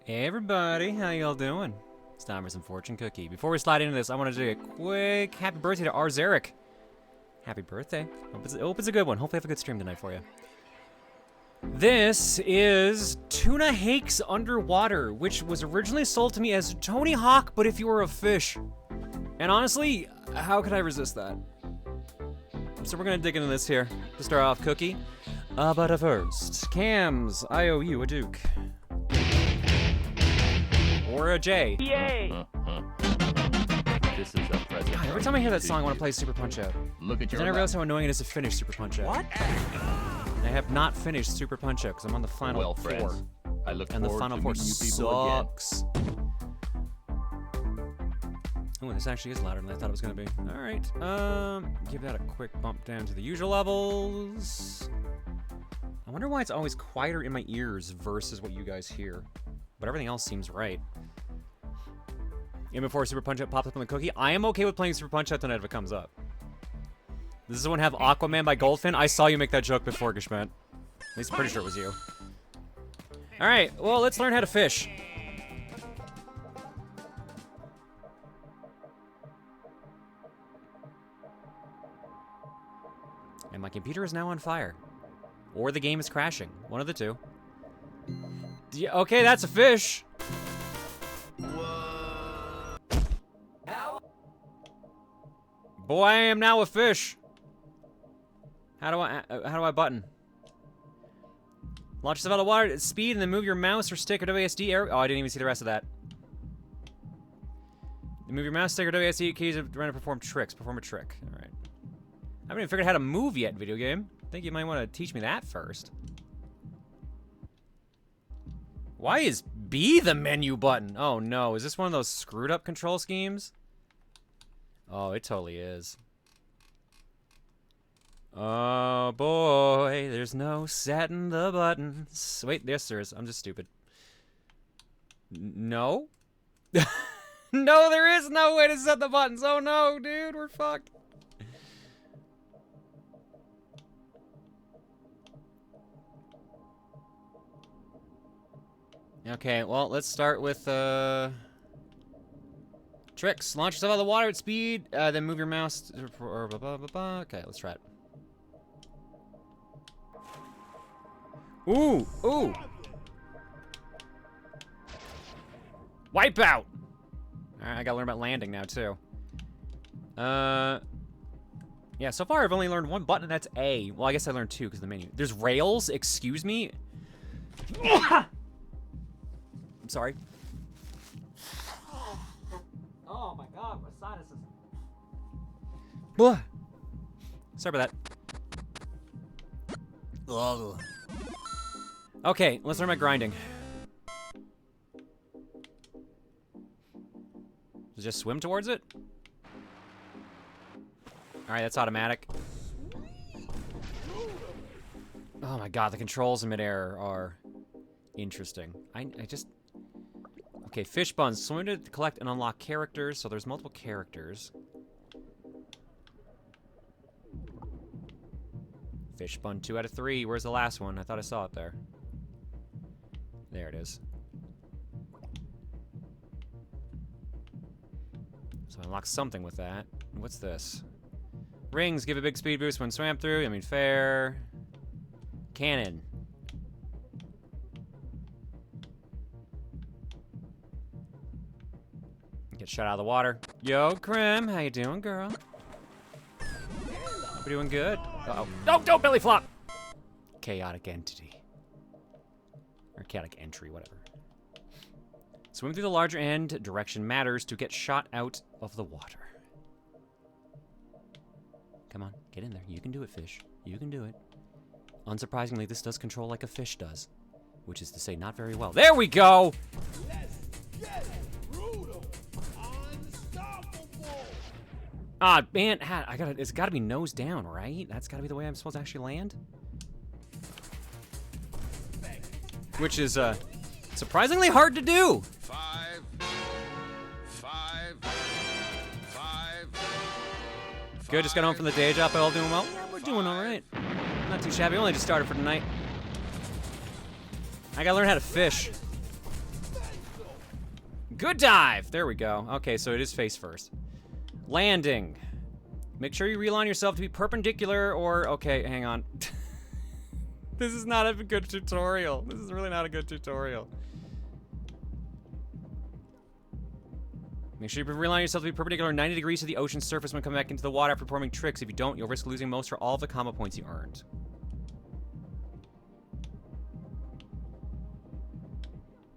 Hey everybody, how y'all doing? It's time for some fortune cookie. Before we slide into this, I want to do a quick happy birthday to Arzeric. Happy birthday. Hope it's a good one. Hopefully I have a good stream tonight for you. This is Tuna Hake's Underwater, which was originally sold to me as Tony Hawk, but if you were a fish. And honestly, how could I resist that? So we're gonna dig into this here. To start off, cookie. But first, Cams, I owe you a Duke. Or a J. Yay! This is a present. God, every time I hear that song, I want to play Super Punch-Out! Look at your Then I realize how annoying it is to finish Super Punch-Out! What? I have not finished Super Punch-Out! Because I'm on the final four. Friends, I look And the forward final to four meeting you people sucks. Oh, this actually is louder than I thought it was going to be. Alright, give that a quick bump down to the usual levels. I wonder why it's always quieter in my ears versus what you guys hear. But everything else seems right. Even before Super Punch-Out pops up on the cookie, I am okay with playing Super Punch-Out tonight if it comes up. Does this one have Aquaman by Goldfin? I saw you make that joke before, Gishmet. At least I'm pretty sure it was you. Alright, well, let's learn how to fish. And my computer is now on fire. Or the game is crashing. One of the two. Yeah, okay, that's a fish. Boy, I am now a fish. How do I button? Launch yourself out of water at speed and then move your mouse or stick or WSD arrow. Oh, I didn't even see the rest of that. You move your mouse, stick or WSD keys to run to perform tricks. Perform a trick. All right. I haven't even figured out how to move yet, video game. I think you might want to teach me that first. Why is B the menu button? Oh no, is this one of those screwed up control schemes? Oh, it totally is. Oh boy, there's no setting the buttons. Wait, yes there is. I'm just stupid. No? No, there is no way to set the buttons. Oh no, dude, we're fucked. Okay, well, let's start with, tricks. Launch yourself out of the water at speed, then move your mouse, okay, let's try it. Ooh, ooh! Wipeout! Alright, I gotta learn about landing now, too. Yeah, so far I've only learned one button, and that's A. Well, I guess I learned two, because of the menu. There's rails, excuse me? I'm sorry. Oh my god, my sinuses. Blah. Sorry about that. Ugh. Okay, let's learn about grinding. Just swim towards it? Alright, that's automatic. Oh my god, the controls in midair are interesting. I just... Okay, fish buns. Swim to collect and unlock characters, so there's multiple characters. Fish bun 2 out of 3. Where's the last one? I thought I saw it there. There it is. So I unlock something with that. What's this? Rings give a big speed boost when swam through. I mean, fair. Cannon. Get shot out of the water. Yo, Krim, how you doing, girl? Hope you're doing good. Uh-oh. No, don't belly flop! Chaotic entity. Or chaotic entry, whatever. Swim through the larger end. Direction matters to get shot out of the water. Come on, get in there. You can do it, fish. You can do it. Unsurprisingly, this does control like a fish does. Which is to say, not very well. There we go! Ah, man, it's gotta be nose down, right? That's gotta be the way I'm supposed to actually land. Which is, surprisingly hard to do. Good, just got home from the day job, all doing well. Yeah, we're doing all right. Not too shabby, only just started for tonight. I gotta learn how to fish. Good dive! There we go. Okay, so it is face first. Landing. Make sure you realign yourself to be perpendicular or... Okay, hang on. This is not a good tutorial. This is really not a good tutorial. Make sure you realign yourself to be perpendicular 90 degrees to the ocean surface when coming back into the water after performing tricks. If you don't, you'll risk losing most or all of the combo points you earned.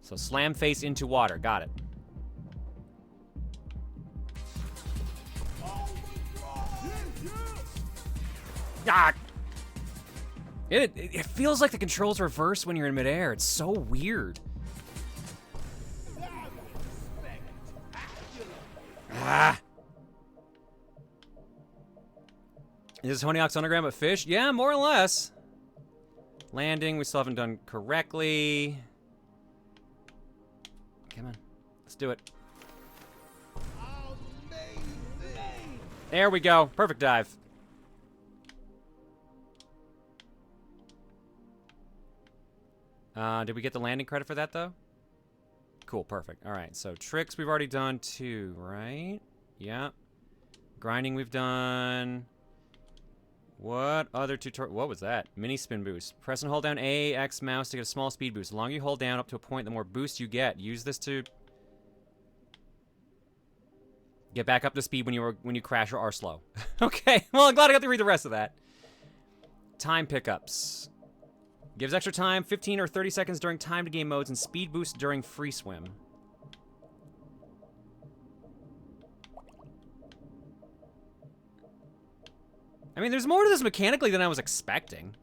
So slam face into water. Got it. Ah! It feels like the controls reverse when you're in midair. It's so weird. Ah! Is this Tony Hawk's Underground but fish? Yeah, more or less. Landing, we still haven't done correctly. Come on, let's do it. There we go, perfect dive. Did we get the landing credit for that, though? Cool, perfect. All right, so tricks we've already done too, right? Yeah. Grinding we've done. What other tutorial? What was that? Mini spin boost. Press and hold down A, X mouse to get a small speed boost. The longer you hold down up to a point, the more boost you get. Use this to get back up to speed when you crash or are slow. Okay, well, I'm glad I got to read the rest of that. Time pickups. Gives extra time, 15 or 30 seconds during time to game modes, and speed boost during free swim. I mean, there's more to this mechanically than I was expecting.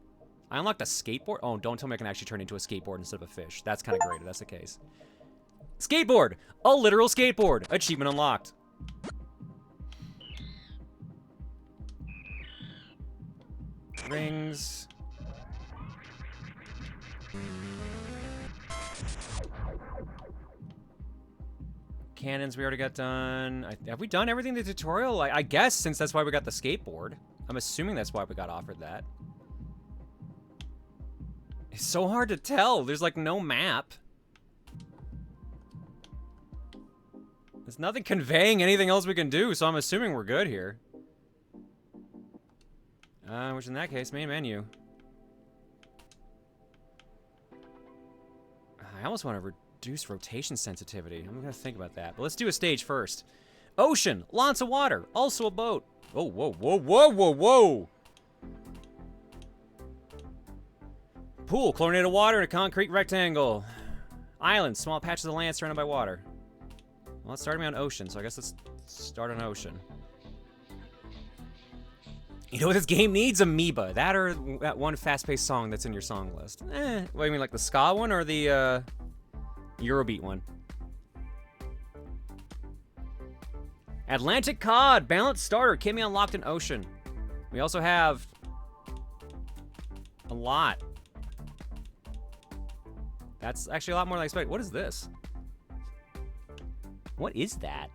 I unlocked a skateboard. Oh, don't tell me I can actually turn into a skateboard instead of a fish. That's kind of great if that's the case. Skateboard! A literal skateboard! Achievement unlocked. Rings. Cannons we already got done. Have we done everything in the tutorial? I guess, since that's why we got the skateboard. I'm assuming that's why we got offered that. It's so hard to tell. There's like no map. There's nothing conveying anything else we can do, so I'm assuming we're good here. Which in that case, main menu. I almost want to reduce rotation sensitivity. I'm gonna think about that. But let's do a stage first. Ocean, lots of water, also a boat. Oh, whoa, whoa, whoa, whoa, whoa! Pool, chlorinated water in a concrete rectangle. Island, small patches of land surrounded by water. Well, it started me on ocean, so I guess let's start on ocean. You know what this game needs? Amoeba. That or that one fast-paced song that's in your song list. What do you mean, like the ska one or the Eurobeat one? Atlantic Cod, balanced starter, can be unlocked in ocean. We also have a lot. That's actually a lot more than I expected. What is this? What is that?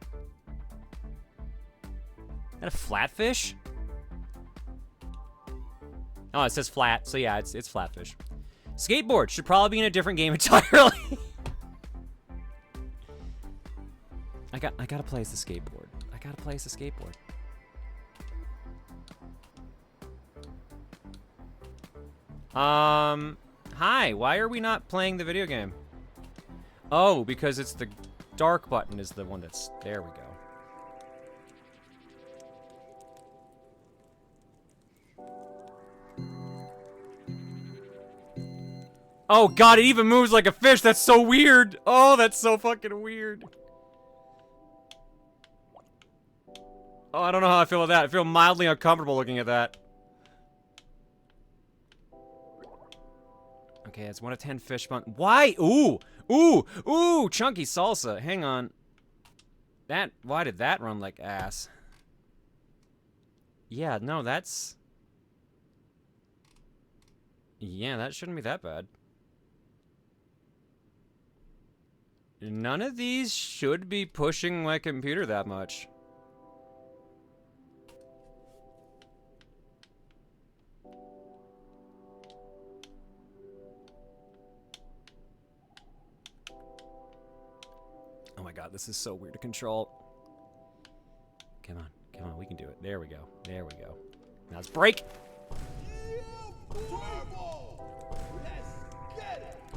Is that a flatfish? Oh, it says flat, so yeah, it's flatfish. Skateboard should probably be in a different game entirely. I gotta play as the skateboard. I gotta play as the skateboard. Hi, why are we not playing the video game? Oh, because it's the dark button is the one that's, there we go. Oh god, it even moves like a fish. That's so weird. Oh, that's so fucking weird. Oh, I don't know how I feel about that. I feel mildly uncomfortable looking at that. Okay, it's 1 of 10 fish bun. Why? Ooh, ooh, ooh, chunky salsa. Hang on. That, why did that run like ass? Yeah, no, that's... Yeah, that shouldn't be that bad. None of these should be pushing my computer that much. Oh, my god, this is so weird to control. Come on, we can do it. There we go. Now let's break.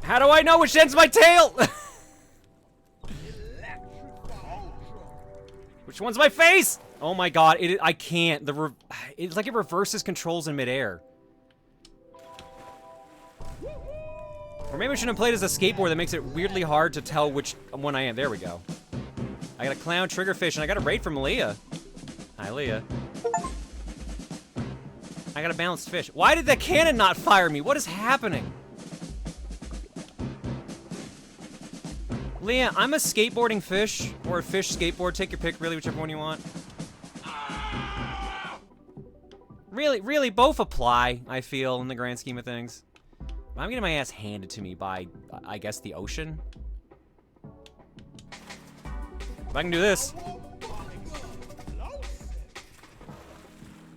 How do I know which end's my tail? Which one's my face? Oh my god, I can't. It's like it reverses controls in midair. Or maybe I shouldn't have played as a skateboard. That makes it weirdly hard to tell which one I am. There we go. I got a clown triggerfish, and I got a raid from Leah. Hi, Leah. I got a balanced fish. Why did the cannon not fire me? What is happening? Leah, I'm a skateboarding fish, or a fish skateboard. Take your pick, really, whichever one you want. Really, both apply, I feel, in the grand scheme of things. I'm getting my ass handed to me by, I guess, the ocean. If I can do this.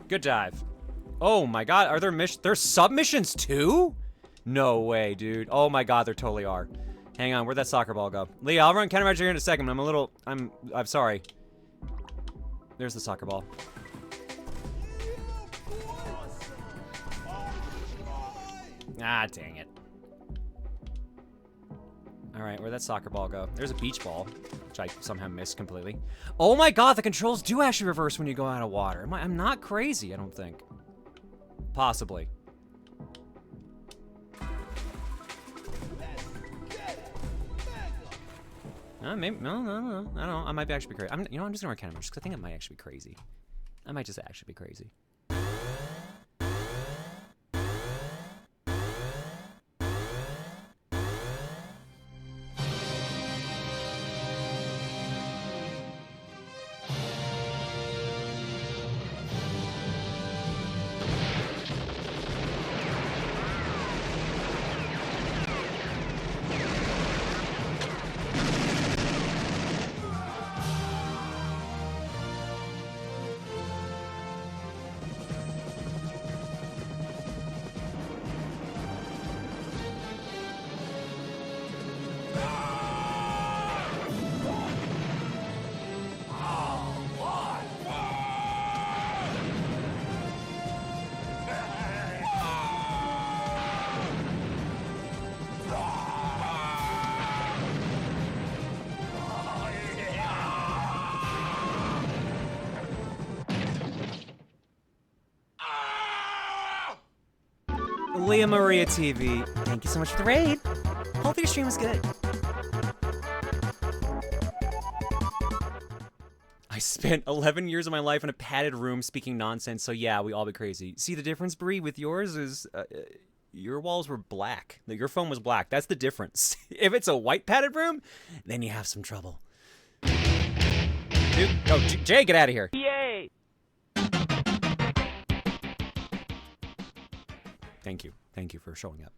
Good dive. Oh my god, are there there's submissions too? No way, dude. Oh my god, there totally are. Hang on, where'd that soccer ball go? Leah, I'll run countermeasure here in a second. I'm sorry. There's the soccer ball. Ah, dang it. Alright, where'd that soccer ball go? There's a beach ball, which I somehow missed completely. Oh my god, the controls do actually reverse when you go out of water. I'm not crazy, I don't think. Possibly. Maybe, no, I don't know. I might actually be crazy. I'm just gonna run countermeasures because I think it might actually be crazy. I might just actually be crazy. Leah Maria TV, thank you so much for the raid. Hope your stream was good. I spent 11 years of my life in a padded room speaking nonsense, so yeah, we all be crazy. See the difference, Bree, with yours is your walls were black. Your phone was black. That's the difference. If it's a white padded room, then you have some trouble. Dude, oh, Jay, get out of here. Yay! Thank you for showing up.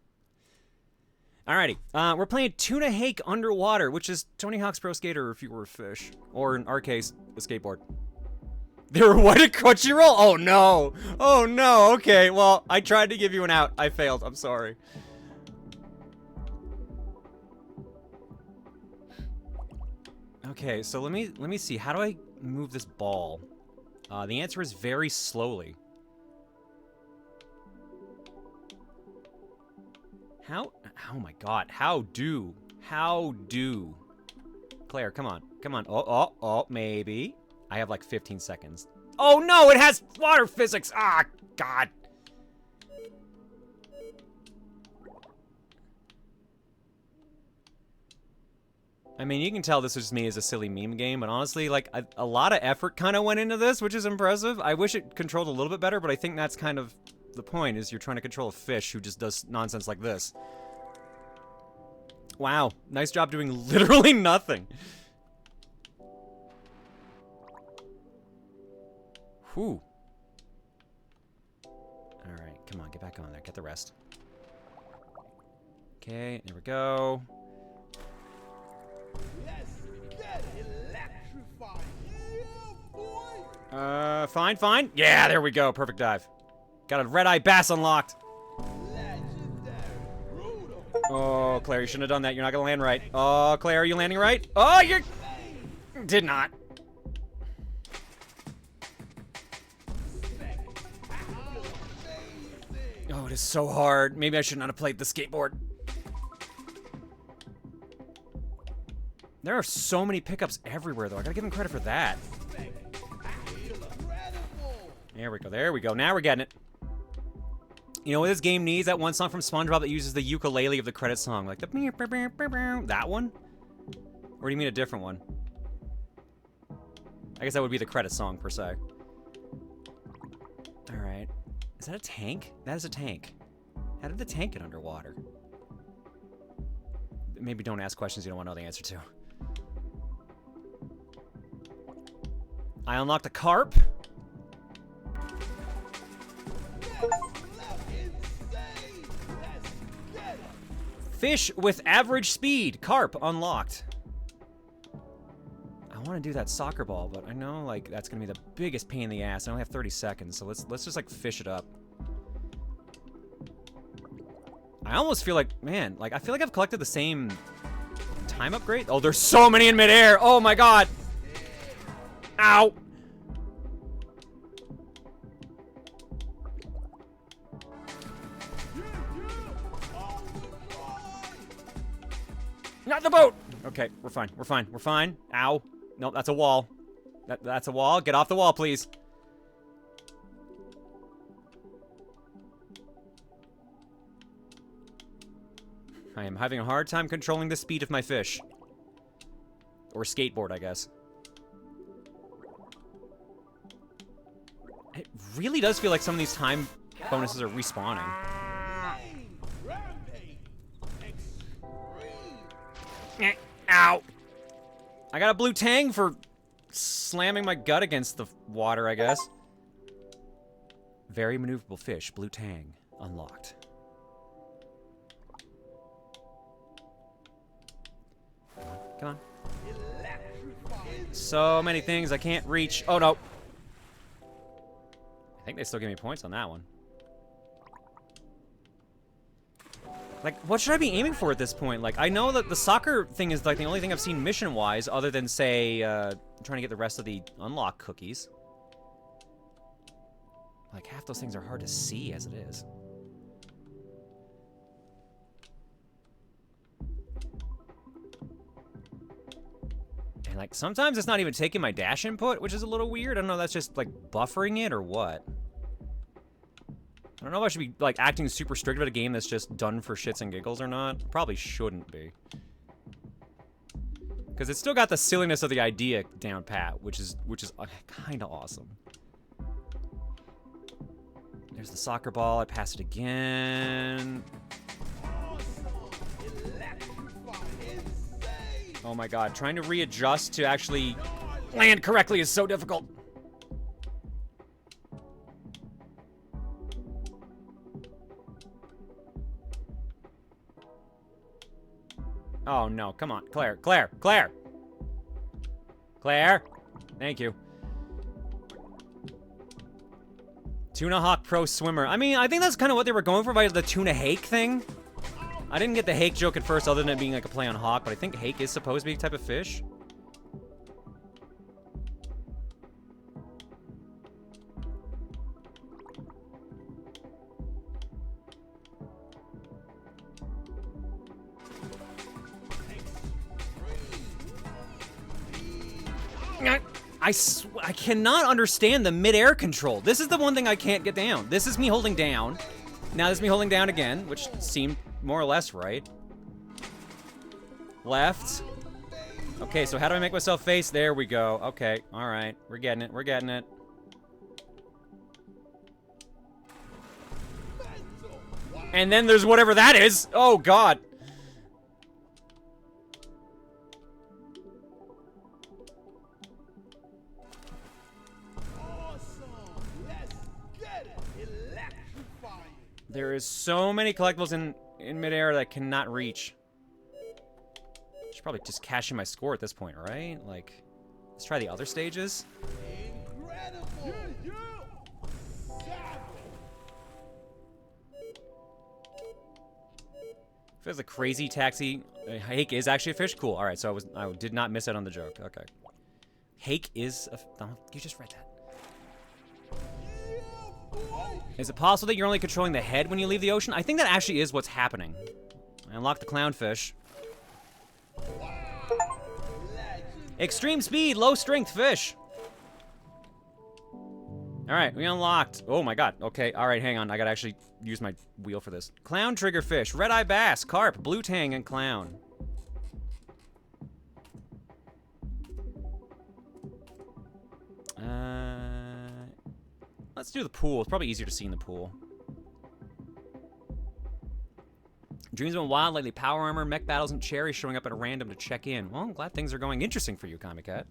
Alrighty, we're playing Tuna Hake underwater, which is Tony Hawk's Pro Skater if you were a fish. Or in our case, a skateboard. They were what at Crunchyroll? Oh no! Oh no, okay, well, I tried to give you an out. I failed, I'm sorry. Okay, so let me see, how do I move this ball? The answer is very slowly. How? Oh my god. How do? Claire, come on. Oh, maybe. I have like 15 seconds. Oh no, it has water physics! Ah, god. I mean, you can tell this is me as a silly meme game, but honestly, like, a lot of effort kind of went into this, which is impressive. I wish it controlled a little bit better, but I think that's kind of the point, is you're trying to control a fish who just does nonsense like this. Wow, nice job doing literally nothing. Whew. Alright, come on, get back on there. Get the rest. Okay, there we go. Fine. Yeah, there we go. Perfect dive. Got a red-eye bass unlocked. Oh, Claire, you shouldn't have done that. You're not gonna land right. Oh, Claire, are you landing right? Oh, you're... Did not. Oh, it is so hard. Maybe I should not have played the skateboard. There are so many pickups everywhere, though. I gotta give him credit for that. There we go. There we go. Now we're getting it. You know what this game needs? That one song from SpongeBob that uses the ukulele of the credit song. Like the... That one? Or do you mean a different one? I guess that would be the credit song, per se. Alright. Is that a tank? That is a tank. How did the tank get underwater? Maybe don't ask questions you don't want to know the answer to. I unlocked a carp. Fish with average speed. Carp unlocked. I want to do that soccer ball, but I know like that's gonna be the biggest pain in the ass. I only have 30 seconds, so let's just like fish it up. I almost feel like, man, like I feel like I've collected the same time upgrade. Oh, there's so many in midair. Oh my god. Ow. Not the boat. Okay, we're fine. We're fine. We're fine. Ow. Nope, that's a wall. That's a wall. Get off the wall, please. I am having a hard time controlling the speed of my fish. Or skateboard, I guess. It really does feel like some of these time bonuses are respawning. Ow! I got a blue tang for slamming my gut against the water, I guess. Very maneuverable fish, blue tang, unlocked. Come on. So many things I can't reach. Oh, no. I think they still give me points on that one. Like, what should I be aiming for at this point? Like, I know that the soccer thing is, like, the only thing I've seen mission-wise, other than, say, trying to get the rest of the unlock cookies. Like, half those things are hard to see as it is. And, like, sometimes it's not even taking my dash input, which is a little weird. I don't know if that's just, like, buffering it or what. I don't know if I should be, like, acting super strict about a game that's just done for shits and giggles or not. Probably shouldn't be. Because it's still got the silliness of the idea down pat, which is kind of awesome. There's the soccer ball. I pass it again. Oh my god, trying to readjust to actually land correctly is so difficult. Oh no, come on. Claire, Claire, Claire! Claire! Thank you. Tuna Hawk Pro Swimmer. I mean, I think that's kind of what they were going for by the Tuna Hake thing. I didn't get the Hake joke at first, other than it being like a play on Hawk, but I think Hake is supposed to be a type of fish. I cannot understand the mid-air control. This is the one thing I can't get down. This is me holding down. Now this is me holding down again, which seemed more or less right. Left. Okay, so how do I make myself face? There we go. Okay, all right. We're getting it. We're getting it. And then there's whatever that is. Oh, God. There is so many collectibles in midair that I cannot reach. I should probably just cash in my score at this point, right? Like, let's try the other stages. Incredible. If there's a crazy taxi, Hake is actually a fish. Cool. All right, so I did not miss out on the joke. Okay. Hake is a... Oh, you just read that. Is it possible that you're only controlling the head when you leave the ocean? I think that actually is what's happening. I unlocked the clownfish. Extreme speed, low strength fish. All right, we unlocked. Oh my god. Okay, all right, hang on. I gotta actually use my wheel for this. Clown triggerfish, red-eye bass, carp, blue tang, and clown. Let's do the pool. It's probably easier to see in the pool. Dreams have been wild lately. Power armor, mech battles, and cherry showing up at a random to check in. Well, I'm glad things are going interesting for you, Comic Cat.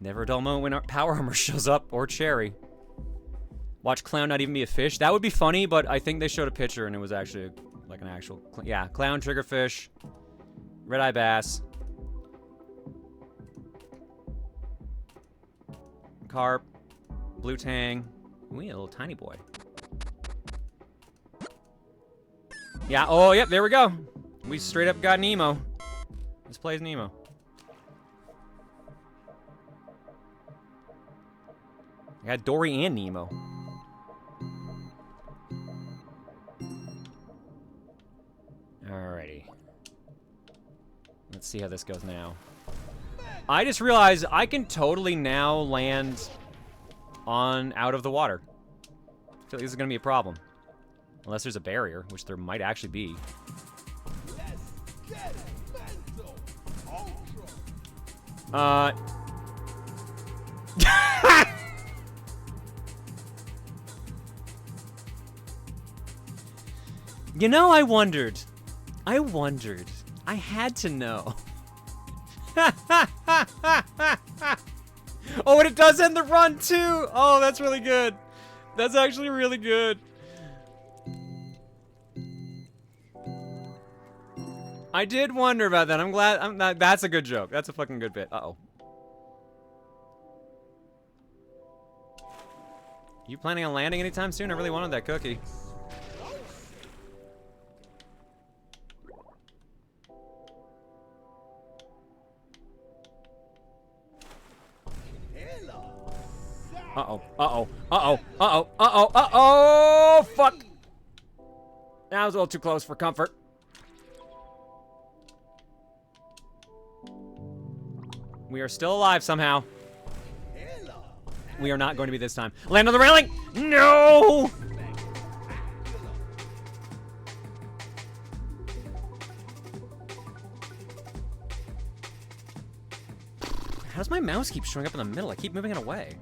Never a dull moment when our power armor shows up, or cherry. Watch clown not even be a fish. That would be funny, but I think they showed a picture and it was actually like an actual... Yeah, clown triggerfish, red-eye bass, carp, blue tang. Ooh, yeah, a little tiny boy. Yeah, oh, yep, there we go. We straight up got Nemo. This plays Nemo. I got Dory and Nemo. Alrighty. Let's see how this goes now. I just realized I can totally now land on out of the water. I feel like this is gonna be a problem. Unless there's a barrier, which there might actually be. You know, I wondered. I had to know. Oh, and it does end the run, too! Oh, that's really good. That's actually really good. I did wonder about that. I'm glad. That's a good joke. That's a fucking good bit. Uh-oh. You planning on landing anytime soon? I really wanted that cookie. Uh-oh. Uh-oh. Uh-oh. Uh-oh. Uh-oh. Uh-oh! Fuck! That was a little too close for comfort. We are still alive somehow. We are not going to be this time. Land on the railing! No! How does my mouse keep showing up in the middle? I keep moving it away.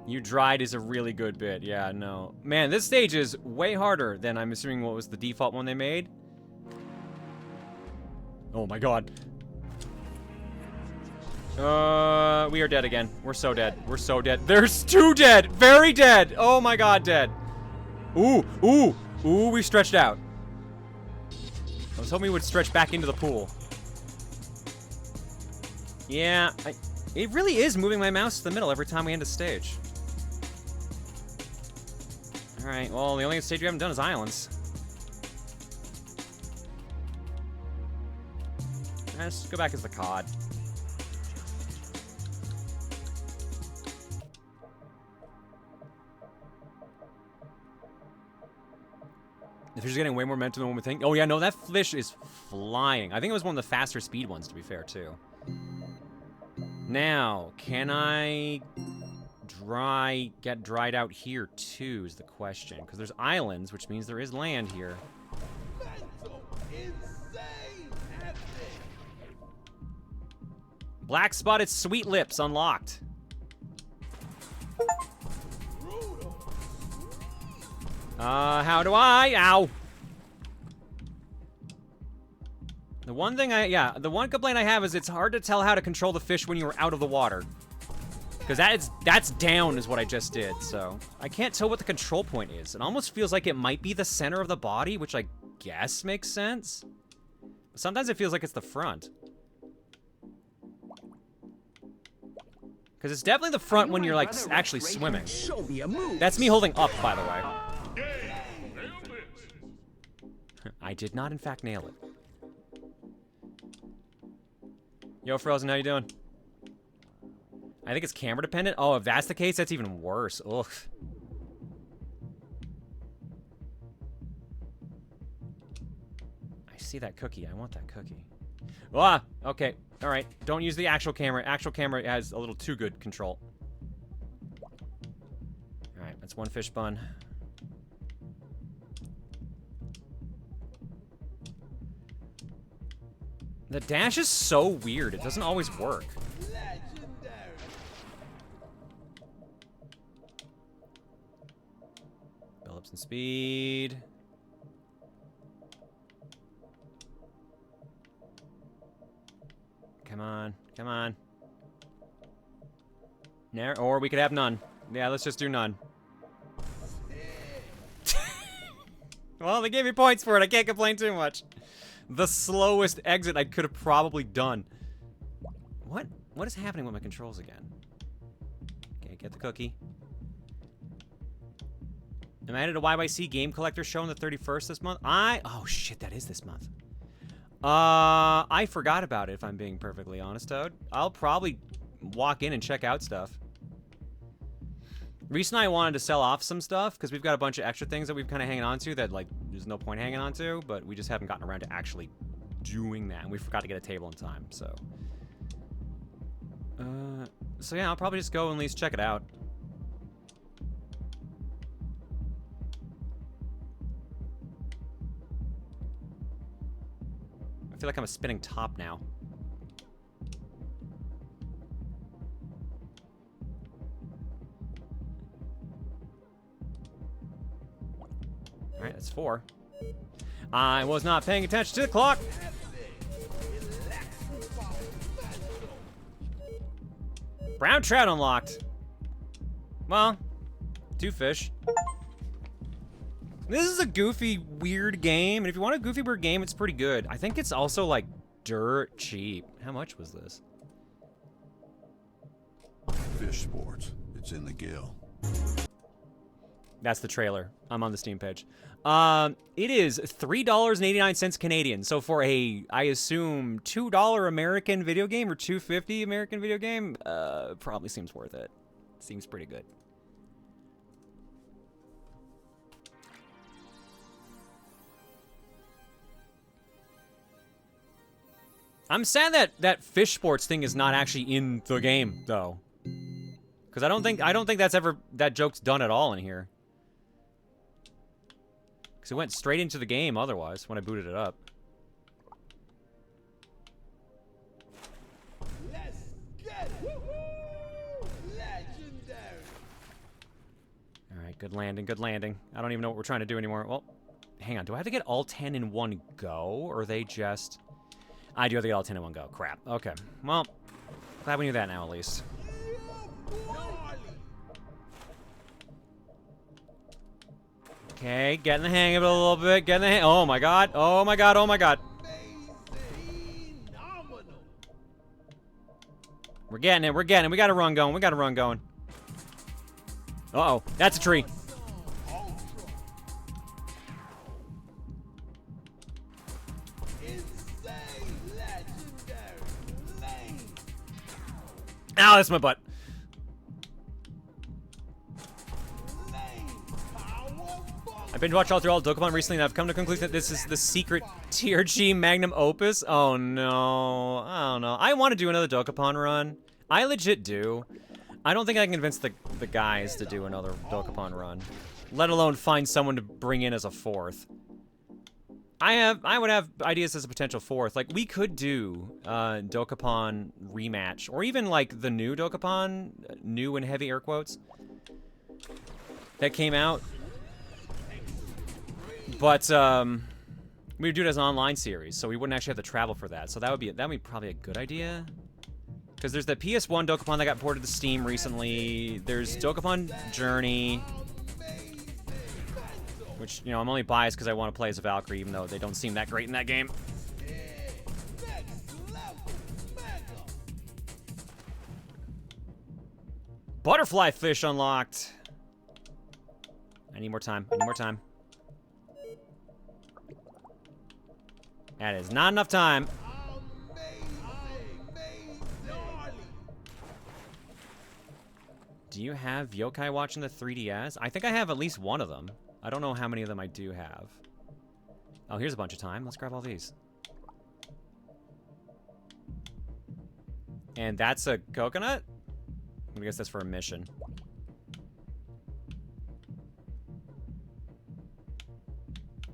You dried is a really good bit. Yeah, no. Man, this stage is way harder than I'm assuming what was the default one they made. Oh my god. We are dead again. We're so dead. We're so dead. There's two dead! Very dead! Oh my god, dead. Ooh, ooh, ooh, we stretched out. I was hoping we would stretch back into the pool. Yeah, it really is moving my mouse to the middle every time we end a stage. Alright, well, the only stage we haven't done is islands. Let's go back as the cod. The fish is getting way more momentum than one would think. Oh yeah, no, that fish is flying. I think it was one of the faster speed ones, to be fair, too. Now, can I get dried out here, too, is the question. Because there's islands, which means there is land here. Black spotted sweet lips unlocked. How do I? Ow. The one thing the one complaint I have is it's hard to tell how to control the fish when you're out of the water. Because that's down is what I just did, so. I can't tell what the control point is. It almost feels like it might be the center of the body, which I guess makes sense. But sometimes it feels like it's the front. Because it's definitely the front when you're, like, actually swimming. That's me holding up, by the way. I I did not, in fact, nail it. Yo, Frozen, how you doing? I think it's camera dependent. Oh, if that's the case, that's even worse. Ugh. I see that cookie. I want that cookie. Ah, okay. All right. Don't use the actual camera. Actual camera has a little too good control. All right, that's one fish bun. The dash is so weird. It doesn't always work. Build up some speed. Come on, come on. There, or we could have none. Yeah, let's just do none. Well, they gave me points for it. I can't complain too much. The slowest exit I could have probably done. What is happening with my controls again? Okay, get the cookie. Am I added a YYC game collector show on the 31st this month? Oh shit, that is this month. I forgot about it, if I'm being perfectly honest, Toad. I'll probably walk in and check out stuff. Recently, I wanted to sell off some stuff, because we've got a bunch of extra things that we've kind of hanging on to that, like, there's no point hanging on to, but we just haven't gotten around to actually doing that, and we forgot to get a table in time, so. So yeah, I'll probably just go and at least check it out. I feel like I'm a spinning top now. Alright, that's 4. I was not paying attention to the clock! Brown trout unlocked. Well, 2 fish. This is a goofy, weird game, and if you want a goofy, weird game, it's pretty good. I think it's also, like, dirt cheap. How much was this? Fish sports. It's in the gill. That's the trailer. I'm on the Steam page. It is $3.89 Canadian. So for a, I assume, $2 American video game or $2.50 American video game, probably seems worth it. Seems pretty good. I'm sad that that fish sports thing is not actually in the game though, because I don't think that's ever, that joke's done at all in here. Because it went straight into the game otherwise when I booted it up. Let's get it. Legendary. Alright, good landing, good landing. I don't even know what we're trying to do anymore. Well, hang on. Do I have to get all 10 in one go? Or are they just... I do have to get all 10 in one go. Crap. Okay. Well, glad we knew that now at least. Okay, getting the hang of it a little bit. Getting the hang. Oh my god. Oh my god. Oh my god. We're getting it. We're getting it. We got a run going. We got a run going. Uh-oh. That's a tree. Ow, that's my butt. I've been watching all through all Dokapon recently, and I've come to the conclusion that this is the secret TRG magnum opus. Oh no, I don't know. I want to do another Dokapon run. I legit do. I don't think I can convince the guys to do another Dokapon run, let alone find someone to bring in as a 4th. I would have ideas as a potential 4th. Like, we could do Dokapon rematch, or even like the new Dokapon, new in heavy air quotes, that came out. But we would do it as an online series, so we wouldn't actually have to travel for that. So that would be probably a good idea. Because there's the PS1 Dokapon that got ported to Steam recently. There's Dokapon Journey, which, you know, I'm only biased because I want to play as a Valkyrie, even though they don't seem that great in that game. Butterfly fish unlocked. I need more time. I need more time. That is not enough time. Do you have Yokai Watch in the 3DS? I think I have at least one of them. I don't know how many of them I do have. Oh, here's a bunch of time. Let's grab all these. And that's a coconut? I guess that's for a mission.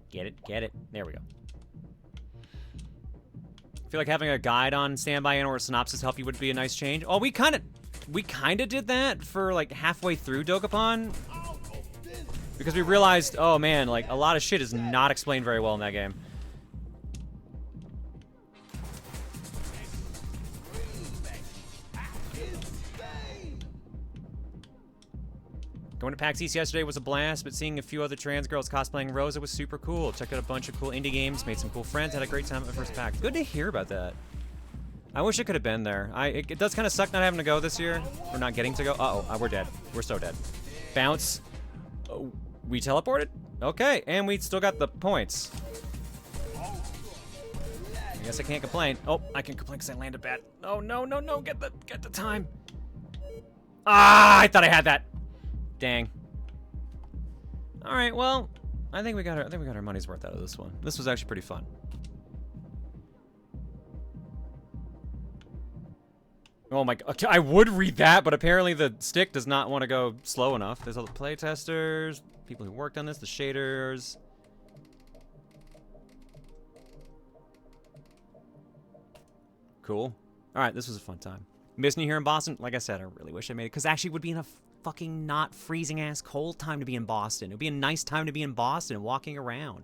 Get it, get it. There we go. I feel like having a guide on standby and or a synopsis help you would be a nice change. Oh, we kind of did that for like halfway through Dokapon. Because we realized, oh man, like a lot of shit is not explained very well in that game. Going to PAX East yesterday was a blast, but seeing a few other trans girls cosplaying Rosa was super cool. Checked out a bunch of cool indie games, made some cool friends, had a great time at the first PAX. Good to hear about that. I wish I could have been there. It does kind of suck not having to go this year, or not getting to go. Uh-oh, we're dead. We're so dead. Bounce. Oh, we teleported? Okay, and we still got the points. I guess I can't complain. Oh, I can complain because I landed bad. Oh, no, no, no, get the time. Ah, I thought I had that. Dang. All right, well, I think we got our money's worth out of this one. This was actually pretty fun. Oh my god, okay, I would read that, but apparently the stick does not want to go slow enough. There's all the playtesters, people who worked on this, the shaders. Cool. All right, this was a fun time. Missing you here in Boston? Like I said, I really wish I made it, because actually it would be in a fucking not freezing ass cold time to be in Boston. It would be a nice time to be in Boston and walking around.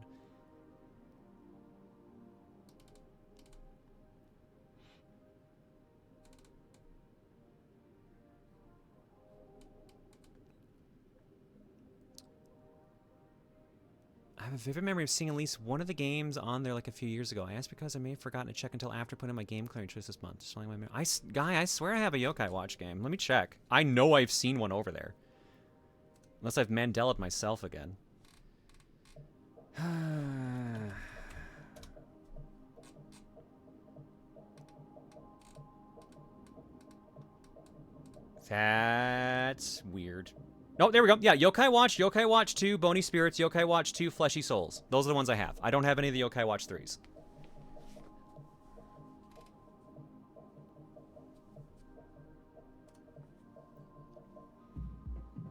I have a vivid memory of seeing at least one of the games on there like a few years ago. I asked because I may have forgotten to check until after putting in my game clearing choice this month. Just my Guy, I swear I have a Yokai Watch game. Let me check. I know I've seen one over there. Unless I've Mandela'd myself again. That's weird. No, there we go. Yeah, Yokai Watch 2, Bony Spirits, Yokai Watch 2, Fleshy Souls. Those are the ones I have. I don't have any of the Yokai Watch 3s.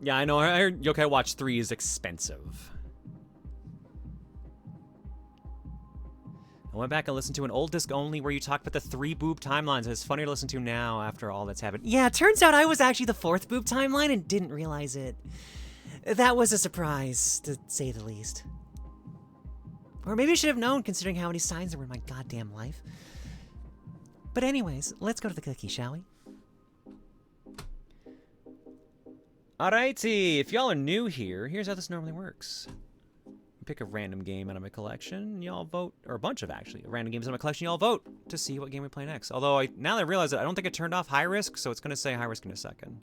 Yeah, I know. I heard Yokai Watch 3 is expensive. I went back and listened to an old disc only where you talked about the 3 boob timelines. It's funnier to listen to now after all that's happened. Yeah, it turns out I was actually the 4th boob timeline and didn't realize it. That was a surprise, to say the least. Or maybe I should have known, considering how many signs there were in my goddamn life. But anyways, let's go to the cookie, shall we? Alrighty, if y'all are new here, here's how this normally works. Pick a random game out of my collection, y'all vote, or a bunch of actually, random games out of my collection, y'all vote to see what game we play next. Although, now that I realize it, I don't think it turned off high risk, so it's going to say high risk in a second.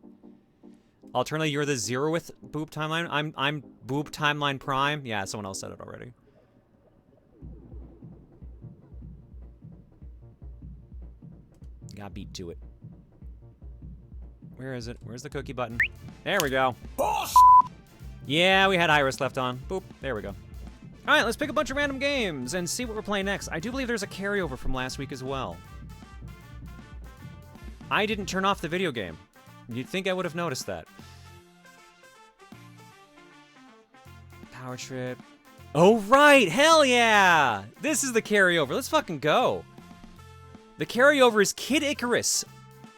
Alternately, you're the 0th boob timeline. I'm boob timeline prime. Yeah, someone else said it already. Got beat to it. Where is it? Where's the cookie button? There we go. Yeah, we had high risk left on. Boop. There we go. All right, let's pick a bunch of random games and see what we're playing next. I do believe there's a carryover from last week as well. I didn't turn off the video game. You'd think I would have noticed that. Power Trip. Oh, right! Hell yeah! This is the carryover. Let's fucking go. The carryover is Kid Icarus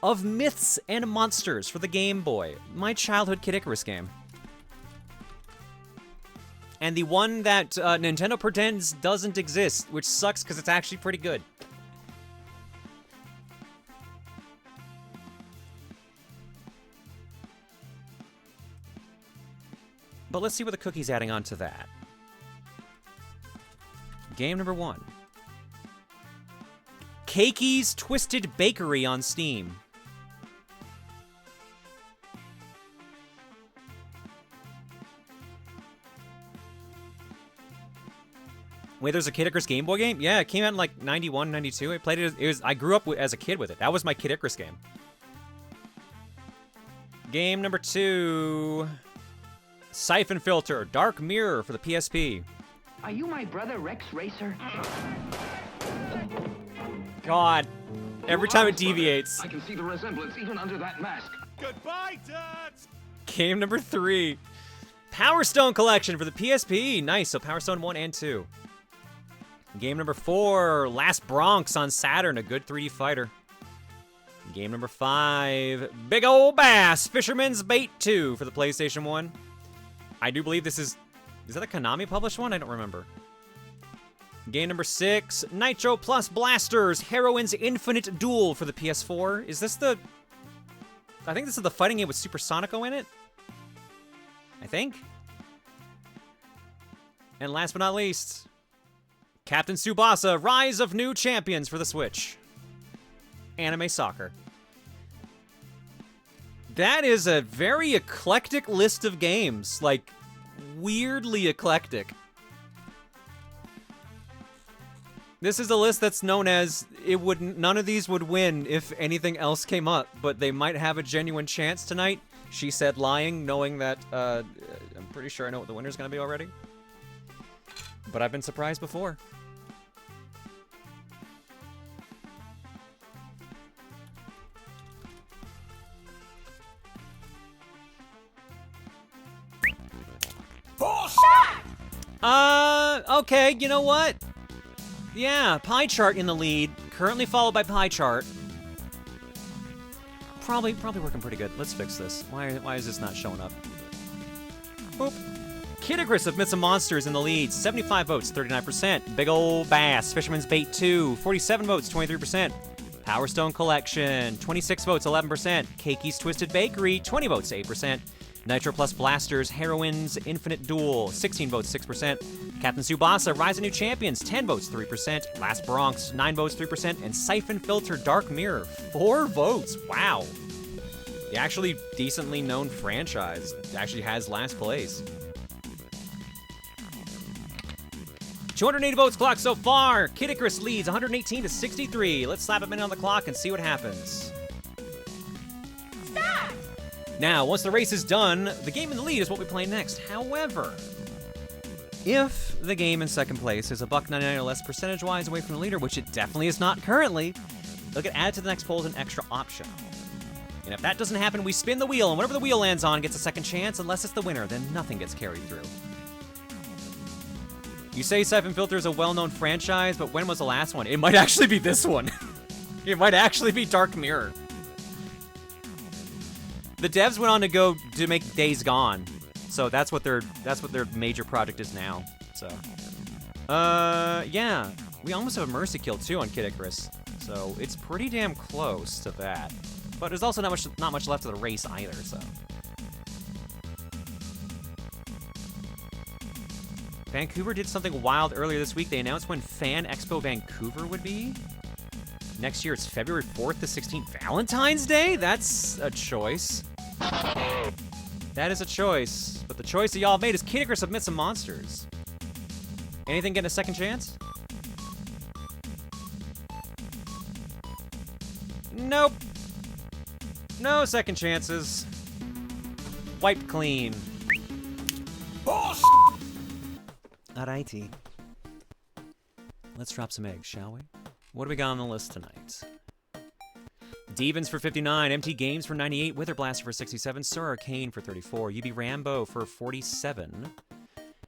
of Myths and Monsters for the Game Boy. My childhood Kid Icarus game. And the one that Nintendo pretends doesn't exist, which sucks because it's actually pretty good. But let's see what the cookie's adding on to that. Game number 1. Cakey's Twisted Bakery on Steam. Wait, there's a Kid Icarus Game Boy game? Yeah, it came out in like 91, 92. I played it. I grew up as a kid with it. That was my Kid Icarus game. Game number 2. Siphon Filter, Dark Mirror for the PSP. Are you my brother Rex Racer? God. Every time it deviates. I can see the resemblance even under that mask. Goodbye, Dad! Game number 3. Power Stone Collection for the PSP. Nice, so Power Stone 1 and 2. Game number 4. Last Bronx on Saturn, a good 3D fighter. Game number 5. Big Ol' Bass, Fisherman's Bait 2 for the PlayStation 1. I do believe this is that a Konami published one? I don't remember. Game number 6, Nitro Plus Blasters, Heroine's Infinite Duel for the PS4. Is this the... I think this is the fighting game with Super Sonico in it? I think? And last but not least, Captain Tsubasa, Rise of New Champions for the Switch. Anime Soccer. That is a very eclectic list of games. Like, weirdly eclectic. This is a list that's known as, none of these would win if anything else came up, but they might have a genuine chance tonight. She said lying, knowing that, I'm pretty sure I know what the winner's gonna be already. But I've been surprised before. Okay, you know what? Yeah, Pie Chart in the lead, currently followed by Pie Chart. Probably working pretty good. Let's fix this. Why is this not showing up? Boop. Kid Icarus of Myths and Monsters in the lead, 75 votes, 39%. Big Ol' Bass, Fisherman's Bait 2, 47 votes, 23%. Power Stone Collection, 26 votes, 11%. Cakeys Twisted Bakery, 20 votes, 8%. Nitro Plus Blasters, Heroine's Infinite Duel, 16 votes, 6%. Captain Tsubasa, Rise of New Champions, 10 votes, 3%. Last Bronx, 9 votes, 3%. And Siphon Filter Dark Mirror, 4 votes. Wow. The actually decently known franchise actually has last place. 280 votes clocked so far. Kid Icarus leads 118 to 63. Let's slap a minute on the clock and see what happens. Now, once the race is done, the game in the lead is what we play next. However, if the game in second place is $1.99 or less percentage-wise away from the leader, which it definitely is not currently, they'll get added to the next poll as an extra option. And if that doesn't happen, we spin the wheel, and whatever the wheel lands on gets a second chance. Unless it's the winner, then nothing gets carried through. You say Siphon Filter is a well-known franchise, but when was the last one? It might actually be this one. It might actually be Dark Mirror. The devs went on to go to make Days Gone, so that's what their major project is now. So, yeah, we almost have a Mercy Kill too on Kid Icarus, so it's pretty damn close to that. But there's also not much left of the race either. So, Vancouver did something wild earlier this week. They announced when Fan Expo Vancouver would be. Next year, it's February 4th to 16th, Valentine's Day? That's a choice. That is a choice. But the choice that y'all made is Kid Icarus of Myths and Monsters. Anything getting a second chance? Nope. No second chances. Wiped clean. Alrighty. Let's drop some eggs, shall we? What do we got on the list tonight? Devens for 59, MT Games for 98, Wither Blaster for 67, Sir Arcane for 34, UB Rambo for 47,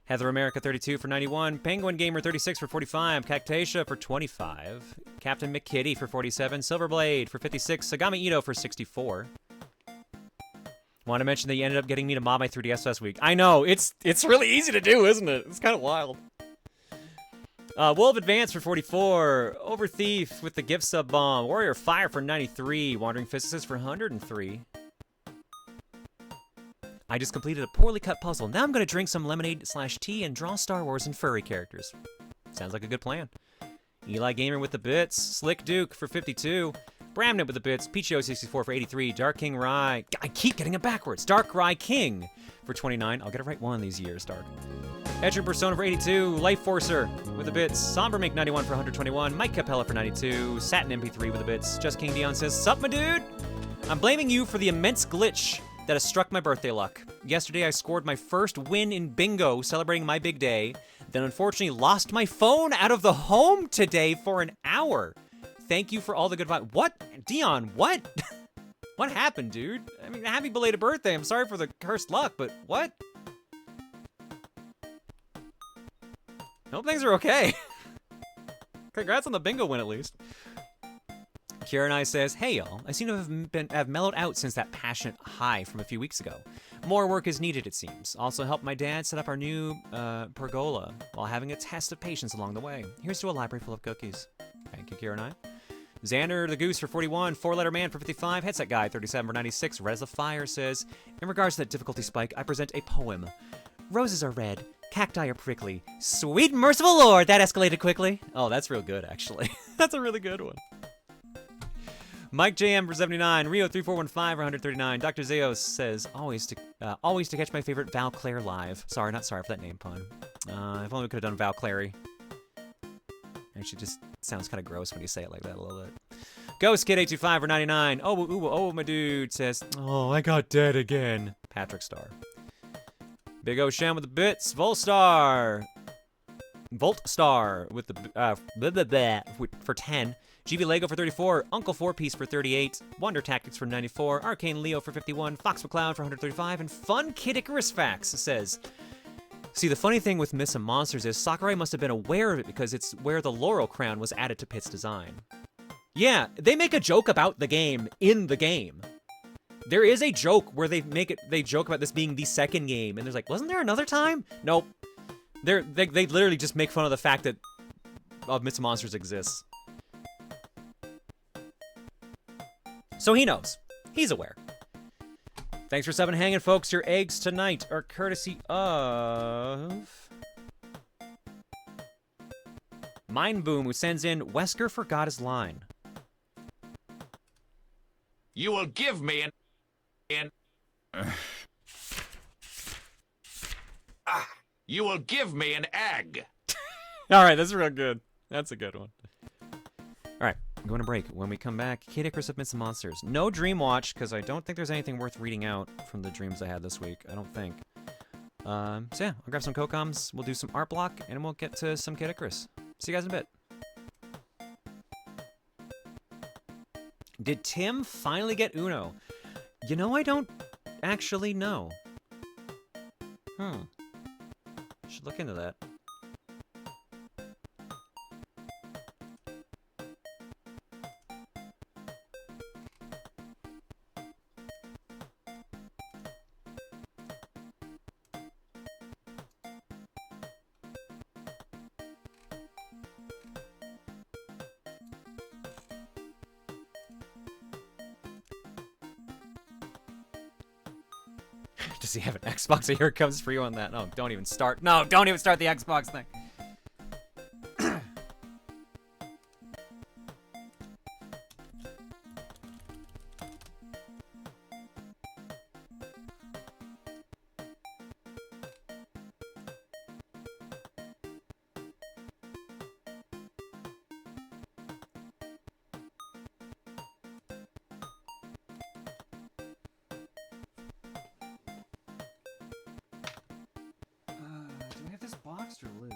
Heather America 32 for 91, Penguin Gamer 36 for 45, Cactasia for 25, Captain McKitty for 47, Silverblade for 56, Sagami Ito for 64. Want to mention that you ended up getting me to mod my 3DS last week. I know, it's really easy to do, isn't it? It's kind of wild. Wolf Advance for 44, Overthief with the gift sub bomb, Warrior Fire for 93, Wandering Physicist for 103. I just completed a poorly cut puzzle. Now I'm gonna drink some lemonade/tea and draw Star Wars and furry characters. Sounds like a good plan. Eli Gamer with the bits, Slick Duke for 52, Bramnet with the bits, Pichio64 for 83, Dark King Rye, I keep getting it backwards, Dark Rye King for 29. I'll get it right one of these years, Dark. Edger Persona for 82, Life Forcer with the bits, Somber Mink 91 for 121, Mike Capella for 92, Satin MP3 with the bits, Just King Dion says, "Sup, my dude? I'm blaming you for the immense glitch that has struck my birthday luck. Yesterday I scored my first win in bingo, celebrating my big day, then unfortunately lost my phone out of the home today for an hour. Thank you for all the good vibes." What? Dion, what? What happened, dude? I mean, happy belated birthday. I'm sorry for the cursed luck, but what? I hope things are okay. Congrats on the bingo win, at least. Kira and I says, "Hey y'all, I seem to have mellowed out since that passionate high from a few weeks ago. More work is needed, it seems. Also helped my dad set up our new pergola while having a test of patience along the way. Here's to a library full of cookies." Thank you, Kira and I. Xander the Goose for 41, Four-Letter Man for 55, Headset Guy 37 for 96, Res of Fire says, "In regards to that difficulty spike, I present a poem. Roses are red, cacti are prickly. Sweet merciful Lord, that escalated quickly." Oh, that's real good, actually. That's a really good one. Mike JM for 79, Rio 3415 for 139, Dr. Zeos says, always to catch my favorite Val Claire live. Sorry, not sorry for that name pun. If only we could have done Val Clary. Actually, just sounds kind of gross when you say it like that a little bit. Ghost Kid 825 for 99. Oh, my dude says, "Oh, I got dead again." Patrick Star. Big O Sham with the bits. Volstar with the for 10. GB Lego for 34, Uncle 4-Piece for 38, Wonder Tactics for 94, Arcane Leo for 51, Fox McCloud for 135, and Fun Kid Icarus Facts says, "See, the funny thing with Miss and Monsters is Sakurai must have been aware of it because it's where the Laurel Crown was added to Pitt's design." Yeah, they make a joke about the game in the game. There is a joke where they joke about this being the second game, and there's like, wasn't there another time? Nope. They literally just make fun of the fact that Miss and Monsters exists. So he knows. He's aware. Thanks for subbing and hanging, folks. Your eggs tonight are courtesy of Mind Boom, who sends in, "Wesker forgot his line." You will give me you will give me an egg. All right, that's real good. That's a good one. All right, I'm going to break. When we come back, Kid Icarus of Myths and Monsters. No Dream Watch, because I don't think there's anything worth reading out from the dreams I had this week. I don't think. So yeah, I'll grab some Kokoms, we'll do some art block, and we'll get to some Kid Icarus. See you guys in a bit. Did Tim finally get Uno? You know, I don't actually know. Should look into that. Does he have an Xbox? Here it comes for you on that. No, don't even start. No, don't even start the Xbox thing. Do I have this boxed or loose?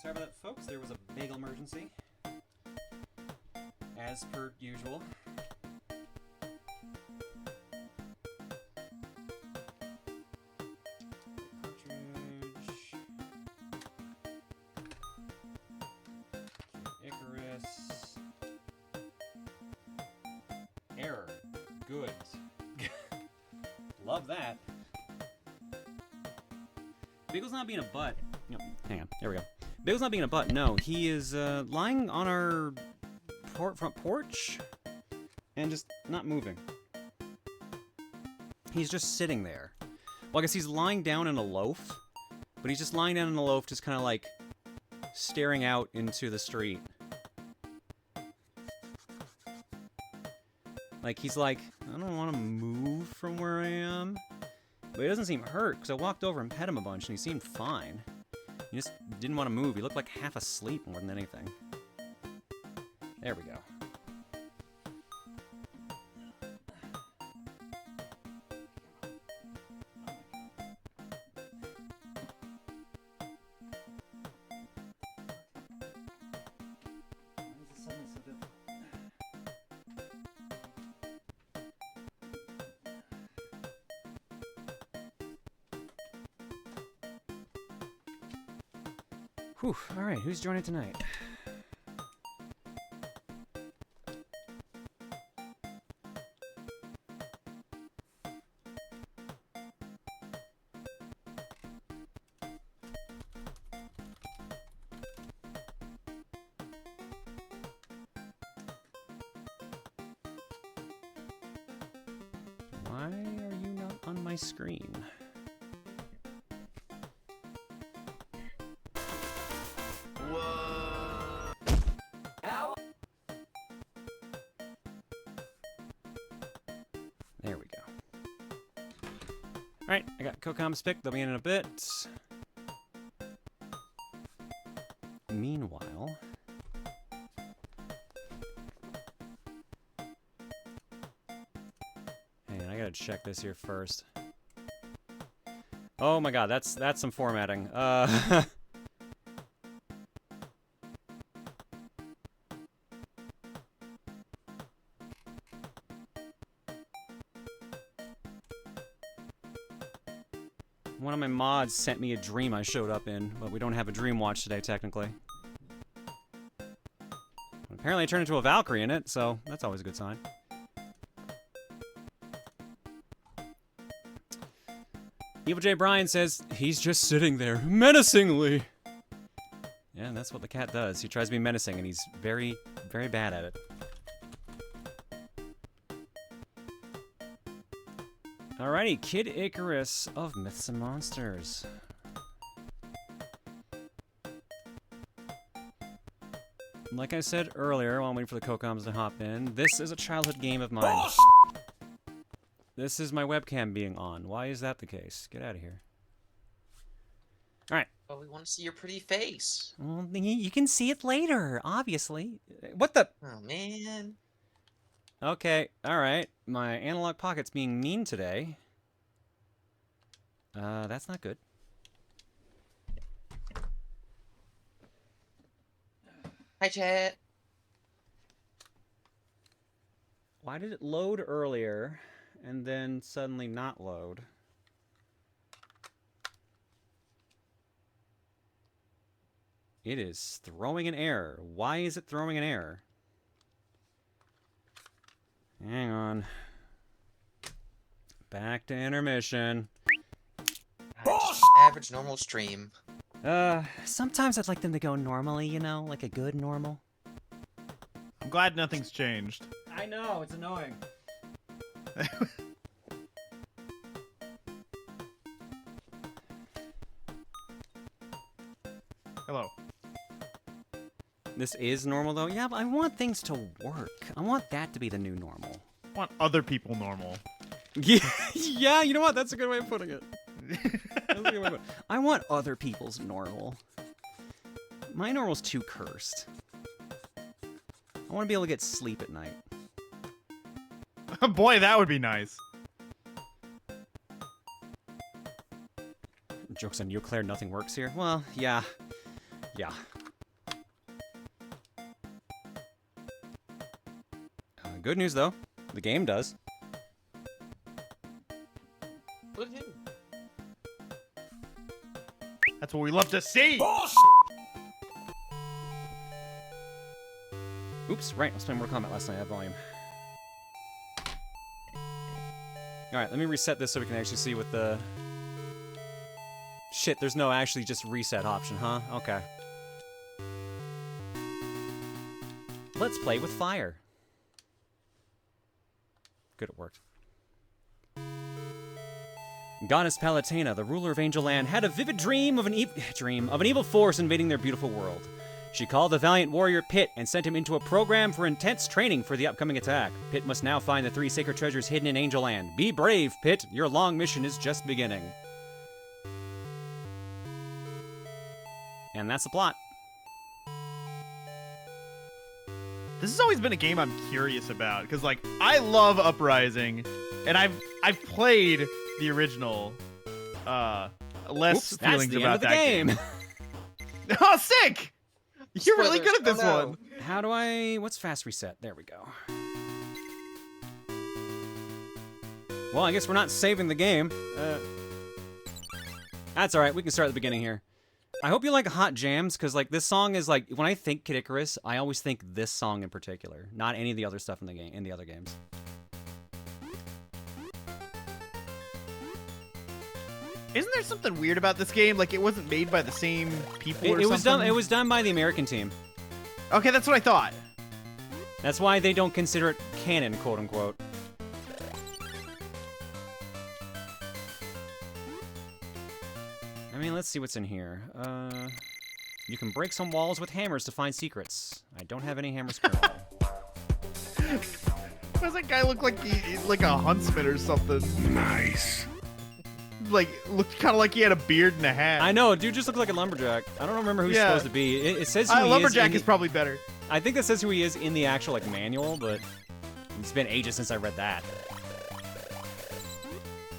Sorry about that, folks. There was a bagel emergency. As per usual. Cartridge. Icarus. Error. Good. Love that. Bagel's not being a butt. No, hang on. There we go. Bagel's not being a butt. No, he is lying on our front porch and just not moving. He's just sitting there. Well, I guess he's lying down in a loaf, but he's just lying down in a loaf, just kind of like staring out into the street. Like, he's like, I don't want to move from where I am. But he doesn't seem hurt, because I walked over and pet him a bunch, and he seemed fine. He just didn't want to move. He looked like half asleep more than anything. There we go. Whew, alright, who's joining tonight? Why are you not on my screen? There we go. Alright, I got Cocom's pick. They'll be in a bit. Meanwhile... Hang on, I gotta check this here first. Oh my god, that's some formatting. One of my mods sent me a dream I showed up in, but we don't have a dream watch today, technically. Apparently I turned into a Valkyrie in it, so that's always a good sign. Evil J. Bryan says, he's just sitting there, menacingly! Yeah, that's what the cat does. He tries to be menacing, and he's very, very bad at it. Alrighty, Kid Icarus of Myths and Monsters. Like I said earlier, while I'm waiting for the Cocoms to hop in, this is a childhood game of mine. This is my webcam being on. Why is that the case? Get out of here. Alright. Well, we want to see your pretty face. Well, you can see it later, obviously. What the? Oh, man. Okay, alright. My analog pocket's being mean today. That's not good. Hi, chat. Why did it load earlier and then suddenly not load? It is throwing an error. Why is it throwing an error? Hang on. Back to intermission. Average normal stream. Sometimes I'd like them to go normally, you know, like a good normal. I'm glad nothing's changed. I know, it's annoying. Hello. This is normal, though? Yeah, but I want things to work. I want that to be the new normal. I want other people normal. Yeah, you know what? That's a good way of putting it. That's a good way of putting it. I want other people's normal. My normal's too cursed. I want to be able to get sleep at night. Boy, that would be nice. Jokes on you, Claire, nothing works here. Well, yeah. Yeah. Good news, though. The game does. Woohoo. That's what we love to see. Oops, right. I was playing Mortal Kombat last night at volume. Alright, let me reset this so we can actually see what the... Shit, there's no actually just reset option, huh? Okay. Let's play with fire. Good, it worked. Goddess Palutena, the ruler of Angel Land, had a vivid dream of an evil force invading their beautiful world. She called the valiant warrior Pit and sent him into a program for intense training for the upcoming attack. Pit must now find the 3 sacred treasures hidden in Angel Land. Be brave, Pit. Your long mission is just beginning. And that's the plot. This has always been a game I'm curious about because, like, I love Uprising, and I've played the original. Less Oops, feelings that's the about end of the that game. Oh, sick! You're really good at this Spoilers. one. How do I... What's fast reset? There we go. Well, I guess we're not saving the game. That's alright, we can start at the beginning here. I hope you like Hot Jams, because, like, this song is, like, when I think Kid Icarus, I always think this song in particular, not any of the other stuff in the game, in the other games. Isn't there something weird about this game? Like, it wasn't made by the same people or It was something? done. It was done by the American team. Okay, that's what I thought. That's why they don't consider it canon, quote unquote. I mean, let's see what's in here. You can break some walls with hammers to find secrets. I don't have any hammers currently. Why does that guy look like he's like a huntsman or something? Nice. Like, looked kind of like he had a beard and a hat. I know, dude just looked like a lumberjack. I don't remember who he's Yeah. supposed to be. It says who he lumberjack is. is probably better. I think that says who he is in the actual like manual, but it's been ages since I read that.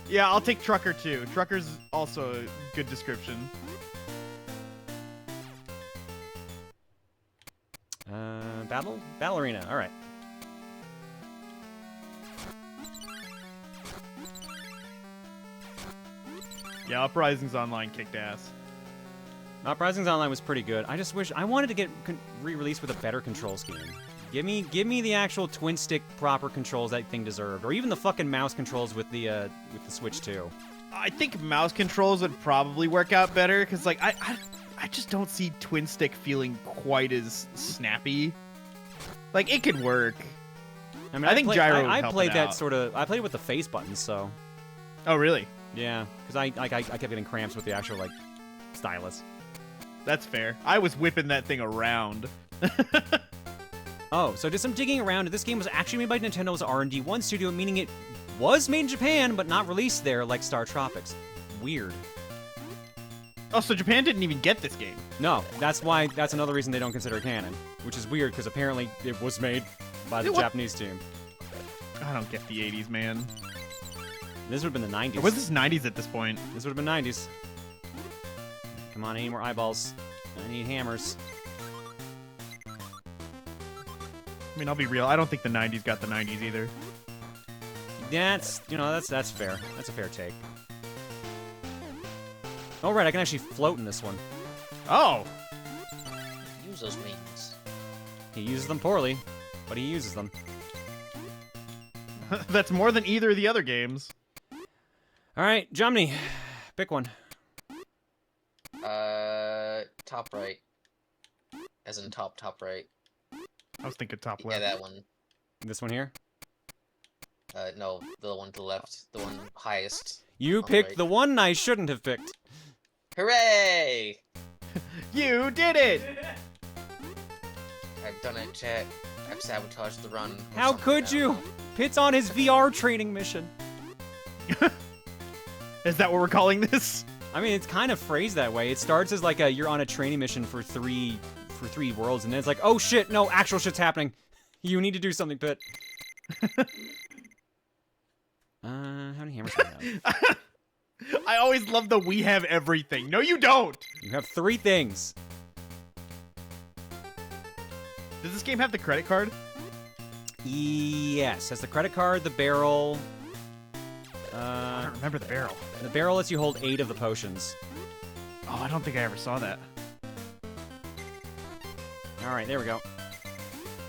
Yeah, I'll take Trucker too. Trucker's also a good description. Battle arena. All right. Yeah, Uprising's online kicked ass. Uprising's Online was pretty good. I just wish I wanted to get re-released with a better control scheme. Give me the actual twin stick proper controls that thing deserved, or even the fucking mouse controls with the Switch too. I think mouse controls would probably work out better because, like, I just don't see twin stick feeling quite as snappy. Like, it could work. I mean, I think gyro would I help played it that out. sort of. I played with the face buttons, so Oh, really? yeah, because I kept getting cramps with the actual like stylus. That's fair. I was whipping that thing around. Oh, so did some digging around. This game was actually made by Nintendo's R&D 1 studio, meaning it was made in Japan, but not released there like Star Tropics. Weird. Oh, so Japan didn't even get this game. No, that's another reason they don't consider it canon, which is weird because apparently it was made by the What? Japanese team. I don't get the 80s, man. This would have been the 90s. Or was this 90s at this point? This would have been 90s. Come on, I need more eyeballs. I need hammers. I mean, I'll be real. I don't think the 90s got the 90s either. That's fair. That's a fair take. Oh, right, I can actually float in this one. Oh! Use those wings. He uses them poorly, but he uses them. That's more than either of the other games. All right, Jomny, pick one. Top right. As in top right. I was thinking top Yeah, left. that one. This one here. No, the one to the left. The one highest. You On the picked right. the one I shouldn't have picked. Hooray! You did it! I've done it, chat. I've sabotaged the run. or How something, could I don't you? know. Pitt's on his VR training mission. Is that what we're calling this? I mean, it's kind of phrased that way. It starts as like you're on a training mission for three worlds, and then it's like, oh shit, no, actual shit's happening. You need to do something, Pitt. How many hammers do I have? I always love the we have everything. No, you don't! You have 3 things. Does this game have the credit card? Yes, has the credit card, the barrel. I don't remember the barrel. The barrel lets you hold 8 of the potions. Oh, I don't think I ever saw that. All right, there we go.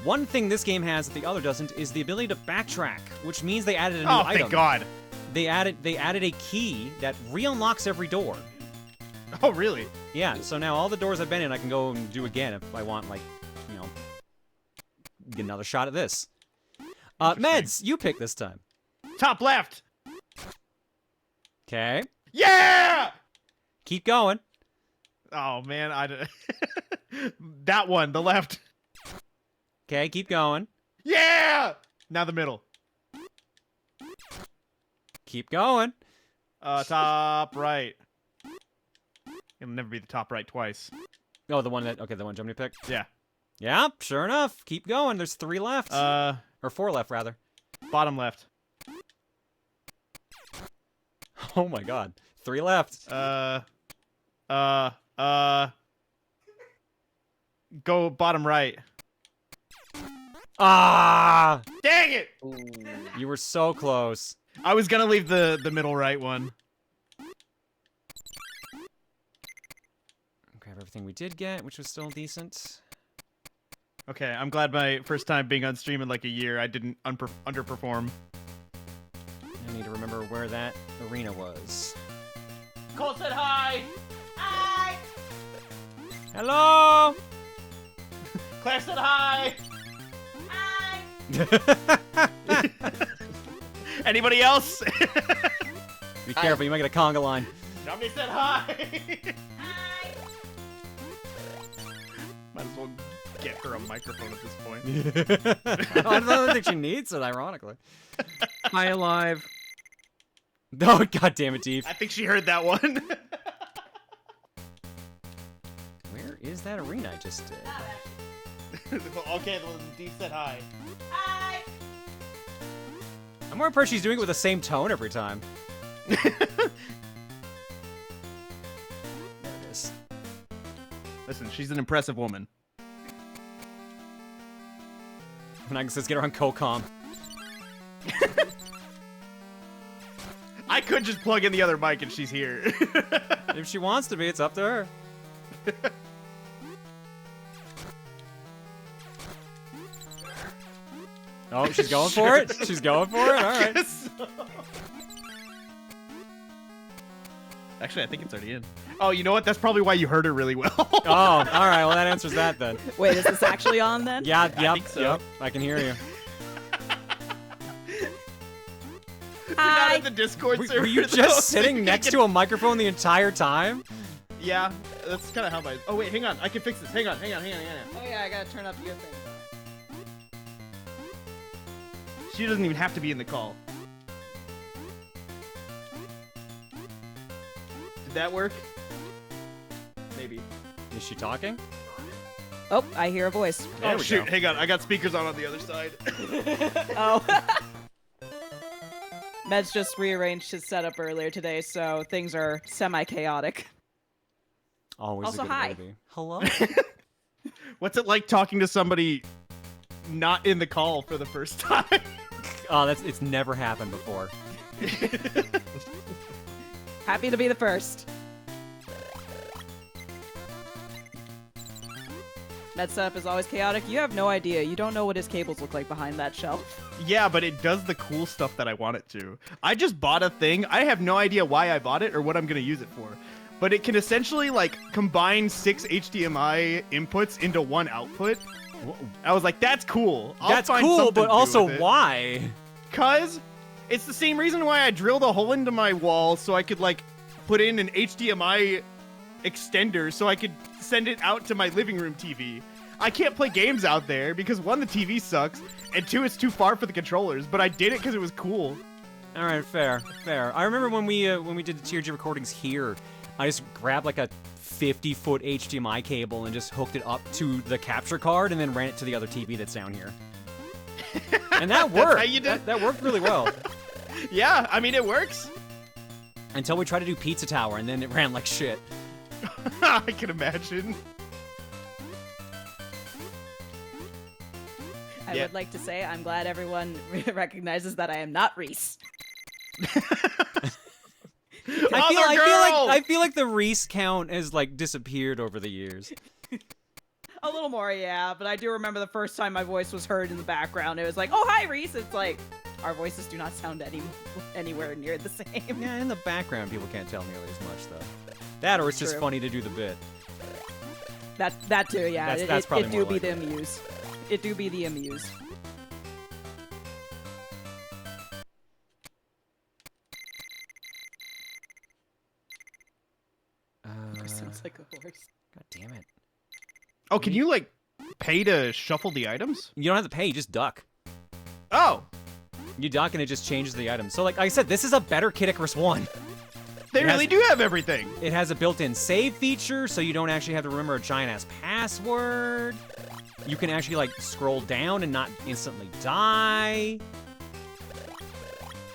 One thing this game has that the other doesn't is the ability to backtrack, which means they added a new item. Thank God. They added a key that re-unlocks every door. Oh, really? Yeah, so now all the doors I've been in, I can go and do again if I want, like, you know, get another shot at this. Meds, you pick this time. Top left. Okay. Yeah! Keep going. Oh, man. That one, the left. Okay, keep going. Yeah! Now the middle. Keep going. Top right. It'll never be the top right twice. Oh, the one that... Okay, the one Jimmy picked? Yeah. Yeah, sure enough. Keep going. There's 3 left. Or 4 left, rather. Bottom left. Oh my god. 3 left. Go bottom right. Ah! Dang it! You were so close. I was gonna leave the middle right one. Grab everything we did get, which was still decent. Okay, I'm glad my first time being on stream in like a year, I didn't underperform. I need to remember where that arena was. Cole said hi! Hi! Hello! Claire said hi! Anybody else? Be careful, you might get a conga line. Somebody said hi! Might as well get her a microphone at this point. I don't think she needs it, ironically. Hi, alive. Oh, god damn it, Deep. I think she heard that one. Where is that arena I just did? Okay, well, Deep said hi. I'm more impressed she's doing it with the same tone every time. There it is. Listen, she's an impressive woman. Naga says get her on CoCom. I could just plug in the other mic and she's here. If she wants to be, it's up to her. Oh, she's going for it? She's going for it? Alright. Actually, I think it's already in. Oh, you know what? That's probably why you heard her really well. Oh, alright, well that answers that then. Wait, is this actually on then? Yeah, yep, think so. yep, I can hear you. You're not in the Discord server. Were you though, just so sitting you next can- to a microphone the entire time? Yeah, that's kind of how my... Oh, wait, hang on. I can fix this. Hang on. Oh yeah, I gotta turn up your thing. She doesn't even have to be in the call. Did that work? Maybe. Is she talking? Oh, I hear a voice. There Oh, we shoot. go. Hang on. I got speakers on the other side. Oh. Med's just rearranged his setup earlier today, so things are semi-chaotic. Always Also, a good way hi. to be. Hello? What's it like talking to somebody not in the call for the first time? Oh, it's never happened before. Happy to be the first. Med setup is always chaotic. You have no idea. You don't know what his cables look like behind that shelf. Yeah, but it does the cool stuff that I want it to. I just bought a thing. I have no idea why I bought it or what I'm going to use it for. But it can essentially, like, combine 6 HDMI inputs into one output. I was like, that's cool. That's cool, but also why? Because it's the same reason why I drilled a hole into my wall so I could, like, put in an HDMI extender so I could send it out to my living room TV. I can't play games out there because 1, the TV sucks, and 2, it's too far for the controllers, but I did it because it was cool. All right, fair. I remember when we did the TRG recordings here, I just grabbed like a 50-foot HDMI cable and just hooked it up to the capture card and then ran it to the other TV that's down here. And that worked. how you did? That worked really well. Yeah, I mean, it works. Until we tried to do Pizza Tower, and then it ran like shit. I can imagine. I Yeah. would like to say I'm glad everyone recognizes that I am not Reese. I feel like the Reese count has like disappeared over the years. A little more, yeah, but I do remember the first time my voice was heard in the background. It was like, oh, hi, Reese. It's like, our voices do not sound anywhere near the same. Yeah, in the background, people can't tell nearly as much though. That or it's just True. funny to do the bit. That too, yeah. That's probably it more do be the likely. amuse. It do be the amuse. Sounds like a horse. God damn it! Oh, can you like pay to shuffle the items? You don't have to pay. You just duck. Oh, You duck and it just changes the items. So like I said, this is a better Kid Icarus 1. they It really has- do have everything. It has a built-in save feature, so you don't actually have to remember a giant-ass password. You can actually, like, scroll down and not instantly die.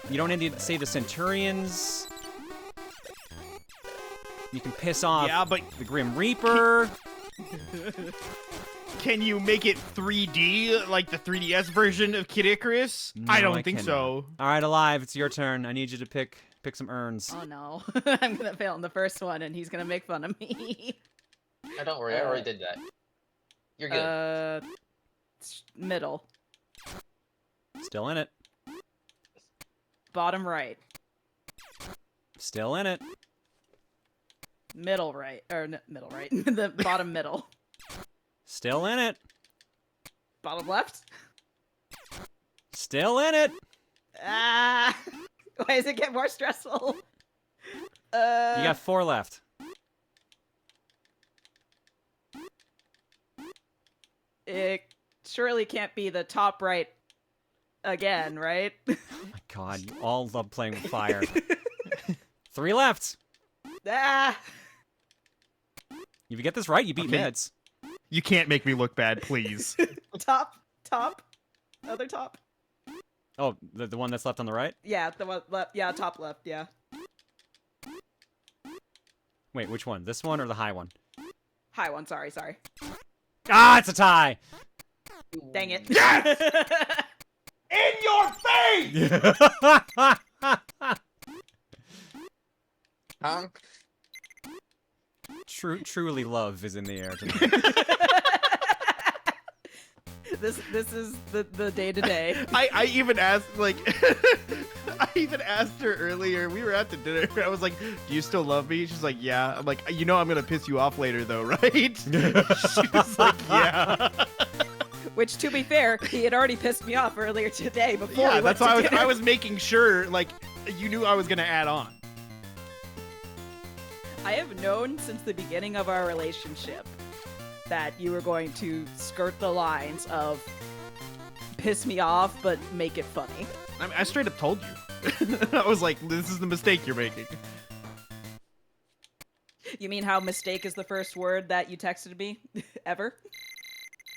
You don't need to save the Centurions. You can piss off Yeah, but the Grim Reaper. can you make it 3D like the 3DS version of Kid Icarus? I No, don't think cannot. so. All right, Alive, it's your turn. I need you to pick some urns. Oh no, I'm gonna fail in the first one, and he's gonna make fun of me. Oh, don't worry, I already did that. You're good. Middle, Still in it. bottom right, Still in it. middle right, or middle right, the bottom middle, Still in it. bottom left. Still in it. Ah, why does it get more stressful? You got 4 left. It surely can't be the top right again, right? My God, you all love playing with fire. 3 left. Ah, If you get this right, you beat Okay. Meds. You can't make me look bad, please. top, other top. Oh, the one that's left on the right? Yeah, the one left. Yeah, top left. Yeah, Wait, which one? This one or the high one? high one. Sorry. Ah, it's a tie! Dang it. In your face! Huh? Truly love is in the air tonight. This is the day to day. I even asked like I even asked her earlier. We were at the dinner. I was like, "Do you still love me?" She's like, "Yeah." I'm like, "You know I'm gonna piss you off later, though, right?" She was like, "Yeah." Which, to be fair, he had already pissed me off earlier today before. Yeah, we went that's why to dinner. I was making sure like you knew I was gonna add on. I have known since the beginning of our relationship that you were going to skirt the lines of piss me off, but make it funny. I straight up told you. I was like, "This is the mistake you're making." You mean how mistake is the first word that you texted me ever?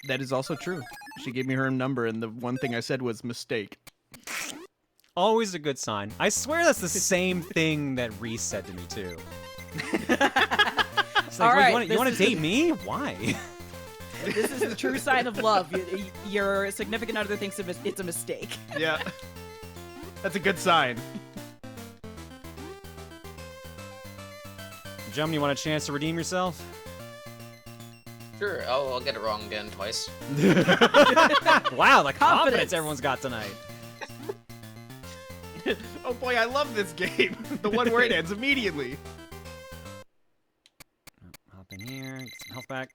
That is also true. She gave me her number, and the one thing I said was mistake. Always a good sign. I swear that's the same thing that Reese said to me, too. It's like, All "Wait, right, you want to this date me? Why? This is the true sign of love. Your significant other thinks it's a mistake. Yeah, that's a good sign. Jum, you want a chance to redeem yourself? Sure, I'll get it wrong again twice. Wow, the confidence Confidence. everyone's got tonight. Oh boy, I love this game. The one where it ends immediately. Hop in here, get some health back.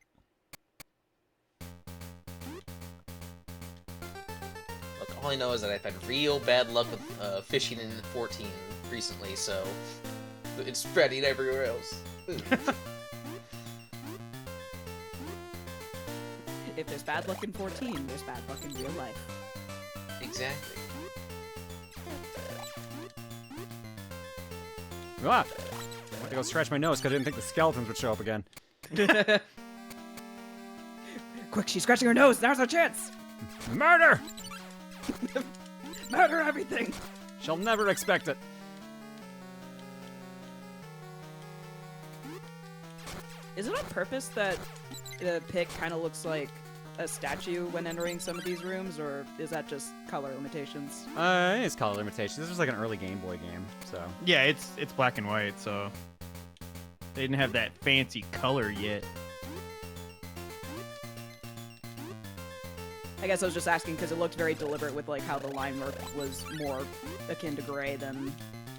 Look, all I know is that I've had real bad luck with fishing in 14 recently, so it's spreading everywhere else. If there's bad luck in 14, there's bad luck in real life. Exactly. Ah! I went to go scratch my nose because I didn't think the skeletons would show up again. Quick, she's scratching her nose. Now's our chance. Murder! Murder everything. She'll never expect it. Is it on purpose that the pick kind of looks like a statue when entering some of these rooms, or is that just color limitations? It's color limitations. This was like an early Game Boy game, so. Yeah, it's black and white, so they didn't have that fancy color yet. I guess I was just asking because it looked very deliberate with like how the line work was more akin to gray than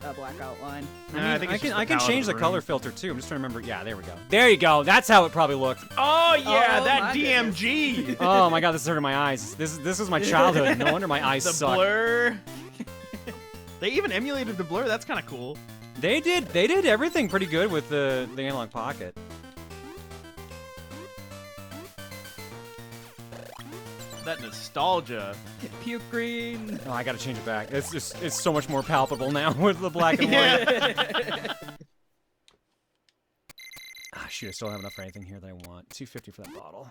a black outline. Nah, I think it's just I the can palette change of the the color room. filter too. I'm just trying to remember. Yeah, there we go. There you go. That's how it probably looked. Oh yeah, Oh, that my DMG. Oh my god, this is hurting my eyes. This is my childhood. No wonder my eyes The suck. blur. They even emulated the blur. That's kind of cool. They did everything pretty good with the Analog Pocket. That nostalgia. Puke green. Oh, I gotta change it back. It's so much more palpable now with the black and white. Yeah. Ah, shoot, I still don't have enough for anything here that I want. $2.50 for that bottle.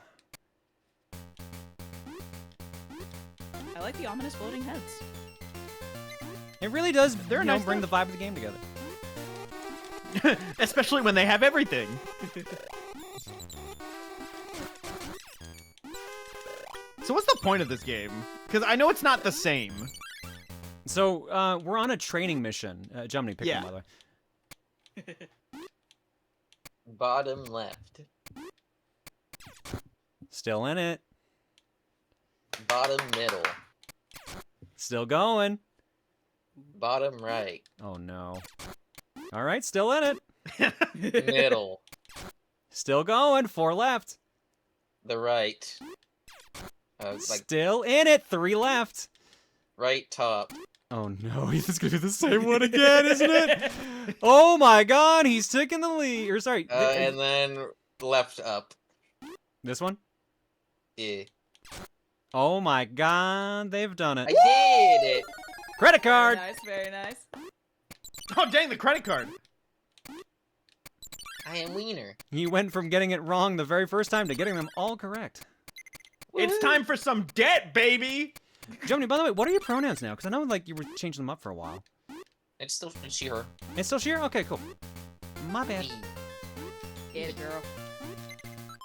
I like the ominous floating heads. It really does. They're you know, nice bring stuff. the vibe of the game together. Especially when they have everything. So what's the point of this game? Because I know it's not the same. So we're on a training mission. Jumny picked Yeah. one, by the way. Bottom left. Still in it. Bottom middle. Still going. Bottom right. Oh no. All right, still in it. Middle. Still going. 4 left. The right. Like Still in it. 3 left. right top. Oh no, he's gonna do the same one again, isn't it? Oh my god, he's taking the lead. Or sorry, And then left up. this one? Yeah. Oh my god, they've done I it. did it. Credit card. Very nice, very nice. Oh dang, the credit card. I am Wiener. He went from getting it wrong the very first time to getting them all correct. It's time for some debt, baby. Jomny, by the way, what are your pronouns now? Because I know like you were changing them up for a while. It's still she, her. It's still Sheer? Okay, cool. My bad. Me. Get it, girl.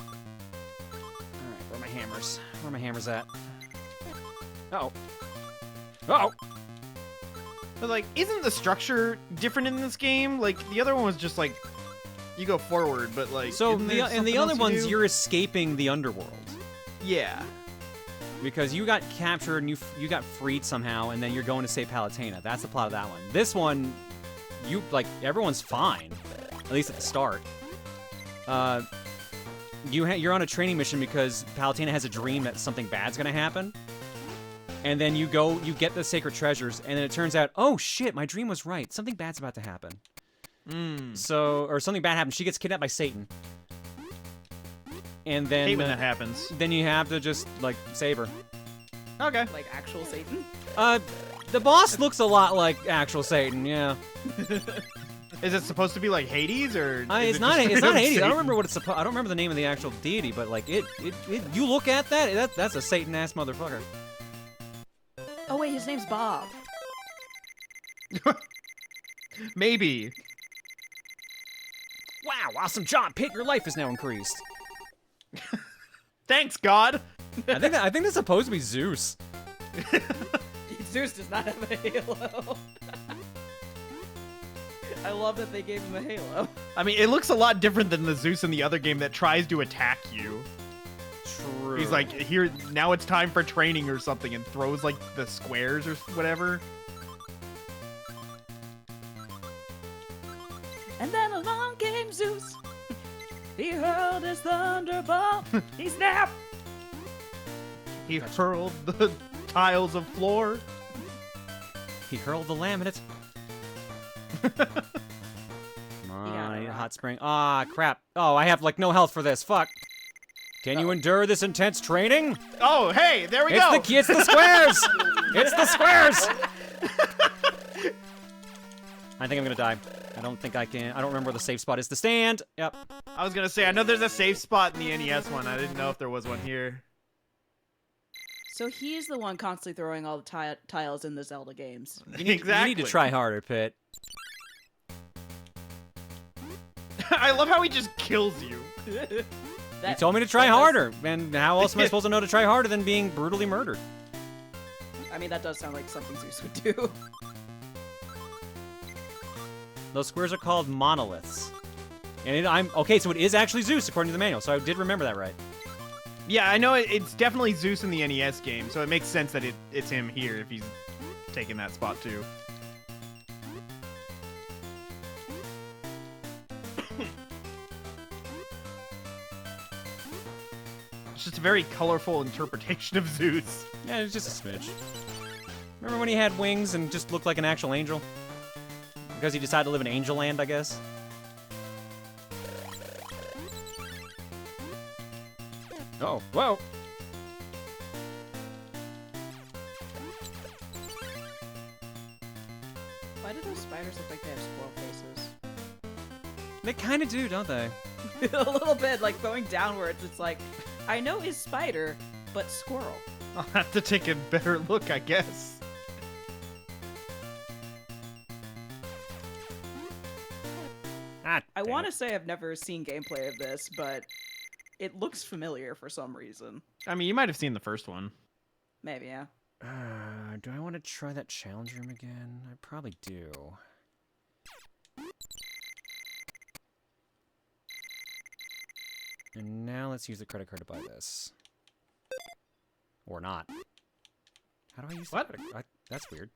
Alright, where are my hammers? Where are my hammers at? Uh-oh. Uh-oh! But like, isn't the structure different in this game? Like the other one was just like, you go forward, but like. So, isn't there in the something other else ones, do? you're escaping the underworld. Yeah. Because you got captured and you got freed somehow, and then you're going to save Palutena. That's the plot of that one. This one, you like everyone's fine, at least at the start. You're on a training mission because Palutena has a dream that something bad's gonna happen, and then you get the sacred treasures, and then it turns out, oh shit, my dream was right. Something bad's about to happen. Or something bad happens. She gets kidnapped by Satan. And then Hate when that happens. Then you have to just like save her. Okay. Like actual Satan? The boss looks a lot like actual Satan, yeah. Is it supposed to be like Hades or? Is It's it not just Hades. I don't Satan? remember what it's supposed. I don't remember the name of the actual deity, but like it you look at that's a Satan ass motherfucker. Oh wait, his name's Bob. Maybe. Wow, awesome job, Pit. Your life is now increased. Thanks, God. I think that's supposed to be Zeus. Zeus does not have a halo. I love that they gave him a halo. I mean, it looks a lot different than the Zeus in the other game that tries to attack you. True. He's like, here, now it's time for training or something, and throws like the squares or whatever. And then along came Zeus. He hurled his thunderbolt. He snapped. He hurled the tiles of floor. He hurled the laminate. Come on, I need a hot spring. Ah, crap. Oh, I have like no health for this. Fuck. Can you endure this intense training? Oh, hey, there we go. It's the squares. It's the squares. I think I'm gonna die. I don't think I can. I don't remember where the safe spot is to stand. Yep. I was gonna say, I know there's a safe spot in the NES one. I didn't know if there was one here. So he's the one constantly throwing all the tiles in the Zelda games. Exactly. You need to try harder, Pit. I love how he just kills you. He told me to try harder, and how else am I supposed to know to try harder than being brutally murdered? I mean, that does sound like something Zeus would do. Those squares are called monoliths. And I'm okay, so it is actually Zeus according to the manual, so I did remember that right. Yeah, I know it's definitely Zeus in the NES game, so it makes sense that it's him here if he's taking that spot too. It's just a very colorful interpretation of Zeus. Yeah, it's just a smidge. Remember when he had wings and just looked like an actual angel? Because he decided to live in Angel Land, I guess. Oh, whoa! Why do those spiders look like they have squirrel faces? They kind of do, don't they? A little bit, like going downwards. It's like, I know is spider, but squirrel. I'll have to take a better look, I guess. I want to say I've never seen gameplay of this, but it looks familiar for some reason. I mean, you might have seen the first one. Maybe, yeah. Do I want to try that challenge room again? I probably do. And now let's use the credit card to buy this. Or not. How do I use What? the credit card? That's weird.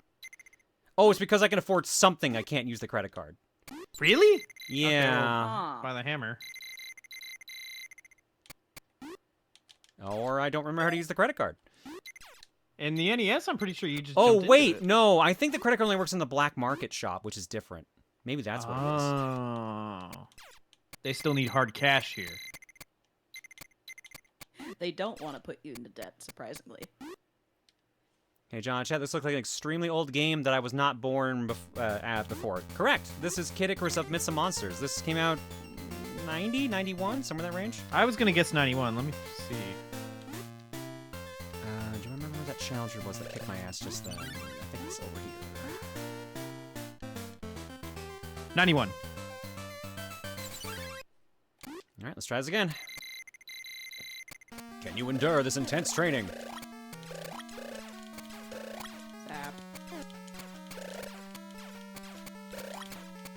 Oh, it's because I can afford something I can't use the credit card. Really? Yeah. Huh. By the hammer. Or I don't remember how to use the credit card. In the NES, I'm pretty sure you just. Oh, jumped into wait. it. No, I think the credit card only works in the black market shop, which is different. Maybe that's what it is. Oh. They still need hard cash here. They don't want to put you into debt, surprisingly. Hey, John, chat, this looks like an extremely old game that I was not born before. Correct. This is Kid Icarus of Myths and Monsters. This came out 90, 91, somewhere in that range. I was gonna guess 91. Let me see. Do you remember where that challenger was that kicked my ass just then? I think it's over here. 91. All right, let's try this again. Can you endure this intense training? Zap.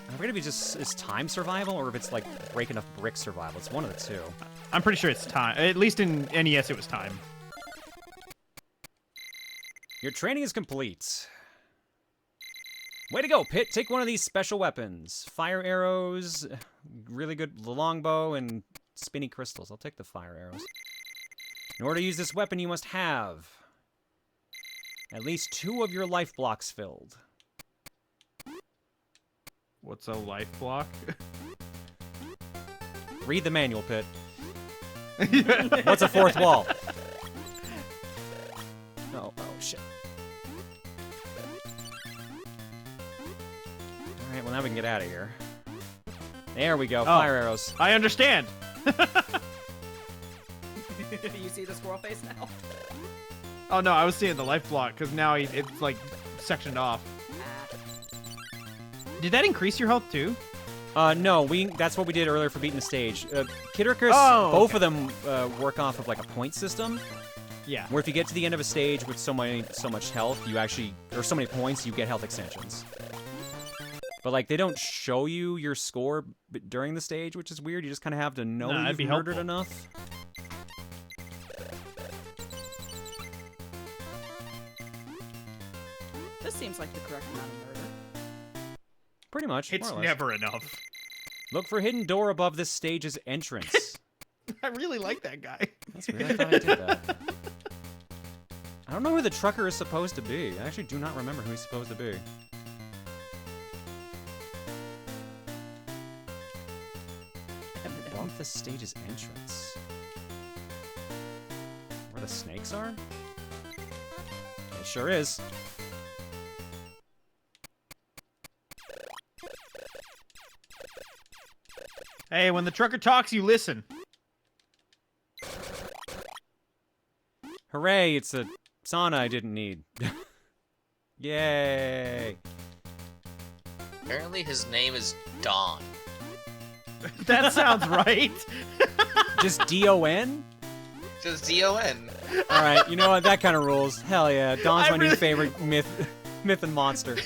I forget if it's just is time survival or if it's like break enough brick survival. It's one of the two. I'm pretty sure it's time. At least in NES, it was time. Your training is complete. Way to go, Pit. Take one of these special weapons. Fire arrows, really good longbow, and spinny crystals. I'll take the fire arrows. In order to use this weapon, you must have at least 2 of your life blocks filled. What's a life block? Read the manual, Pit. What's a 4th wall? Oh, shit. Alright, well now we can get out of here. There we go, fire arrows. I understand. You see the squirrel face now? Oh no, I was seeing the life block because now it's like sectioned off. Did that increase your health too? No, that's what we did earlier for beating the stage. Kid Icarus, both of them work off of like a point system. Yeah. Where if you get to the end of a stage with so much health, you actually, or so many points, you get health extensions. But like they don't show you your score during the stage, which is weird. You just kind of have to know you've murdered enough. This seems like the correct amount of murder. Pretty much. It's more or less. never enough. Look for a hidden door above this stage's entrance. I really like that guy. That's weird. I thought I did that. I don't know who the trucker is supposed to be. I actually do not remember who he's supposed to be. Above the stage's entrance. Where the snakes are? It sure is. Hey, when the trucker talks, you listen. Hooray, it's a sauna I didn't need. Yay! Apparently his name is Don. That sounds right. Just D-O-N? Just D-O-N. All right, you know what? That kind of rules. Hell yeah, Don's I my new really- favorite myth and monster.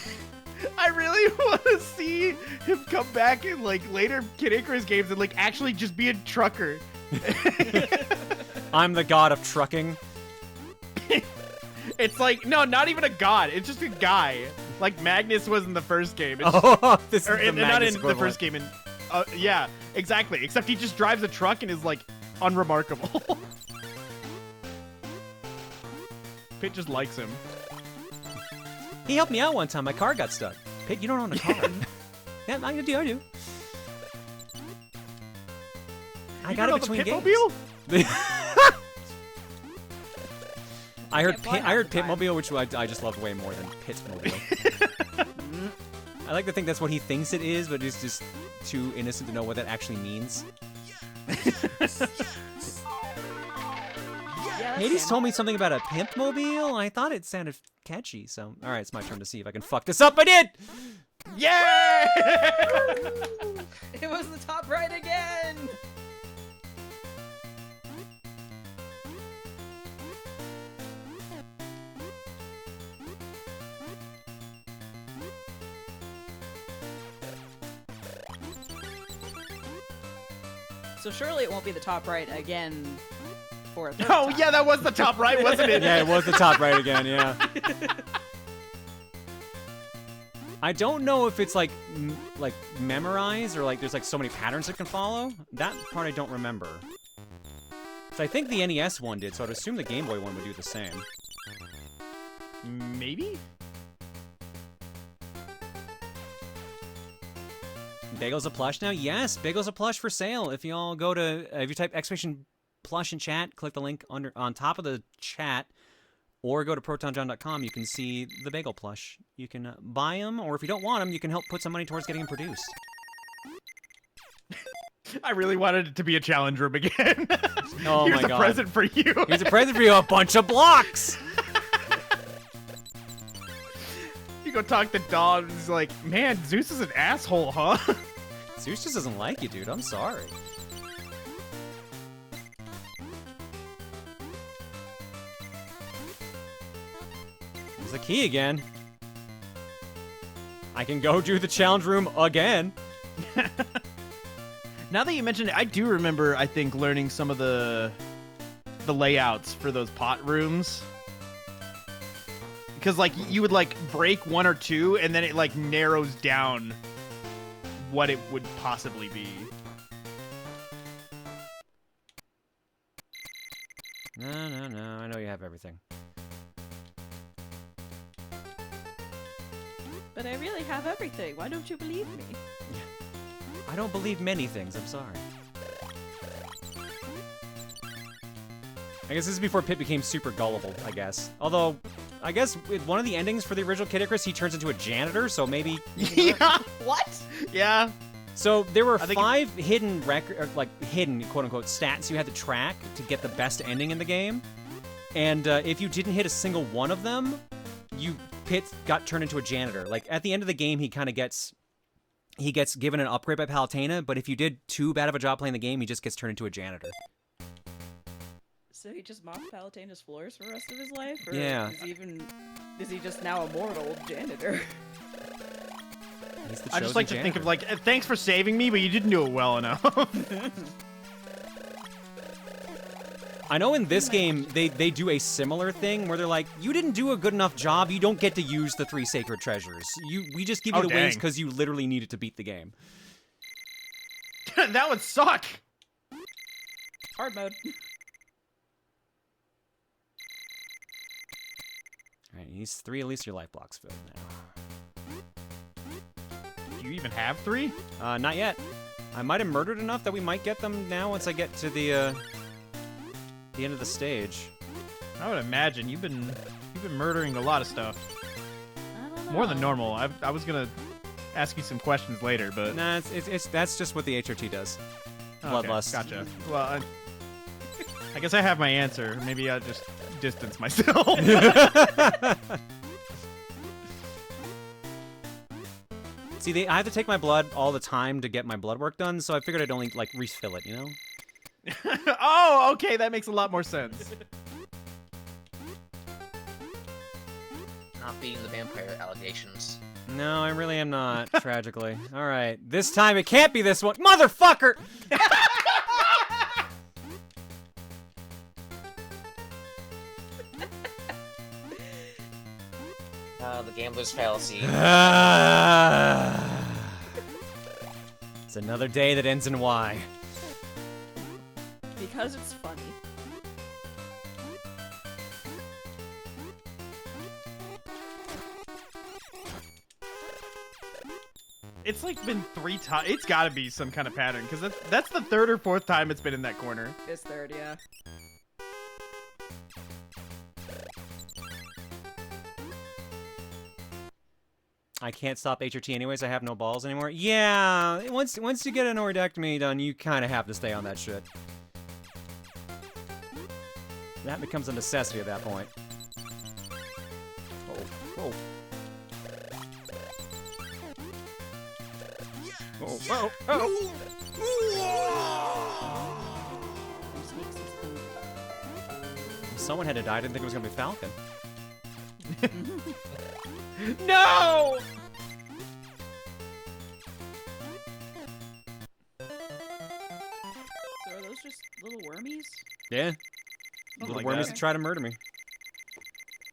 I really want to see him come back in like later Kid Icarus games and like actually just be a trucker. I'm the god of trucking. It's like no, not even a god. It's just a guy. Like Magnus was in the first game. It's Oh, this is or the not Magnus in the first equivalent. game. Yeah, exactly. Except he just drives a truck and is like unremarkable. Pit just likes him. He helped me out one time. My car got stuck. Pit, you don't own a car. Yeah, I do. I got it between games. I heard fly half the time. Pitmobile, which I just loved way more than Pitmobile. I like to think that's what he thinks it is, but he's just too innocent to know what that actually means. Yeah, that's Hades him. told me something about a Pimpmobile. I thought it sounded catchy, so all right, it's my turn to see if I can fuck this up. I did. Yeah! It was the top right again! So surely it won't be the top right again for a third Oh time. yeah, that was the top right, wasn't it? Yeah, it was the top right again. Yeah. I don't know if it's like memorized or like there's like so many patterns it can follow. That part I don't remember. So I think the NES one did, so I'd assume the Game Boy one would do the same. Maybe? Bagel's a plush now? Yes, Bagel's a plush for sale. If you all go to, if you type exclamation plush in chat, click the link on top of the chat, or go to protonjohn.com, you can see the Bagel plush. You can buy them, or if you don't want them, you can help put some money towards getting them produced. I really wanted it to be a challenge room again. Oh Here's my a god. present for you. Here's a present for you, a bunch of blocks! You go talk to Dawn, and he's like, man, Zeus is an asshole, huh? Zeus just doesn't like you, dude. I'm sorry. There's the key again. I can go do the challenge room again. Now that you mentioned it, I do remember, I think, learning some of the layouts for those pot rooms. Because, like, you would, like, break one or two, and then it, like, narrows down what it would possibly be. No, I know you have everything. But I really have everything. Why don't you believe me? I don't believe many things, I'm sorry. I guess this is before Pit became super gullible, I guess. Although, I guess with one of the endings for the original Kid Icarus, he turns into a janitor, so maybe... Yeah. What? Yeah. So there were I think 5 hidden hidden quote-unquote stats you had to track to get the best ending in the game. And if you didn't hit a single one of them, Pit got turned into a janitor. Like, at the end of the game, he gets given an upgrade by Palutena, but if you did too bad of a job playing the game, he just gets turned into a janitor. So he just mopped Palutena's floors for the rest of his life? Or Yeah. is he just now a mortal janitor? He's the I just chosen like to think janitor. of, like, thanks for saving me, but you didn't do it well enough. I know in this game, they do a similar thing where they're like, you didn't do a good enough job, you don't get to use the 3 sacred treasures. We just give you Oh, the wings dang. because you literally needed to beat the game. That would suck. Hard mode. Alright, he's 3, at least your life block's filled now. Do you even have 3? Not yet. I might have murdered enough that we might get them now once I get to the end of the stage. I would imagine you've been murdering a lot of stuff. I don't know. More than normal. I was gonna ask you some questions later, but Nah, that's just what the HRT does. Bloodlust. Okay, gotcha. Well, I guess I have my answer. Maybe I'll just distance myself. See, I have to take my blood all the time to get my blood work done, so I figured I'd only, like, refill it, you know? Oh, okay, that makes a lot more sense. Not beating the vampire allegations. No, I really am not, tragically. Alright, this time it can't be this one. Motherfucker! The gambler's fallacy. It's another day that ends in Y. Because it's funny. It's like been 3 times. It's got to be some kind of pattern because that's the 3rd or 4th time it's been in that corner. It's third, yeah. I can't stop HRT anyways, I have no balls anymore. Yeah, once you get an ordectomy done, you kind of have to stay on that shit. That becomes a necessity at that point. Oh, oh. Oh. Someone had to die. I didn't think it was gonna be Falcon. No! So are those just little wormies? Yeah. Something Little like wormies that. that try to murder me.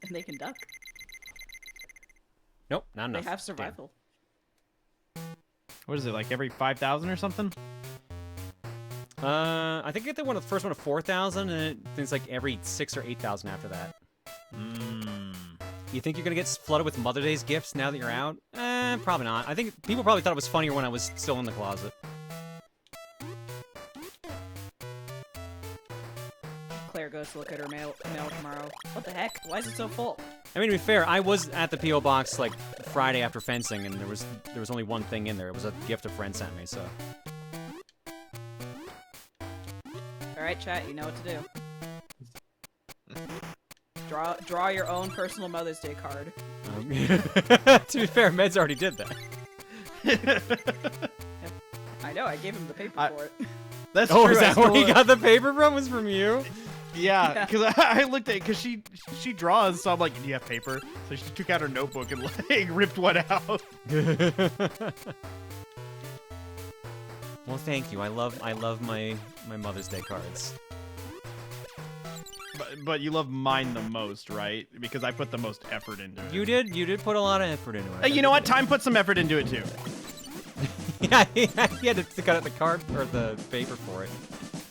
And they can duck. Nope, not enough. They have Damn. survival. What is it, like every 5,000 or something? I think I get the first one of 4,000, and it's like every 6 or 8,000 after that. You think you're gonna get flooded with Mother's Day's gifts now that you're out? Probably not. I think people probably thought it was funnier when I was still in the closet. Claire goes to look at her mail tomorrow. What the heck? Why is it so full? I mean, to be fair, I was at the P.O. box like Friday after fencing, and there was only one thing in there. It was a gift a friend sent me, so. Alright, chat, you know what to do. Draw your own personal Mother's Day card. To be fair, Meds already did that. I know, I gave him the paper for it. That's Oh, true. is I that where stole he got the paper from? Was from you? Yeah, because I looked at it because she draws, so I'm like, do you have paper? So she took out her notebook and like ripped one out. Well, thank you. I love my Mother's Day cards. But you love mine the most, right? Because I put the most effort into it. You did put a lot of effort into it. Hey, you know what? Time put some effort into it too. Yeah, he had to cut out the card or the paper for it.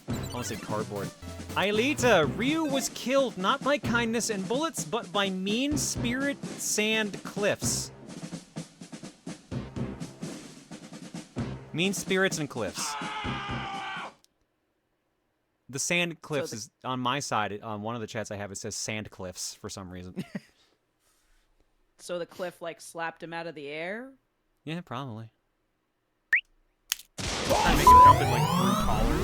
I almost said cardboard. Aelita, Ryu was killed not by kindness and bullets, but by mean spirit sand cliffs. Mean spirits and cliffs. The sand cliffs is on my side. On one of the chats I have, it says sand cliffs for some reason. So the cliff, like, slapped him out of the air? Yeah, probably. I make it jump in like through taller.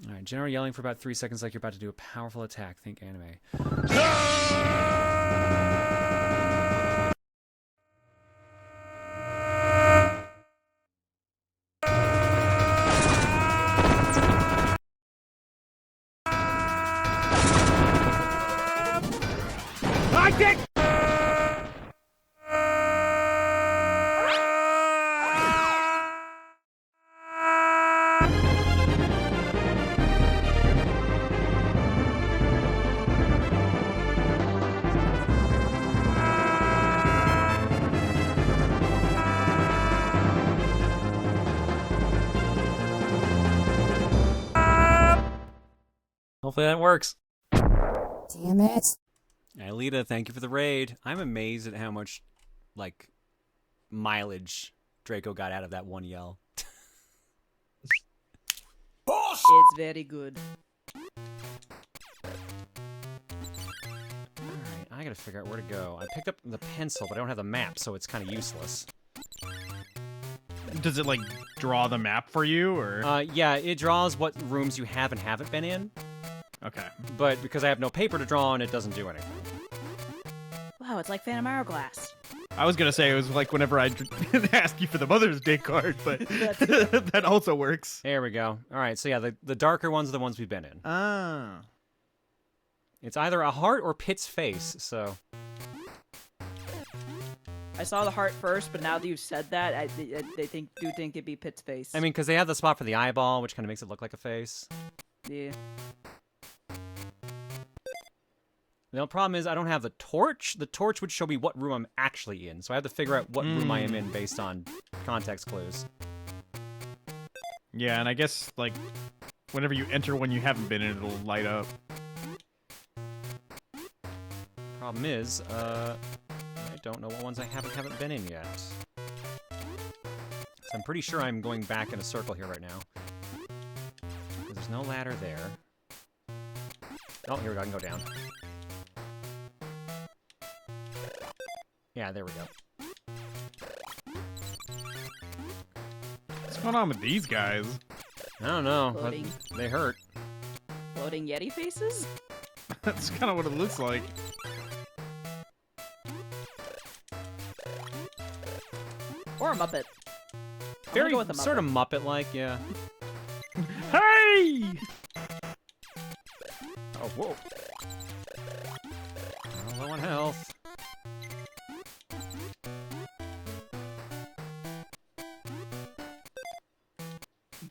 Alright, General yelling for about 3 seconds like you're about to do a powerful attack. Think anime. Hopefully that works. Damn it. Aelita, thank you for the raid. I'm amazed at how much, like, mileage Draco got out of that one yell. It's very good. Alright, I gotta figure out where to go. I picked up the pencil, but I don't have the map, so it's kind of useless. Does it like draw the map for you, or? Yeah, it draws what rooms you have and haven't been in, Okay. but because I have no paper to draw on, it doesn't do anything. Wow, it's like Phantom Hourglass. I was gonna say it was like whenever I ask you for the Mother's Day card, but that also works. There we go. All right, so yeah, the darker ones are the ones we've been in. Ah. It's either a heart or Pit's face, so... I saw the heart first, but now that you've said that, I do think it'd be Pit's face. I mean, because they have the spot for the eyeball, which kind of makes it look like a face. Yeah. The problem is I don't have the torch. The torch would show me what room I'm actually in, so I have to figure out what room I am in based on context clues. Yeah, and I guess, like, whenever you enter one you haven't been in, it'll light up. Problem is, I don't know what ones I haven't been in yet. So I'm pretty sure I'm going back in a circle here right now. There's no ladder there. Oh, here we go. I can go down. Yeah, there we go. What's going on with these guys? I don't know. But Floating. they hurt. Floating Yeti faces? That's kind of what it looks like. Or a Muppet. I'm Very gonna go with a sort of Muppet. Muppet-like, yeah. Hey! Oh, whoa. Oh, low on health.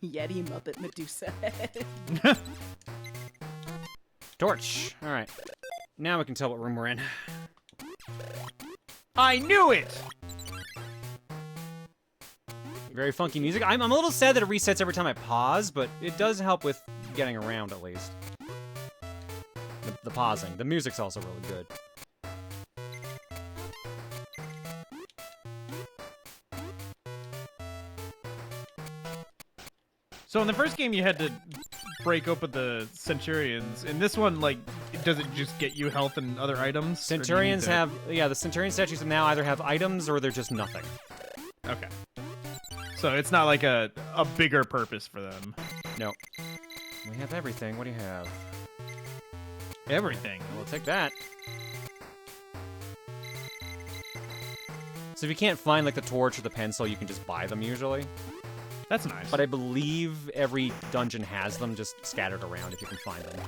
Yeti Muppet Medusa head. Torch. All right. Now we can tell what room we're in. I knew it! Very funky music. I'm a little sad that it resets every time I pause, but it does help with getting around at least. The pausing. The music's also really good. So in the first game you had to break open the Centurions. In this one, like, does it just get you health and other items? Or do you need Centurions to- have... Yeah, the Centurion statues now either have items or they're just nothing. Okay. So it's not like a bigger purpose for them. No. We have everything. What do you have? Everything. We'll take that. So if you can't find, like, the torch or the pencil, you can just buy them usually. That's nice. But I believe every dungeon has them just scattered around if you can find them.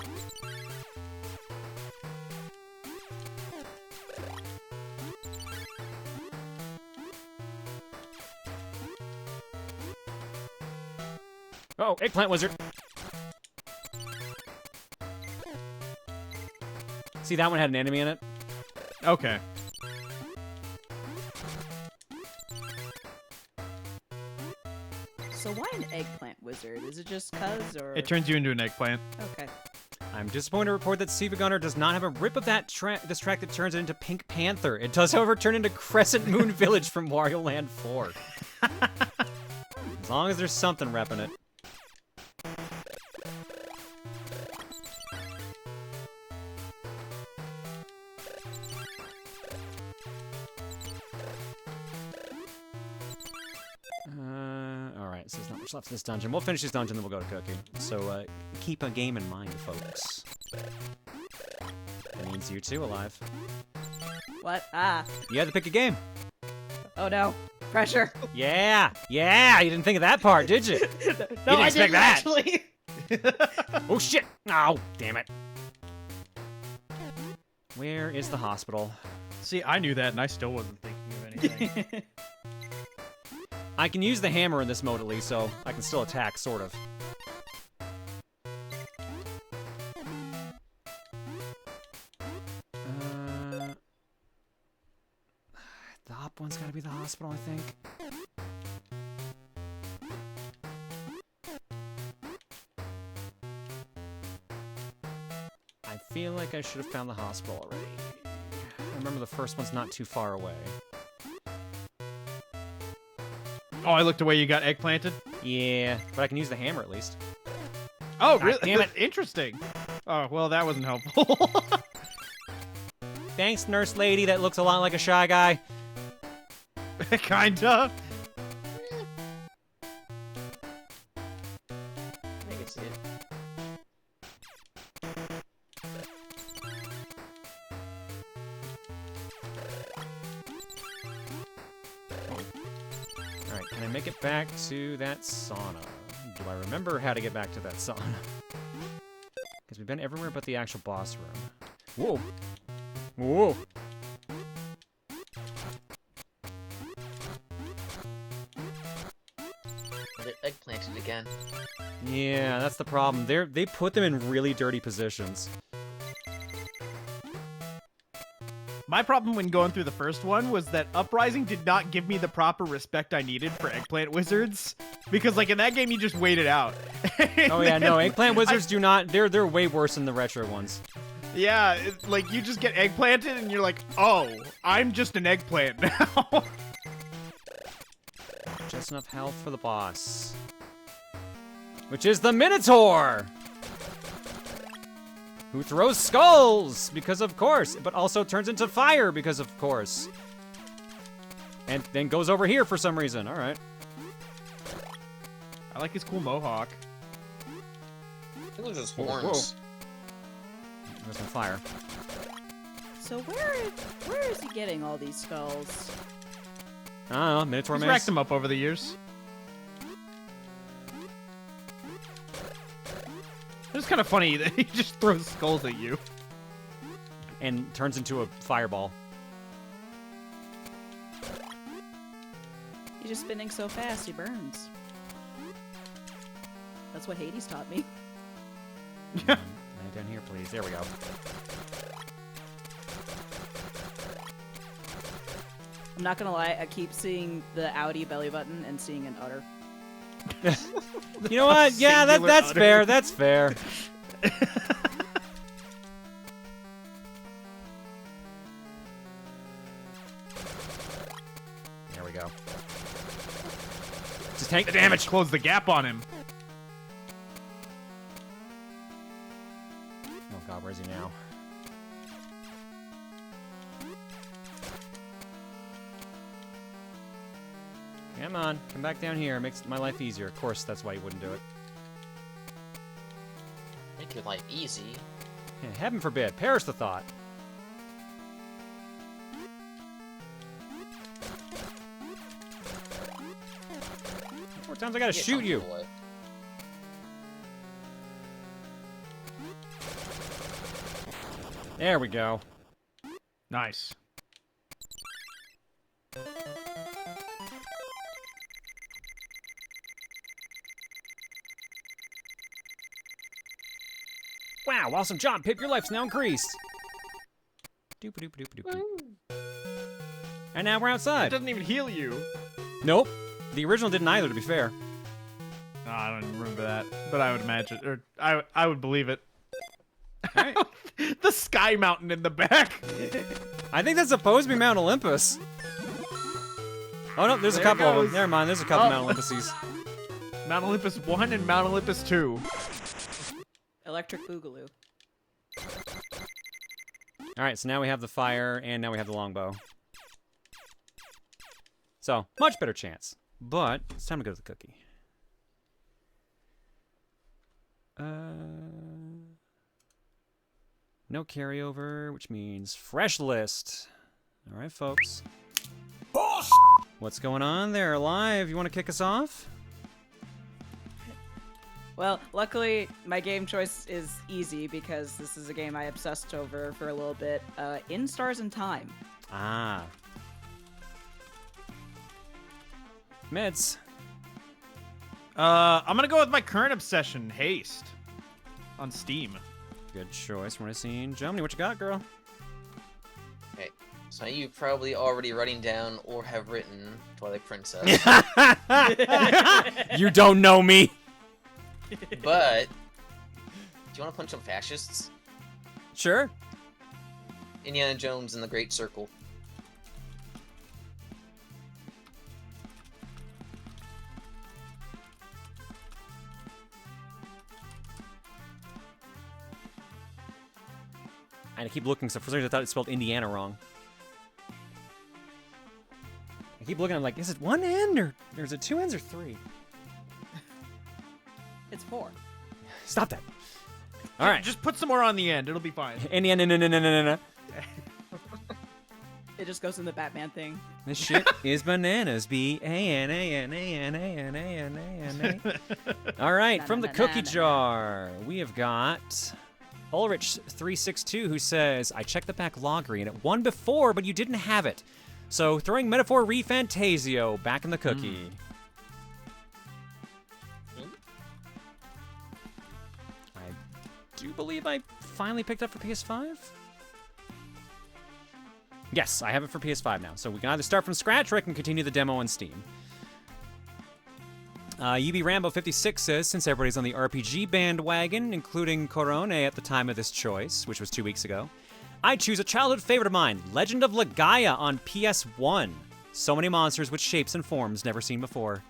Oh, eggplant wizard. See, that one had an enemy in it. Okay. So why an eggplant wizard? Is it just cuz or? It turns you into an eggplant. Okay. I'm disappointed to report that Siva Gunner does not have a rip of that this track that turns it into Pink Panther. It does, however, turn into Crescent Moon Village from Wario Land 4. As long as there's something repping it. Alright, so there's not much left of this dungeon. We'll finish this dungeon, then we'll go to Cookie. So, keep a game in mind, folks. That means you too, alive. What? Ah. You had to pick a game. Oh no. Pressure. Yeah! Yeah! You didn't think of that part, did you? No, didn't I expect didn't that. actually. Oh, shit! Oh, damn it. Where is the hospital? See, I knew that, and I still wasn't thinking of anything. I can use the hammer in this mode at least, so I can still attack, sort of. The up one's gotta be the hospital, I think. I feel like I should have found the hospital already. I remember the first one's not too far away. Oh, I looked away, you got eggplanted? Yeah, but I can use the hammer at least. Oh, God really? damn it. Interesting. Oh, well, that wasn't helpful. Thanks, nurse lady that looks a lot like a Shy Guy. Kinda. I can see it. Can I make it back to that sauna? Do I remember how to get back to that sauna? Because we've been everywhere but the actual boss room. Whoa! Whoa! They're eggplanted again. Yeah, that's the problem. They put them in really dirty positions. My problem when going through the first one was that Uprising did not give me the proper respect I needed for eggplant wizards. Because, like, in that game, you just wait it out. Oh yeah, no, eggplant wizards do not. They're way worse than the retro ones. Yeah, like, you just get eggplanted and you're like, oh, I'm just an eggplant now. Just enough health for the boss. Which is the Minotaur! Who throws skulls, because of course, but also turns into fire, because of course. And then goes over here for some reason, alright. I like his cool mohawk. I think those are just horns. There's some fire. So where is he getting all these skulls? I don't know, Minotaur He's mace. racked them up over the years. It's kind of funny that he just throws skulls at you. And turns into a fireball. He's just spinning so fast he burns. That's what Hades taught me. Down here, please. There we go. I'm not gonna lie, I keep seeing the Audi belly button and seeing an udder. You know what? Yeah, that's Singular fair. udder. That's fair. There we go. Just tank the damage. Close the gap on him. Oh god, where's he now? Come on, come back down here. Makes my life easier. Of course, that's why you wouldn't do it. Make your life easy. Yeah, heaven forbid. Perish the thought. More times I gotta Get shoot you. comfortable with. There we go. Nice. Wow, awesome job, Pip. Your life's now increased. Doop doop doop doop doop. And now we're It outside. doesn't even heal you. Nope. The original didn't either, to be fair. Oh, I don't even remember that, but I would imagine, or I would believe it. Alright. The sky mountain in the back. I think that's supposed to be Mount Olympus. Oh no, there's a There it couple of them. goes. Never mind, there's a couple Oh. Mount Olympuses. Mount Olympus 1 and Mount Olympus 2. Electric Boogaloo. Alright, so now we have the fire, and now we have the longbow. So, much better chance. But, it's time to go to the cookie. No carryover, which means fresh list. Alright, folks. What's going on there, Live? You want to kick us off? Well, luckily, my game choice is easy because this is a game I obsessed over for a little bit. In Stars and Time. Ah. Meds. I'm gonna go with my current obsession, Haste, on Steam. Good choice. We're seeing Germany. What you got, girl? Okay, so you've probably already writing down or have written Twilight Princess. You don't know me. But do you want to punch some fascists? Sure. Indiana Jones and the Great Circle. And I keep looking, so for some reason I thought it spelled Indiana wrong. I keep looking, I'm like, is it one N or is it two N's or three? It's 4. Stop that. All right. Just put some more on the end. It'll be fine. Indiana, no. It just goes in the Batman thing. This shit is bananas. B-A-N-A-N-A-N-A-N-A-N-A. All right, from the cookie jar, we have got Ulrich362 who says, I checked the back loggery and it won before, but you didn't have it. So throwing Metaphor Refantasio back in the cookie. I do believe I finally picked up for PS5. Yes, I have it for PS5 now, so we can either start from scratch or I can continue the demo on Steam. UB Rambo 56 says, since everybody's on the RPG bandwagon, including Corone at the time of this choice, which was 2 weeks ago, I choose a childhood favorite of mine, Legend of Legaia on PS1. So many monsters with shapes and forms never seen before.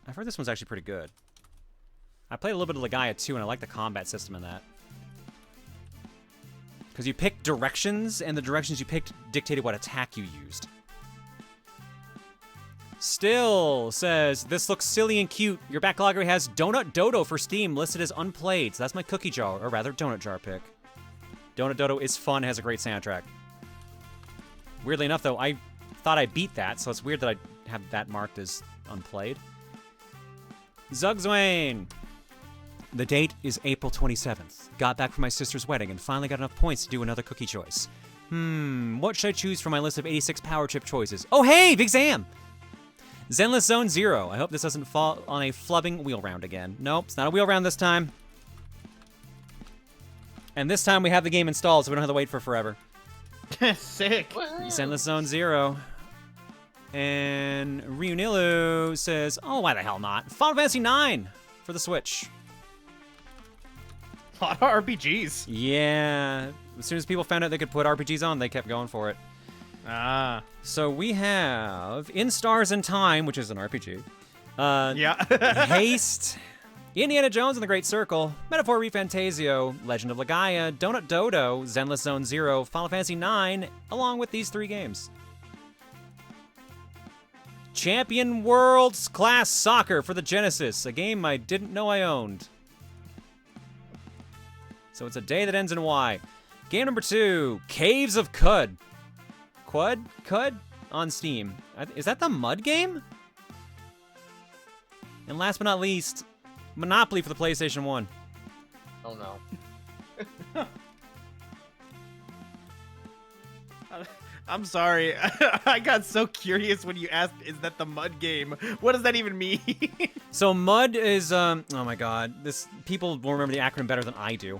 I've heard this one's actually pretty good. I played a little bit of Legaia too, and I like the combat system in that. Because you picked directions, and the directions you picked dictated what attack you used. Still says, this looks silly and cute. Your backlogger has Donut Dodo for Steam listed as unplayed. So that's my cookie jar, or rather donut jar pick. Donut Dodo is fun, has a great soundtrack. Weirdly enough, though, I thought I beat that, so it's weird that I have that marked as unplayed. Zugzwain. The date is April 27th. Got back from my sister's wedding and finally got enough points to do another cookie choice. What should I choose from my list of 86 power chip choices? Oh, hey, Big Sam! Zenless Zone 0. I hope this doesn't fall on a flubbing wheel round again. Nope, it's not a wheel round this time. And this time we have the game installed, so we don't have to wait for forever. Sick. Zenless Zone 0. And Ryunilu says, oh, why the hell not? Final Fantasy 9 for the Switch. A lot of RPGs. Yeah. As soon as people found out they could put RPGs on, they kept going for it. Ah. So we have In Stars and Time, which is an RPG. Yeah. Haste, Indiana Jones and the Great Circle, Metaphor Refantasio, Legend of Legaia, Donut Dodo, Zenless Zone 0, Final Fantasy 9, along with these 3 games. Champion Worlds Class Soccer for the Genesis, a game I didn't know I owned. So it's a day that ends in Y. Game number 2, Caves of Cud. Cud? On Steam. Is that the mud game? And last but not least, Monopoly for the PlayStation 1. Oh no. I'm sorry. I got so curious when you asked, is that the mud game? What does that even mean? So mud is, oh my god, people will remember the acronym better than I do.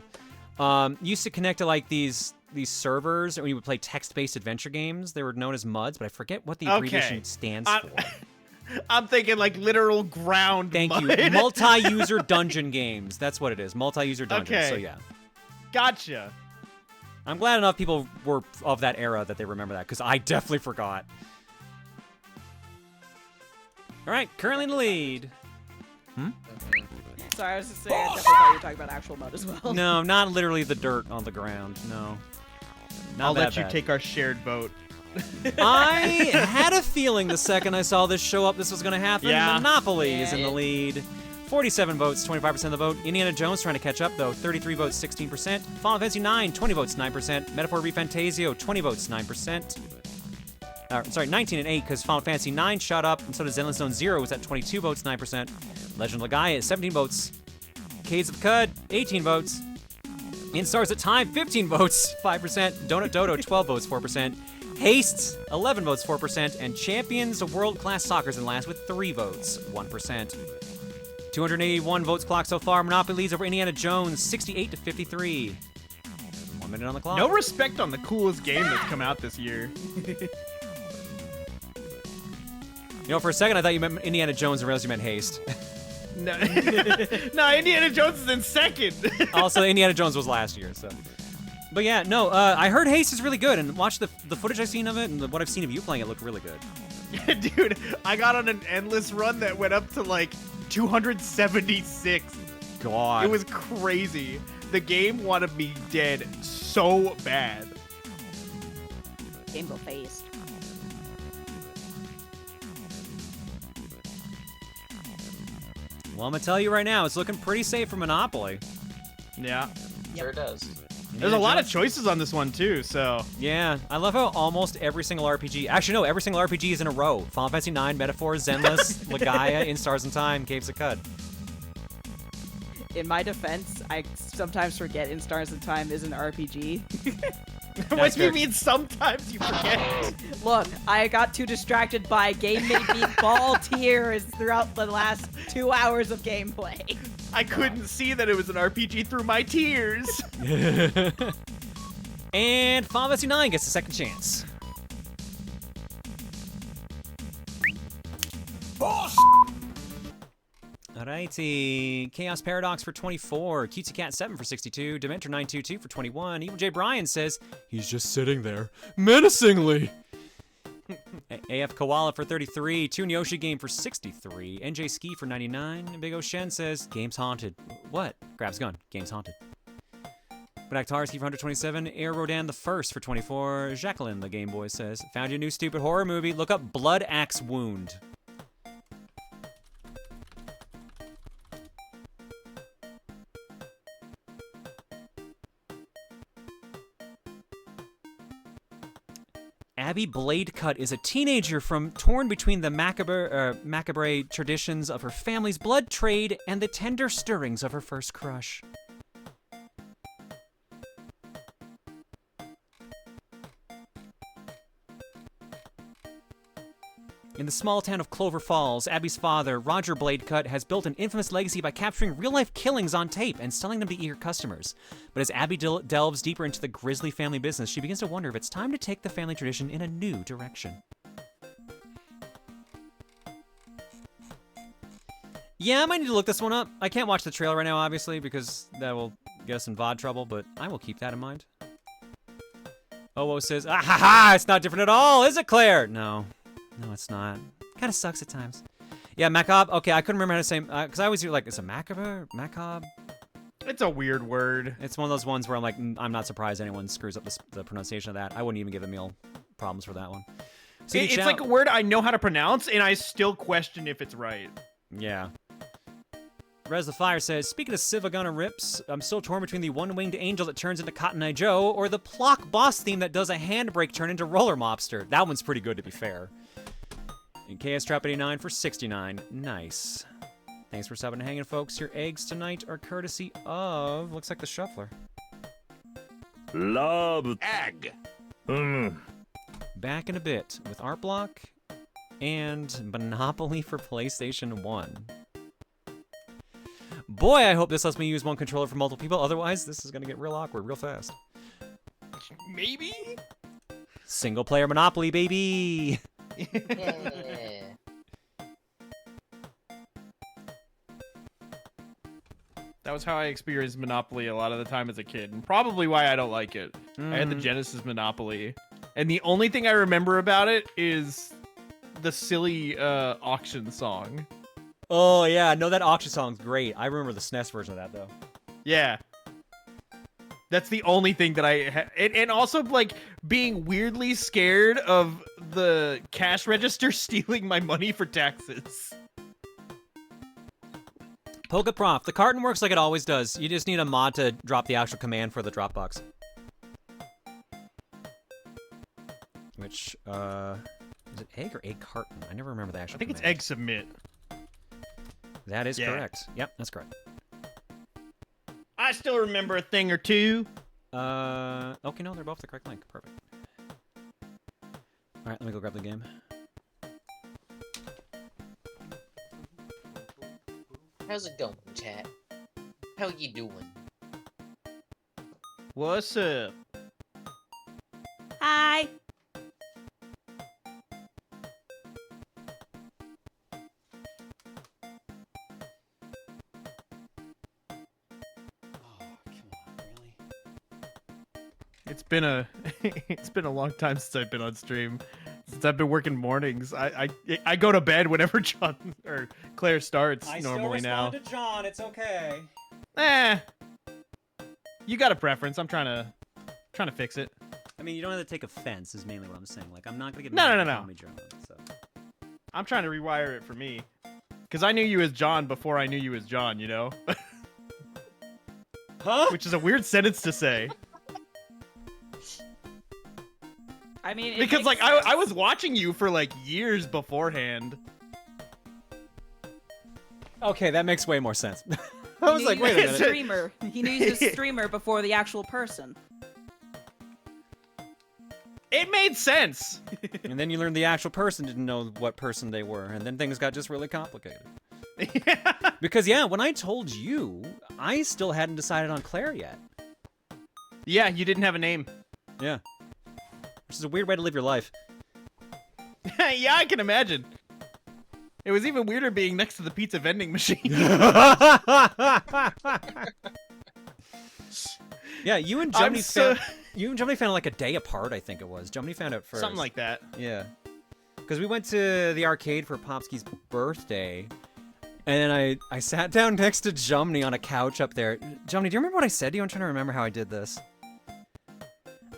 Used to connect to like these servers when you would play text-based adventure games. They were known as MUDs, but I forget what the abbreviation stands for. I'm thinking like literal ground Thank mud. you. Multi-user dungeon games. That's what it is. Multi-user dungeons. Okay. So yeah. Gotcha. I'm glad enough people were of that era that they remember that, because I definitely forgot. All right, currently in the lead. Sorry, I was just saying, I definitely thought you were talking about actual mud as well. No, not literally the dirt on the ground. No. Not I'll that let you bad. take our shared vote. I had a feeling the second I saw this show up, this was going to happen. Yeah. Monopoly is in the lead. 47 votes, 25% of the vote. Indiana Jones trying to catch up, though. 33 votes, 16%. Final Fantasy 9, 20 votes, 9%. Metaphor Refantasio, 20 votes, 9%. Sorry, 19 and 8, because Final Fantasy 9 shot up, and so does Zenless Zone 0, was at 22 votes, 9%. Legend of Legaia is 17 votes. Caves of Cud, 18 votes. In Stars at Time, 15 votes, 5%. Donut Dodo, 12 votes, 4%. Haste, 11 votes, 4%. And Champions of World Class Soccer's in last with 3 votes, 1%. 281 votes clocked so far. Monopoly leads over Indiana Jones, 68 to 53. 1 minute on the clock. No respect on the coolest game that's come out this year. You know, for a second I thought you meant Indiana Jones and realized you meant Haste. No, no, Indiana Jones is in second. Also, Indiana Jones was last year, so. But yeah, no, I heard Haste is really good, and watch the footage I've seen of it, and what I've seen of you playing it looked really good. Yeah, dude, I got on an endless run that went up to like 276. God. It was crazy. The game wanted me dead so bad. Game go faced. Well, I'm gonna tell you right now, it's looking pretty safe for Monopoly. Yeah. Sure does. There's a lot of choices on this one too, so. Yeah, I love how almost every single RPG, actually no, every single RPG is in a row. Final Fantasy IX, Metaphor, Zenless, Legaia, In Stars in Time, Caves of Cud. In my defense, I sometimes forget In Stars in Time is an RPG. What do you mean sometimes you forget? Look, I got too distracted by game made me ball tears throughout the last 2 hours of gameplay. I couldn't see that it was an RPG through my tears. And Final Fantasy IX gets a second chance. Alrighty, Chaos Paradox for 24, Cutesy Cat 7 for 62, Dementor 922 for 21. Evil J Brian says he's just sitting there menacingly. AF Koala for 33, Toon Yoshi Game for 63, NJ Ski for 99, and Big O Shen says game's haunted. What? Grabs gun. Game's haunted. Black Tarski for 127, Air Rodan the First for 24. Jacqueline the Game Boy says found you a new stupid horror movie. Look up Blood Axe Wound. Abby Bladecut is a teenager torn between the macabre traditions of her family's blood trade and the tender stirrings of her first crush. In the small town of Clover Falls, Abby's father, Roger Bladecut, has built an infamous legacy by capturing real-life killings on tape and selling them to eager customers. But as Abby delves deeper into the grisly family business, she begins to wonder if it's time to take the family tradition in a new direction. Yeah, I might need to look this one up. I can't watch the trailer right now, obviously, because that will get us in VOD trouble, but I will keep that in mind. Owo says, ah ha ha, it's not different at all, is it, Claire? No. No, it's not. Kind of sucks at times. Yeah, macabre. Okay, I couldn't remember how to say, because I always do like, is it macabre? Macabre? It's a weird word. It's one of those ones where I'm like, I'm not surprised anyone screws up the pronunciation of that. I wouldn't even give Emil problems for that one. It's like a word I know how to pronounce, and I still question if it's right. Yeah. Rez the Fire says, speaking of Sivagana rips, I'm still torn between the one-winged angel that turns into Cotton Eye Joe or the Plock boss theme that does a handbrake turn into Roller Mobster. That one's pretty good, to be fair. And KS Trap 89 for 69. Nice. Thanks for subbing and hanging, folks. Your eggs tonight are courtesy of, looks like the Shuffler. Love egg. Back in a bit with Art Block and Monopoly for PlayStation 1. Boy, I hope this lets me use one controller for multiple people. Otherwise, this is going to get real awkward real fast. Maybe? Single player Monopoly, baby! Yeah. That was how I experienced Monopoly a lot of the time as a kid, and probably why I don't like it. I had the Genesis Monopoly, and the only thing I remember about it is the silly auction song. Oh, yeah, no, that auction song's great. I remember the SNES version of that, though. Yeah. That's the only thing that I... And also, like, being weirdly scared of the cash register stealing my money for taxes. Polka Prof, the carton works like it always does. You just need a mod to drop the actual command for the Dropbox. Which, is it egg or egg carton? I never remember the actual I think command. it's egg submit. That is correct. Yep, that's correct. I still remember a thing or two. Okay, no, they're both the correct link. Perfect. Alright, let me go grab the game. How's it going, chat? How you doing? What's up? Hi. It's been a long time since I've been on stream. Since I've been working mornings, I go to bed whenever John or Claire starts normally now. to John. It's okay. You got a preference. I'm trying to fix it. I mean, you don't have to take offense. Is mainly what I'm saying. Like, I'm not gonna get No. Tommy John. So. I'm trying to rewire it for me, because I knew you as John before I knew you as John. You know. Huh? Which is a weird sentence to say. I mean, it Because makes like sense. I was watching you for like years beforehand. Okay, that makes way more sense. I He was knew like, you wait a as minute. streamer. He knew you as a streamer before the actual person. It made sense. And then you learned the actual person didn't know what person they were, and then things got just really complicated. Because yeah, when I told you, I still hadn't decided on Claire yet. Yeah, you didn't have a name. Yeah. Which is a weird way to live your life. Yeah, I can imagine. It was even weirder being next to the pizza vending machine. Yeah, you and Jumny found like a day apart, I think it was. Jumny found out first. Something like that. Yeah. Because we went to the arcade for Popsky's birthday, and then I sat down next to Jumny on a couch up there. Jumny, do you remember what I said to you? I'm trying to remember how I did this.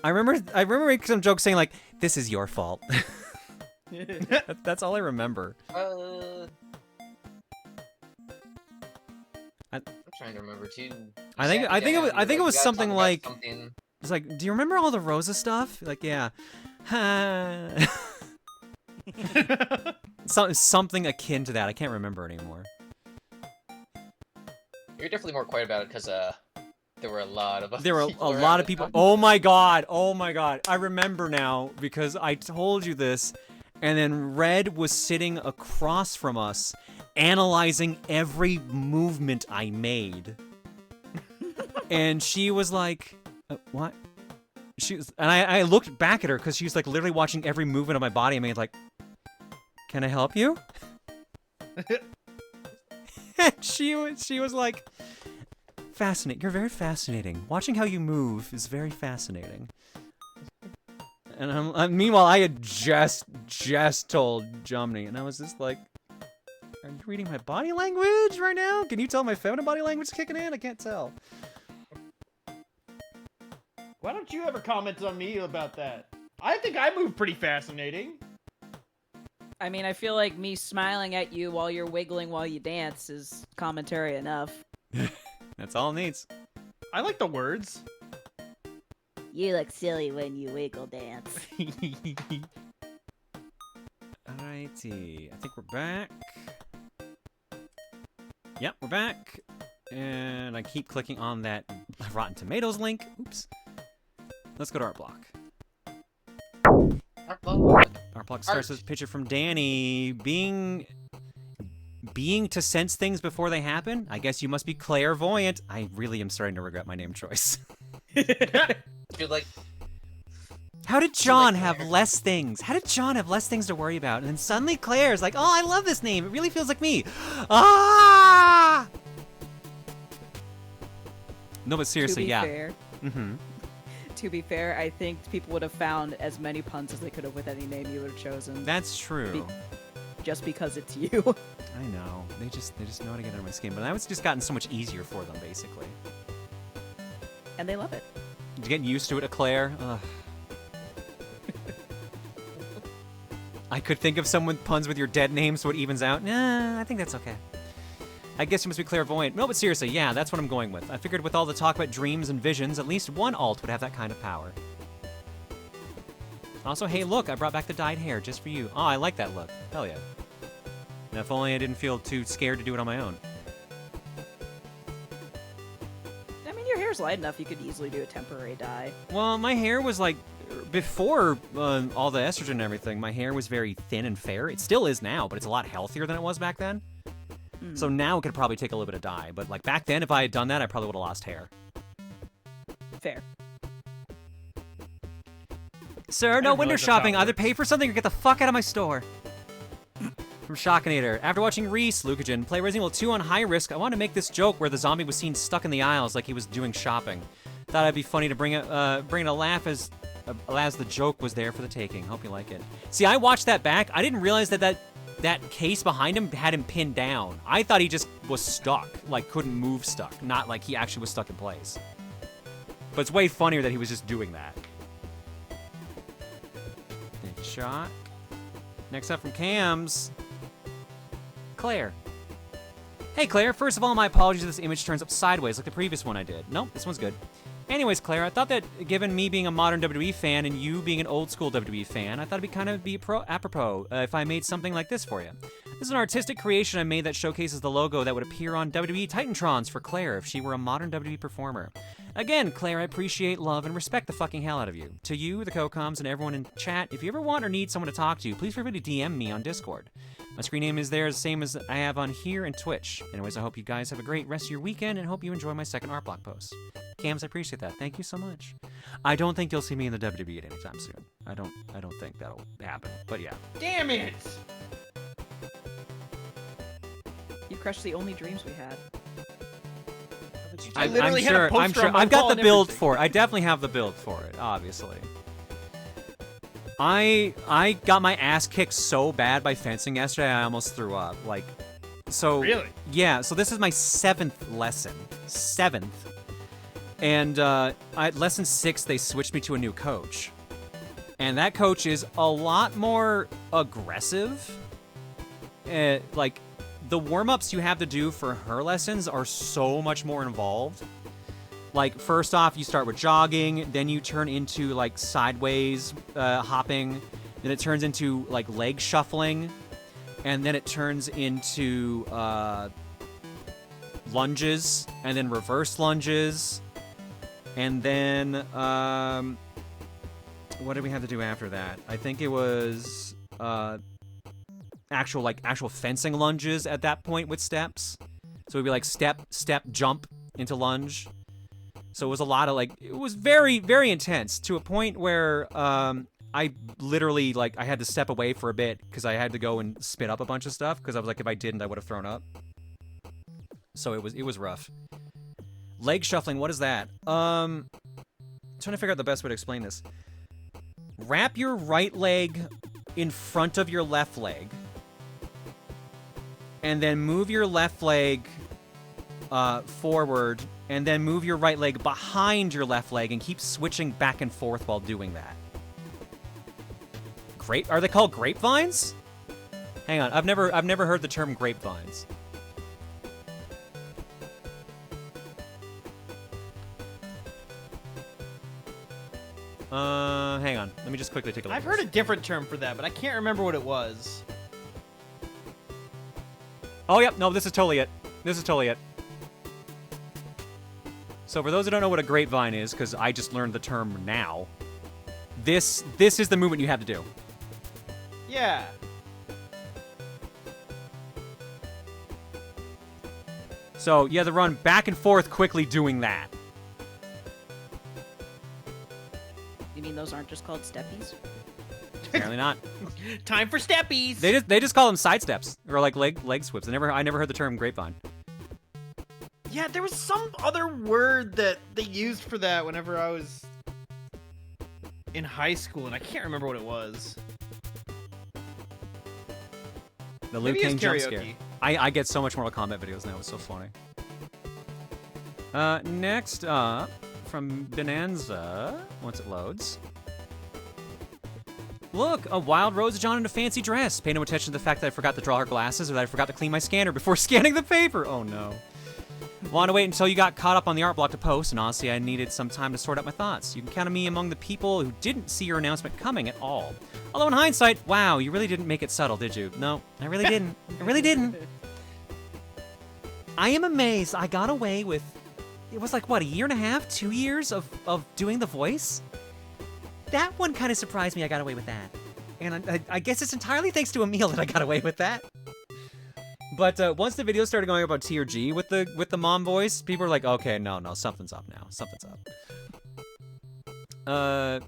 I remember making some joke saying like, "This is your fault." That's all I remember. I'm trying to remember too. I think it was something like, something. it's like, do you remember all the Rosa stuff? Like, yeah. Something akin to that. I can't remember anymore. You're definitely more quiet about it because there were a lot of There were a lot of people. Oh my god. Oh my god. I remember now because I told you this, and then Red was sitting across from us, analyzing every movement I made. And she was like, what? She was, and I looked back at her because she was like literally watching every movement of my body and made like, can I help you? And she was like, fascinating. You're very fascinating. Watching how you move is very fascinating. And meanwhile, I had just told Jumny, and I was just like, are you reading my body language right now? Can you tell my feminine body language is kicking in? I can't tell. Why don't you ever comment on me about that? I think I move pretty fascinating. I mean, I feel like me smiling at you while you're wiggling while you dance is commentary enough. That's all it needs. I like the words. You look silly when you wiggle dance. Alrighty, I think we're back. Yep, we're back. And I keep clicking on that Rotten Tomatoes link. Oops. Let's go to Art Block. Art Block starts with a picture from Danny. Being to sense things before they happen? I guess you must be clairvoyant. I really am starting to regret my name choice. Dude, like, How did John have less things? How did John have less things to worry about? And then suddenly Claire's like, oh, I love this name. It really feels like me. Ah! No, but seriously, yeah. Fair, Mm-hmm. to be fair, I think people would have found as many puns as they could have with any name you would have chosen. That's true. Just because it's you. I know. They just know how to get under my skin. But now it's just gotten so much easier for them, basically. And they love it. Getting used to it, Claire. Ugh. I could think of someone puns with your dead name so it evens out. Nah, I think that's okay. I guess you must be clairvoyant. No, but seriously, yeah, that's what I'm going with. I figured with all the talk about dreams and visions, at least one alt would have that kind of power. Also, hey, look, I brought back the dyed hair just for you. Oh, I like that look. Hell yeah. And if only I didn't feel too scared to do it on my own. I mean, your hair's light enough, you could easily do a temporary dye. Well, my hair was like, before all the estrogen and everything, my hair was very thin and fair. It still is now, but it's a lot healthier than it was back then. So now it could probably take a little bit of dye. But like back then, if I had done that, I probably would have lost hair. Fair. Sir, no window shopping. Either pay for something or get the fuck out of my store. From Shockinator. After watching Reese, Lucagen, play Resident Evil 2 on high risk, I wanted to make this joke where the zombie was seen stuck in the aisles like he was doing shopping. Thought it'd be funny to bring a laugh as the joke was there for the taking. Hope you like it. See, I watched that back. I didn't realize that case behind him had him pinned down. I thought he just was stuck, like couldn't move stuck, not like he actually was stuck in place. But it's way funnier that he was just doing that. Shock. Next up from Cams, Claire. Hey Claire, first of all, my apologies if this image turns up sideways like the previous one I did. Nope, this one's good. Anyways, Claire, I thought that given me being a modern WWE fan and you being an old school WWE fan, I thought it'd be apropos if I made something like this for you. This is an artistic creation I made that showcases the logo that would appear on WWE Titantrons for Claire if she were a modern WWE performer. Again, Claire, I appreciate, love, and respect the fucking hell out of you. To you, the Cocoms, and everyone in chat, if you ever want or need someone to talk to, please feel free to DM me on Discord. My screen name is there, the same as I have on here and Twitch. Anyways, I hope you guys have a great rest of your weekend and hope you enjoy my second art block post. Cams, I appreciate that. Thank you so much. I don't think you'll see me in the WWE at any time soon. I don't think that'll happen. But yeah. Damn it! You crushed the only dreams we had. I literally had a I'm poster sure. on my I've got wall the and build everything. for it. I definitely have the build for it, obviously. I got my ass kicked so bad by fencing yesterday, I almost threw up. Like, so. Really? Yeah. So this is my 7th lesson. 7th. And at lesson 6, they switched me to a new coach, and that coach is a lot more aggressive. Like, the warm-ups you have to do for her lessons are so much more involved. Like, first off, you start with jogging, then you turn into, like, sideways hopping, then it turns into, like, leg shuffling, and then it turns into lunges, and then reverse lunges, and then, what did we have to do after that? I think it was, actual fencing lunges at that point with steps. So it'd be like step, jump into lunge. So it was a lot of it was very, very intense to a point where I literally I had to step away for a bit because I had to go and spit up a bunch of stuff because I was like, if I didn't, I would have thrown up. So it was rough. Leg shuffling, what is that? Trying to figure out the best way to explain this. Wrap your right leg in front of your left leg. And then move your left leg forward, and then move your right leg behind your left leg, and keep switching back and forth while doing that. Are they called grapevines? Hang on, I've never heard the term grapevines. Hang on, let me just quickly take a look. I've heard a different term for that, but I can't remember what it was. Oh, yep. No, this is totally it. So for those who don't know what a grapevine is, because I just learned the term now, this is the movement you have to do. Yeah. So you have to run back and forth quickly doing that. You mean those aren't just called steppies? Apparently not. Time for steppies. They just call them side steps or like leg swips. I never heard the term grapevine. Yeah, there was some other word that they used for that whenever I was in high school, and I can't remember what it was. The Liu Maybe it's Kang jump karaoke. scare. I get so much Mortal Kombat videos now. It's so funny. Next up from Bonanza, once it loads. Look, a wild Rose John in a fancy dress. Pay no attention to the fact that I forgot to draw her glasses or that I forgot to clean my scanner before scanning the paper. Oh no. Want to wait until you got caught up on the art block to post, and honestly, I needed some time to sort out my thoughts. You can count on me among the people who didn't see your announcement coming at all. Although in hindsight, wow, you really didn't make it subtle, did you? No, I really didn't. I really didn't. I am amazed I got away with, it was like, what, a year and a half, 2 years of doing the voice? That one kind of surprised me I got away with that. And I guess it's entirely thanks to Emil that I got away with that. But once the video started going about Tier G with the mom voice, people were like, okay, no, something's up now. Something's up.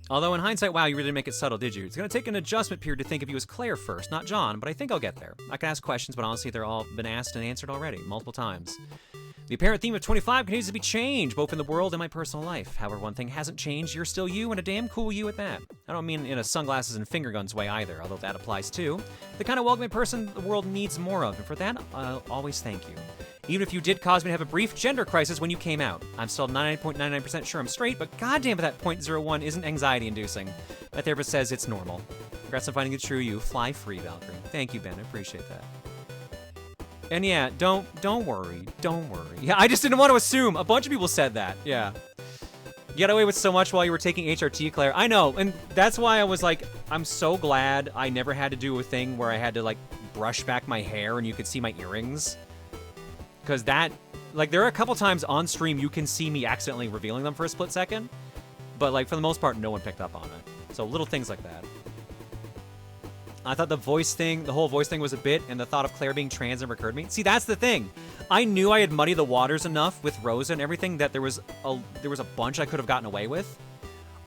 Although in hindsight, wow, you really didn't make it subtle, did you? It's going to take an adjustment period to think of you as Claire first, not John, but I think I'll get there. I can ask questions, but honestly, they're all been asked and answered already, multiple times. The apparent theme of 25 continues to be change, both in the world and my personal life. However, one thing hasn't changed. You're still you, and a damn cool you at that. I don't mean in a sunglasses and finger guns way either, although that applies too. The kind of welcoming person the world needs more of, and for that, I'll always thank you. Even if you did cause me to have a brief gender crisis when you came out. I'm still 99.99% sure I'm straight, but goddamn if that 0.01 isn't anxiety-inducing. My therapist says it's normal. Congrats on finding the true you. Fly free, Valkyrie. Thank you, Ben. I appreciate that. And yeah, don't worry. Don't worry. Yeah, I just didn't want to assume. A bunch of people said that. Yeah. You got away with so much while you were taking HRT, Claire. I know, and that's why I was like, I'm so glad I never had to do a thing where I had to, like, brush back my hair and you could see my earrings. Because that, like, there are a couple times on stream you can see me accidentally revealing them for a split second. But, like, for the most part, no one picked up on it. So little things like that. I thought the voice thing, the whole voice thing was a bit, and the thought of Claire being trans never occurred to me. See, that's the thing. I knew I had muddied the waters enough with Rosa and everything that there was a bunch I could have gotten away with.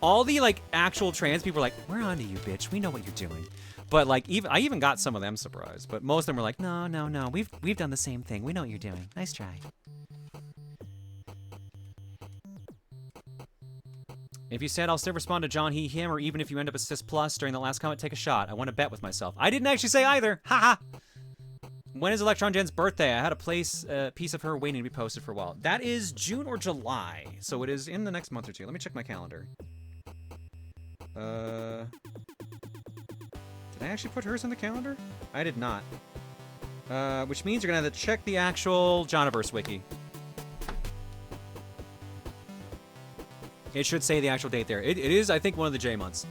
All the, like, actual trans people were like, we're onto you, bitch. We know what you're doing. But, like, I even got some of them surprised. But most of them were like, no, no, no. We've done the same thing. We know what you're doing. Nice try. If you said I'll still respond to John, he, him, or even if you end up a cis plus during the last comment, take a shot. I want to bet with myself. I didn't actually say either. Haha. When is Electron Jen's birthday? I had a piece of her waiting to be posted for a while. That is June or July, so it is in the next month or two. Let me check my calendar. Did I actually put hers in the calendar? I did not. Which means you're gonna have to check the actual Johniverse wiki. It should say the actual date there. It is, I think, one of the J months.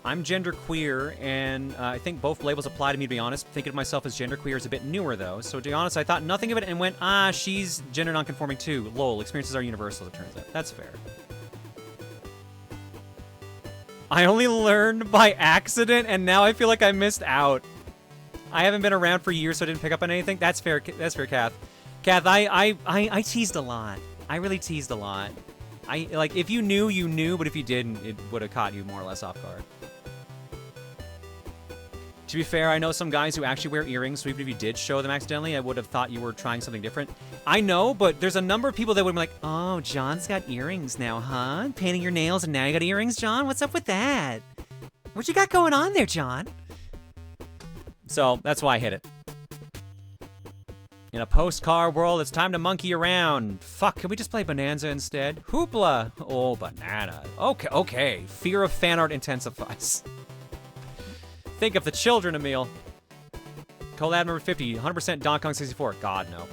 I'm genderqueer, and I think both labels apply to me, to be honest. Thinking of myself as genderqueer is a bit newer, though. So, to be honest, I thought nothing of it and went, she's gender nonconforming too. Lol, experiences are universal, it turns out. That's fair. I only learned by accident, and now I feel like I missed out. I haven't been around for years, so I didn't pick up on anything. That's fair. That's fair, Kath. Kath, I teased a lot. I really teased a lot. Like, if you knew, you knew, but if you didn't, it would have caught you more or less off guard. To be fair, I know some guys who actually wear earrings, so even if you did show them accidentally, I would have thought you were trying something different. I know, but there's a number of people that would be like, oh, John's got earrings now, huh? Painting your nails and now you got earrings, John? What's up with that? What you got going on there, John? So, that's why I hit it. In a post-car world, it's time to monkey around. Fuck, can we just play Bonanza instead? Hoopla! Oh, banana. Okay. Fear of fan art intensifies. Think of the children, Emil. Collab number 50, 100% Donkey Kong 64. God, no.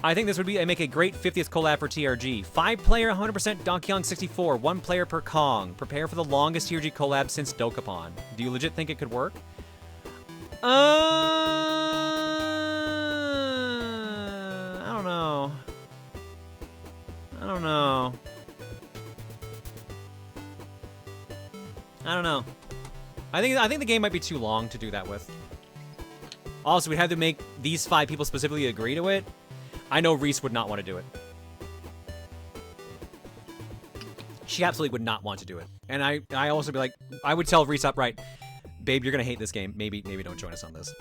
I think this would make a great 50th collab for TRG. 5-player, 100% Donkey Kong 64. 1 player per Kong. Prepare for the longest TRG collab since Dokapon. Do you legit think it could work? I don't know. I don't know. I think the game might be too long to do that with. Also, we'd have to make these 5 people specifically agree to it. I know Reese would not want to do it. She absolutely would not want to do it. And I also be like, I would tell Reese outright, babe, you're gonna hate this game. Maybe don't join us on this.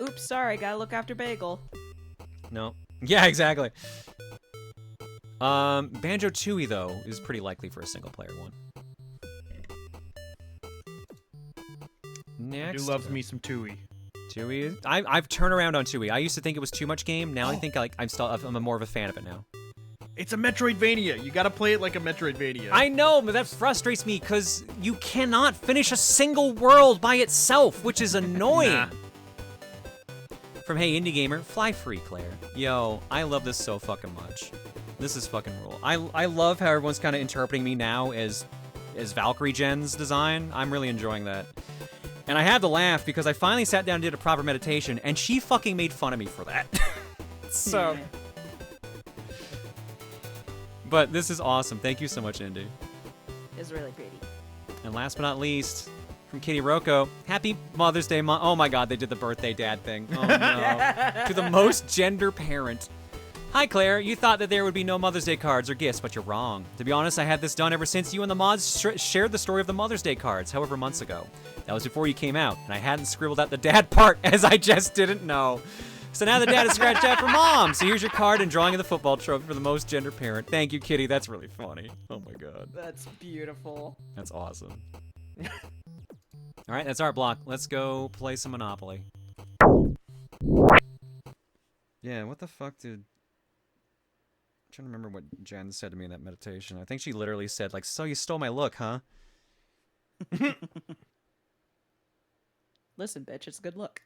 Oops, sorry, gotta look after Bagel. No. Yeah, exactly. Banjo-Tooie, though, is pretty likely for a single-player one. Next. Who loves me some Tooie? Tooie? I've turned around on Tooie. I used to think it was too much game. Now I think I'm more of a fan of it now. It's a Metroidvania. You gotta play it like a Metroidvania. I know, but that frustrates me because you cannot finish a single world by itself, which is annoying. Nah. From Hey Indie Gamer, fly free, Claire. Yo, I love this so fucking much. This is fucking rule. I love how everyone's kind of interpreting me now as Valkyrie Jen's design. I'm really enjoying that. And I had to laugh because I finally sat down and did a proper meditation, and she fucking made fun of me for that. So... But this is awesome. Thank you so much, Indy. It's really pretty. And last but not least, from Kitty Rocco, happy Mother's Day, Mom. Oh my god, they did the birthday dad thing. Oh no. To the most gender parent. Hi, Claire. You thought that there would be no Mother's Day cards or gifts, but you're wrong. To be honest, I had this done ever since you and the mods shared the story of the Mother's Day cards, however months ago. That was before you came out, and I hadn't scribbled out the dad part, as I just didn't know. So now the dad is scratched out for mom. So here's your card and drawing of the football trophy for the most gender parent. Thank you, Kitty. That's really funny. Oh my god. That's beautiful. That's awesome. All right, that's our block. Let's go play some Monopoly. Yeah, what the fuck did... I'm trying to remember what Jen said to me in that meditation. I think she literally said, like, so you stole my look, huh? Listen, bitch, it's a good look.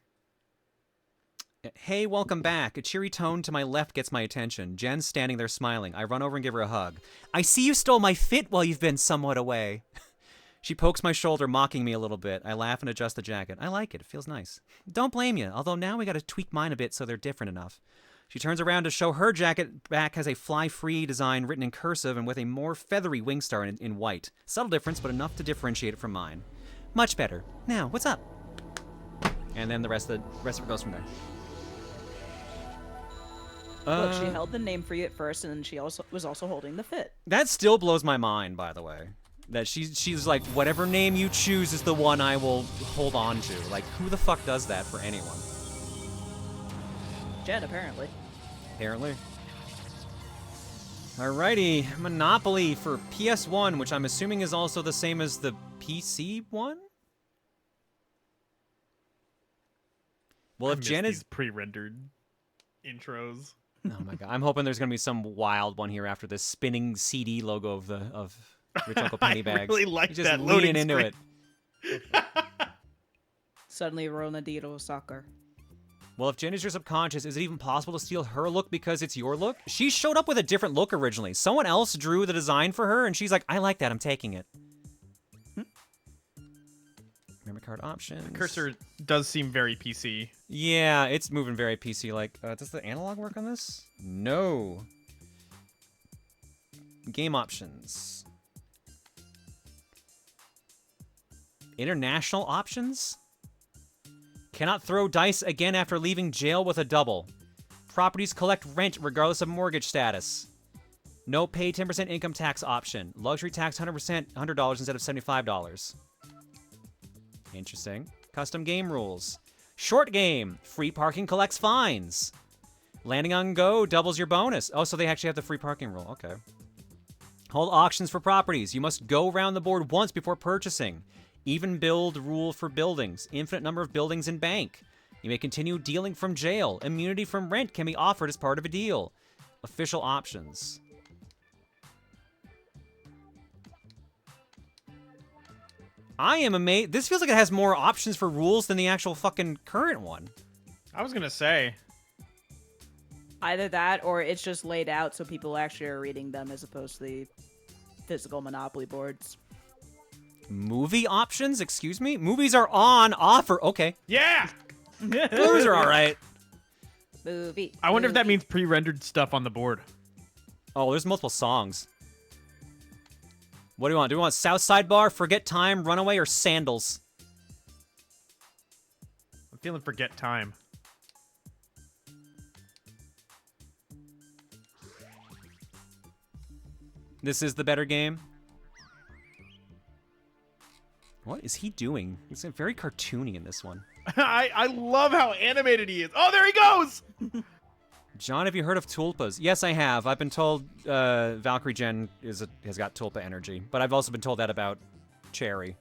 Hey, welcome back. A cheery tone to my left gets my attention. Jen's standing there smiling. I run over and give her a hug. I see you stole my fit while you've been somewhat away. She pokes my shoulder, mocking me a little bit. I laugh and adjust the jacket. I like it. It feels nice. Don't blame you, although now we gotta tweak mine a bit so they're different enough. She turns around to show her jacket. Back has a fly free design written in cursive and with a more feathery wing star in white. Subtle difference, but enough to differentiate it from mine. Much better. Now, what's up? And then the rest of it goes from there. Look, she held the name for you at first, and then she was also holding the fit. That still blows my mind, by the way. That she's like, whatever name you choose is the one I will hold on to. Like, who the fuck does that for anyone? Jen, apparently. Apparently. Alrighty, Monopoly for PS1, which I'm assuming is also the same as the PC one? Well, if Jen is pre-rendered intros. Oh my god, I'm hoping there's gonna be some wild one here after this spinning CD logo of Rich Uncle Pennybags. I really like just that leaning loading into screen. it. Suddenly, Ronaldinho soccer. Well, if Jen is your subconscious, is it even possible to steal her look because it's your look? She showed up with a different look originally. Someone else drew the design for her, and she's like, I like that, I'm taking it. Memory card options. Cursor does seem very PC. Yeah, it's moving very PC-like. Does the analog work on this? No. Game options. International options? Cannot throw dice again after leaving jail with a double. Properties collect rent regardless of mortgage status. No pay 10% income tax option. Luxury tax 100%, $100 instead of $75. Interesting. Custom game rules. Short game. Free parking collects fines. Landing on go doubles your bonus. Oh, so they actually have the free parking rule. Okay. Hold auctions for properties. You must go around the board once before purchasing. Even build rule for buildings. Infinite number of buildings in bank. You may continue dealing from jail. Immunity from rent can be offered as part of a deal. Official options. I am amazed. This feels like it has more options for rules than the actual fucking current one. I was gonna say. Either that, or it's just laid out so people actually are reading them as opposed to the physical Monopoly boards. Movie options? Excuse me? Movies are on offer. Okay. Yeah! Movies are alright. Movie. I wonder if that means pre-rendered stuff on the board. Oh, there's multiple songs. What do we want? Do we want Southside Bar, Forget Time, Runaway, or Sandals? I'm feeling forget time. This is the better game. What is he doing? He's very cartoony in this one. I love how animated he is. Oh, there he goes! John, have you heard of tulpas? Yes, I have. I've been told Valkyrie Gen has got tulpa energy, but I've also been told that about Cherry.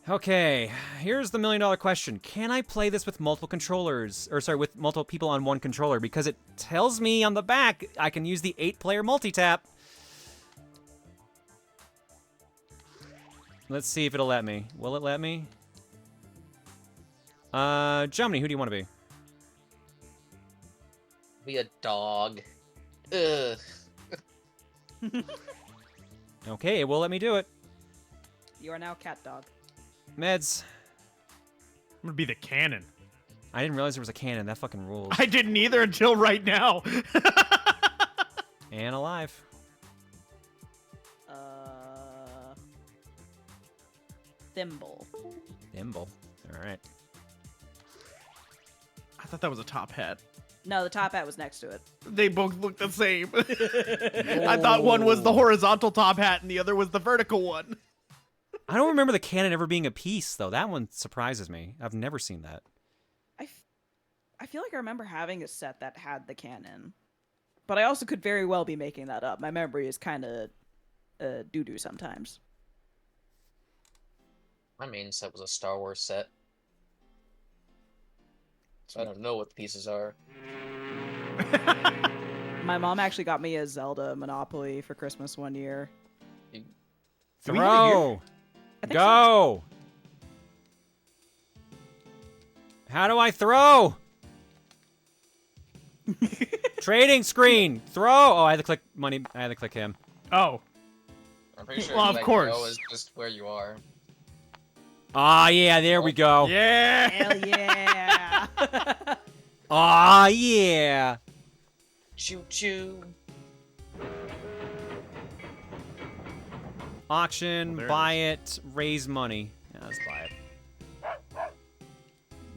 Okay, here's the million-dollar question. Can I play this with multiple controllers? Or, sorry, with multiple people on one controller? Because it tells me on the back I can use the 8-player multi-tap. Let's see if it'll let me. Will it let me? Jomini, who do you want to be? Be a dog. Ugh. Okay, it will let me do it. You are now cat dog. Meds. I'm gonna be the cannon. I didn't realize there was a cannon. That fucking rules. I didn't either until right now. And alive. Thimble. Thimble. All right. I thought that was a top hat. No, the top hat was next to it. They both look the same. I thought one was the horizontal top hat and the other was the vertical one. I don't remember the cannon ever being a piece, though. That one surprises me. I've never seen that. I feel like I remember having a set that had the cannon. But I also could very well be making that up. My memory is kind of doo-doo sometimes. My main set was a Star Wars set. So I don't know what the pieces are. My mom actually got me a Zelda Monopoly for Christmas one year. Throw! Go! How do I throw? Trading screen. Throw. Oh, I had to click money. I had to click him. Oh. I'm pretty sure Well, you of let course. go is just where you are. Ah, yeah, there we go. Yeah. Hell yeah. Ah, yeah. Choo choo. Auction, There it buy it, raise money. Yeah, let's buy it.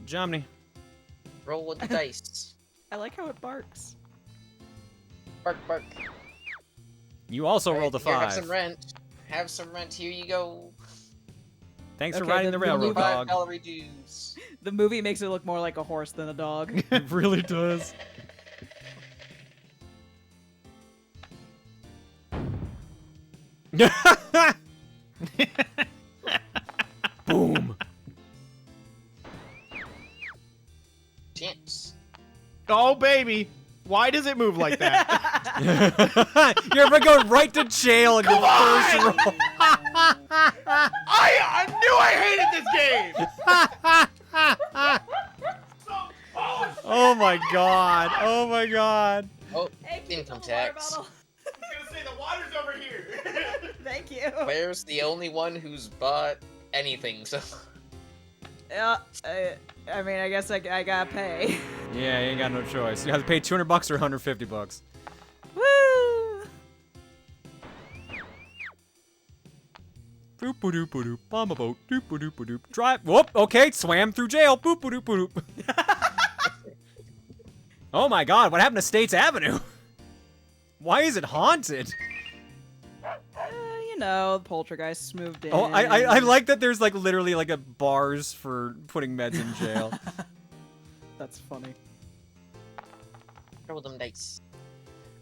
Jomny. Roll with the dice. I like how it barks. Bark, bark. You also Alright, rolled a here, 5. Have some rent. Have some rent. Here you go. Thanks for Okay, riding then the we'll railroad, move dog. 5 calorie dues. The movie makes it look more like a horse than a dog. It really does. Boom. Chance. Oh, baby. Why does it move like that? You're ever going right to jail in your first roll. I knew I hated this game. Oh my god. Oh my god. Oh, Hey, can you income fill the water tax. bottle? I was gonna say the water's over here. Thank you. Claire's the only one who's bought anything, so. Yeah, I mean, I guess I gotta pay. Yeah, you ain't got no choice. You have to pay $200 or $150. Woo! Boop a doop a doop. Bomb a boat. Doop a doop a doop. Drive. Whoop. Okay, swam through jail. Boop a doop a doop. Oh my god, what happened to States Avenue? Why is it haunted? You know, the poltergeists moved in. Oh, I like that there's like literally like a bars for putting meds in jail. That's funny. Roll them dice.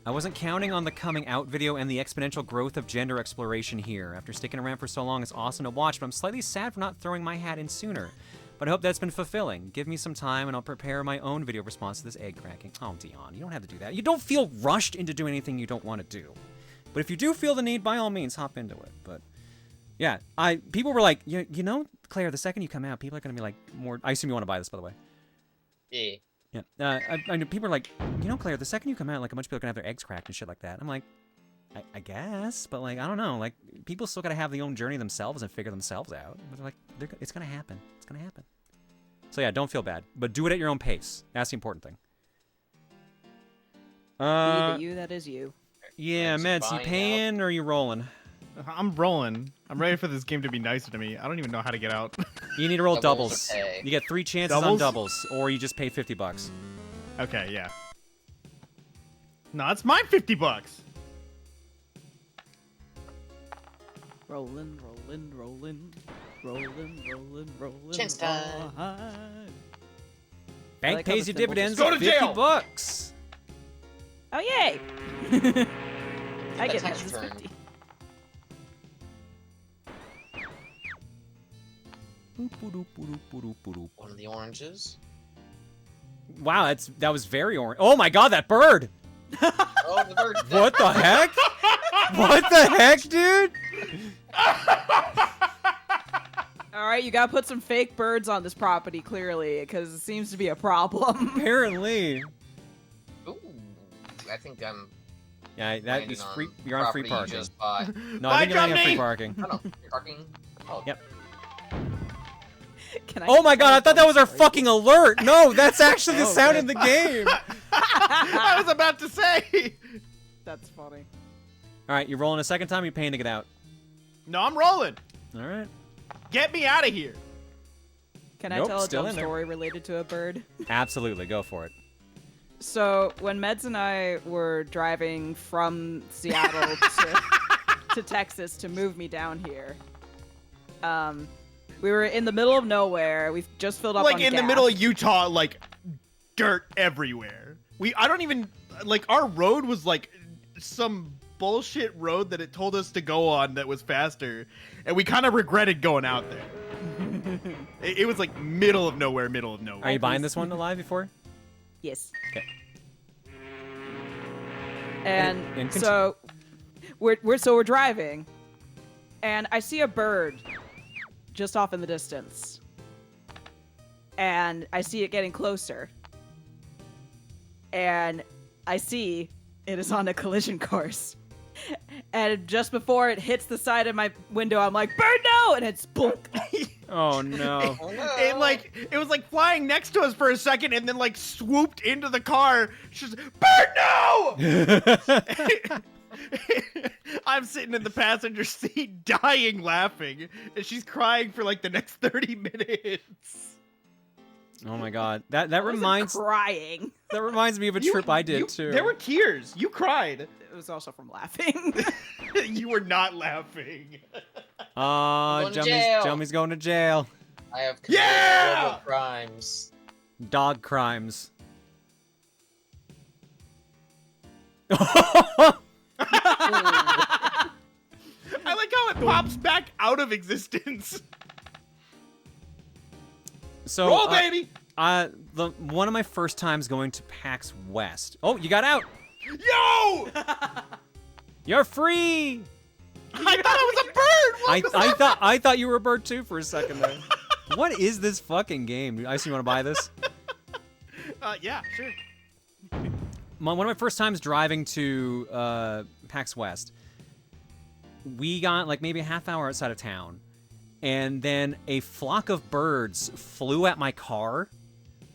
I wasn't counting on the coming out video and the exponential growth of gender exploration here. After sticking around for so long, it's awesome to watch, but I'm slightly sad for not throwing my hat in sooner. But I hope that's been fulfilling. Give me some time and I'll prepare my own video response to this egg cracking. Oh, Dion, you don't have to do that. You don't feel rushed into doing anything you don't want to do. But if you do feel the need, by all means, hop into it. But yeah, people were like, you know, Claire, the second you come out, people are going to be like more... I assume you want to buy this, by the way. Yeah. Yeah. I know people are like, you know, Claire, the second you come out, like a bunch of people are going to have their eggs cracked and shit like that. I'm like, I guess, but like, I don't know. Like, people still got to have their own journey themselves and figure themselves out. But they're like, it's going to happen. It's going to happen. So yeah, don't feel bad. But do it at your own pace. That's the important thing. Be the you that is you. Yeah, Thanks, Meds, you buying paying or you rolling? I'm rolling. I'm ready for this game to be nicer to me. I don't even know how to get out. You need to roll Doubles doubles. or pay. You get 3 chances on Doubles? doubles, or you just pay $50. Okay, yeah. No, it's my $50. Rolling, rolling, rolling, rolling, rolling, rolling. Chance time. Bank like how pays the you symbols dividends Go of to jail! $50. Oh, yay! I That get tax Meds return. 50. One of the oranges. Wow, that was very orange. Oh my god, that bird! Oh, the bird. What the heck? What the heck, dude? Alright, you gotta put some fake birds on this property, clearly, because it seems to be a problem. Apparently. Ooh, I think I'm Yeah, that landing is free. You're on free property parking. you just bought. No, I think you're landing on free Jomny! parking. Oh no, you're parking. Oh. Yep. Can I Oh my god, I thought that was our fucking alert! No, that's actually the Oh, sound okay. in the game! I was about to say. That's funny. Alright, you're rolling a second time, you're paying to get out. No, I'm rolling. Alright. Get me out of here. Can I Nope, tell a still dumb in there. story related to a bird? Absolutely, go for it. So, when Meds and I were driving from Seattle to Texas to move me down here, we were in the middle of nowhere. We've just filled up Like on in the gas. middle of Utah, like dirt everywhere. I don't even like our road was like some bullshit road that it told us to go on that was faster, and we kind of regretted going out there. It was like middle of nowhere. Are you buying this one live before? Yes. Okay. And so we're driving, and I see a bird just off in the distance. and I see it getting closer. And I see it is on a collision course. And just before it hits the side of my window, I'm like, "Bird, no!" And it's boom. Oh no. It was like flying next to us for a second and then like swooped into the car. She's Bird, no! I'm sitting in the passenger seat dying laughing, and she's crying for like the next 30 minutes. Oh my god. That reminds Crying. that reminds me of a trip I did too. There were tears. You cried. It was also from laughing. You were not laughing. Going to jail. Jummy's going to jail. I have committed horrible crimes. Dog crimes. I like how it pops back out of existence. So, Roll, baby! One of my first times going to PAX West. Oh, you got out! Yo! You're free! I thought I was a bird! What was I thought you were a bird too for a second there. What is this fucking game? I see you want to buy this? Yeah, sure. One of my first times driving to PAX West, we got like maybe a half hour outside of town, and then a flock of birds flew at my car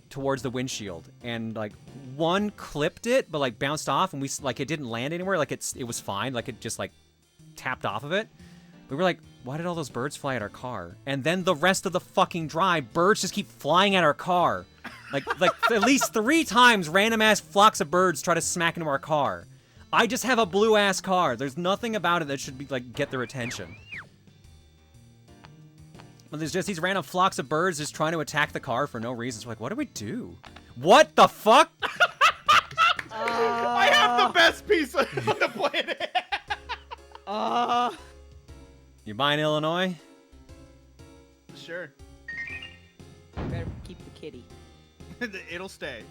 towards the windshield, and like one clipped it but like bounced off, and it didn't land anywhere, like it was fine, like it just like tapped off of it. We were like, why did all those birds fly at our car? And then the rest of the fucking drive, birds just keep flying at our car. Like at least 3 times random ass flocks of birds try to smack into our car. I just have a blue ass car. There's nothing about it that should be like get their attention. But there's just these random flocks of birds just trying to attack the car for no reason. So like, what do we do? What the fuck? I have the best pizza on the planet. You buying Illinois? Sure. Better keep the kitty. It'll stay.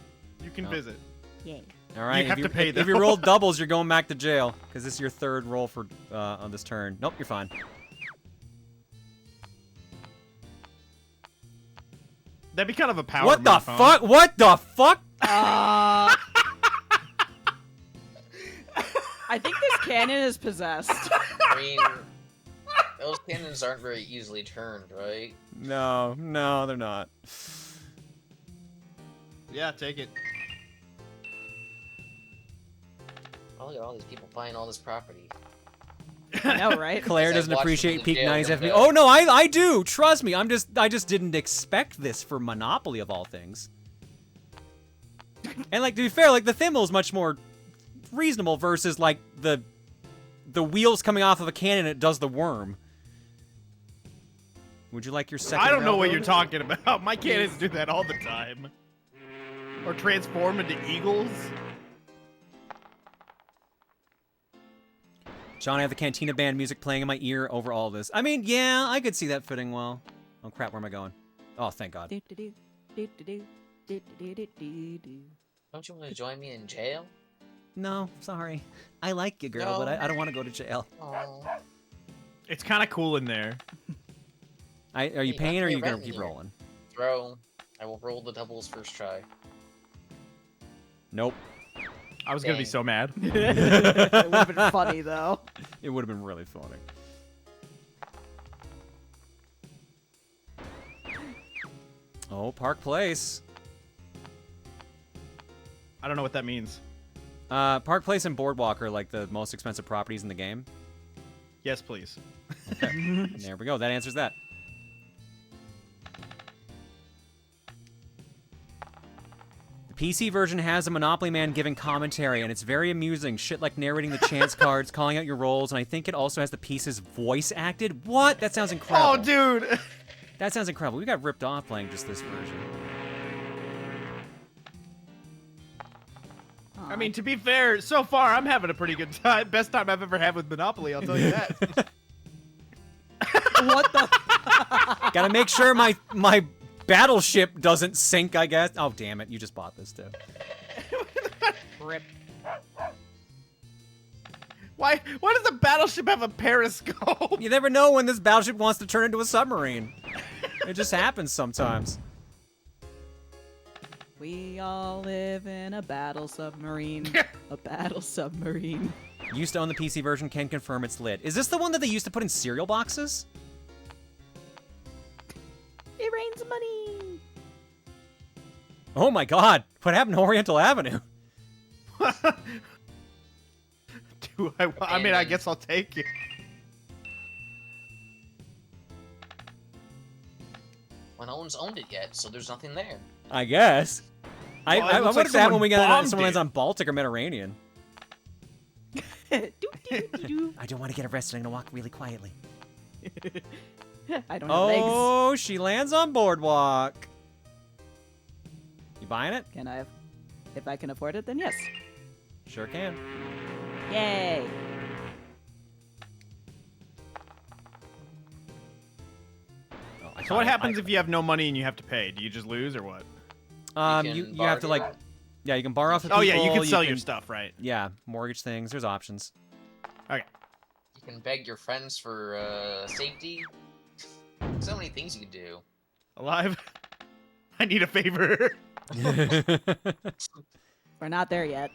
You can visit. Yay. All right. You have to pay, if you though. roll doubles, you're going back to jail because this is your 3rd roll for on this turn. Nope, you're fine. That'd be kind of a power What the move, huh? fuck? What the fuck? I think this cannon is possessed. I mean, those cannons aren't very easily turned, right? No, they're not. Yeah, take it. Oh, look at all these people buying all this property. I know, right? Claire Because I doesn't watched appreciate the peak jail 90s FP. window. Oh no, I do. Trust me. I just didn't expect this for Monopoly of all things. And like to be fair, like the thimble is much more reasonable versus like the wheels coming off of a cannon. It does the worm. Would you like your second? I don't know what railroad? you're talking about. My cannons do that all the time. Or transform into eagles. John, I have the Cantina Band music playing in my ear over all this. I mean, yeah, I could see that fitting well. Oh crap, where am I going? Oh, thank God. Don't you want to join me in jail? No, sorry. I like you, girl, No. but I don't want to go to jail. Oh. It's kind of cool in there. Are you Hey, paying or are that's you my gonna rent keep here. rolling? Throw. I will roll the doubles first try. Nope. I was gonna be Dang. so mad. It would have been funny, though. It would have been really funny. Oh, Park Place. I don't know what that means. Park Place and Boardwalk are like the most expensive properties in the game. Yes, please. There we go. That answers that. The PC version has a Monopoly Man giving commentary, and it's very amusing. Shit like narrating the chance cards, calling out your rolls, and I think it also has the pieces voice acted. What? That sounds incredible. Oh, dude. That sounds incredible. We got ripped off playing just this version. I mean, to be fair, so far I'm having a pretty good time. Best time I've ever had with Monopoly, I'll tell you that. What the? Gotta make sure my battleship doesn't sink, I guess. Oh, damn it. You just bought this, too. Rip. Why does the battleship have a periscope? You never know when this battleship wants to turn into a submarine. It just happens sometimes. We all live in a battle submarine. A battle submarine. Used to own the PC version, can confirm it's lit. Is this the one that they used to put in cereal boxes? It rains money. Oh my god, what happened to Oriental Avenue? I mean, I guess I'll take it. Well, no one's owned it yet, so there's nothing there. I guess. Well, it I looks what like does that happen when we someone get someone bombed lands it. on Baltic or Mediterranean? Doo-doo-doo-doo. I don't want to get arrested. I'm gonna walk really quietly. I don't have legs. Oh, she lands on Boardwalk. You buying it? Can I? If I can afford it, then yes. Sure can. Yay! Oh, I So thought what I- happens if you have no money and you have to pay? Do you just lose or what? you have to like, yeah, you can borrow off the Oh people. yeah, you can sell your stuff, right? Yeah, mortgage things. There's options. Okay. You can beg your friends for safety. So many things you can do. Alive? I need a favor. We're not there yet.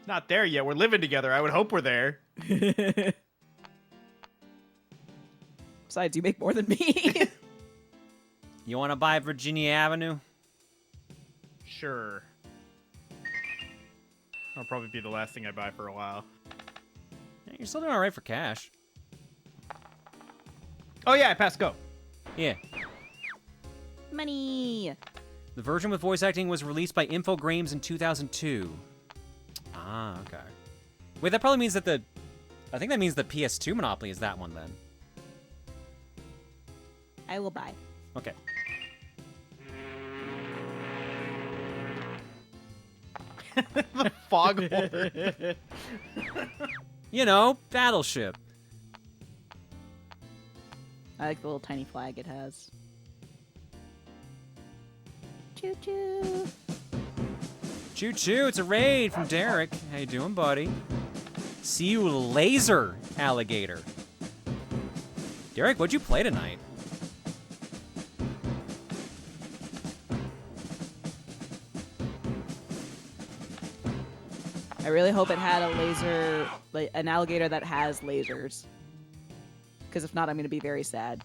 Not there yet. We're living together. I would hope we're there. Besides, you make more than me. You want to buy Virginia Avenue? Sure. That'll probably be the last thing I buy for a while. Yeah, you're still doing all right for cash. Oh yeah, I passed go. Yeah. Money. The version with voice acting was released by Infogrames in 2002. Ah, okay. Wait, that probably means that the... I think that means the PS2 Monopoly is that one then. I will buy. Okay. The fog horn. You know, Battleship. I like the little tiny flag it has. Choo choo. Choo choo, it's a raid from Derek. How you doing, buddy? See you laser, alligator. Derek, what'd you play tonight? I really hope it had a laser, like an alligator that has lasers. Because if not, I'm going to be very sad.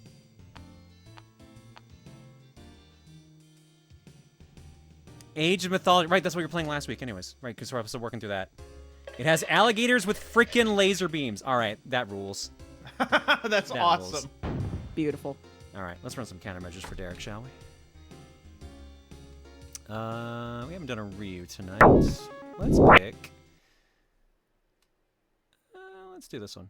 Age of Mythology. Right, that's what you were playing last week anyways. Right, because we're still working through that. It has alligators with frickin' laser beams. All right, that rules. That's That awesome. Beautiful. All right, let's run some countermeasures for Derek, shall we? We haven't done a Ryu tonight. Let's pick... let's do this one.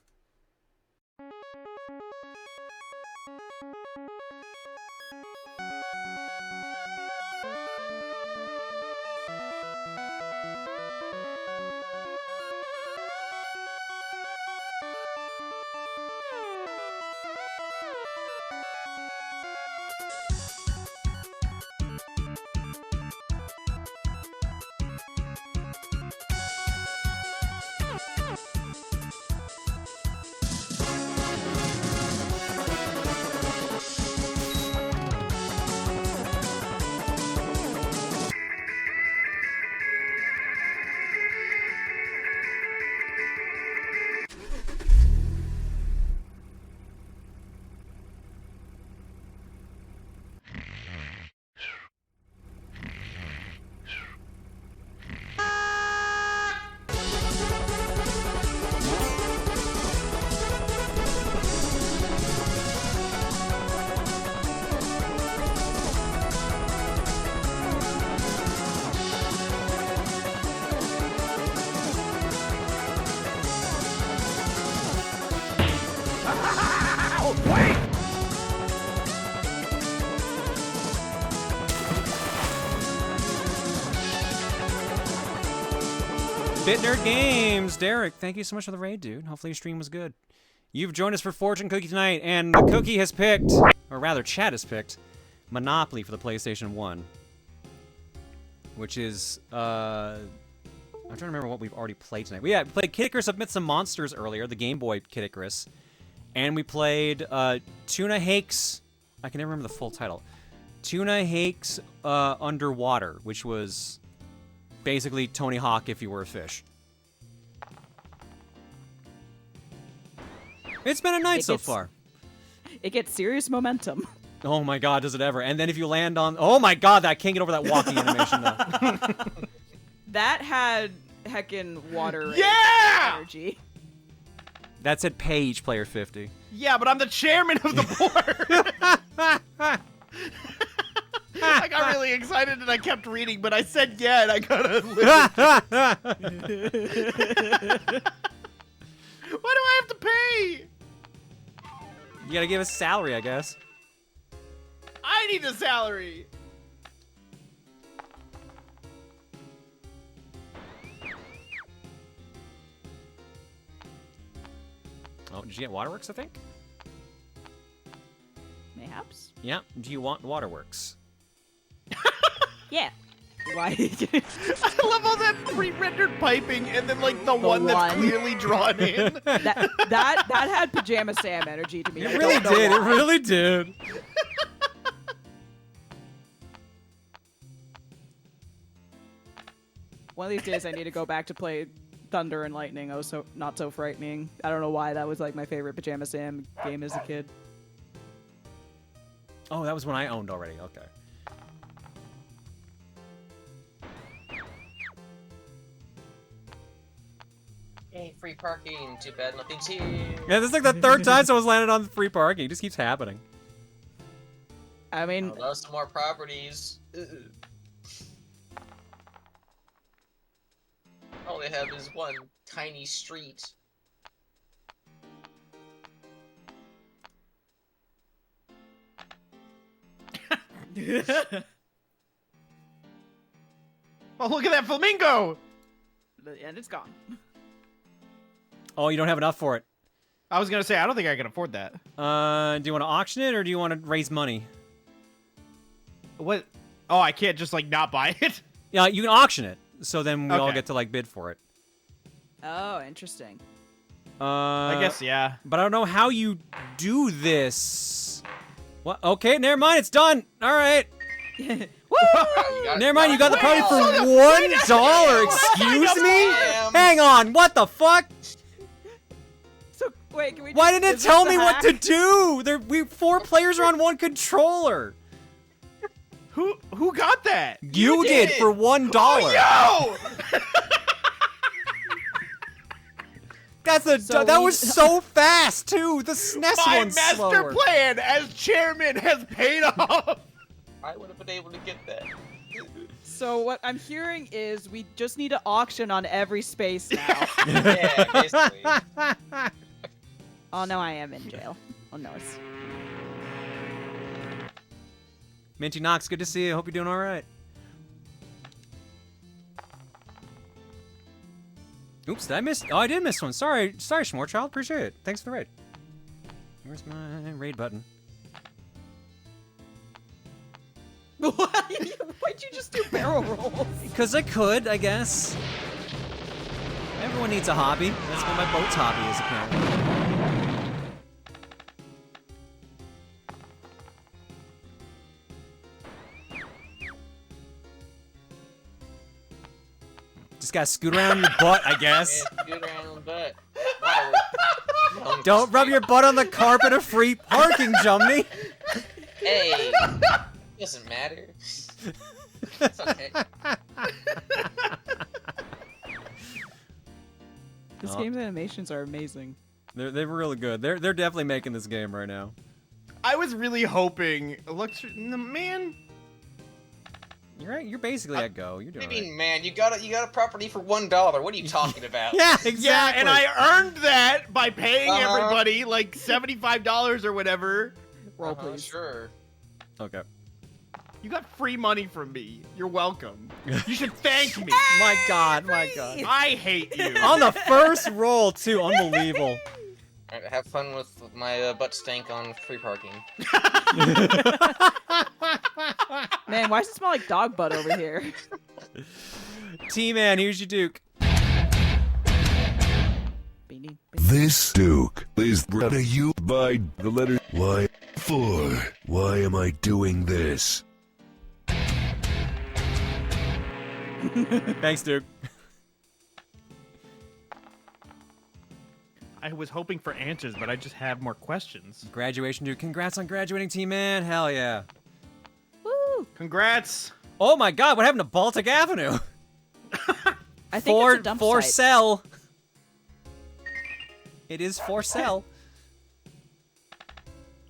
BitNerd Games! Derek, thank you so much for the raid, dude. Hopefully your stream was good. You've joined us for Fortune Cookie tonight, and the cookie has picked, or rather, Chad has picked, Monopoly for the PlayStation 1. Which is, I'm trying to remember what we've already played tonight. We played Kid Icarus Submit Some Monsters earlier, the Game Boy Kid Icarus. And we played Tuna, Hake's, I can never remember the full title. Tuna Hake's Underwater, which was basically Tony Hawk if you were a fish. It's been a night so far. It gets serious momentum. Oh my god, does it ever? And then if you land on... Oh my god, I can't get over that walking animation though. That had heckin' water energy. That said pay each player 50. Yeah, but I'm the chairman of the board. I got really excited and I kept reading, but I said yeah, and I got unlimited. Why do I have to pay? You gotta give us salary, I guess. I need a salary. Oh, did you get Waterworks, I think? Mayhaps? Yeah. Do you want Waterworks? Yeah. Why? I love all that pre-rendered piping and then like the one that's clearly drawn in. that had Pajama Sam energy to me. It really did. It really did. One of these days I need to go back to play Thunder and Lightning. Oh, so not so frightening. I don't know why that was like my favorite Pajama Sam game as a kid. Oh, that was one I owned already. Okay. Hey, free parking. Too bad nothing's here. Yeah, this is like the third time someone's landed on free parking. It just keeps happening. I mean... I'd love some more properties. All they have is one tiny street. Oh, look at that flamingo! And it's gone. Oh, you don't have enough for it. I was gonna say, I don't think I can afford that. Do you want to auction it or do you want to raise money? What? Oh, I can't just like not buy it? Yeah, you can auction it. So then we all Okay. get to like bid for it. Oh, interesting. I guess, yeah. But I don't know how you do this. What? Okay, never mind. It's done. All right. Never mind. You got the party for $1. Excuse me. Hang on. What the fuck? So wait, can we? Why didn't it tell me what to do? We 4 players are on 1 controller. Who got that? You did for $1. Oh, yo! That was so fast too. The SNES My one's master slower. plan as chairman has paid off. I would have been able to get that. So what I'm hearing is we just need to auction on every space now. Yeah, basically. Oh no, I am in jail. Oh no, it's... Minty Knox, good to see you. Hope you're doing all right. Oops, did I miss? Oh, I did miss one. Sorry, Schmorchild. Appreciate it. Thanks for the raid. Where's my raid button? Why'd you just do barrel rolls? Because I could, I guess. Everyone needs a hobby. That's what my boat's hobby is, apparently. Just gotta scoot around your butt, I guess. Yeah, scoot around the butt. Don't rub your butt on the carpet of free parking, Jumney. Hey, doesn't matter. It's okay. This game's animations are amazing. They're really good. They're definitely making this game right now. I was really hoping. Man. You're right. You're basically at go. You're doing What do you it. mean, man? You got a property for $1. What are you talking about? Yeah, exactly. Yeah, and I earned that by paying everybody like $75 or whatever. Roll, please. Sure. Okay. You got free money from me. You're welcome. You should thank me. My God, my God. I hate you. On the first roll, too. Unbelievable. All right, have fun with my butt stank on free parking. Man, why does it smell like dog butt over here? T-Man, here's your Duke. This Duke is brought to you by the letter Y. Why am I doing this? Thanks, Duke. I was hoping for answers, but I just have more questions. Graduation, Duke. Congrats on graduating, T-Man. Hell yeah. Woo! Congrats. Oh my god, what happened to Baltic Avenue? I think it's a dump for site. sale. It is for sale.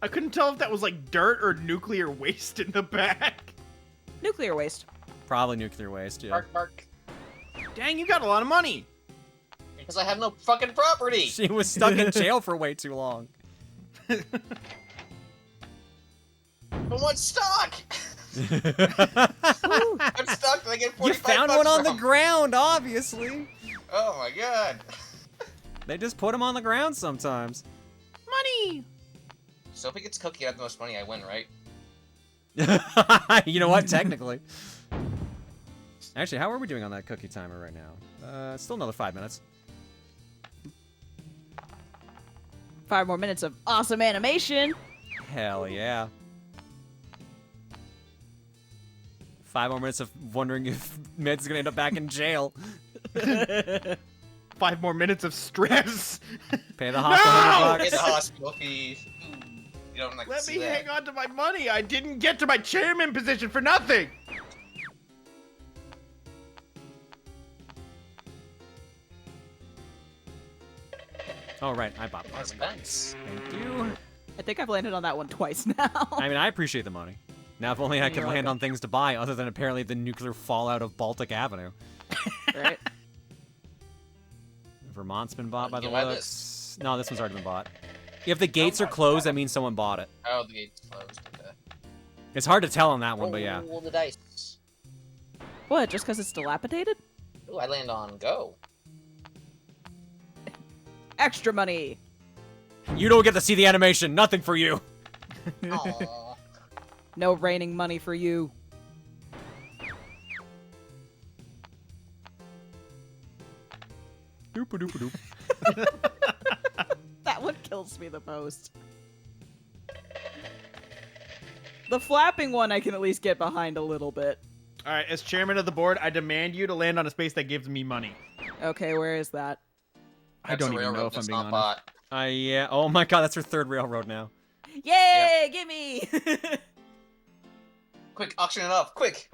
I couldn't tell if that was like dirt or nuclear waste in the back. Nuclear waste. Probably nuclear waste, yeah. Bark. Dang, you got a lot of money. Because I have no fucking property. She was stuck in jail for way too long. I want stock. I'm stuck. And I get 45 You found bucks one on the from. ground, obviously. Oh my god. They just put them on the ground sometimes. Money. So if it gets cookie out the most money, I win, right? You know what? Technically. Actually, how are we doing on that cookie timer right now? Still another 5 minutes. 5 more minutes of awesome animation. Hell yeah. 5 more minutes of wondering if Med's gonna end up back in jail. 5 more minutes of stress. Pay the hospital $100 Pay the bucks. hospital fees. You don't like Let to me see that. hang on to my money. I didn't get to my chairman position for nothing. Oh right, I bought That's parking. fence. Thank you. I think I've landed on that one twice now. I mean, I appreciate the money. Now, if only I could You're land welcome. on things to buy other than apparently the nuclear fallout of Baltic Avenue. Right? Vermont's been bought by the You buy looks. No, this one's already been bought. If the gates are closed, that means someone bought it. Oh, the gate's closed. Okay. It's hard to tell on that one, but yeah. Roll the dice. What? Just because it's dilapidated? Ooh, I land on go. Extra money. You don't get to see the animation. Nothing for you. Aww. No raining money for you. Doop-a-doop-a-doop. That one kills me the most. The flapping one I can at least get behind a little bit. All right, as chairman of the board, I demand you to land on a space that gives me money. Okay, where is that? I don't even know if I'm being honest. Yeah. Oh my god, that's her third railroad now. Yay! Gimme! Quick, auction it off, quick!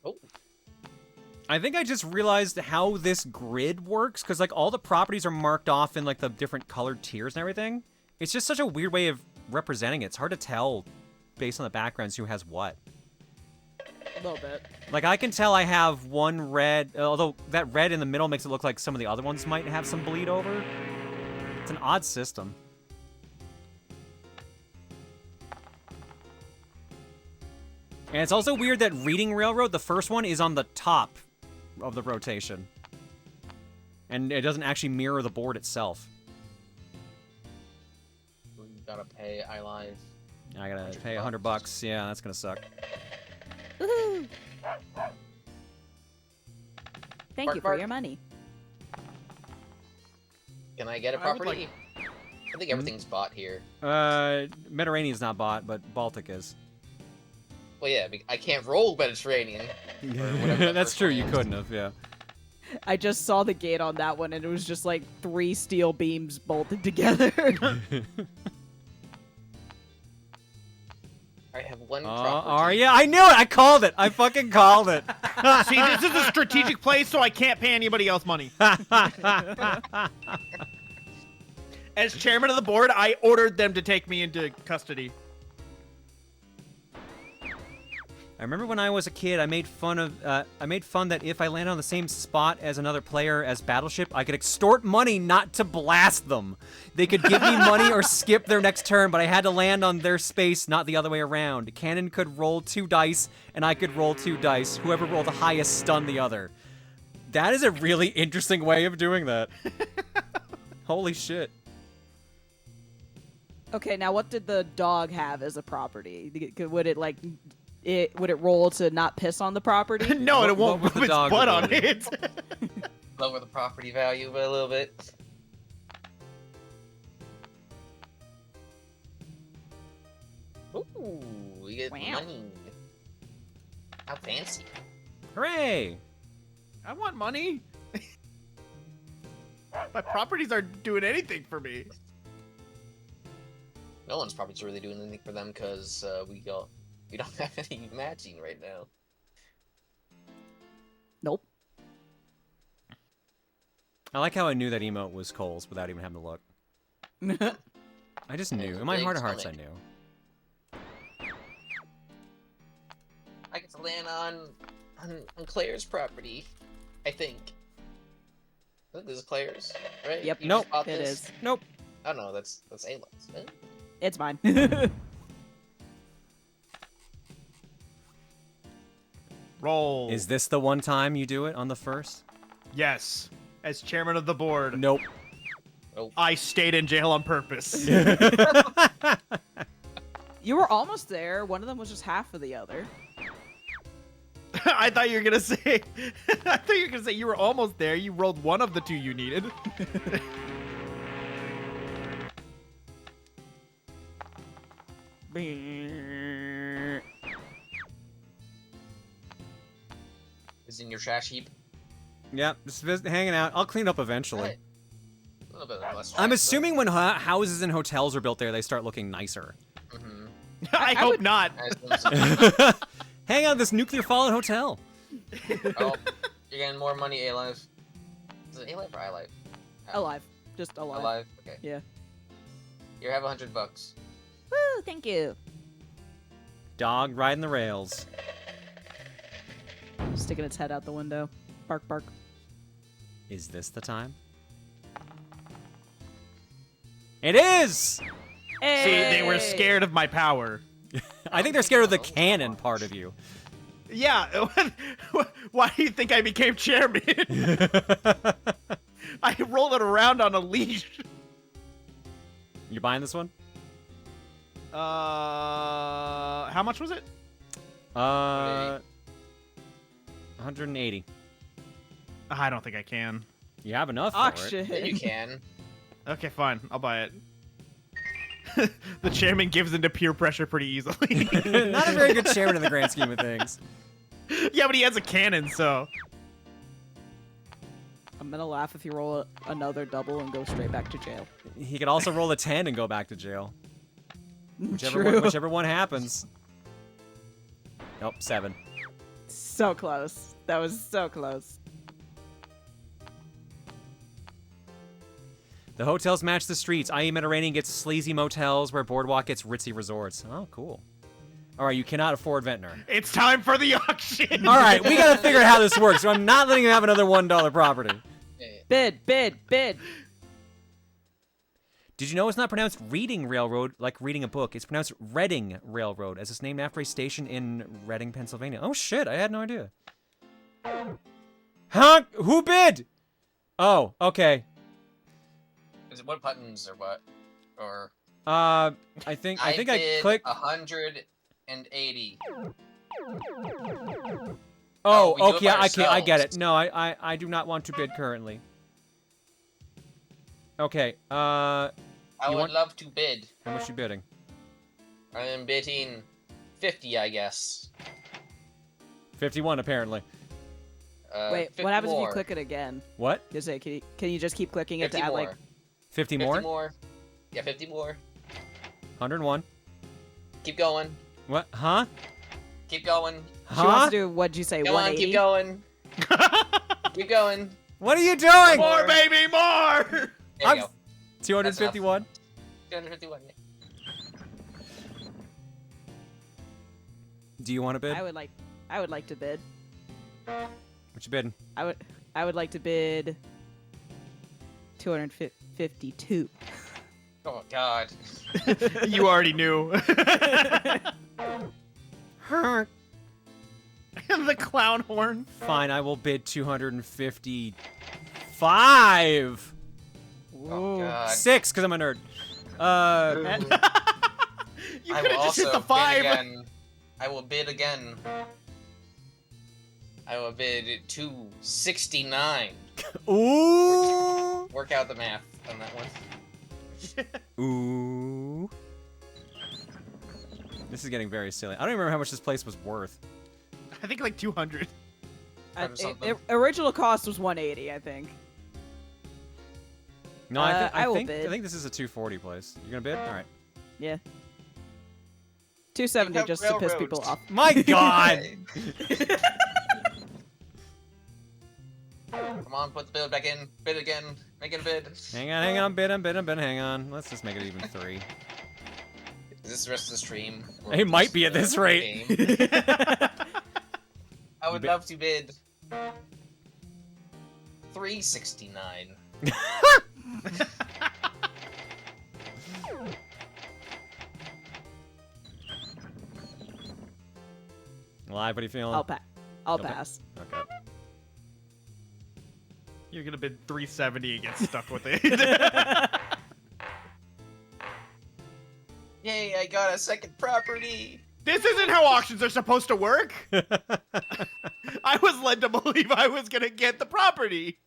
Oh, I think I just realized how this grid works, because like all the properties are marked off in like the different colored tiers and everything. It's just such a weird way of representing it. It's hard to tell based on the backgrounds who has what. A little bit. Like I can tell I have one red, although that red in the middle makes it look like some of the other ones might have some bleed over. It's an odd system. And it's also weird that Reading Railroad, the first one, is on the top of the rotation. And it doesn't actually mirror the board itself. we gotta pay iLive. I gotta pay $100. Yeah, that's gonna suck. Woohoo! Thank Bark, you for bark. your money. Can I get a I would property? I think everything's bought here. Mediterranean's not bought, but Baltic is. Well, yeah, I can't roll Mediterranean. Or whatever that That's first true, one you is. couldn't have, yeah. I just saw the gate on that one and it was just like 3 steel beams bolted together. I have one property. Arya, I knew it! I called it! I fucking called it! See, this is a strategic place, so I can't pay anybody else money. As chairman of the board, I ordered them to take me into custody. I remember when I was a kid, I made fun that if I landed on the same spot as another player as Battleship, I could extort money not to blast them. They could give me money or skip their next turn, but I had to land on their space, not the other way around. Cannon could roll 2 dice, and I could roll 2 dice. Whoever rolled the highest stunned the other. That is a really interesting way of doing that. Holy shit. Okay, now what did the dog have as a property? Would it like... would it roll to not piss on the property? No, it won't what was move the its dog butt on ability? it. Lower the property value by a little bit. Ooh, we get Wow. money. How fancy. Hooray! I want money. My properties aren't doing anything for me. No one's probably really doing anything for them because we don't have any matching right now. Nope. I like how I knew that emote was Cole's without even having to look. I just knew. In my Big heart of hearts, I stomach. knew. I get to land on Claire's property, I think. I think this is Claire's, right? Yep. You Nope. just bought It this? is. Nope. Oh no, that's Ayla's. Eh? It's mine. Roll. Is this the one time you do it on the first? Yes. As chairman of the board, Nope. I stayed in jail on purpose. You were almost there. One of them was just half of the other. I thought you were gonna say. I thought you were gonna say you were almost there. You rolled one of the two you needed. Is in your trash heap. Yep, just hanging out. I'll clean up eventually. Right. A little bit less I'm trash, assuming when houses and hotels are built there, they start looking nicer. but- Mhm. I hope not. I assume so. Hang on, this nuclear fallen hotel. Oh, you're getting more money, Alive. Is it Alive or iLife? Alive. Just alive. Alive. Okay. Yeah. You have $100. Woo, thank you. Dog riding the rails. Sticking its head out the window. Bark, bark. Is this the time? It is! See, they were scared of my power. I think they're scared of the cannon part of you. Yeah. Why do you think I became chairman? I rolled it around on a leash. You buying this one? How much was it? 180. I don't think I can. You have enough for it. Auction. Yeah, you can. Okay, fine. I'll buy it. The chairman gives into peer pressure pretty easily. Not a very good chairman in the grand scheme of things. Yeah, but he has a cannon, so. I'm gonna laugh if you roll another double and go straight back to jail. He could also roll a 10 and go back to jail. True. Whichever one happens. Nope, 7. So close. That was so close. The hotels match the streets. IE Mediterranean gets sleazy motels where Boardwalk gets ritzy resorts. Oh, cool. All right, you cannot afford Ventnor. It's time for the auction. All right, we gotta figure out how this works. So I'm not letting him have another $1 property. Bid, bid, bid. Did you know it's not pronounced Reading Railroad like reading a book? It's pronounced Reading Railroad, as it's named after a station in Reading, Pennsylvania. Oh shit, I had no idea. Huh? Who bid? Oh, okay. Is it what buttons or what? Or I think I bid clicked. 180. Oh, we do it okay, by I get it. ourselves. No, I do not want to bid currently. Okay, I You would want- love to bid. how much you bidding? I am bidding 50, I guess. 51 apparently. Wait, 50 what happens if more. you click it again? What? Just say, can you just keep clicking it 50 to add more. like 50 50 more? more. Yeah, 50 more. 101. Keep going. What? Huh? Keep going. She wants Huh? to do, what'd you say, Go on, 180? keep going. Keep going. What are you doing? More, baby, more! There I'm you go. 251. 251. Do you want to bid? I would like to bid. What you bidding? I would like to bid 252. Oh, God. You already knew. The clown horn. Fine, I will bid 255. Oh, God. 6, because I'm a nerd. You I could will have just hit also the 5. bid again. I will bid again. I will bid 269. Ooh. Work out the math on that one. Ooh. This is getting very silly. I don't even remember how much this place was worth. I think like 200. Original cost was 180, I think. No, I will think bid. I think this is a 240 place. You're gonna bid? All right. Yeah. 270 just to piss people off. My God! Come on, put the bid back in. Bid again. Make it a bid. Hang on, bid, hang on. Let's just make it even 3. Is this the rest of the stream? Or It might just, be at this rate. game? I would love to bid 369. Live, what are you feeling? I'll pass. Okay. You're gonna bid 370 and get stuck with it. Yay, I got a second property. This isn't how auctions are supposed to work. I was led to believe I was gonna get the property.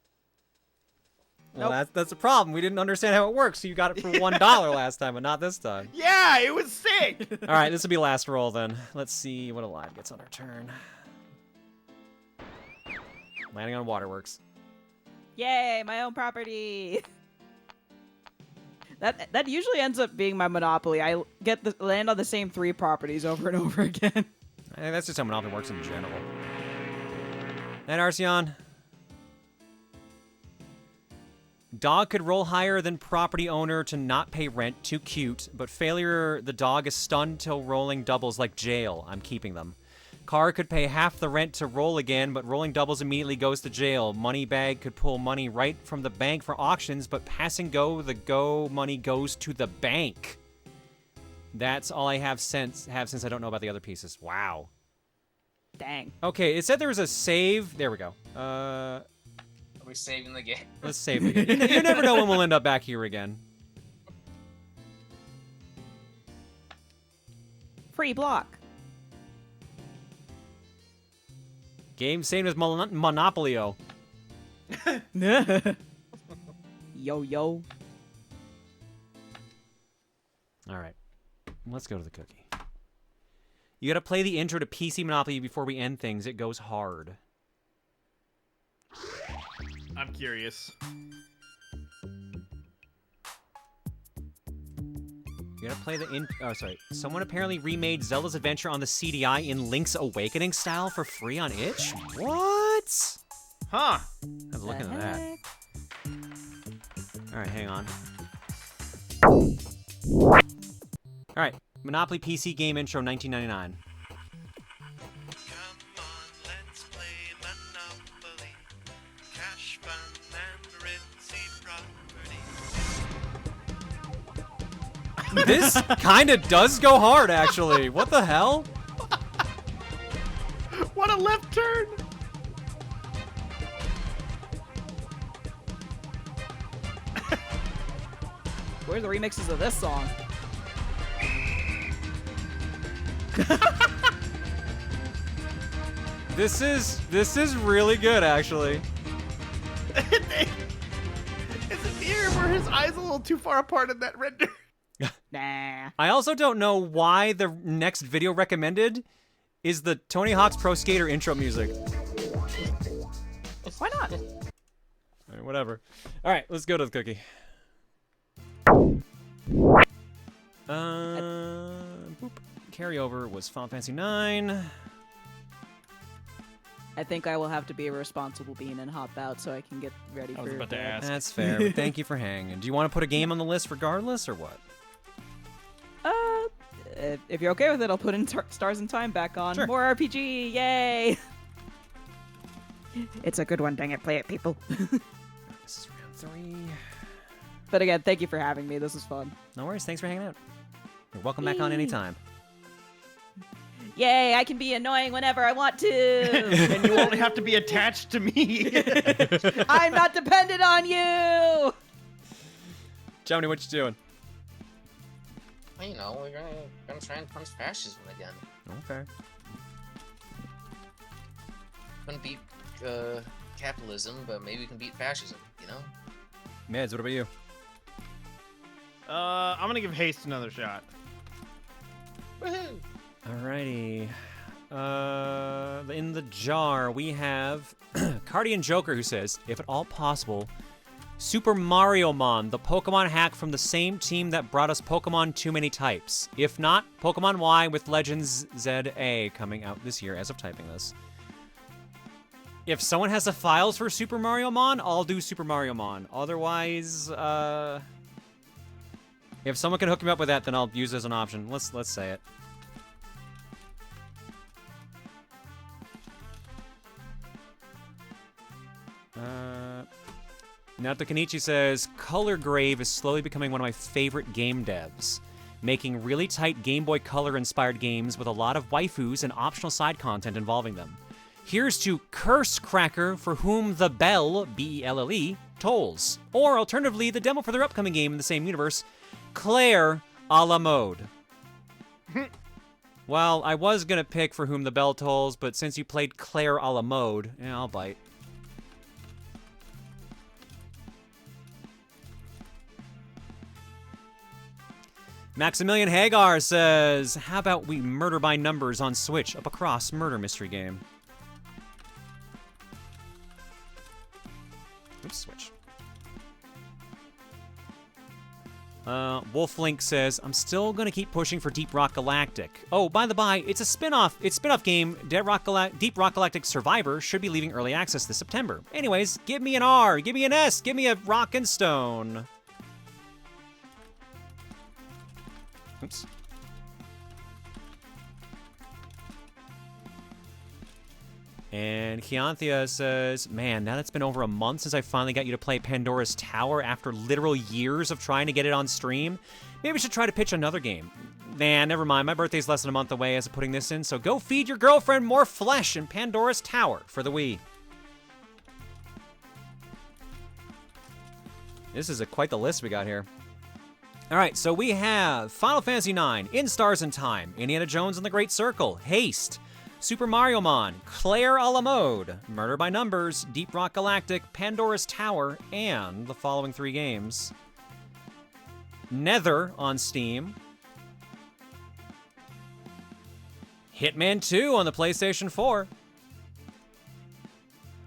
Well, that's the problem. We didn't understand how it works, so you got it for $1 last time, but not this time. Yeah, it was sick. All right, this will be last roll then. Let's see what Alive gets on her turn. Landing on Waterworks. Yay, my own property. That usually ends up being my Monopoly. I get the land on the same 3 properties over and over again. I think that's just how Monopoly works in general. And Arceon. Dog could roll higher than property owner to not pay rent. Too cute. But failure, the dog is stunned till rolling doubles like jail. I'm keeping them. Car could pay half the rent to roll again, but rolling doubles immediately goes to jail. Money bag could pull money right from the bank for auctions, but pass and go, the go money goes to the bank. That's all I have since I don't know about the other pieces. Wow. Dang. Okay, it said there was a save. There we go. Are we saving the game? Let's save the game. You never know when we'll end up back here again. Free block. Game same as Monopolio. Yo. All right, let's go to the cookie. You gotta play the intro to PC Monopoly before we end things. It goes hard. I'm curious. You gotta play the oh, sorry. Someone apparently remade Zelda's Adventure on the CDI in Link's Awakening style for free on itch? What? Huh. I was looking at that. Alright, hang on. Alright, Monopoly PC game intro 1999. This kind of does go hard, actually. What the hell? What a left turn! Where's the remixes of this song? This is really good, actually. Is it here where his eyes a little too far apart in that render? Nah. I also don't know why the next video recommended is the Tony Hawk's Pro Skater intro music. Why not? All right, whatever. All right, let's go to the cookie. Boop. Carryover was Final Fantasy 9. I think I will have to be a responsible bean and hop out so I can get ready for. I was about to ask. That's fair. But thank you for hanging. Do you want to put a game on the list regardless, or what? If you're okay with it, I'll put in Stars in Time back on. Sure. More RPG, yay! It's a good one, dang it, play it, people. This is round 3. But again, thank you for having me, this was fun. No worries, thanks for hanging out. You're welcome back on anytime. Yay, I can be annoying whenever I want to! And you only have to be attached to me. I'm not dependent on you! Joni, what you doing? Well, you know, we're gonna try and punch fascism again. Okay. Couldn't beat capitalism, but maybe we can beat fascism, you know? Meds, what about you? I'm gonna give Haste another shot. Woohoo! Alrighty. In the jar, we have Cardian Joker, who says, if at all possible, Super Mariomon, the Pokemon hack from the same team that brought us Pokemon Too Many Types. If not, Pokemon Y with Legends ZA coming out this year as of typing this. If someone has the files for Super Mariomon, I'll do Super Mariomon. Otherwise, if someone can hook me up with that, then I'll use it as an option. Let's say it. Naruto Kenichi says, Color Grave is slowly becoming one of my favorite game devs, making really tight Game Boy Color-inspired games with a lot of waifus and optional side content involving them. Here's to Curse Cracker, for whom the bell, B-E-L-L-E, tolls. Or, alternatively, the demo for their upcoming game in the same universe, Claire a la mode. Well, I was gonna pick For Whom the Bell Tolls, but since you played Claire a la mode, yeah, I'll bite. Maximilian Hagar says, how about we Murder by Numbers on Switch, up across murder mystery game? Oops, Switch. Wolflink says, I'm still gonna keep pushing for Deep Rock Galactic. Oh, by the by, it's a spin-off. Its spin-off game, Deep Rock Galactic Survivor, should be leaving early access this September. Anyways, give me an R, give me an S, give me a Rock and Stone. Oops. And Keonthea says, man, now that it's been over a month since I finally got you to play Pandora's Tower after literal years of trying to get it on stream, maybe I should try to pitch another game. Nah, never mind. My birthday's less than a month away as of putting this in, so go feed your girlfriend more flesh in Pandora's Tower for the Wii. This is quite the list we got here. All right, so we have Final Fantasy IX, In Stars in Time, Indiana Jones and the Great Circle, Haste, Super Mariomon, Claire a la mode, Murder by Numbers, Deep Rock Galactic, Pandora's Tower, and the following 3 games. Nether on Steam, Hitman 2 on the PlayStation 4,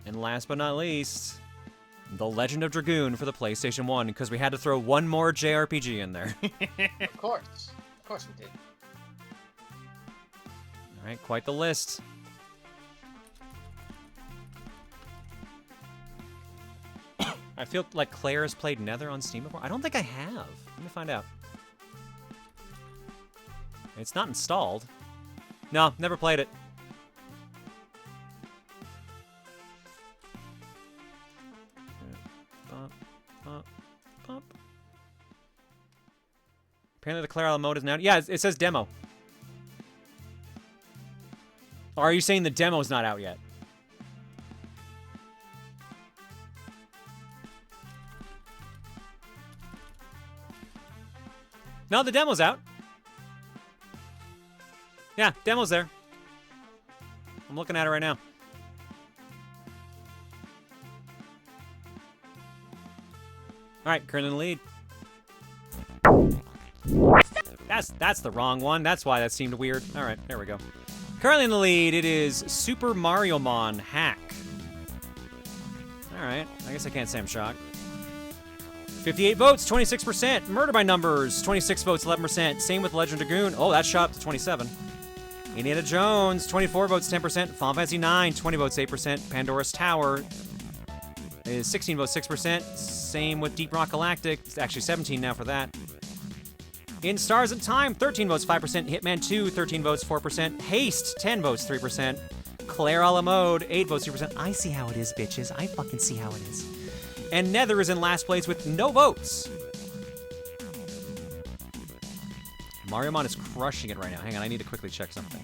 and last but not least, The Legend of Dragoon for the PlayStation 1, because we had to throw one more JRPG in there. Of course we did. Alright, quite the list. I feel like Claire has played Nether on Steam before. I don't think I have. Let me find out. It's not installed. No, never played it. Apparently the Claire mode is now... Yeah, it says demo. Or are you saying the demo's not out yet? No, the demo's out. Yeah, demo's there. I'm looking at it right now. Alright, currently in the lead. That's the wrong one. That's why that seemed weird. Alright, there we go. Currently in the lead, it is Super Mariomon Hack. Alright, I guess I can't say I'm shocked. 58 votes, 26%. Murder by Numbers, 26 votes, 11%. Same with Legend of Dragoon. Oh, that shot up to 27. Indiana Jones, 24 votes, 10%. Final Fantasy IX, 20 votes, 8%. Pandora's Tower is 16 votes, 6%. Same with Deep Rock Galactic. It's actually 17 now for that. In Stars in Time, 13 votes, 5%. Hitman 2, 13 votes, 4%. Haste, 10 votes, 3%. Claire a la mode, 8 votes, 2%. I see how it is, bitches. I fucking see how it is. And Nether is in last place with no votes. Mariomon is crushing it right now. Hang on, I need to quickly check something.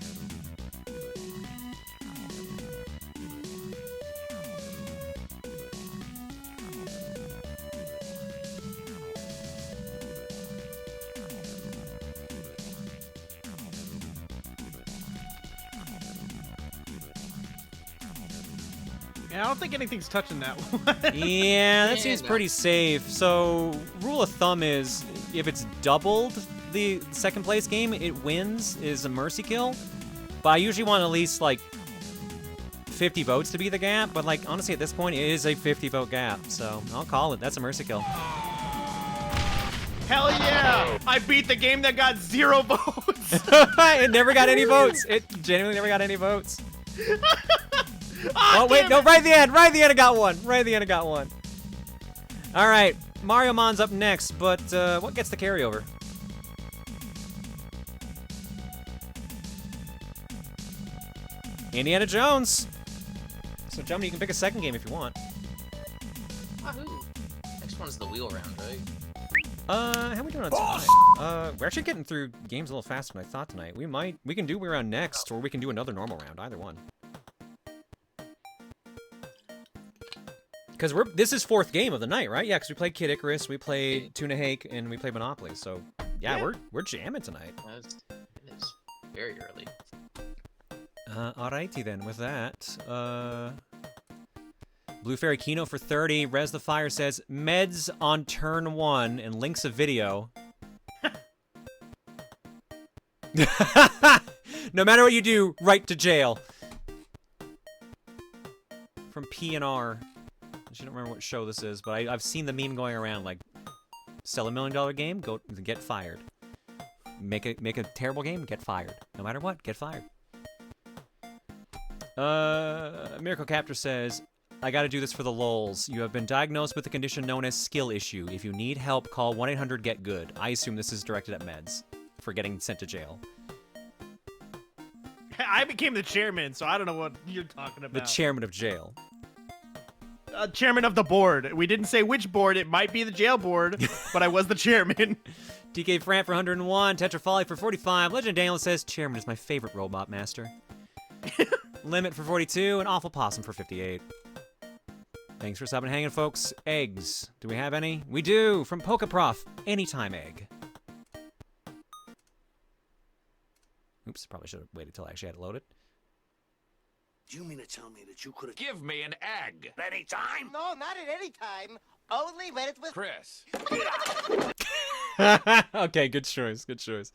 Yeah, I don't think anything's touching that one. Yeah, that seems pretty safe. So, rule of thumb is, if it's doubled, the second place game, it wins is a mercy kill. But I usually want at least like 50 votes to be the gap. But like honestly, at this point, it is a 50 vote gap. So I'll call it. That's a mercy kill. Hell yeah! I beat the game that got 0 votes. It never got any votes. It genuinely never got any votes. Oh wait, no, right at the end. Right at the end, it got one. Right at the end, it got one. All right, Mariomon's up next, but what gets the carryover? Indiana Jones. So, Jummy, you can pick a second game if you want. Wahoo! Next one's the wheel round, right? How are we doing on time? We're actually getting through games a little faster than I thought tonight. We can do wheel round next, or we can do another normal round, either one. Because this is 4th game of the night, right? Yeah, because we played Kid Icarus, we played Tuna Hake, and we played Monopoly. So, yeah. We're jamming tonight. It is very early. Alrighty then, with that, Blue Fairy Kino for 30. Rez the Fire says, meds on turn 1 and links a video. No matter what you do, right to jail. From P&R. I don't remember what show this is, but I've seen the meme going around, like, sell $1 million game, go get fired. Make a terrible game, get fired. No matter what, get fired. Miracle Captor says, I gotta do this for the lols. You have been diagnosed with a condition known as skill issue. If you need help, call 1-800-GET-GOOD. I assume this is directed at meds for getting sent to jail. I became the chairman, so I don't know what you're talking about. The chairman of jail. Chairman of the board. We didn't say which board. It might be the jail board, but I was the chairman. DK Frant for 101. Tetra Folly for 45. Legend Daniel says, chairman is my favorite robot master. Limit for 42. And Awful Possum for 58. Thanks for subbing and hanging, folks. Eggs. Do we have any? We do! From Pokeprof. Anytime egg. Oops, probably should have waited till I actually had it loaded. Do you mean to tell me that you could have... Give me an egg. Any time? No, not at any time. Only when it's with... Chris. Okay, good choice, good choice.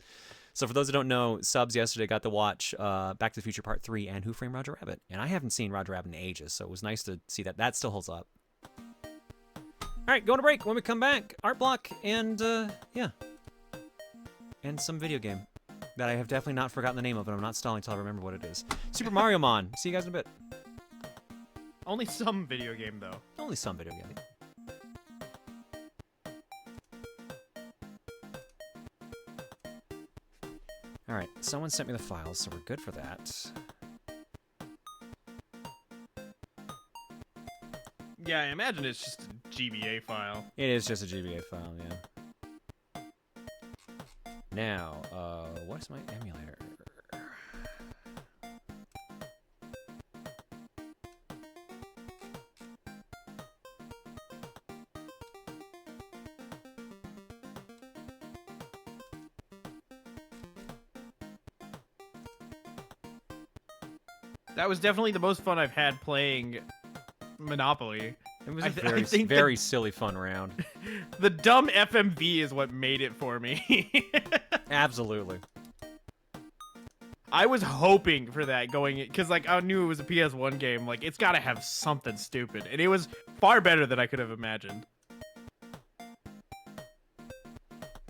So for those who don't know, Subs yesterday got to watch Back to the Future Part 3 and Who Framed Roger Rabbit. And I haven't seen Roger Rabbit in ages, so it was nice to see that still holds up. All right, going to break. When we come back, art block and, yeah. And some video game that I have definitely not forgotten the name of, and I'm not stalling until I remember what it is. Super Mariomon. See you guys in a bit. Only some video game, though. Only some video game. Alright, someone sent me the files, so we're good for that. Yeah, I imagine it's just a GBA file. It is just a GBA file, yeah. Now, what's my emulator? That was definitely the most fun I've had playing Monopoly. It was a very silly fun round. The dumb FMV is what made it for me. Absolutely. I was hoping for that going, because like I knew it was a PS1 game. Like it's got to have something stupid, and it was far better than I could have imagined.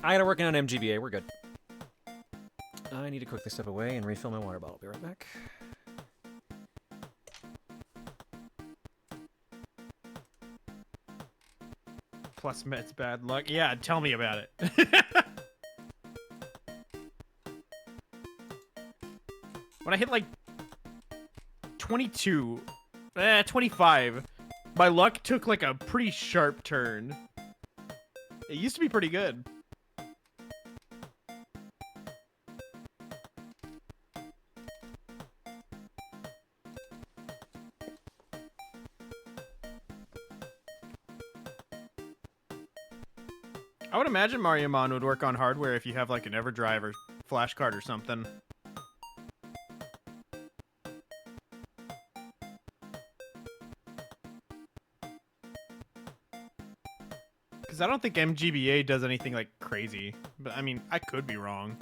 I gotta work on MGBA. We're good. I need to quickly step away and refill my water bottle. Be right back. Plus Mets bad luck. Yeah, tell me about it. When I hit like 22, 25, my luck took like a pretty sharp turn. It used to be pretty good. I would imagine Mariomon would work on hardware if you have like an EverDrive or flash card or something. Because I don't think MGBA does anything like crazy. But I mean, I could be wrong.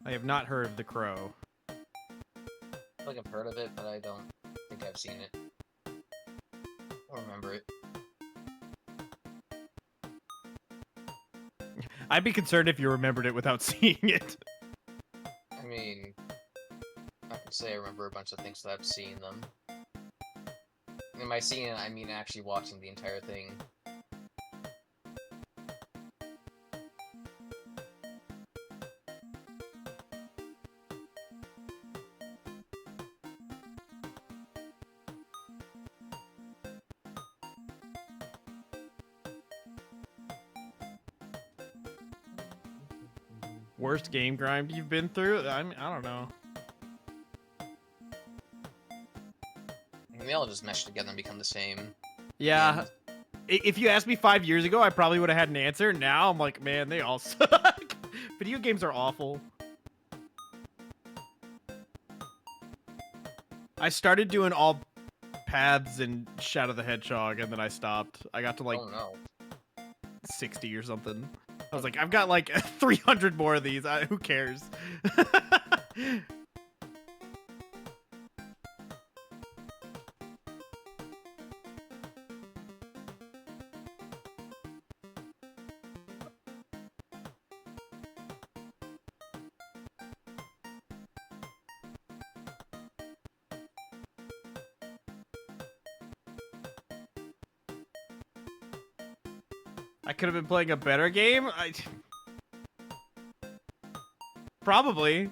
I have not heard of The Crow. I feel like I've heard of it, but I don't think I've seen it. Or remember it. I'd be concerned if you remembered it without seeing it. I mean, I can say I remember a bunch of things without seeing them. And by seeing it, I mean actually watching the entire thing. Worst game grind you've been through? I mean, I don't know. I mean, they all just mesh together and become the same. Yeah. And If you asked me 5 years ago, I probably would have had an answer. Now I'm like, man, they all suck. Video games are awful. I started doing all paths in Shadow the Hedgehog, and then I stopped. I got to like oh no. 60 or something. I was like, I've got like 300 more of these. Who cares? I could have been playing a better game. Probably.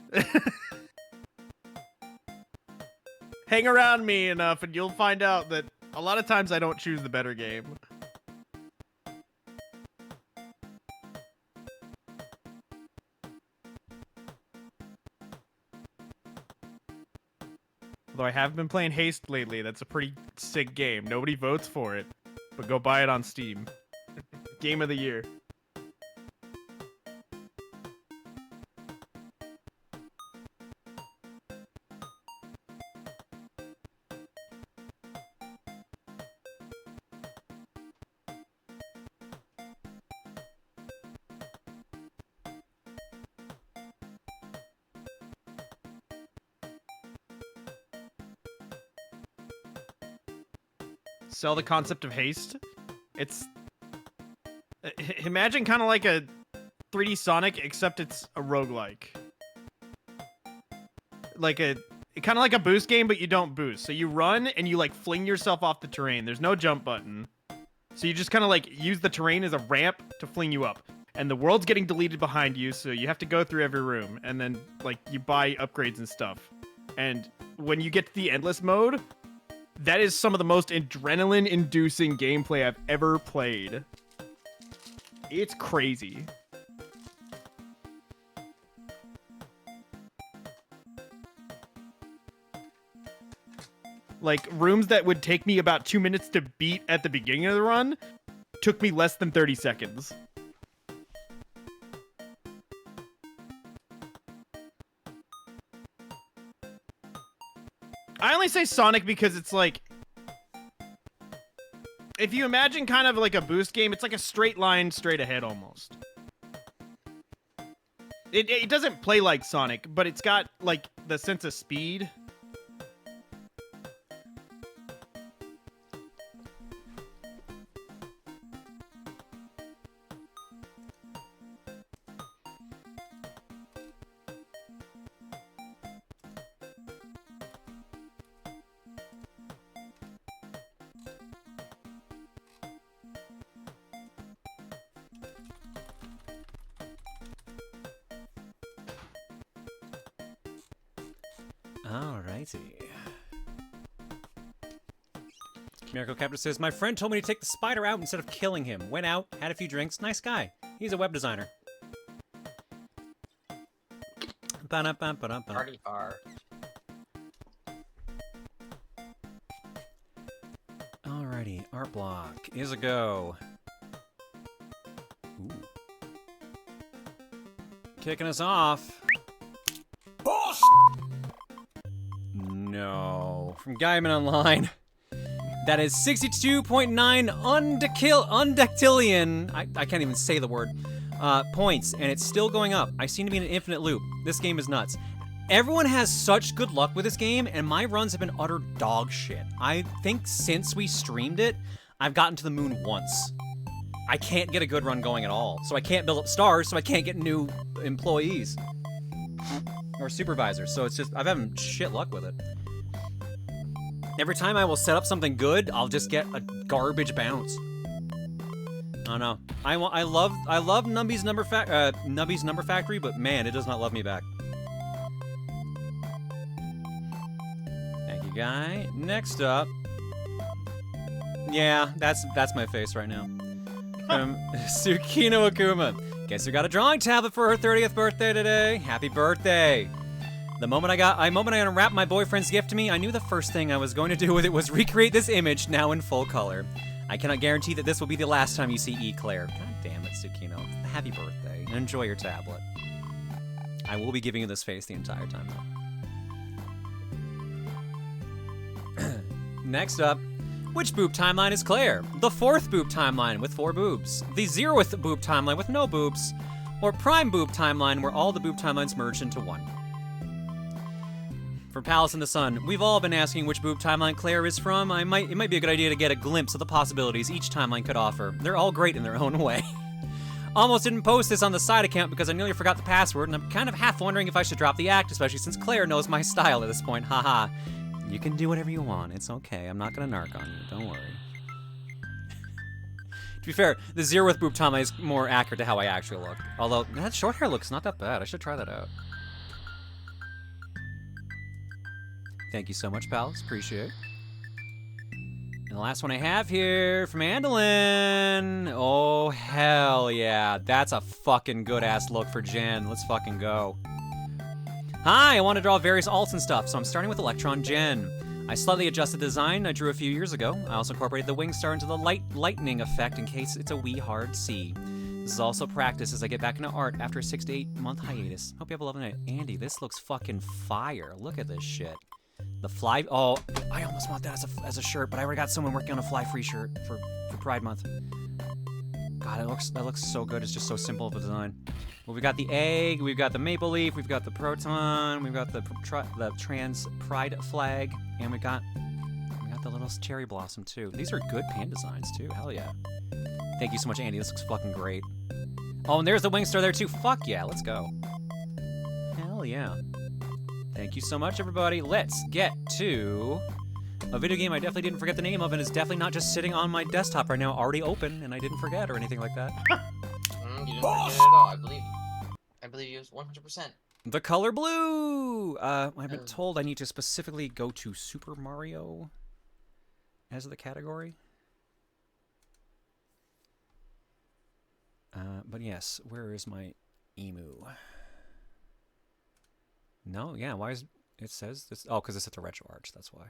Hang around me enough and you'll find out that a lot of times I don't choose the better game. Although I have been playing Haste lately. That's a pretty sick game. Nobody votes for it, but go buy it on Steam. Game of the year. Sell the concept of Haste. It's imagine kind of like a 3D Sonic, except it's a roguelike. Like kind of like a boost game, but you don't boost. So you run and you like fling yourself off the terrain. There's no jump button. So you just kind of like use the terrain as a ramp to fling you up. And the world's getting deleted behind you, so you have to go through every room. And then like you buy upgrades and stuff. And when you get to the endless mode, that is some of the most adrenaline-inducing gameplay I've ever played. It's crazy. Like, rooms that would take me about 2 minutes to beat at the beginning of the run took me less than 30 seconds. I only say Sonic because it's like, if you imagine kind of like a boost game, it's like a straight line straight ahead almost. It doesn't play like Sonic, but it's got like the sense of speed. Alrighty. Miracle Captor says, my friend told me to take the spider out instead of killing him. Went out, had a few drinks, nice guy. He's a web designer. Party bar. Alrighty, art block is a go. Ooh. Kicking us off. No. From Gaiman Online. That is 62.9 undactylion. I can't even say the word. Points, and it's still going up. I seem to be in an infinite loop. This game is nuts. Everyone has such good luck with this game, and my runs have been utter dog shit. I think since we streamed it, I've gotten to the moon once. I can't get a good run going at all. So I can't build up stars, so I can't get new employees. Or supervisors, so it's just, I've having shit luck with it. Every time I will set up something good, I'll just get a garbage bounce. I don't know. I love Nubby's Number Factory, but man, it does not love me back. Thank you, guy. Next up. Yeah, that's my face right now. Tsukino Akuma. Guess who got a drawing tablet for her 30th birthday today? Happy birthday! The moment I unwrapped my boyfriend's gift to me, I knew the first thing I was going to do with it was recreate this image now in full color. I cannot guarantee that this will be the last time you see Eclair. God damn it, Tsukino. Happy birthday, and enjoy your tablet. I will be giving you this face the entire time, though. Next up, which boob timeline is Claire? The 4th boob timeline with 4 boobs, the 0th boob timeline with no boobs, or prime boob timeline where all the boob timelines merge into one. From Palace in the Sun, we've all been asking which boob timeline Claire is from. It might be a good idea to get a glimpse of the possibilities each timeline could offer. They're all great in their own way. Almost didn't post this on the side account because I nearly forgot the password, and I'm kind of half wondering if I should drop the act, especially since Claire knows my style at this point. Haha. You can do whatever you want. It's okay. I'm not gonna narc on you. Don't worry. To be fair, the 0th boob timeline is more accurate to how I actually look. Although, that short hair looks not that bad. I should try that out. Thank you so much, pals. Appreciate it. And the last one I have here from Andalin. Oh, hell yeah. That's a fucking good-ass look for Jen. Let's fucking go. Hi, I want to draw various alts and stuff, so I'm starting with Electron Jen. I slightly adjusted the design I drew a few years ago. I also incorporated the wing star into the lightning effect in case it's a wee hard C. This is also practice as I get back into art after a 6 to 8 month hiatus. Hope you have a lovely night. Andy, this looks fucking fire. Look at this shit. The fly, oh, I almost want that as a shirt, but I already got someone working on a fly-free shirt for Pride Month. God, that looks so good. It's just so simple of a design. Well, we've got the egg, we've got the maple leaf, we've got the proton, we've got the trans pride flag, and we got the little cherry blossom too. These are good pan designs too. Hell yeah! Thank you so much, Andy. This looks fucking great. Oh, and there's the wing star there too. Fuck yeah, let's go. Hell yeah. Thank you so much, everybody. Let's get to a video game I definitely didn't forget the name of, and is definitely not just sitting on my desktop right now, already open, and I didn't forget or anything like that. You didn't forget it at all. I believe you 100%. The color blue. I've been told I need to specifically go to Super Mario as the category. But yes, where is my emu? No, yeah, why is it says this? Oh, because it's at the Retro Arch, that's why.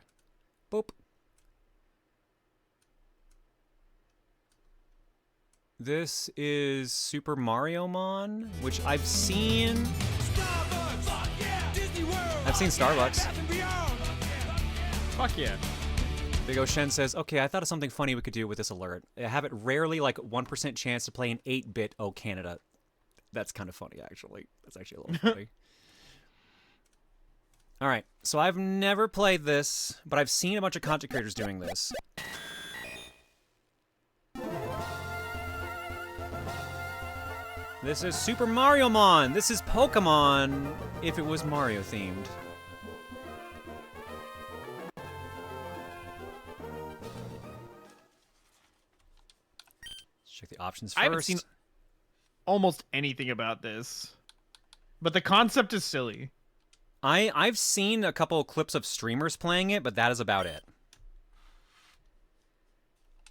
Boop. This is Super Mariomon, which I've seen. I've seen Starbucks. Fuck yeah. Big O Shen says, okay, I thought of something funny we could do with this alert. I have it rarely like 1% chance to play an 8-bit O Canada. That's kind of funny, actually. That's actually a little funny. All right, so I've never played this, but I've seen a bunch of content creators doing this. This is Super Mariomon. This is Pokemon if it was Mario themed. Let's check the options first. I haven't seen almost anything about this, but the concept is silly. I've seen a couple of clips of streamers playing it, but that is about it.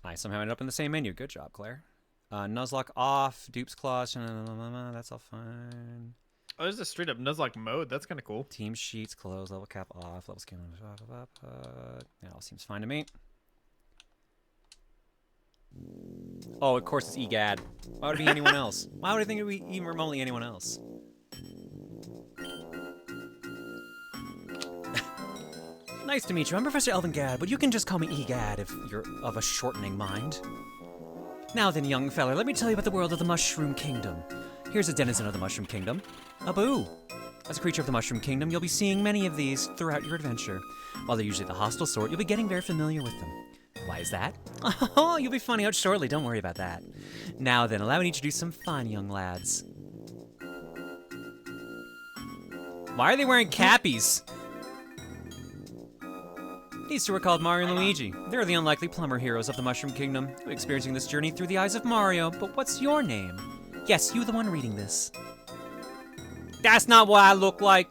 I somehow ended up in the same menu. Good job, Claire. Nuzlocke off, dupes clause, that's all fine. Oh, there's a straight up Nuzlocke mode. That's kind of cool. Team sheets, close, level cap off, level scan up. Yeah, all seems fine to me. Oh, of course it's EGAD. Why would it be anyone else? Why would I think it would be even remotely anyone else? Nice to meet you. I'm Professor Elvin Gad, but you can just call me EGAD if you're of a shortening mind. Now then, young fella, let me tell you about the world of the Mushroom Kingdom. Here's a denizen of the Mushroom Kingdom, a Boo. As a creature of the Mushroom Kingdom, you'll be seeing many of these throughout your adventure. While they're usually the hostile sort, you'll be getting very familiar with them. Why is that? Oh, you'll be finding out shortly. Don't worry about that. Now then, allow me to introduce some fine young lads. Why are they wearing cappies? These two are called Mario and Luigi. They're the unlikely plumber heroes of the Mushroom Kingdom, experiencing this journey through the eyes of Mario. But what's your name? Yes, you the one reading this. That's not what I look like,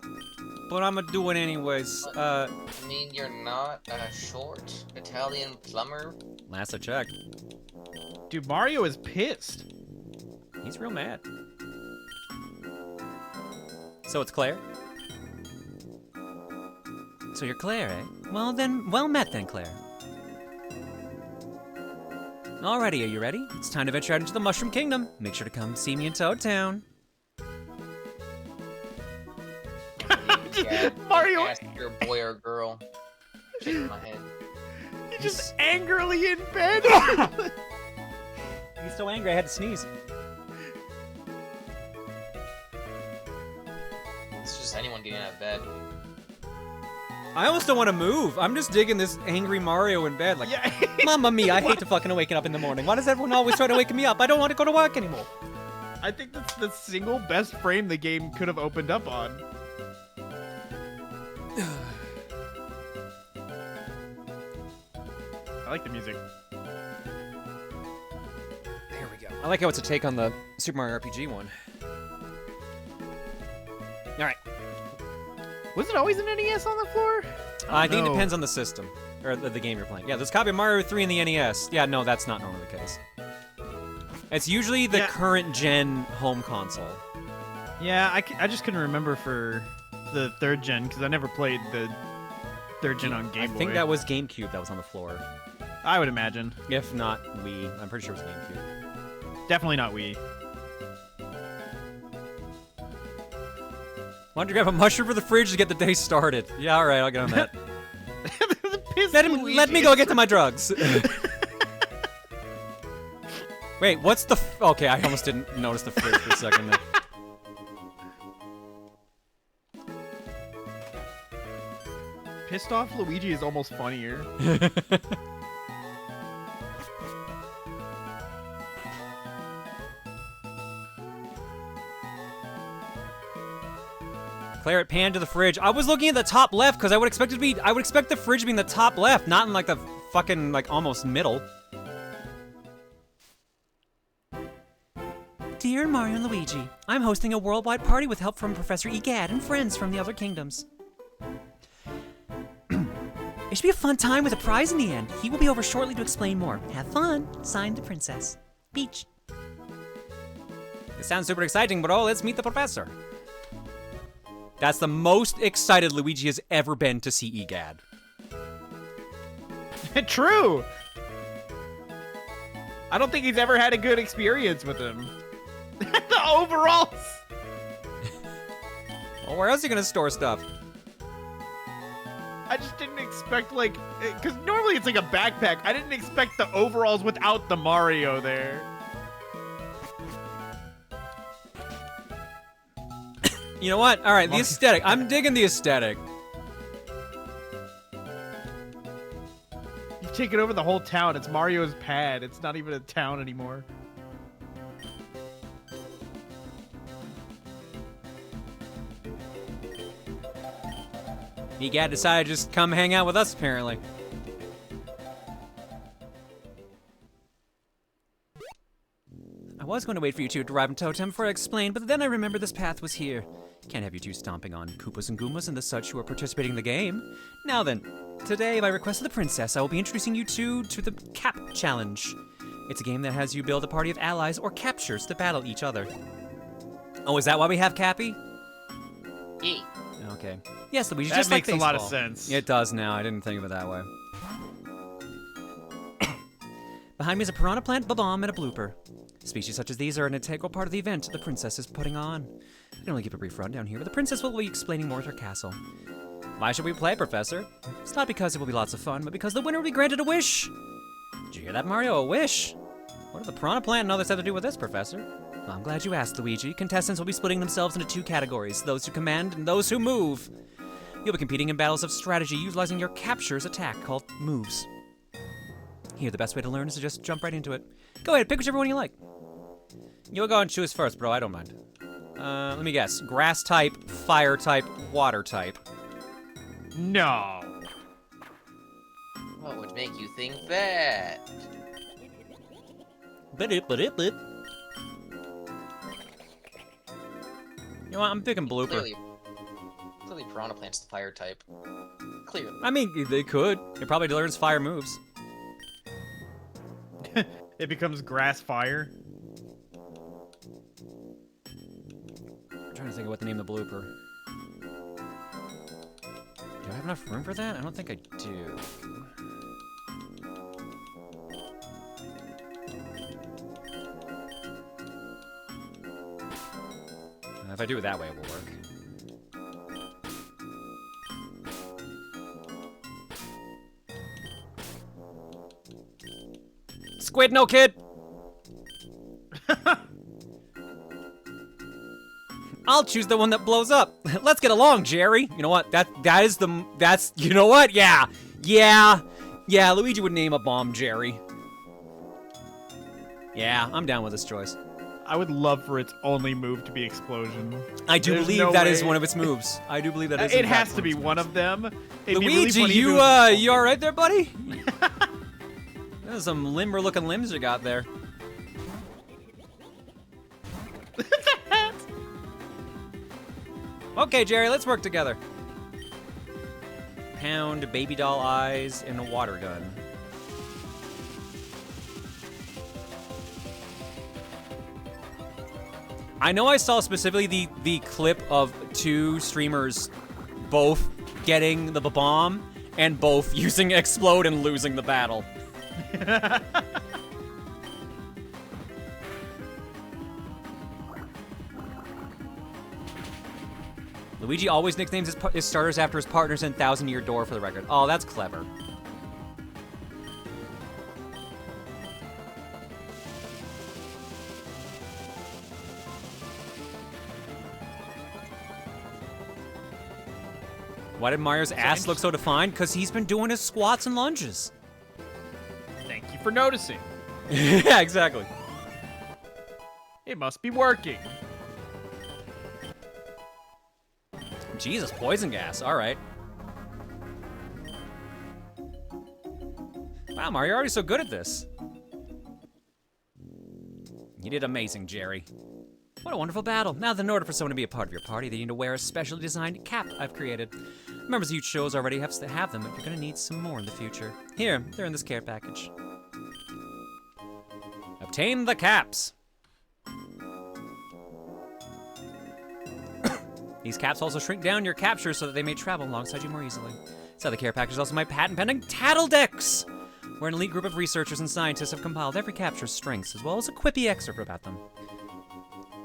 but I'm gonna do it anyways. I mean, you're not a short Italian plumber? Last I checked. Dude, Mario is pissed. He's real mad. So it's Claire? So you're Claire, eh? Well then, well met then, Claire. Alrighty, are you ready? It's time to venture out into the Mushroom Kingdom. Make sure to come see me in Toad Town. Yeah, Mario- ask if you're a boy or a girl. Shaking my head. He's just angrily in bed. He's so angry I had to sneeze. It's just anyone getting out of bed. I almost don't want to move. I'm just digging this angry Mario in bed. Like, Yeah. Mamma mia, I hate to fucking waking up in the morning. Why does everyone always try to wake me up? I don't want to go to work anymore. I think that's the single best frame the game could have opened up on. I like the music. There we go. I like how it's a take on the Super Mario RPG one. Alright. Was it always an NES on the floor? I think it know. depends on the system. Or the game you're playing. Yeah, there's a copy of Mario 3 in the NES. Yeah, no, that's not normally the case. It's usually the current gen home console. Yeah, I just couldn't remember for the third gen because I never played the third gen on Game Boy. I think that was GameCube that was on the floor. I would imagine. If not Wii. I'm pretty sure it was GameCube. Definitely not Wii. Why don't you grab a mushroom for the fridge to get the day started? Yeah, alright, I'll get on that. Let me go get to my drugs. Wait, what's the okay, I almost didn't notice the fridge for a second there. Pissed off Luigi is almost funnier. Claret pan to the fridge. I was looking at the top left because I would expect the fridge to be in the top left, not in like the fucking like almost middle. Dear Mario and Luigi, I'm hosting a worldwide party with help from Professor Egad and friends from the other kingdoms. It should be a fun time with a prize in the end. He will be over shortly to explain more. Have fun. Signed, the Princess. Peach. It sounds super exciting, but oh, let's meet the professor. That's the most excited Luigi has ever been to see Egad. True. I don't think he's ever had a good experience with him. The overalls. Well, where else are you gonna store stuff? I just didn't expect like, because normally it's like a backpack. I didn't expect the overalls without the Mario there. You know what? All right, the aesthetic. I'm digging the aesthetic. You've taken over the whole town. It's Mario's pad. It's not even a town anymore. Egad decided to just come hang out with us, apparently. I was going to wait for you two to arrive in Totem before I explained, but then I remembered this path was here. Can't have you two stomping on Koopas and Goombas and the such who are participating in the game. Now then, today, by request of the princess, I will be introducing you two to the Cap Challenge. It's a game that has you build a party of allies or captures to battle each other. Oh, is that why we have Cappy? E. Okay. Yes, Luigi, That just like makes a lot of baseball. sense. It does now. I didn't think of it that way. Behind me is a piranha plant, bomb, and a blooper. Species such as these are an integral part of the event the princess is putting on. I can only give a brief rundown here, but the princess will be explaining more at her castle. Why should we play, Professor? It's not because it will be lots of fun, but because the winner will be granted a wish. Did you hear that, Mario? A wish? What do the piranha plant and others have to do with this, Professor? Well, I'm glad you asked, Luigi. Contestants will be splitting themselves into two categories, those who command and those who move. You'll be competing in battles of strategy utilizing your capture's attack called moves. Here, the best way to learn is to just jump right into it. Go ahead, pick whichever one you like. You'll go and choose first, bro. I don't mind. Let me guess. Grass type, fire type, water type. No. What would make you think that? Ba-dip. You know what? I'm picking blooper. Clearly Piranha Plant's the fire type. Clearly. I mean, they could. It probably learns fire moves. It becomes grass fire. I'm trying to think of what the name of the blooper. Do I have enough room for that? I don't think I do. If I do it that way, it will work. Squid, no kid! I'll choose the one that blows up. Let's get along, Jerry. You know what? That's you know what? Yeah, Luigi would name a bomb Jerry. Yeah, I'm down with this choice. I would love for its only move to be explosion. I do There's believe no that way. is one of its moves. I do believe that is. It has to be one of them. It'd be really Luigi, funny you if it you all right there, buddy? There's some limber-looking limbs you got there. Okay, Jerry, let's work together. Pound, baby doll eyes, and a water gun. I know I saw specifically the clip of two streamers both getting the bomb and both using explode and losing the battle. Luigi always nicknames his starters after his partners in Thousand Year Door, for the record. Oh, that's clever. Why did Mario's ass look so defined? Because he's been doing his squats and lunges. Thank you for noticing. Yeah, exactly. It must be working. Jesus, poison gas. All right. Wow, Mario, you're already so good at this. You did amazing, Jerry. What a wonderful battle. Now, in order for someone to be a part of your party, they need to wear a specially designed cap I've created. Members of each shows already have to have them, but you're going to need some more in the future. Here, they're in this care package. Obtain the caps. These caps also shrink down your captures so that they may travel alongside you more easily. This other care package is also my patent-pending Tattle Decks, where an elite group of researchers and scientists have compiled every capture's strengths, as well as a quippy excerpt about them.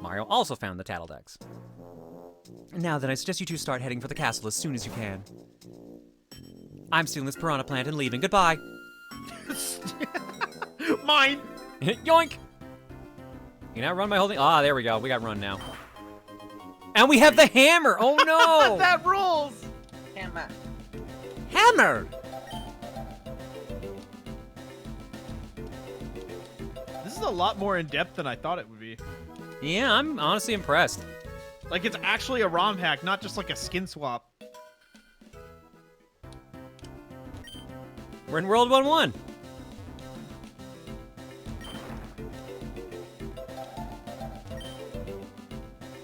Mario also found the Tattle Decks. And now then, I suggest you two start heading for the castle as soon as you can. I'm stealing this piranha plant and leaving. Goodbye. Mine! Yoink! You now run my whole thing. Ah, there we go. We got run now. And we have the hammer! Oh no! That rules! Hammer. Hammer! This is a lot more in-depth than I thought it would be. Yeah, I'm honestly impressed. Like, it's actually a ROM hack, not just like a skin swap. We're in World 1-1.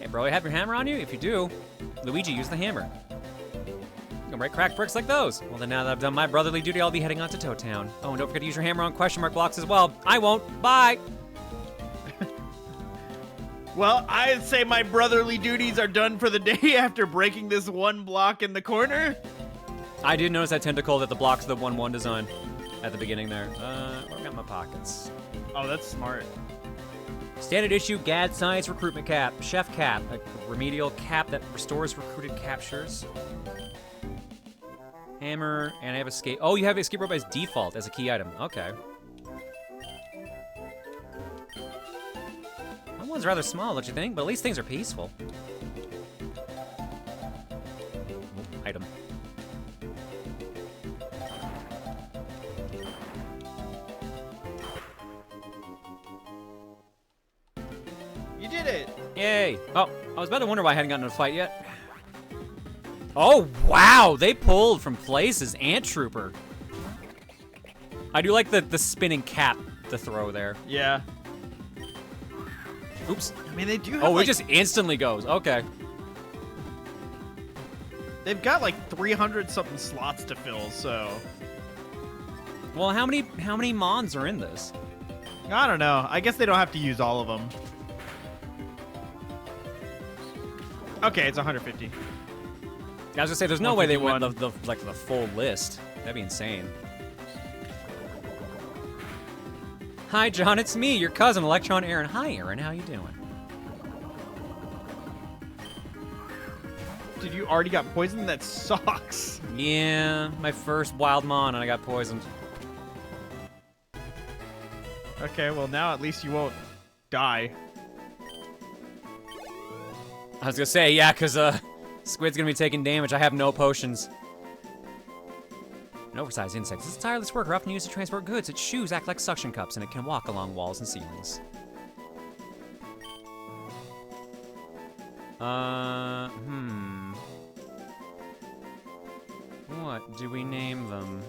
Hey, bro, you have your hammer on you? If you do, Luigi, use the hammer. You can break cracked bricks like those. Well, then now that I've done my brotherly duty, I'll be heading on to Toad Town. Oh, and don't forget to use your hammer on question mark blocks as well. I won't. Bye! Well, I'd say my brotherly duties are done for the day after breaking this one block in the corner. I did notice that tentacle that the blocks of the 1-1 design at the beginning there. I got my pockets. Oh, that's smart. Standard issue GAD Science Recruitment Cap. Chef Cap. A remedial cap that restores recruited captures. Hammer, and I have escape. Oh, you have escape rope as default as a key item. Okay. That one's rather small, don't you think? But at least things are peaceful. Oh, item. You did it! Yay! Oh, I was about to wonder why I hadn't gotten in a fight yet. Oh, wow! They pulled from places. Ant Trooper. I do like the spinning cap to throw there. Yeah. Oops. I mean, they do have, Oh, like, it just instantly goes. Okay. they've got like 300-something slots to fill, so... Well, how many mons are in this? I don't know. I guess they don't have to use all of them. Okay, it's 150. I was gonna say, there's no way they went 151. the full list. That'd be insane. Hi, John, it's me, your cousin, Electron Aaron. Hi, Aaron, how you doing? Dude, you already got poisoned? That sucks. Yeah, my first wild mon, and I got poisoned. Okay, well now at least you won't die. I was gonna say, yeah, because Squid's gonna be taking damage. I have no potions. An oversized insect. This is tireless worker, often used to transport goods. Its shoes act like suction cups, and it can walk along walls and ceilings. What do we name them?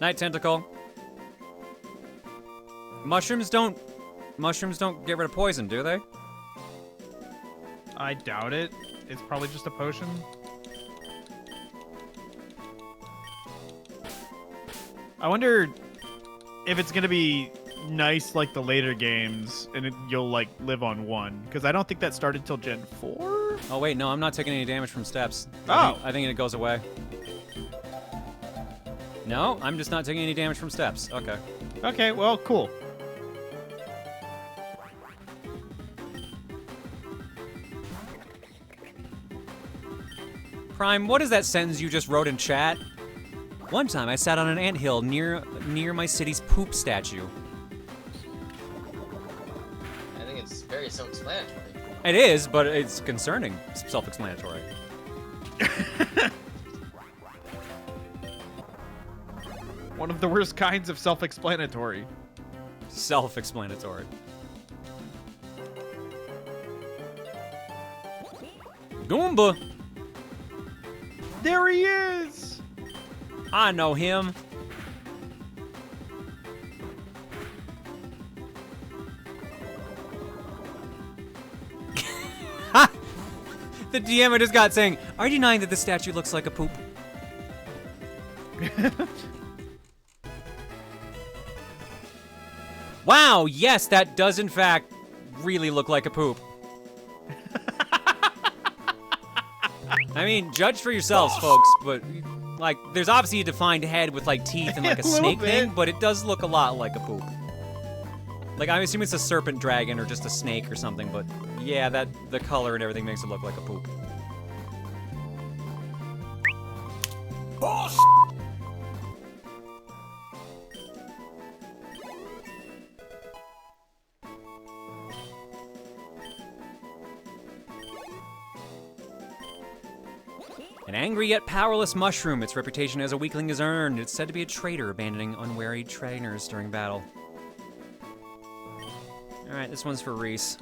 Night Tentacle. Mushrooms don't get rid of poison, do they? I doubt it. It's probably just a potion. I wonder if it's gonna be nice like the later games, and you'll like live on one, because I don't think that started till Gen 4. Oh wait, no, I'm not taking any damage from steps. Oh. I think it goes away. No, I'm just not taking any damage from steps. Okay. Okay, well, cool. Prime, what is that sentence you just wrote in chat? One time I sat on an anthill near my city's poop statue. I think it's very self-explanatory. It is, but it's concerning. Self-explanatory. One of the worst kinds of self-explanatory. Self-explanatory. Goomba! There he is! I know him. The DM I just got saying, are you denying that the statue looks like a poop? Wow, yes, that does in fact really look like a poop. I mean, judge for yourselves, folks, but like, there's obviously a defined head with like teeth and like a snake thing, but it does look a lot like a poop. Like, I'm assuming it's a serpent dragon or just a snake or something, but yeah, the color and everything makes it look like a poop. An angry yet powerless mushroom. Its reputation as a weakling is earned. It's said to be a traitor, abandoning unwary trainers during battle. Alright, this one's for Reese.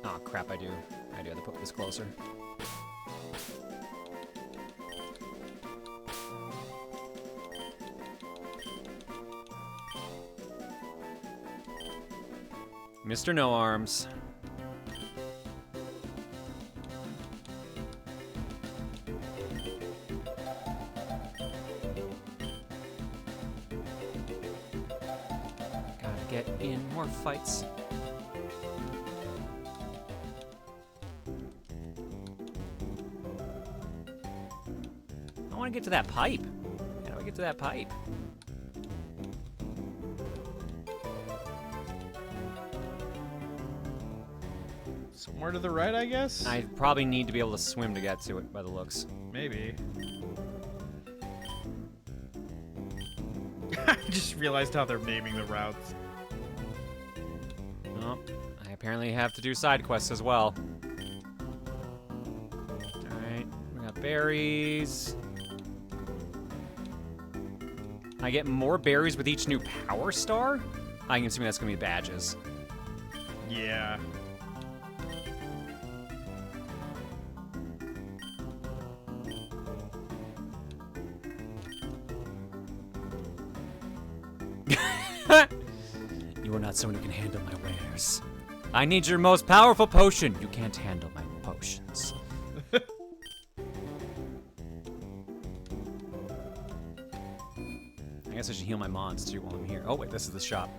Oh crap, I do have to put this closer. Mr. No Arms. Gotta get in more fights. I want to get to that pipe. How do I get to that pipe? Somewhere to the right, I guess? I probably need to be able to swim to get to it by the looks. Maybe. I just realized how they're naming the routes. Oh, I apparently have to do side quests as well. Alright, we got berries. I get more berries with each new power star? I can assume that's gonna be badges. Yeah. You are not someone who can handle my wares. I need your most powerful potion. You can't handle my potions. I guess I should heal my mons too while I'm here. Oh wait, this is the shop.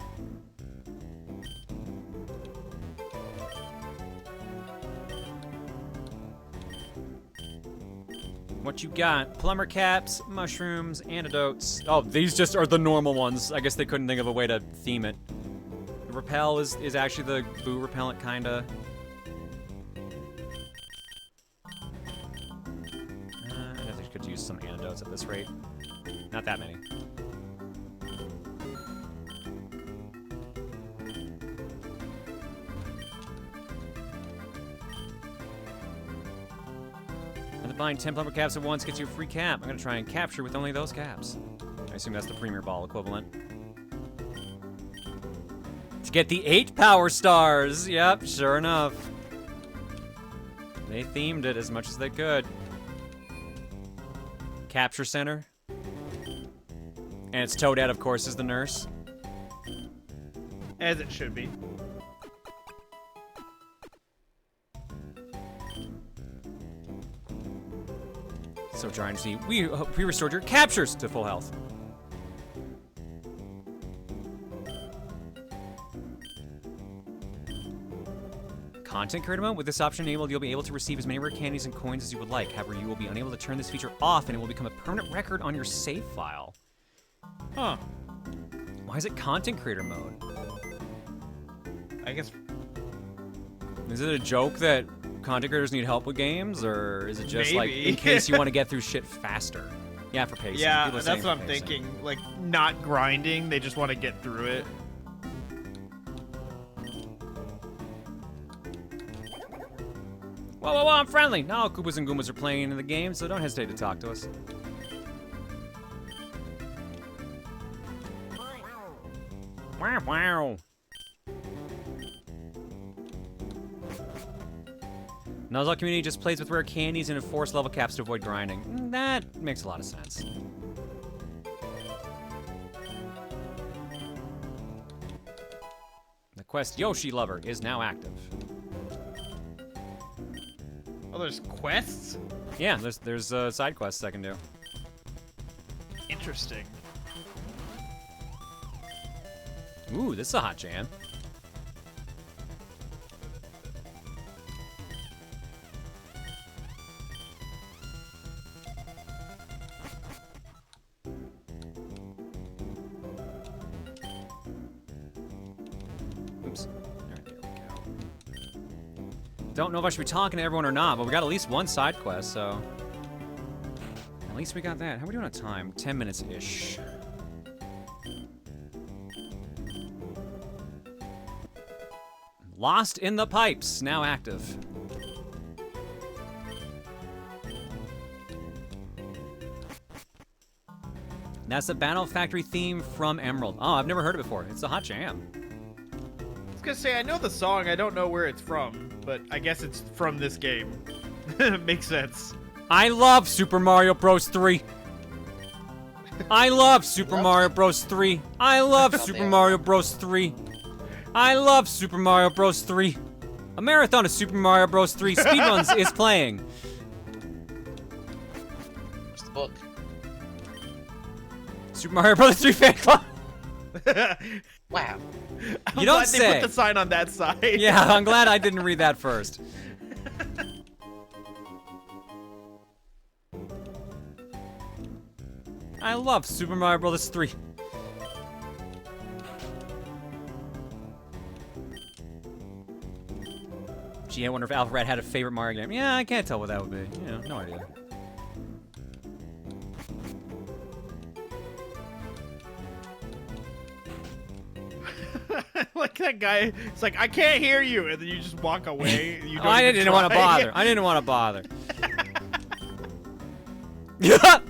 What you got? Plumber caps, mushrooms, antidotes. Oh, these just are the normal ones. I guess they couldn't think of a way to theme it. The repel is actually the boo repellent, kinda. I think I could use some antidotes at this rate. Not that many. Buying 10 plumber caps at once gets you a free cap. I'm gonna try and capture with only those caps. I assume that's the Premier Ball equivalent. To get the 8 power stars! Yep, sure enough. They themed it as much as they could. Capture center. And it's Toadette, of course, is the nurse. As it should be. So trying to see. We restored your captures to full health. Content creator mode. With this option enabled, you'll be able to receive as many rare candies and coins as you would like. However, you will be unable to turn this feature off, and it will become a permanent record on your save file. Huh. Why is it content creator mode? I guess. Is it a joke that content creators need help with games, or is it just Maybe. like in case you want to get through shit faster? Yeah, for pacing. Yeah, People are that's saying what for I'm pacing. thinking. Like, not grinding, they just want to get through it. Whoa, whoa, whoa, I'm friendly! No, Koopas and Goombas are playing in the game, so don't hesitate to talk to us. Wow, wow. Nuzlocke community just plays with rare candies and enforced level caps to avoid grinding. That makes a lot of sense. The quest Yoshi Lover is now active. Oh, there's quests? Yeah, there's side quests I can do. Interesting. Ooh, this is a hot jam. Oops. Alright, there we go. Don't know if I should be talking to everyone or not, but we got at least one side quest, so... At least we got that. How are we doing on time? 10 minutes-ish. Lost in the Pipes, now active. That's the Battle Factory theme from Emerald. Oh, I've never heard it before. It's a hot jam. I was gonna say, I know the song, I don't know where it's from, but I guess it's from this game. Makes sense. I love Super Mario Bros. 3. I love Super Mario Bros. 3. I love Super Mario Bros. 3. I love Super Mario Bros. 3. A marathon of Super Mario Bros. 3 speedruns is playing. Where's the book? Super Mario Bros. 3 fan club. Wow. I'm You don't glad say. They put the sign on that side. Yeah, I'm glad I didn't read that first. I love Super Mario Bros. 3. Gee, I wonder if Alfred had a favorite Mario game. Yeah, I can't tell what that would be. You know, no idea. Like that guy, it's like, I can't hear you, and then you just walk away. You don't I even didn't want to try. bother. I didn't want to bother. No.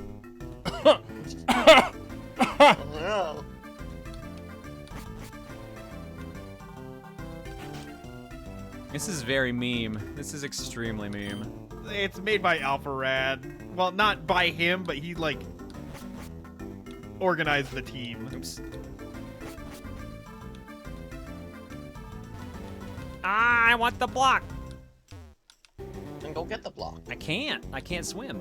This is very meme. This is extremely meme. It's made by Alpharad. Well, not by him, but he, like, organized the team. Oops. I want the block. Then go get the block. I can't. I can't swim.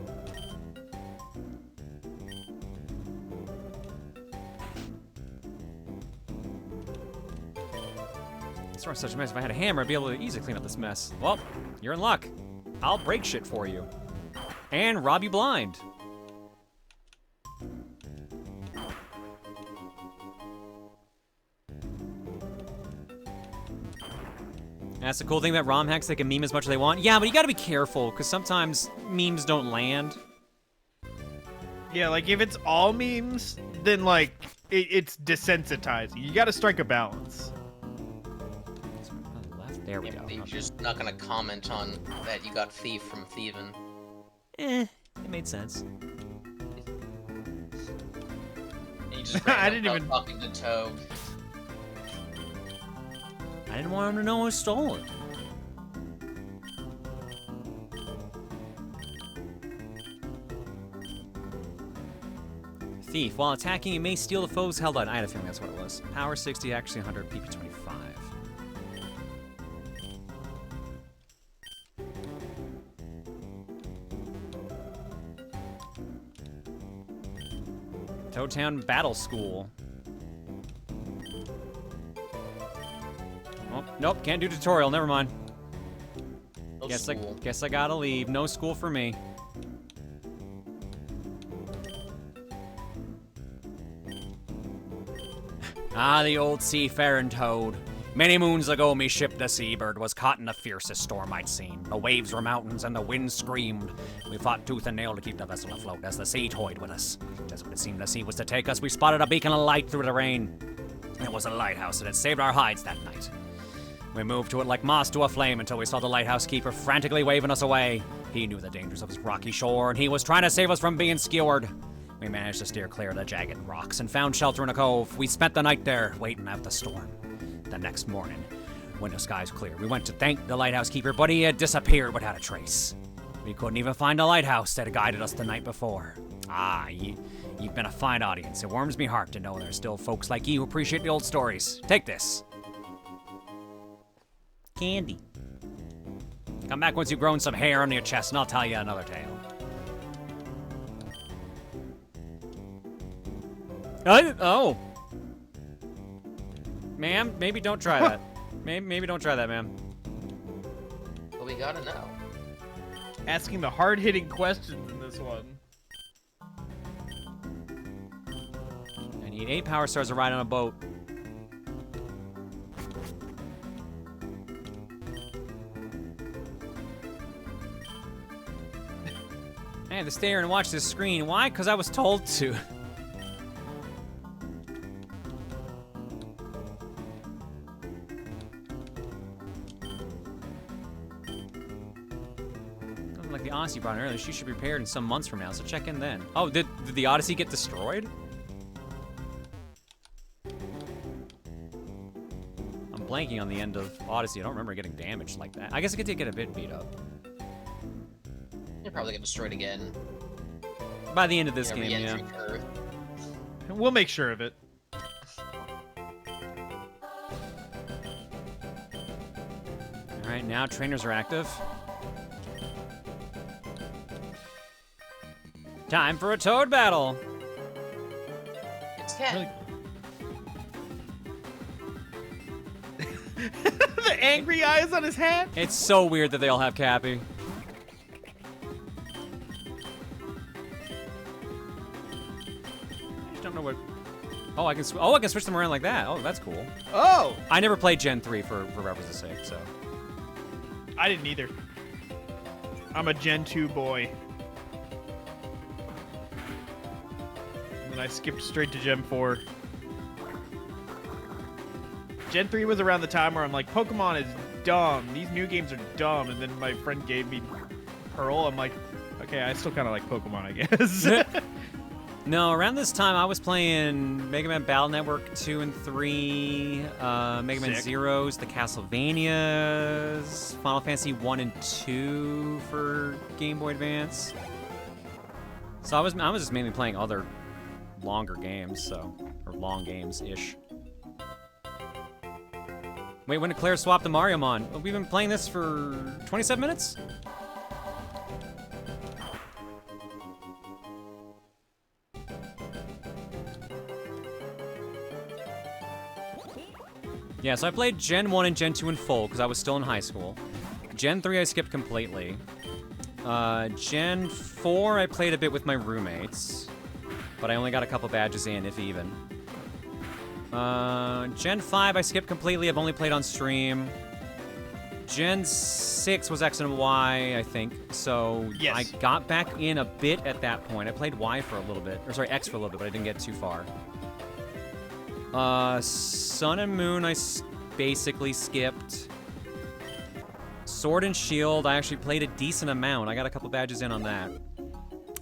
This room's such a mess. If I had a hammer, I'd be able to easily clean up this mess. Well, you're in luck. I'll break shit for you. And rob you blind. That's the cool thing about ROM hacks. They can meme as much as they want. Yeah, but you gotta be careful, because sometimes memes don't land. Yeah, like, if it's all memes, then, like, it's desensitizing. You gotta strike a balance. Left. There we go. You're just not gonna comment on that you got thief from thieving. It made sense. And you just I didn't even talking to Toad. I didn't want him to know I stole it. Thief. While attacking, you may steal the foe's held item. I had a feeling that's what it was. Power 60, actually 100, PP 25. Toadtown Battle School. Oh, nope, can't do tutorial. Never mind. No Guess school. guess I gotta leave. No school for me. Ah, the old seafaring Toad. Many moons ago, me ship, the Seabird, was caught in the fiercest storm I'd seen. The waves were mountains and the wind screamed. We fought tooth and nail to keep the vessel afloat as the sea toyed with us. Just when it seemed the sea was to take us, we spotted a beacon of light through the rain. It was a lighthouse that had saved our hides that night. We moved to it like moss to a flame until we saw the lighthouse keeper frantically waving us away. He knew the dangers of his rocky shore, and he was trying to save us from being skewered. We managed to steer clear of the jagged rocks and found shelter in a cove. We spent the night there, waiting out the storm. The next morning, when the skies cleared, we went to thank the lighthouse keeper, but he had disappeared without a trace. We couldn't even find the lighthouse that had guided us the night before. Ah, you've been a fine audience. It warms me heart to know there's still folks like you who appreciate the old stories. Take this. Candy. Come back once you've grown some hair on your chest and I'll tell you another tale. Oh. Ma'am, maybe don't try that. Maybe don't try that, ma'am. But we gotta know. asking the hard-hitting questions in this one. I need 8 power stars to ride on a boat. I had to stay here and watch this screen. Why? Because I was told to. Like the Odyssey brought in earlier, she should be prepared in some months from now, so check in then. Oh, did the Odyssey get destroyed? I'm blanking on the end of Odyssey. I don't remember getting damaged like that. I guess it did get a bit beat up. You'll probably get destroyed again. By the end of this Yeah, game, yeah. re-entry curve. We'll make sure of it. Alright, now trainers are active. Time for a Toad battle! It's Ken. The angry eyes on his hat. It's so weird that they all have Cappy. I just don't know what... Oh, I can switch them around like that. Oh, that's cool. Oh! I never played Gen 3 for reference's sake, so... I didn't either. I'm a Gen 2 boy. And then I skipped straight to Gen 4. Gen 3 was around the time where I'm like, Pokemon is dumb. These new games are dumb. And then my friend gave me Pearl. I'm like, okay, I still kind of like Pokemon, I guess. No, around this time I was playing Mega Man Battle Network 2 and 3, Mega Man Sick. Zeros, the Castlevanias, Final Fantasy 1 and 2 for Game Boy Advance. So I was just mainly playing other longer games, so, or long games-ish. Wait, when did Claire swap the Mariomon? We've been playing this for 27 minutes? Yeah, so I played Gen 1 and Gen 2 in full because I was still in high school. Gen 3 I skipped completely. Gen 4 I played a bit with my roommates, but I only got a couple badges in, if even. Gen 5 I skipped completely. I've only played on stream. Gen 6 was X and Y, I think. So Yes. I got back in a bit at that point. I played Y for a little bit, or sorry, X for a little bit, but I didn't get too far. Sun and Moon I basically skipped. Sword and Shield I actually played a decent amount. I got a couple badges in on that.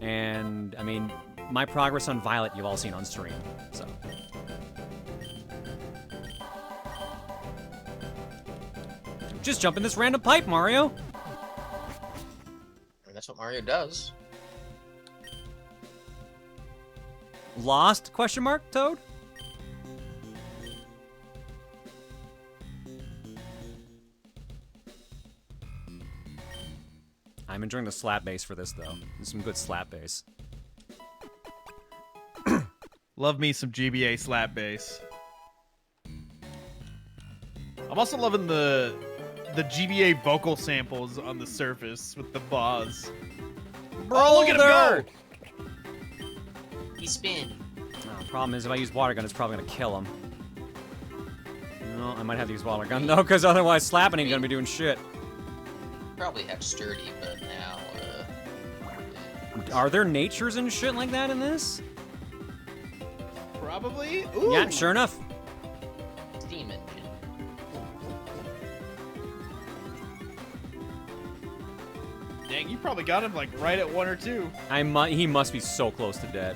And, I mean, my progress on Violet you've all seen on stream, so. Just jump in this random pipe, Mario! And that's what Mario does. Lost, question mark, Toad? I'm enjoying the slap bass for this, though. There's some good slap bass. Love me some GBA slap bass. I'm also loving the GBA vocal samples on the surface with the boss. Bro, look at him go! He spin. Oh, problem is, if I use water gun, it's probably gonna kill him. No, I might have to use water gun, though, because otherwise slapping ain't gonna be doing shit. Probably have sturdy, but now, Are there natures and shit like that in this? Probably. Ooh. Yeah, sure enough. Steam engine. Dang, you probably got him like right at 1 or 2. He must be so close to dead.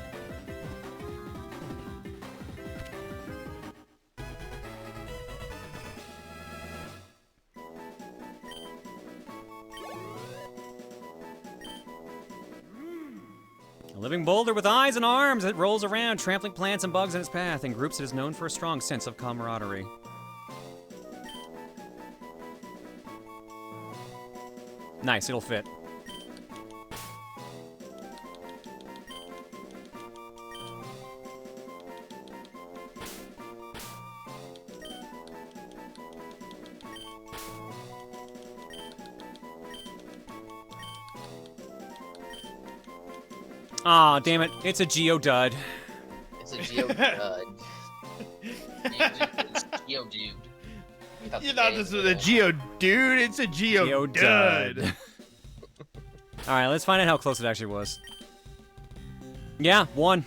A living boulder with eyes and arms that rolls around, trampling plants and bugs in its path. In groups, it is known for a strong sense of camaraderie. Nice, it'll fit. Aw, damn it. It's a Geodud. It's a Geodud. It's Geodude. You thought this was a Geodude? It's a Geodud. Alright, let's find out how close it actually was. Yeah, 1.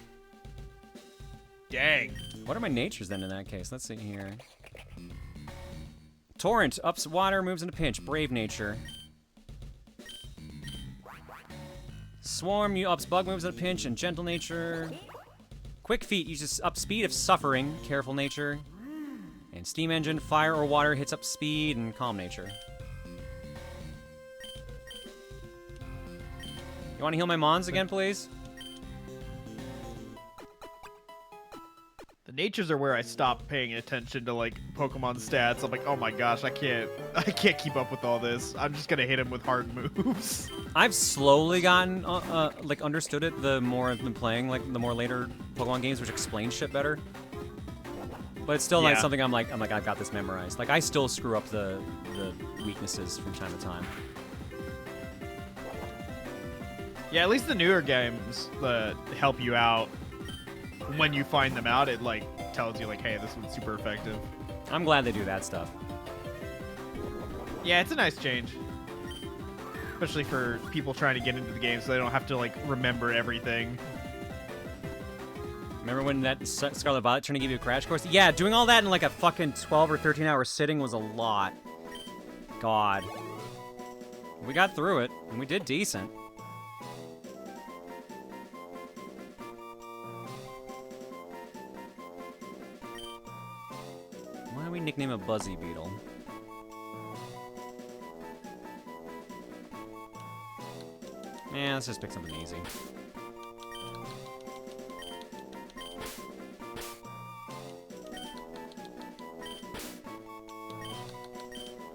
Dang. What are my natures then in that case? Let's see here. Torrent, ups water, moves in a pinch. Brave nature. Swarm, you ups bug, moves in a pinch, and gentle nature. Quick feet uses up speed of suffering, careful nature. And steam engine, fire or water hits up speed and calm nature. You want to heal my mons again, please? The natures are where I stopped paying attention to like Pokemon stats. I'm like, oh my gosh, I can't keep up with all this. I'm just gonna hit him with hard moves. I've slowly gotten like understood it the more I've been playing like the more later Pokemon games, which explain shit better. But it's still like something I'm like I've got this memorized. Like I still screw up the weaknesses from time to time. Yeah, at least the newer games help you out. When you find them out, it like tells you like, hey, this one's super effective. I'm glad they do that stuff. Yeah, it's a nice change. Especially for people trying to get into the game so they don't have to like remember everything. Remember when that Scarlet Violet trying to give you a crash course? Yeah, doing all that in like a fucking 12 or 13 hour sitting was a lot. God. We got through it, and we did decent. Why do we nickname a Buzzy Beetle? Yeah, let's just pick something easy.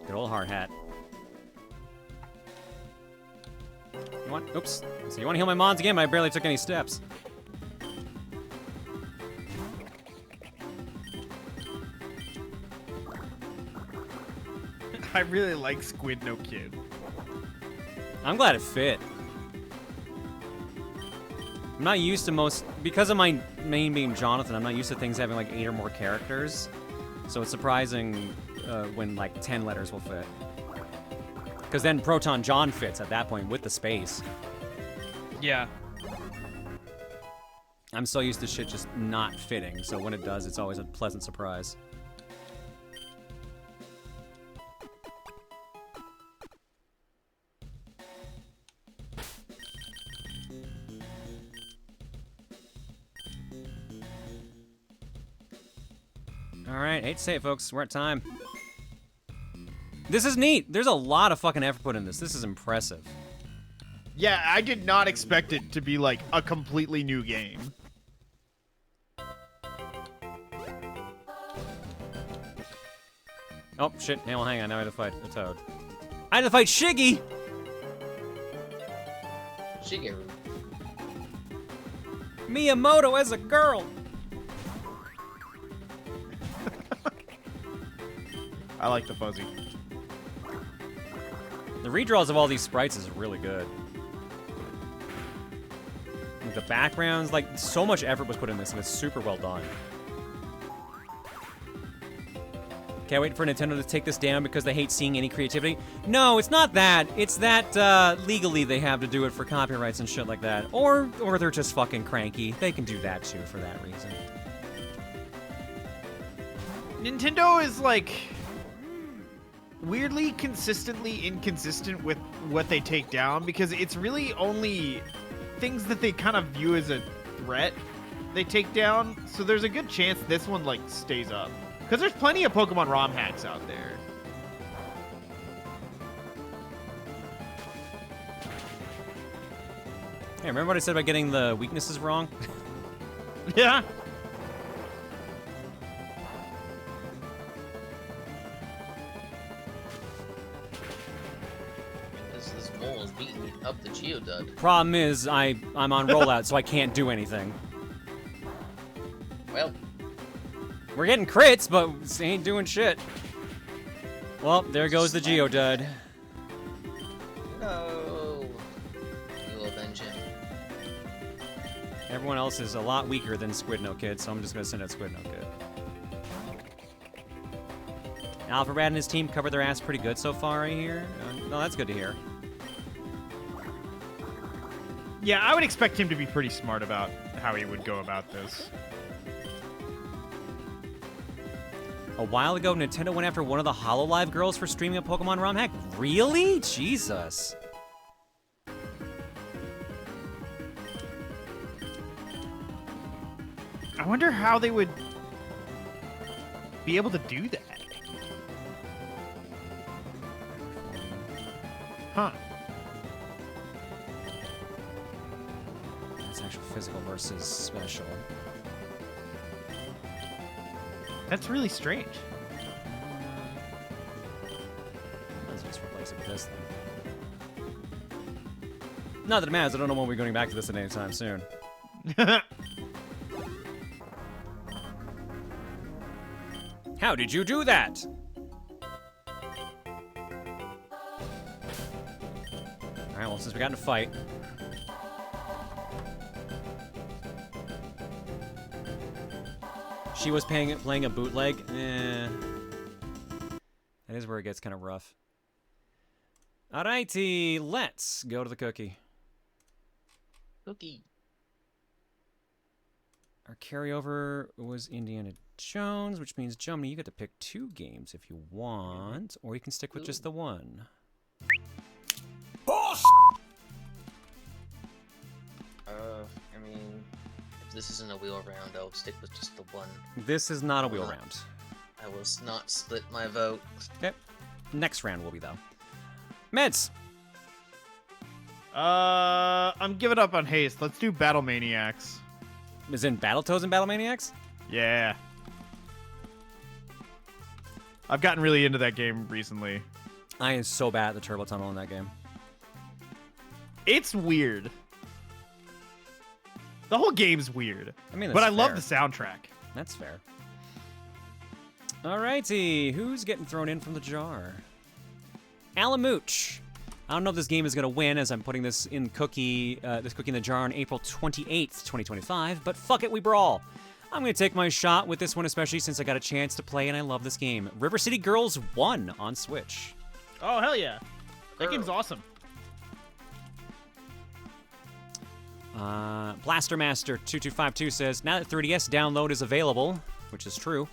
Good old hard hat. You want? Oops. So you want to heal my mons again? But I barely took any steps. I really like Squid No Kid. I'm glad it fit. I'm not used to because of my main being Jonathan, I'm not used to things having like 8 or more characters. So it's surprising when like 10 letters will fit. Because then Proton John fits at that point with the space. Yeah. I'm so used to shit just not fitting, so when it does, it's always a pleasant surprise. Alright, hate to say it, folks. We're at time. This is neat. There's a lot of fucking effort put in this. This is impressive. Yeah, I did not expect it to be like a completely new game. Oh, shit. Hey, well, hang on. Now I have to fight a Toad. I had to fight Shiggy! Shigeru. Miyamoto as a girl! I like the fuzzy. The redraws of all these sprites is really good. Like the backgrounds, like, so much effort was put in this, and it's super well done. Can't wait for Nintendo to take this down because they hate seeing any creativity. No, it's not that. It's that legally they have to do it for copyrights and shit like that. Or they're just fucking cranky. They can do that too for that reason. Nintendo is like weirdly consistently inconsistent with what they take down because it's really only things that they kind of view as a threat they take down. So there's a good chance this one like stays up. Because there's plenty of Pokemon ROM hacks out there. Hey, remember what I said about getting the weaknesses wrong? Yeah. This mole is beating up the Geodude. Problem is, I'm on rollout, so I can't do anything. Well. We're getting crits, but ain't doing shit. Well, there goes the Geodude. No. You will avenge him. Everyone else is a lot weaker than Squidno Kid, so I'm just gonna send out Squidno Kid. Alpharad and his team covered their ass pretty good so far, I hear. No, that's good to hear. Yeah, I would expect him to be pretty smart about how he would go about this. A while ago, Nintendo went after one of the HoloLive girls for streaming a Pokemon ROM hack. Really? Jesus. I wonder how they would be able to do that. Huh. It's actual physical versus special. That's really strange. Let's just replace it with this thing. Not that it matters. I don't know when we're going back to this at any time soon. How did you do that? Alright, well, since we got in a fight. She was playing a bootleg. Eh. That is where it gets kind of rough. Alrighty, let's go to the cookie. Cookie. Our carryover was Indiana Jones, which means, Jomini, you get to pick 2 games if you want, or you can stick with just the one. I mean, if this isn't a wheel round, I'll stick with just the one. This is not a wheel round. I will not split my vote. Okay. Next round will be, though. Meds! I'm giving up on haste. Let's do Battle Maniacs. Is in Battletoads and Battle Maniacs? Yeah. I've gotten really into that game recently. I am so bad at the Turbo Tunnel in that game. It's weird. The whole game's weird. I mean, but I that's love fair. the soundtrack. That's fair. Alrighty, who's getting thrown in from the jar? Alamooch. I don't know if this game is going to win, as I'm putting this in cookie in the jar on April 28th, 2025, but fuck it, we brawl. I'm going to take my shot with this one, especially since I got a chance to play and I love this game. River City Girls 1 on Switch. Oh, hell yeah. That game's awesome. Blaster Master 2252 says, now that 3DS download is available, which is true,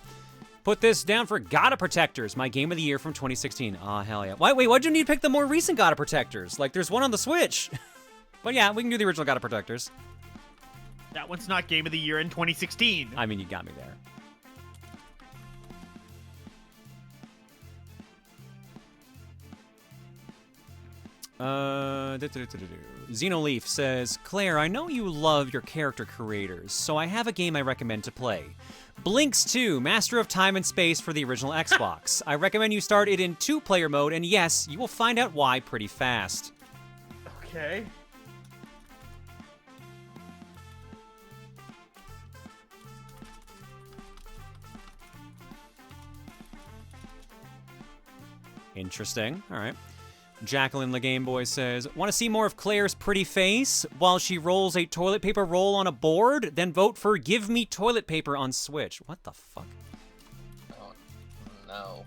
put this down for God of Protectors, my game of the year from 2016. Aw, hell yeah. Wait, why'd you need to pick the more recent God of Protectors? Like, there's one on the Switch. But yeah, we can do the original God of Protectors. That one's not Game of the Year in 2016. I mean, you got me there. Xenoleaf says, Claire, I know you love your character creators, so I have a game I recommend to play. Blinks 2, Master of Time and Space for the original Xbox. I recommend you start it in 2-player mode, and yes, you will find out why pretty fast. Okay. Interesting. All right. Jacqueline the Game Boy says, want to see more of Claire's pretty face while she rolls a toilet paper roll on a board? Then vote for Give Me Toilet Paper on Switch. What the fuck? Oh, no.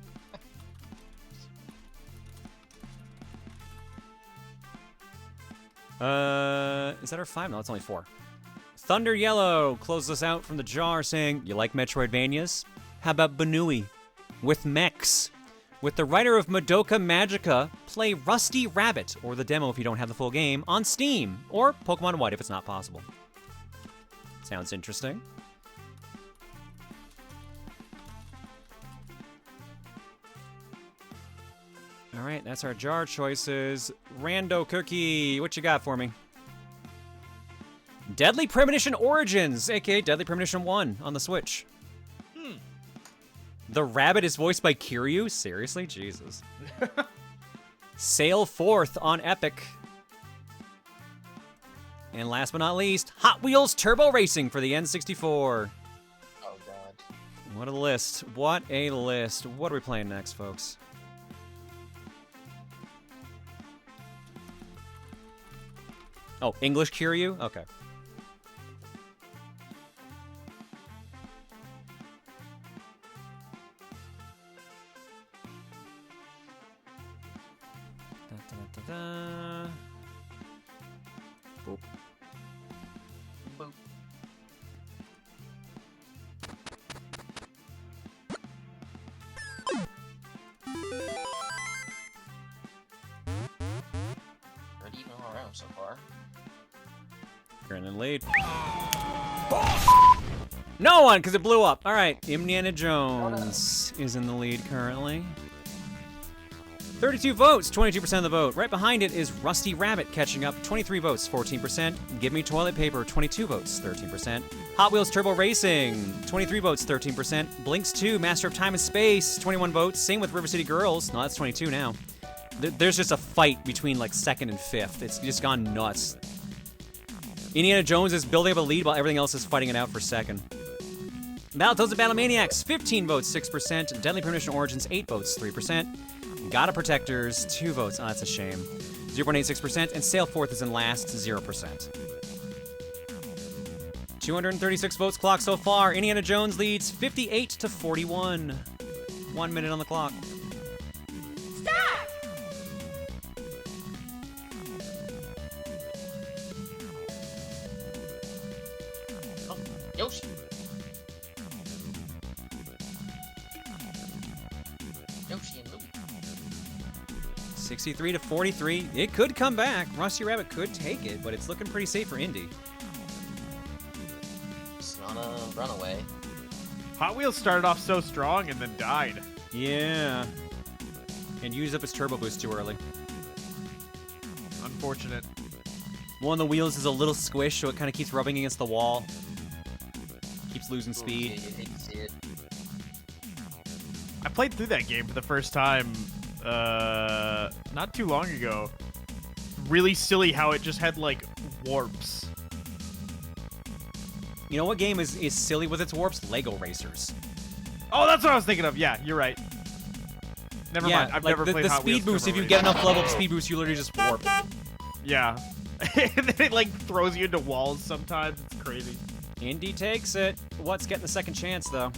Is that our 5? No, it's only 4. Thunder Yellow closes us out from the jar saying, you like Metroidvanias? How about Banui? With mechs. With the writer of Madoka Magica, play Rusty Rabbit, or the demo if you don't have the full game, on Steam, or Pokemon White if it's not possible. Sounds interesting. Alright, that's our jar choices. Rando Cookie, what you got for me? Deadly Premonition Origins, aka Deadly Premonition 1 on the Switch. The rabbit is voiced by Kiryu? Seriously? Jesus. Sail Forth on Epic. And last but not least, Hot Wheels Turbo Racing for the N64. Oh, God. What a list. What a list. What are we playing next, folks? Oh, English Kiryu? Okay. Boop. Boop. Pretty even all around so far. You're in the lead. No one, because it blew up. All right, Indiana Jones is in the lead currently. 32 votes, 22% of the vote. Right behind it is Rusty Rabbit catching up, 23 votes, 14%. Give Me Toilet Paper, 22 votes, 13%. Hot Wheels Turbo Racing, 23 votes, 13%. Blinks 2, Master of Time and Space, 21 votes. Same with River City Girls. No, that's 22 now. There's just a fight between like second and fifth. It's just gone nuts. Indiana Jones is building up a lead while everything else is fighting it out for second. Battletoads and Battlemaniacs, 15 votes, 6%. Deadly Premonition Origins, 8 votes, 3%. Gotta Protectors, 2 votes. Oh, that's a shame. 0.86%. And Sailforth is in last, 0%. 236 votes clocked so far. Indiana Jones leads 58 to 41. 1 minute on the clock. Stop! Oh, Yoshi. Yoshi and Louie. 63 to 43. It could come back. Rusty Rabbit could take it, but it's looking pretty safe for Indy. It's not a runaway. Hot Wheels started off so strong and then died. Yeah. And used up its turbo boost too early. Unfortunate. One of the wheels is a little squished, so it kind of keeps rubbing against the wall. Keeps losing speed. Ooh, yeah, you hate to see it. I played through that game for the first time not too long ago. Really silly how it just had like warps. You know what game is silly with its warps? Lego Racers. Oh, that's what I was thinking of. Yeah, you're right. Never mind. I've like never played the Hot speed Wheels boost. If Turbo you get Racing. enough level of speed boost, you literally just warp. Yeah. And then it like throws you into walls sometimes. It's crazy. Indy takes it. What's getting the second chance though?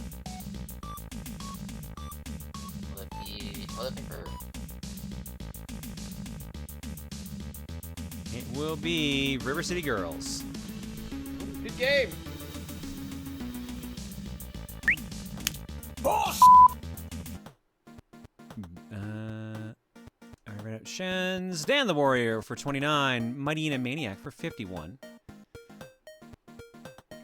Will it be toilet paper? It will be River City Girls. Good game. Shens, Dan the Warrior for 29, Mighty and Maniac for 51. A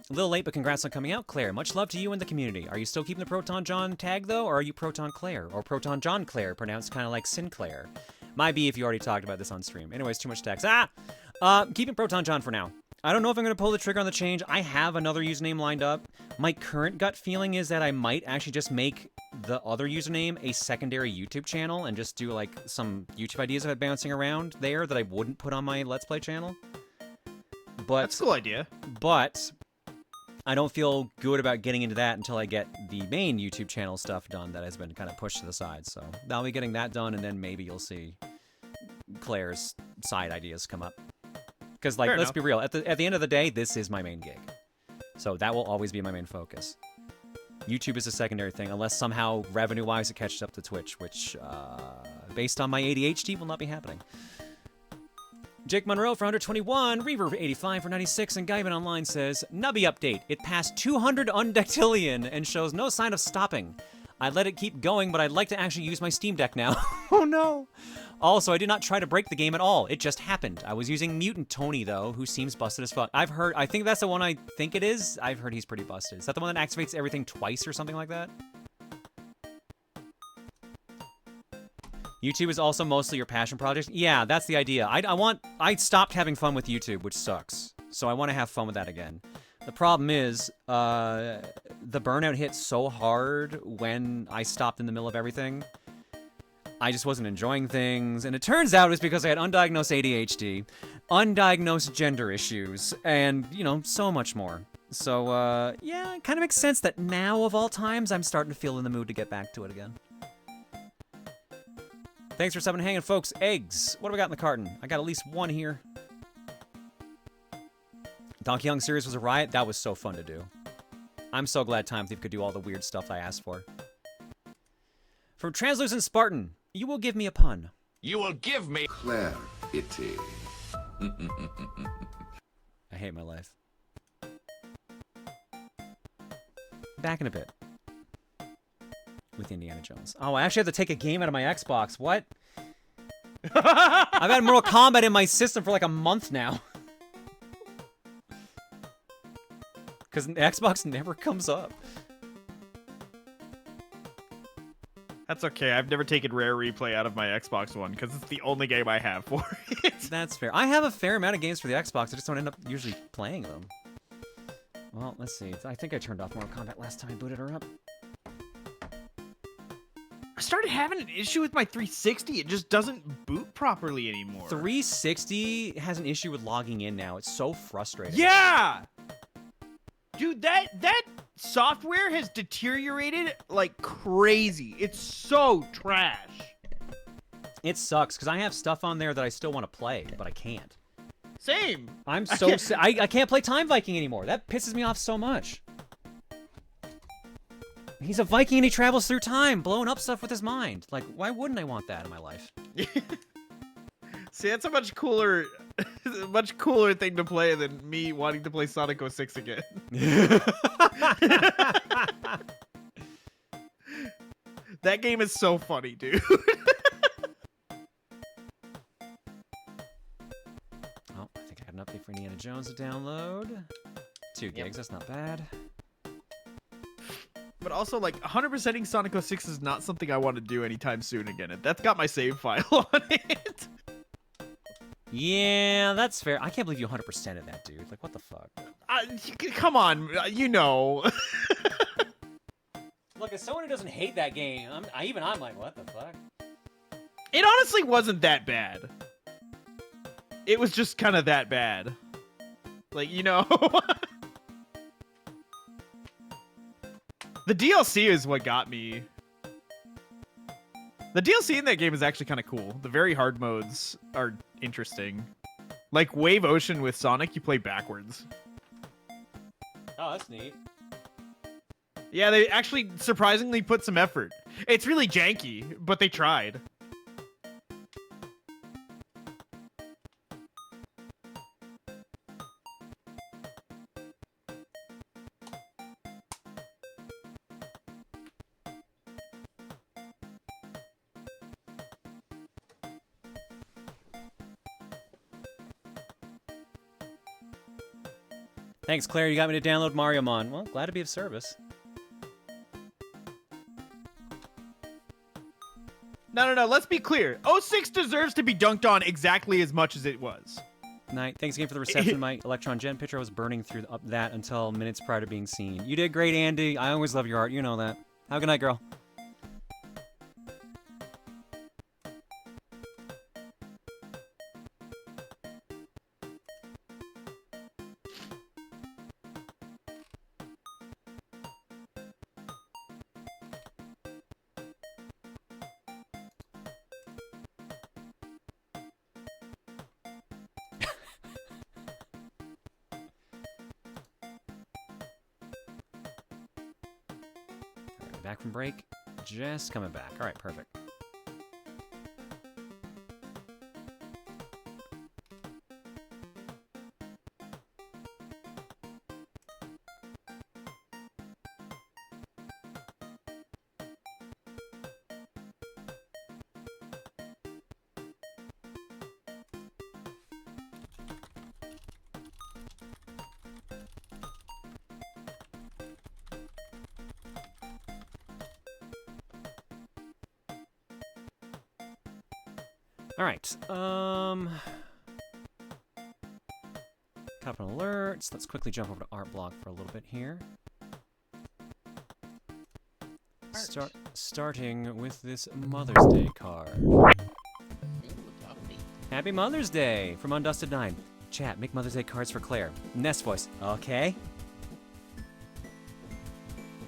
little late, but congrats on coming out, Claire. Much love to you and the community. Are you still keeping the Proton John tag, though, or are you Proton Claire? Or Proton John Claire, pronounced kind of like Sinclair? Might be if you already talked about this on stream. Anyways, too much text. Keeping Proton John for now. I don't know if I'm going to pull the trigger on the change. I have another username lined up. My current gut feeling is that I might actually just make the other username a secondary YouTube channel and just do, like, some YouTube ideas I've been bouncing around there that I wouldn't put on my Let's Play channel. But That's a cool idea. But I don't feel good about getting into that until I get the main YouTube channel stuff done that has been kind of pushed to the side. So I'll be getting that done, and then maybe you'll see Claire's side ideas come up. Because, like, let's be real. At the end of the day, this is my main gig. So that will always be my main focus. YouTube is a secondary thing, unless somehow revenue-wise it catches up to Twitch, which, based on my ADHD, will not be happening. Jake Monroe for 121, Reaver for 85 for 96, and Guyman Online says, Nubby update. It passed 200 undectillion and shows no sign of stopping. I let it keep going, but I'd like to actually use my Steam Deck now. Oh no! Also, I did not try to break the game at all. It just happened. I was using Mutant Tony, though, who seems busted as fuck. I think that's the one I think it is. I've heard he's pretty busted. Is that the one that activates everything twice or something like that? YouTube is also mostly your passion project? Yeah, that's the idea. I stopped having fun with YouTube, which sucks. So I want to have fun with that again. The problem is, the burnout hit so hard when I stopped in the middle of everything. I just wasn't enjoying things, and it turns out it was because I had undiagnosed ADHD, undiagnosed gender issues, and, you know, so much more. So, yeah, it kind of makes sense that now, of all times, I'm starting to feel in the mood to get back to it again. Thanks for subbing and hanging, folks. Eggs. What do we got in the carton? I got at least one here. Donkey Kong series was a riot. That was so fun to do. I'm so glad Time Thief could do all the weird stuff I asked for. From Translucent Spartan, you will give me a pun. You will give me clarity. I hate my life. Back in a bit. With Indiana Jones. Oh, I actually have to take a game out of my Xbox. What? I've had Mortal Kombat in my system for like a month now. Because Xbox never comes up. That's okay. I've never taken Rare Replay out of my Xbox One because it's the only game I have for it. That's fair. I have a fair amount of games for the Xbox. I just don't end up usually playing them. Well, let's see. I think I turned off Mortal Kombat last time I booted her up. I started having an issue with my 360. It just doesn't boot properly anymore. 360 has an issue with logging in now. It's so frustrating. Yeah! Dude, that software has deteriorated like crazy. It's so trash. It sucks, because I have stuff on there that I still want to play, but I can't. Same. I'm so I can't play Time Viking anymore. That pisses me off so much. He's a Viking and he travels through time, blowing up stuff with his mind. Like, why wouldn't I want that in my life? See, that's a much cooler thing to play than me wanting to play Sonic 06 again. That game is so funny, dude. Oh, I think I got an update for Indiana Jones to download. 2 gigs, that's not bad. But also, like, 100%ing Sonic 06 is not something I want to do anytime soon again. That's got my save file on it. Yeah, that's fair. I can't believe you 100%ed that, dude. Like, what the fuck? Come on, you know. Look, as someone who doesn't hate that game, I'm like, what the fuck? It honestly wasn't that bad. It was just kind of that bad. Like, you know. The DLC is what got me. The DLC in that game is actually kind of cool. The very hard modes are interesting. Like Wave Ocean with Sonic, you play backwards. Oh, that's neat. Yeah, they actually surprisingly put some effort. It's really janky, but they tried. Thanks, Claire. You got me to download Mariomon. Well, glad to be of service. No. Let's be clear. 06 deserves to be dunked on exactly as much as it was. Night. Thanks again for the reception of my Electron Gen picture. I was burning through that until minutes prior to being seen. You did great, Andy. I always love your art. You know that. Have a good night, girl. Back from break. Just coming back. All right, perfect. All right. Couple alerts. Let's quickly jump over to art block for a little bit here. Starting with this Mother's Day card. Happy Mother's Day from Undusted 9. Chat, make Mother's Day cards for Claire. Nest voice. Okay.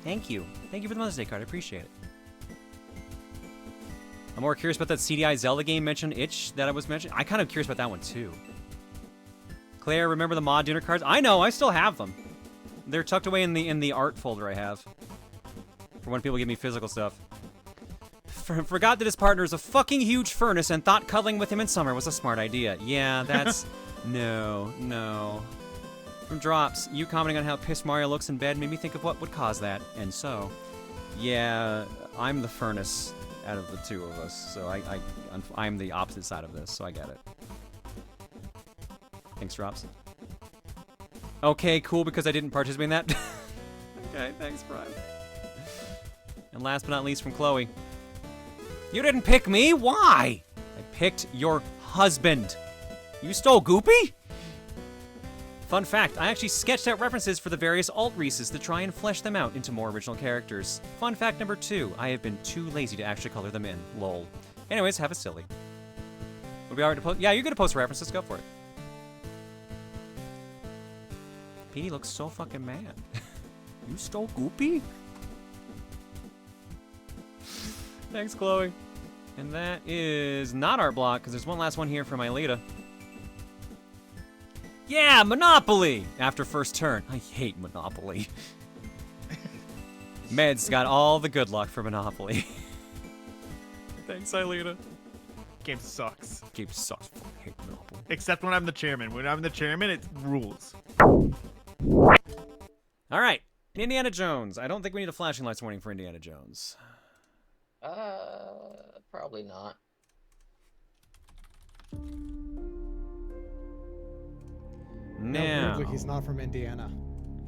Thank you. Thank you for the Mother's Day card. I appreciate it. I'm more curious about that CDI Zelda game mentioned, Itch, that I was mentioning. I'm kind of curious about that one, too. Claire, remember the mod dinner cards? I know, I still have them. They're tucked away in the art folder I have. For when people give me physical stuff. Forgot that his partner is a fucking huge furnace and thought cuddling with him in summer was a smart idea. Yeah, that's... No. From Drops, you commenting on how pissed Mario looks in bed made me think of what would cause that. And so, yeah, I'm the furnace out of the two of us, so I'm the opposite side of this, so I get it. Thanks, Drops. Okay, cool, because I didn't participate in that. Okay, thanks, Prime. And last but not least, from Chloe. You didn't pick me? Why? I picked your husband. You stole Goopy? Fun fact, I actually sketched out references for the various alt-reeses to try and flesh them out into more original characters. Fun fact number 2, I have been too lazy to actually color them in. Lol. Anyways, have a silly. Would we already post? Yeah, you're gonna post references, go for it. Petey looks so fucking mad. You stole Goopy? Thanks, Chloe. And that is not our block, because there's one last one here from Aelita. Yeah, Monopoly! After first turn. I hate Monopoly. Med's got all the good luck for Monopoly. Thanks, Aelita. Game sucks. Game sucks. I hate Monopoly. Except when I'm the chairman. When I'm the chairman, it rules. Alright, Indiana Jones. I don't think we need a flashing lights warning for Indiana Jones. Probably not. Now. Weirdly, he's not from Indiana.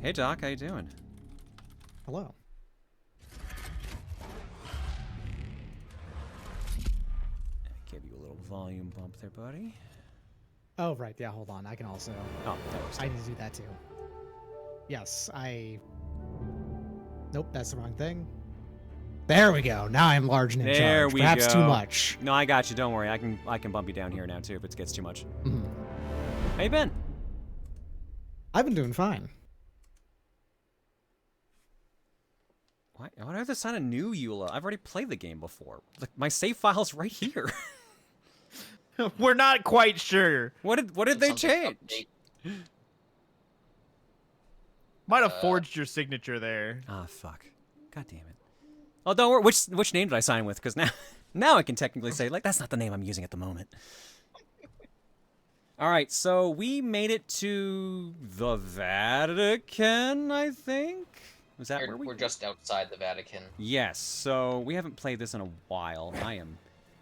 Hey Doc, how you doing? Hello. Give you a little volume bump there, buddy. Oh, right. Yeah, hold on. I can also... Oh, that works. I need to do that too. Yes, Nope, that's the wrong thing. There we go. Now I'm large and in there charge. we Perhaps go. too much. No, I got you. Don't worry. I can bump you down here now too if it gets too much. Mm-hmm. How you been? I've been doing fine. Why do I have to sign a new EULA? I've already played the game before. Like, my save file's right here. We're not quite sure. What did they change? Might have forged your signature there. Ah, fuck. God damn it. Oh, don't worry. Which name did I sign with? Because now I can technically say, like, that's not the name I'm using at the moment. All right, so we made it to the Vatican, I think? Was that where We're just outside the Vatican. Yes, so we haven't played this in a while. I am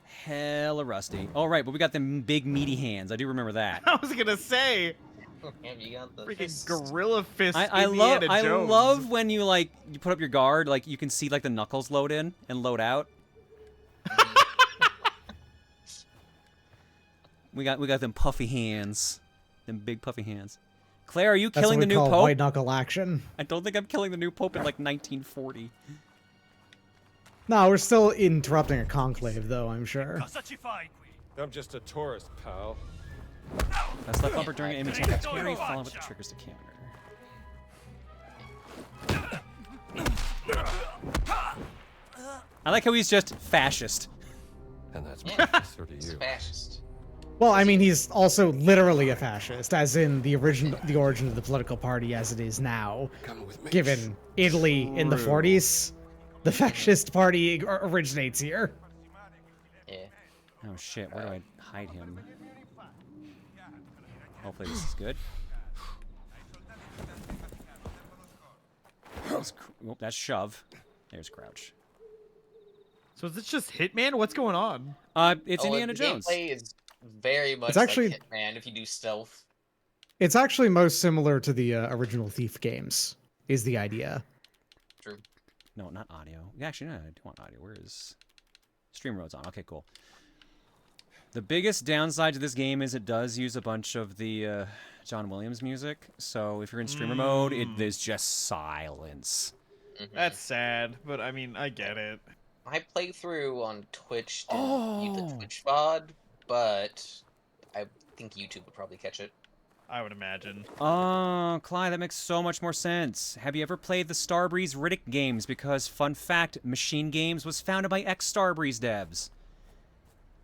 hella rusty. All right, but we got them big meaty hands. I do remember that. I was gonna say. Damn, you got the freaking fists. gorilla fist. I love when you put up your guard, like you can see like the knuckles load in and load out. we got them puffy hands, them big puffy hands. Claire, are you killing the new pope? White knuckle action. I don't think I'm killing the new pope in like 1940. No, we're still interrupting a conclave, though. I'm sure. I'm just a tourist, pal. That's left bumper during aiming attack. Carry followed with the triggers to counter. I like how he's just fascist. And that's He's to you. fascist. Well, I mean, he's also literally a fascist, as in the origin of the political party as it is now. Given Italy in the 40s, the fascist party originates here. Yeah. Oh shit, where do I hide him? Hopefully this is good. That's shove. There's crouch. So is this just Hitman? What's going on? It's Indiana Jones. Gameplay is very much It's actually- like Hitman if you do stealth. It's actually most similar to the original Thief games, is the idea. True. No, not audio. Actually, no, I do want audio. Where is... Stream Road's on. Okay, cool. The biggest downside to this game is it does use a bunch of the John Williams music. So if you're in streamer mode, there's just silence. That's sad, but I mean, I get it. My playthrough on Twitch didn't use the Twitch VOD, but I think YouTube would probably catch it. I would imagine. Oh, Clyde, that makes so much more sense. Have you ever played the Starbreeze Riddick games? Because, fun fact, Machine Games was founded by ex-Starbreeze devs.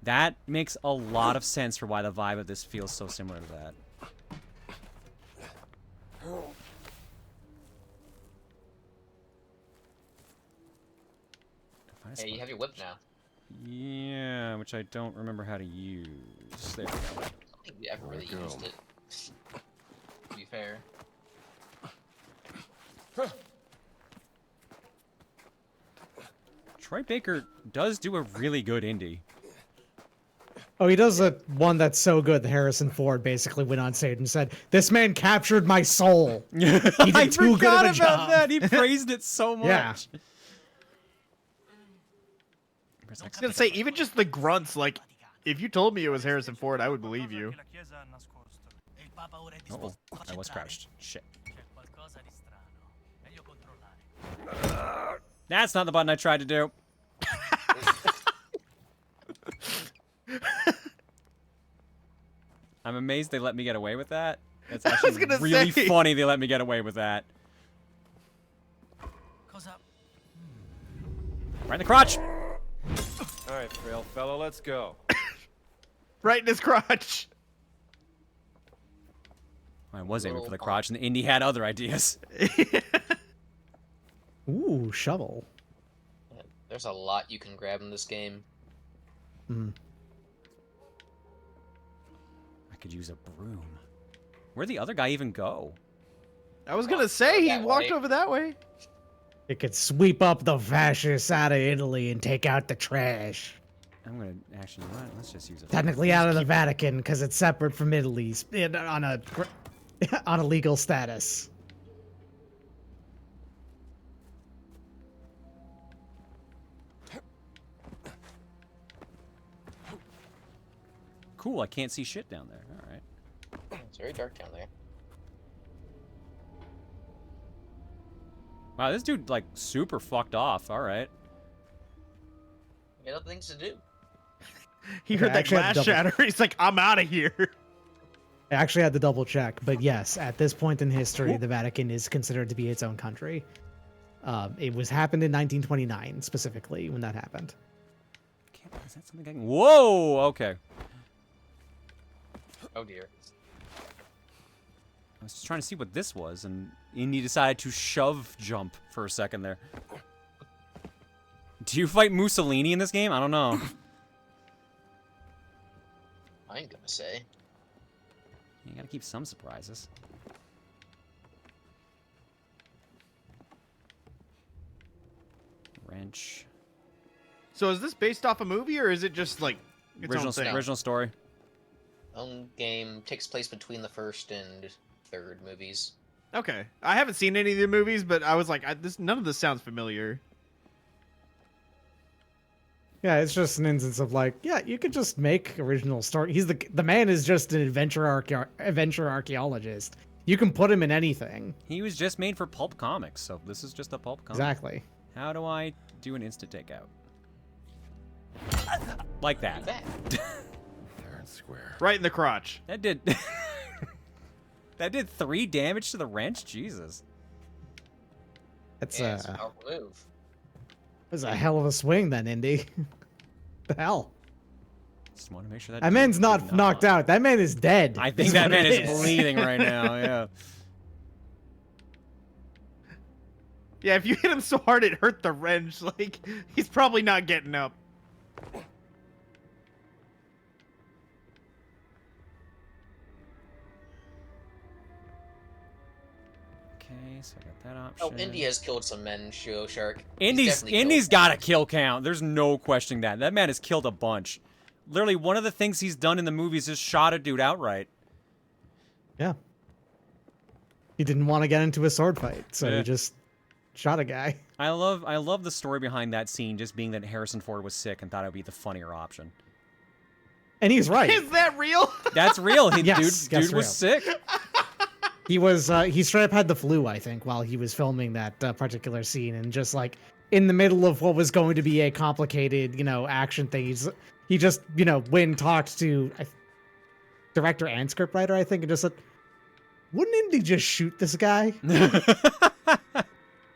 That makes a lot of sense for why the vibe of this feels so similar to that. Hey, you have your whip now. Yeah, which I don't remember how to use. There we go. I don't think we ever really used it. To be fair. Troy Baker does do a really good indie. Oh, he does a one that's so good that Harrison Ford basically went on stage and said, "This man captured my soul." He did I too good forgot of a about job. that. He praised it so much. Yeah. I was gonna say, even just the grunts, like, if you told me it was Harrison Ford, I would believe you. Oh, I was crouched. Shit. That's not the button I tried to do. I'm amazed they let me get away with that. That's actually really funny they let me get away with that. Right in the crotch! Alright, frail fellow, let's go. Right in his crotch. I was aiming for the crotch, and Indy had other ideas. Ooh, shovel. There's a lot you can grab in this game. Mm. I could use a broom. Where'd the other guy even go? I was gonna say, he walked over that way. It could sweep up the fascists out of Italy and take out the trash. I'm gonna actually run. Let's just use it. Technically out of the Vatican because it's separate from Italy on a legal status. Cool, I can't see shit down there. All right. It's very dark down there. Wow, this dude, like, super fucked off. All right. You got other things to do. He heard that glass shatter. He's like, I'm out of here. I actually had to double check, but yes, at this point in history, the Vatican is considered to be its own country. It happened in 1929, specifically, when that happened. Is that something I can... Whoa! Okay. Oh dear. I was just trying to see what this was, and Indy decided to shove jump for a second there. Do you fight Mussolini in this game? I don't know. I ain't gonna say. You gotta keep some surprises. Wrench. So is this based off a movie, or is it just like its own thing? Original story? Own game takes place between the first and third movies. Okay, I haven't seen any of the movies, but I was like, none of this sounds familiar. Yeah, it's just an instance of like, yeah, you could just make original story. He's the man is just an adventure archaeologist. You can put him in anything. He was just made for pulp comics, so this is just a pulp comic. Exactly. How do I do an instant takeout? Like that. Fair and square. Right in the crotch. That did... that did 3 damage to the wrench? Jesus. That's it's a powerful move. That's a hell of a swing then, Indy. The hell? Just want to make sure that man's not knocked out. That man is dead. I think that man is bleeding right now, yeah. Yeah, if you hit him so hard it hurt the wrench, like, he's probably not getting up. Okay, so I got that option. Oh, Indy has killed some men, Show Shark. Indy's got a kill count. There's no questioning that. That man has killed a bunch. Literally, one of the things he's done in the movies is shot a dude outright. Yeah. He didn't want to get into a sword fight, so he just shot a guy. I love the story behind that scene, just being that Harrison Ford was sick and thought it would be the funnier option. And he's right. Is that real? That's real. Yes, dude was sick. He was he straight up had the flu, I think, while he was filming that particular scene, and just like in the middle of what was going to be a complicated, action thing, he just, went and talked to director and scriptwriter, I think, and just said, "Wouldn't Indy just shoot this guy?"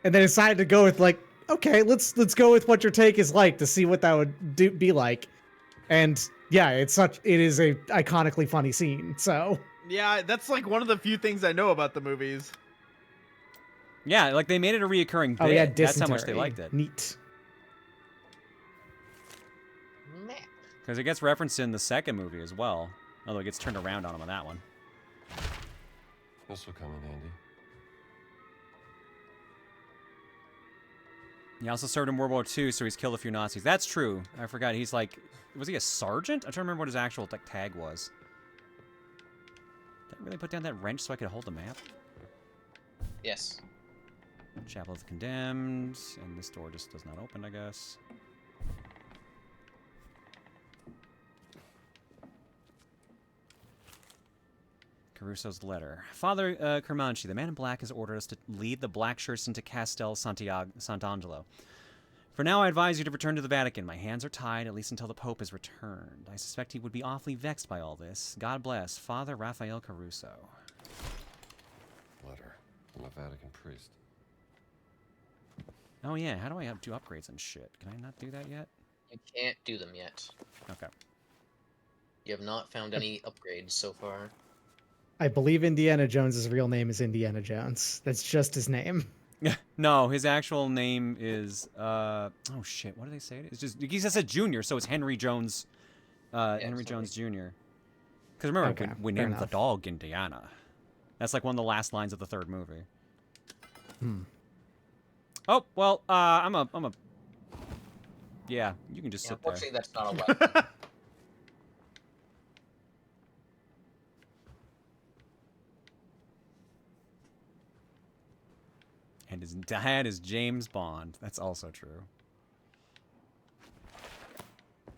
And they decided to go with like, okay, let's go with what your take is like to see what that would be like. And yeah, it is a iconically funny scene. So yeah, that's like one of the few things I know about the movies. Yeah, like they made it a reoccurring bit. Oh yeah, that's how much they liked it. Neat. Because it gets referenced in the second movie as well. Although it gets turned around on him on that one. This will come in handy. He also served in World War II, so he's killed a few Nazis. That's true. I forgot. He's like... Was he a sergeant? I'm trying to remember what his actual tag was. Did I really put down that wrench so I could hold the map? Yes. Chapel of the Condemned. And this door just does not open, I guess. Caruso's letter. Father Kermanci, the man in black, has ordered us to lead the black shirts into Castel Sant'Angelo. For now, I advise you to return to the Vatican. My hands are tied, at least until the Pope is returned. I suspect he would be awfully vexed by all this. God bless, Father Raphael Caruso. Letter from a Vatican priest. Oh yeah, how do I do upgrades and shit? Can I not do that yet? You can't do them yet. Okay. You have not found any upgrades so far. I believe Indiana Jones's real name is Indiana Jones. That's just his name. No, his actual name is oh shit, what do they say? It's just he says a junior, so it's Henry Jones Henry Jones Jr. Because remember, Okay, we fair named the enough. dog Indiana. That's like one of the last lines of the third movie. Oh, well, I'm a yeah, you can just sit there. Unfortunately, that's not a weapon. And his dad is James Bond. That's also true.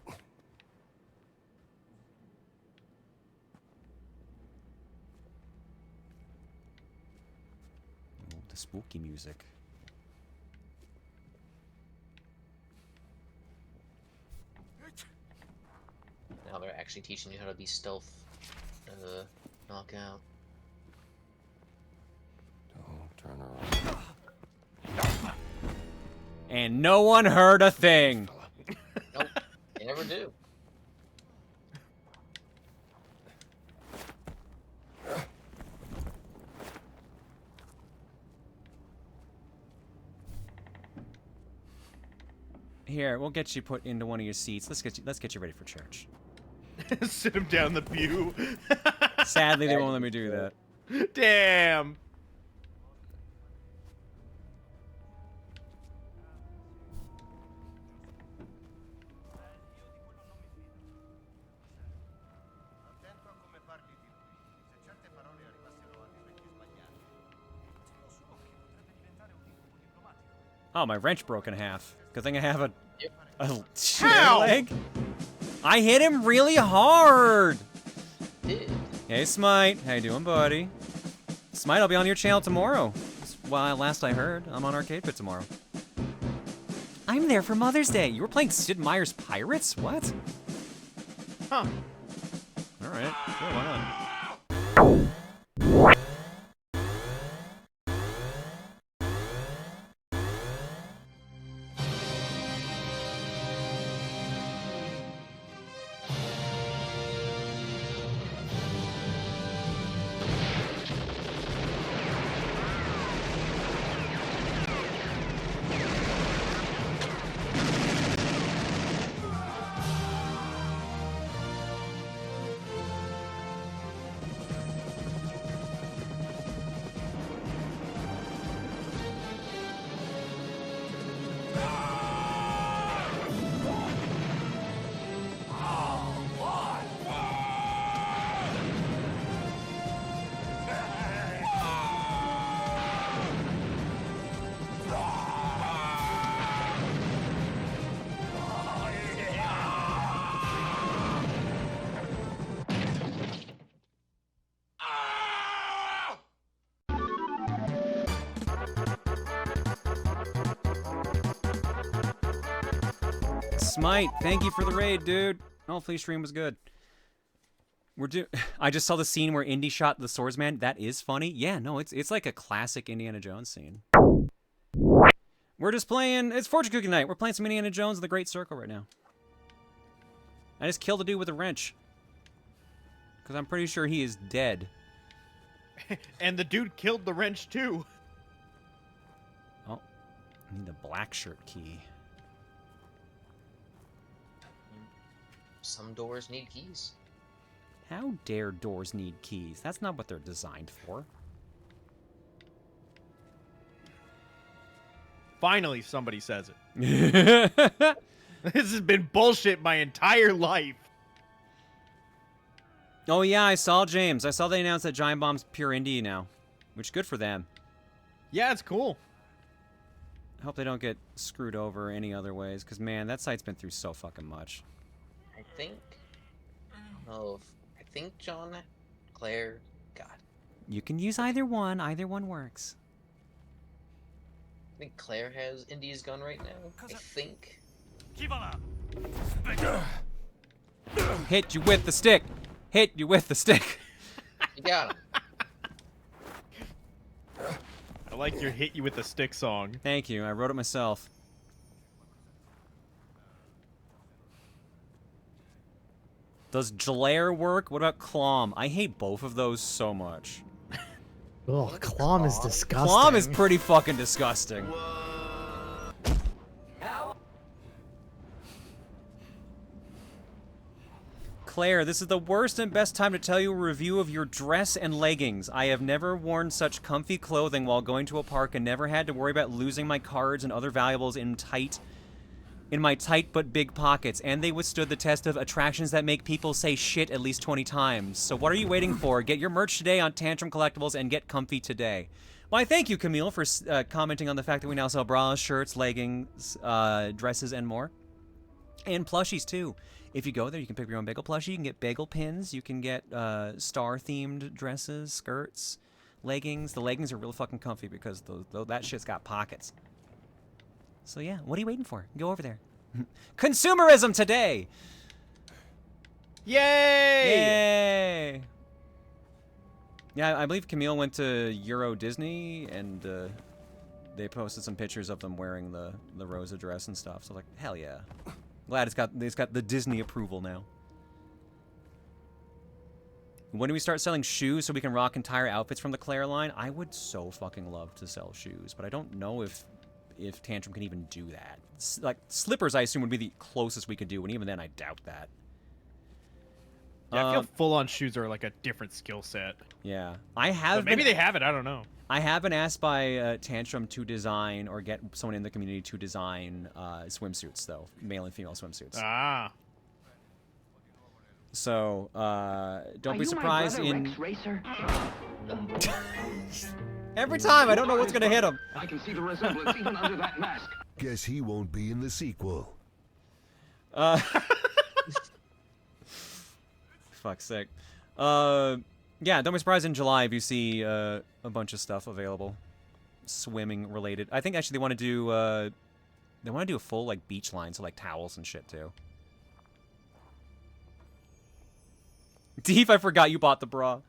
Ooh, the spooky music. Now they're actually teaching you how to be stealth knockout. Don't turn around. And no one heard a thing. Nope, they never do. Here, we'll get you put into one of your seats. Let's get you ready for church. Sit him down the pew. Sadly, they won't let me do that. Damn. Oh, my wrench broke in half. Good thing I have a How? leg. I hit him really hard. Hey, Smite. How you doing, buddy? Smite, I'll be on your channel tomorrow. Well, last I heard, I'm on Arcade Pit tomorrow. I'm there for Mother's Day. You were playing Sid Meier's Pirates? What? Huh. All right. Sure, why not? Smite, thank you for the raid, dude. Hopefully stream was good. I just saw the scene where Indy shot the swordsman. That is funny. Yeah, no, it's like a classic Indiana Jones scene. We're just playing, it's fortune cookie night. We're playing some Indiana Jones in the Great Circle right now. I just killed a dude with a wrench. Because I'm pretty sure he is dead. And the dude killed the wrench too. Oh, I need the black shirt key. Some doors need keys. How dare doors need keys? That's not what they're designed for. Finally, somebody says it. This has been bullshit my entire life. Oh yeah, I saw James. I saw they announced that Giant Bomb's pure indie now, which good for them. Yeah, it's cool. I hope they don't get screwed over any other ways, because man, that site's been through so fucking much. I think John Claire got You can use either one. Either one works. I think Claire has Indy's gun right now. I think. Hit you with the stick. Hit you with the stick. You got him. I like your hit you with the stick song. Thank you. I wrote it myself. Does Jalaire work? What about Clom? I hate both of those so much. Ugh, Clom is disgusting. Clom is pretty fucking disgusting. Claire, this is the worst and best time to tell you a review of your dress and leggings. I have never worn such comfy clothing while going to a park and never had to worry about losing my cards and other valuables in my tight but big pockets, and they withstood the test of attractions that make people say shit at least 20 times. So what are you waiting for? Get your merch today on Tantrum Collectibles and get comfy today. Why, thank you, Camille, for commenting on the fact that we now sell bras, shirts, leggings, dresses, and more. And plushies, too. If you go there, you can pick your own bagel plushie. You can get bagel pins. You can get star-themed dresses, skirts, leggings. The leggings are real fucking comfy because that shit's got pockets. So yeah, what are you waiting for? Go over there. Consumerism today! Yay! Yay! Yeah, I believe Camille went to Euro Disney, and they posted some pictures of them wearing the Rosa dress and stuff. So like, hell yeah. Glad it's got the Disney approval now. When do we start selling shoes so we can rock entire outfits from the Claire line? I would so fucking love to sell shoes, but I don't know if Tantrum can even do that. Like, slippers, I assume, would be the closest we could do, and even then, I doubt that. Yeah, I feel full-on shoes are like a different skill set. Yeah. I have maybe they have it, I don't know. I have been asked by Tantrum to design, or get someone in the community to design swimsuits, though. Male and female swimsuits. Ah. So, don't be surprised in... Rex Racer? Every time, I don't know what's gonna hit him. I can see the resemblance even under that mask. Guess he won't be in the sequel. Fuck's sake. Yeah, don't be surprised in July if you see a bunch of stuff available, swimming related. I think actually they want to do a full like beach line, so like towels and shit too. Deep, I forgot you bought the bra.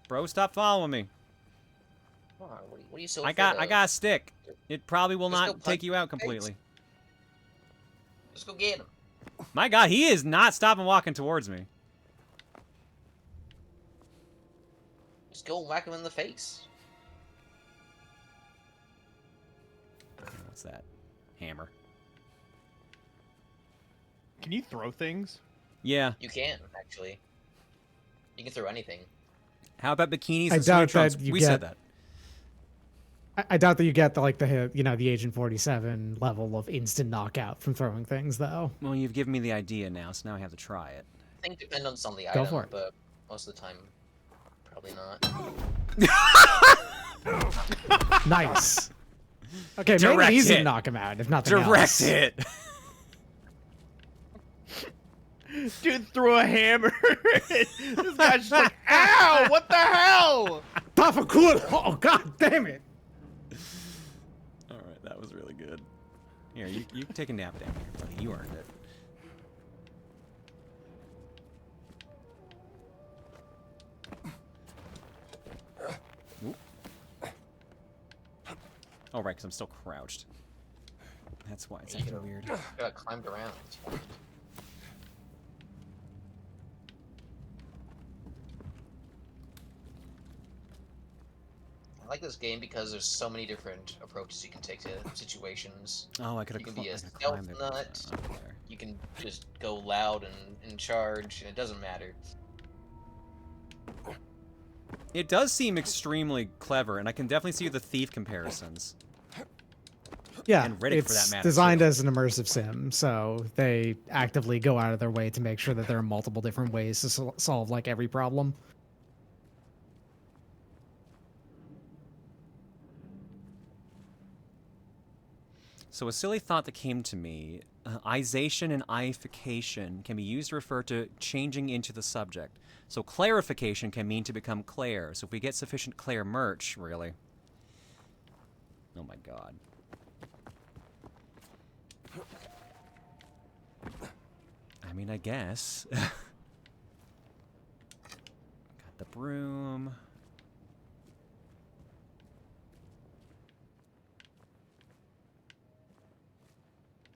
Bro, stop following me. What are you so I got a stick. It probably will not take you out Thanks. completely. Just go get him. My God, he is not stopping walking towards me. Just go whack him in the face. What's that? Hammer. Can you throw things? Yeah. You can, actually. You can throw anything. How about bikinis I and doubt sweet trunks? that you We get- said that. I doubt that you get the Agent 47 level of instant knockout from throwing things, though. Well, you've given me the idea now, so now I have to try it. I think it depends on the Go item, for it. but most of the time, probably not. Nice. Okay, Direct maybe easy hit. to knock him out, if nothing else. Direct hit. Dude threw a hammer. This guy's just like, ow! What the hell? Cool. Oh, God damn it. All right, that was really good. Here, you can take a nap down here, buddy. You earned it. Oop. Oh, right, because I'm still crouched. That's why it's acting weird. Gotta climbed around. It's fine. I like this game because there's so many different approaches you can take to situations. Oh, I could You have can be a stealth climbed it. nut. You can just go loud and charge, and it doesn't matter. It does seem extremely clever, and I can definitely see the thief comparisons. Yeah, And Riddick, it's for that matter, designed too. as an immersive sim, so they actively go out of their way to make sure that there are multiple different ways to solve like every problem. So a silly thought that came to me, isation and ification can be used to refer to changing into the subject. So clarification can mean to become Claire. So if we get sufficient Claire merch, really. Oh my god. I mean, I guess. Got the broom.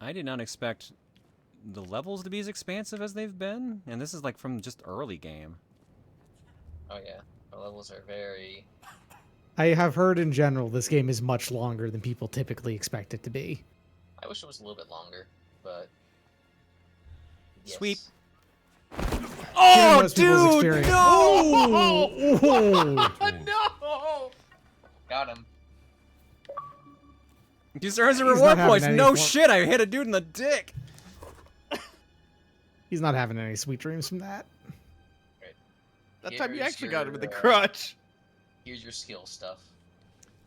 I did not expect the levels to be as expansive as they've been, and this is like from just early game. Oh yeah, the levels are very... I have heard in general this game is much longer than people typically expect it to be. I wish it was a little bit longer, but... Yes. Sweet. Oh, Oh, dude! No! No! Got him. He earns a He's reward not points. having No any shit, I hit a dude in the dick. He's not having any sweet dreams from that. Right. That time you Here's actually got him with the your, crutch. Here's your skill stuff.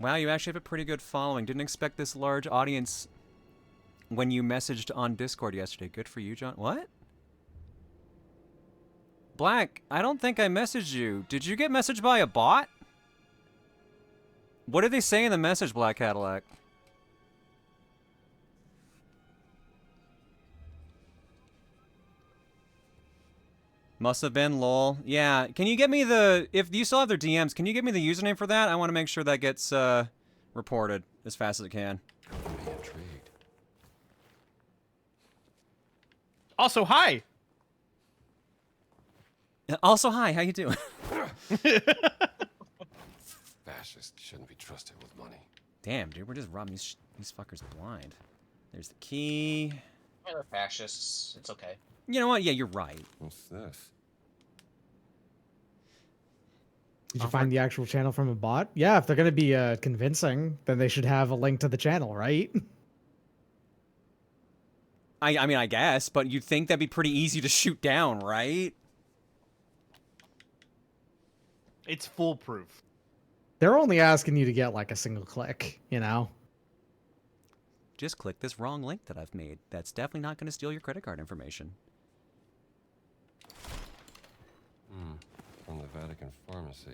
Wow, you actually have a pretty good following. Didn't expect this large audience when you messaged on Discord yesterday. Good for you, John. What? Black, I don't think I messaged you. Did you get messaged by a bot? What did they say in the message, Black Cadillac? Must have been lol. Yeah, can you get me the... If you still have their DMs, can you give me the username for that? I want to make sure that gets reported as fast as it can. I'm intrigued. Also, hi. Also, hi, how you doing? Fascists shouldn't be trusted with money. Damn, dude, we're just robbing these fuckers blind. There's the key. Yeah, they're fascists. It's okay. You know what? Yeah, you're right. What's this? Did you find the actual channel from a bot? Yeah, if they're going to be convincing, then they should have a link to the channel, right? I mean, I guess, but you'd think that'd be pretty easy to shoot down, right? It's foolproof. They're only asking you to get like a single click, you know? Just click this wrong link that I've made. That's definitely not going to steal your credit card information. From the Vatican pharmacy.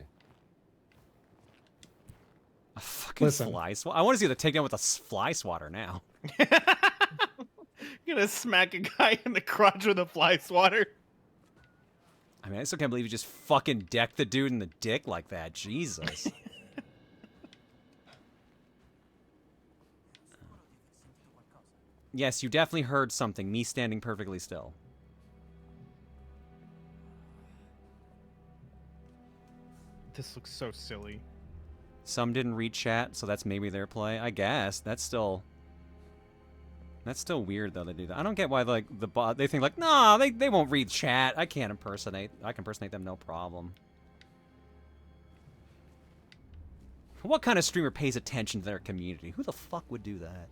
A fucking Listen. fly swatter. I want to see the takedown with a fly swatter now. You're gonna smack a guy in the crotch with a fly swatter. I mean, I still can't believe you just fucking decked the dude in the dick like that. Jesus. Yes, you definitely heard something. Me standing perfectly still. This looks so silly. Some didn't read chat, so that's maybe their play. I guess that's still weird though. They do that. I don't get why like the bot. They think like, nah, they won't read chat. I can impersonate them, no problem. What kind of streamer pays attention to their community? Who the fuck would do that?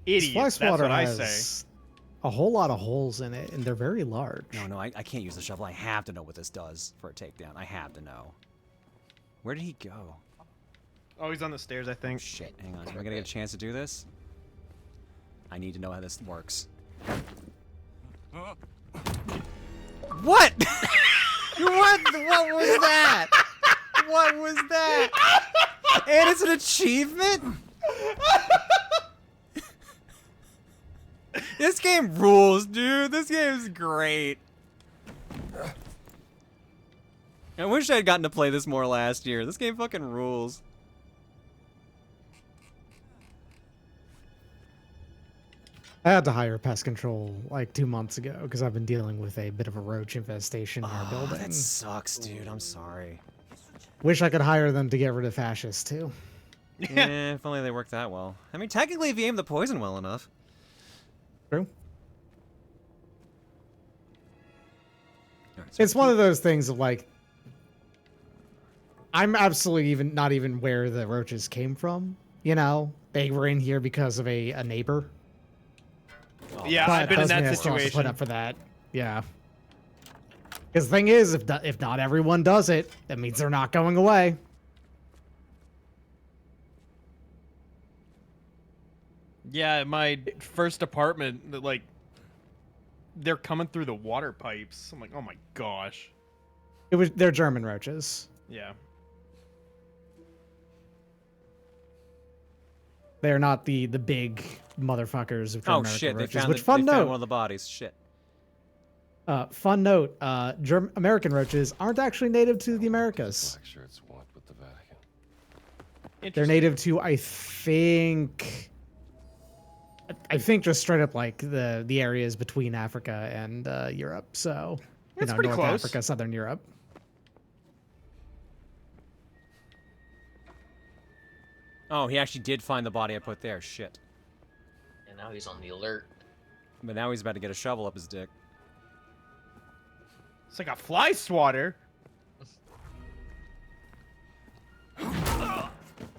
Idiot. Fly That's what swatter I has say. a whole lot of holes in it, and they're very large. No, I can't use the shovel. I have to know what this does for a takedown. I have to know. Where did he go? Oh, he's on the stairs, I think. Shit, hang on. Am I gonna get a chance to do this? I need to know how this works. What? What was that? What was that? And it's an achievement? This game rules, dude. This game's great. I wish I had gotten to play this more last year. This game fucking rules. I had to hire pest control like 2 months ago because I've been dealing with a bit of a roach infestation in our building. That sucks, dude. I'm sorry. Wish I could hire them to get rid of fascists too. Yeah, if only they worked that well. I mean, technically, if you aim the poison well enough. True. It's one of those things of like, I'm absolutely not even where the roaches came from. You know, they were in here because of a neighbor. Yeah, But I've been in doesn't mean that I still have to situation. put up for that. Yeah. Because the thing is, if not everyone does it, that means they're not going away. Yeah, my first apartment, like, they're coming through the water pipes. I'm like, oh my gosh. They're German roaches. Yeah. They're not the big motherfuckers of Oh American shit! They roaches. found, Which they fun found note. one of the bodies. Shit. Fun note. American roaches aren't actually native to the Americas. Black shirts want with the Vatican. They're native to, I think just straight up like the areas between Africa and Europe. So, That's pretty North close. Africa, Southern Europe. Oh, he actually did find the body I put there. Shit. And now he's on the alert. But now he's about to get a shovel up his dick. It's like a fly swatter.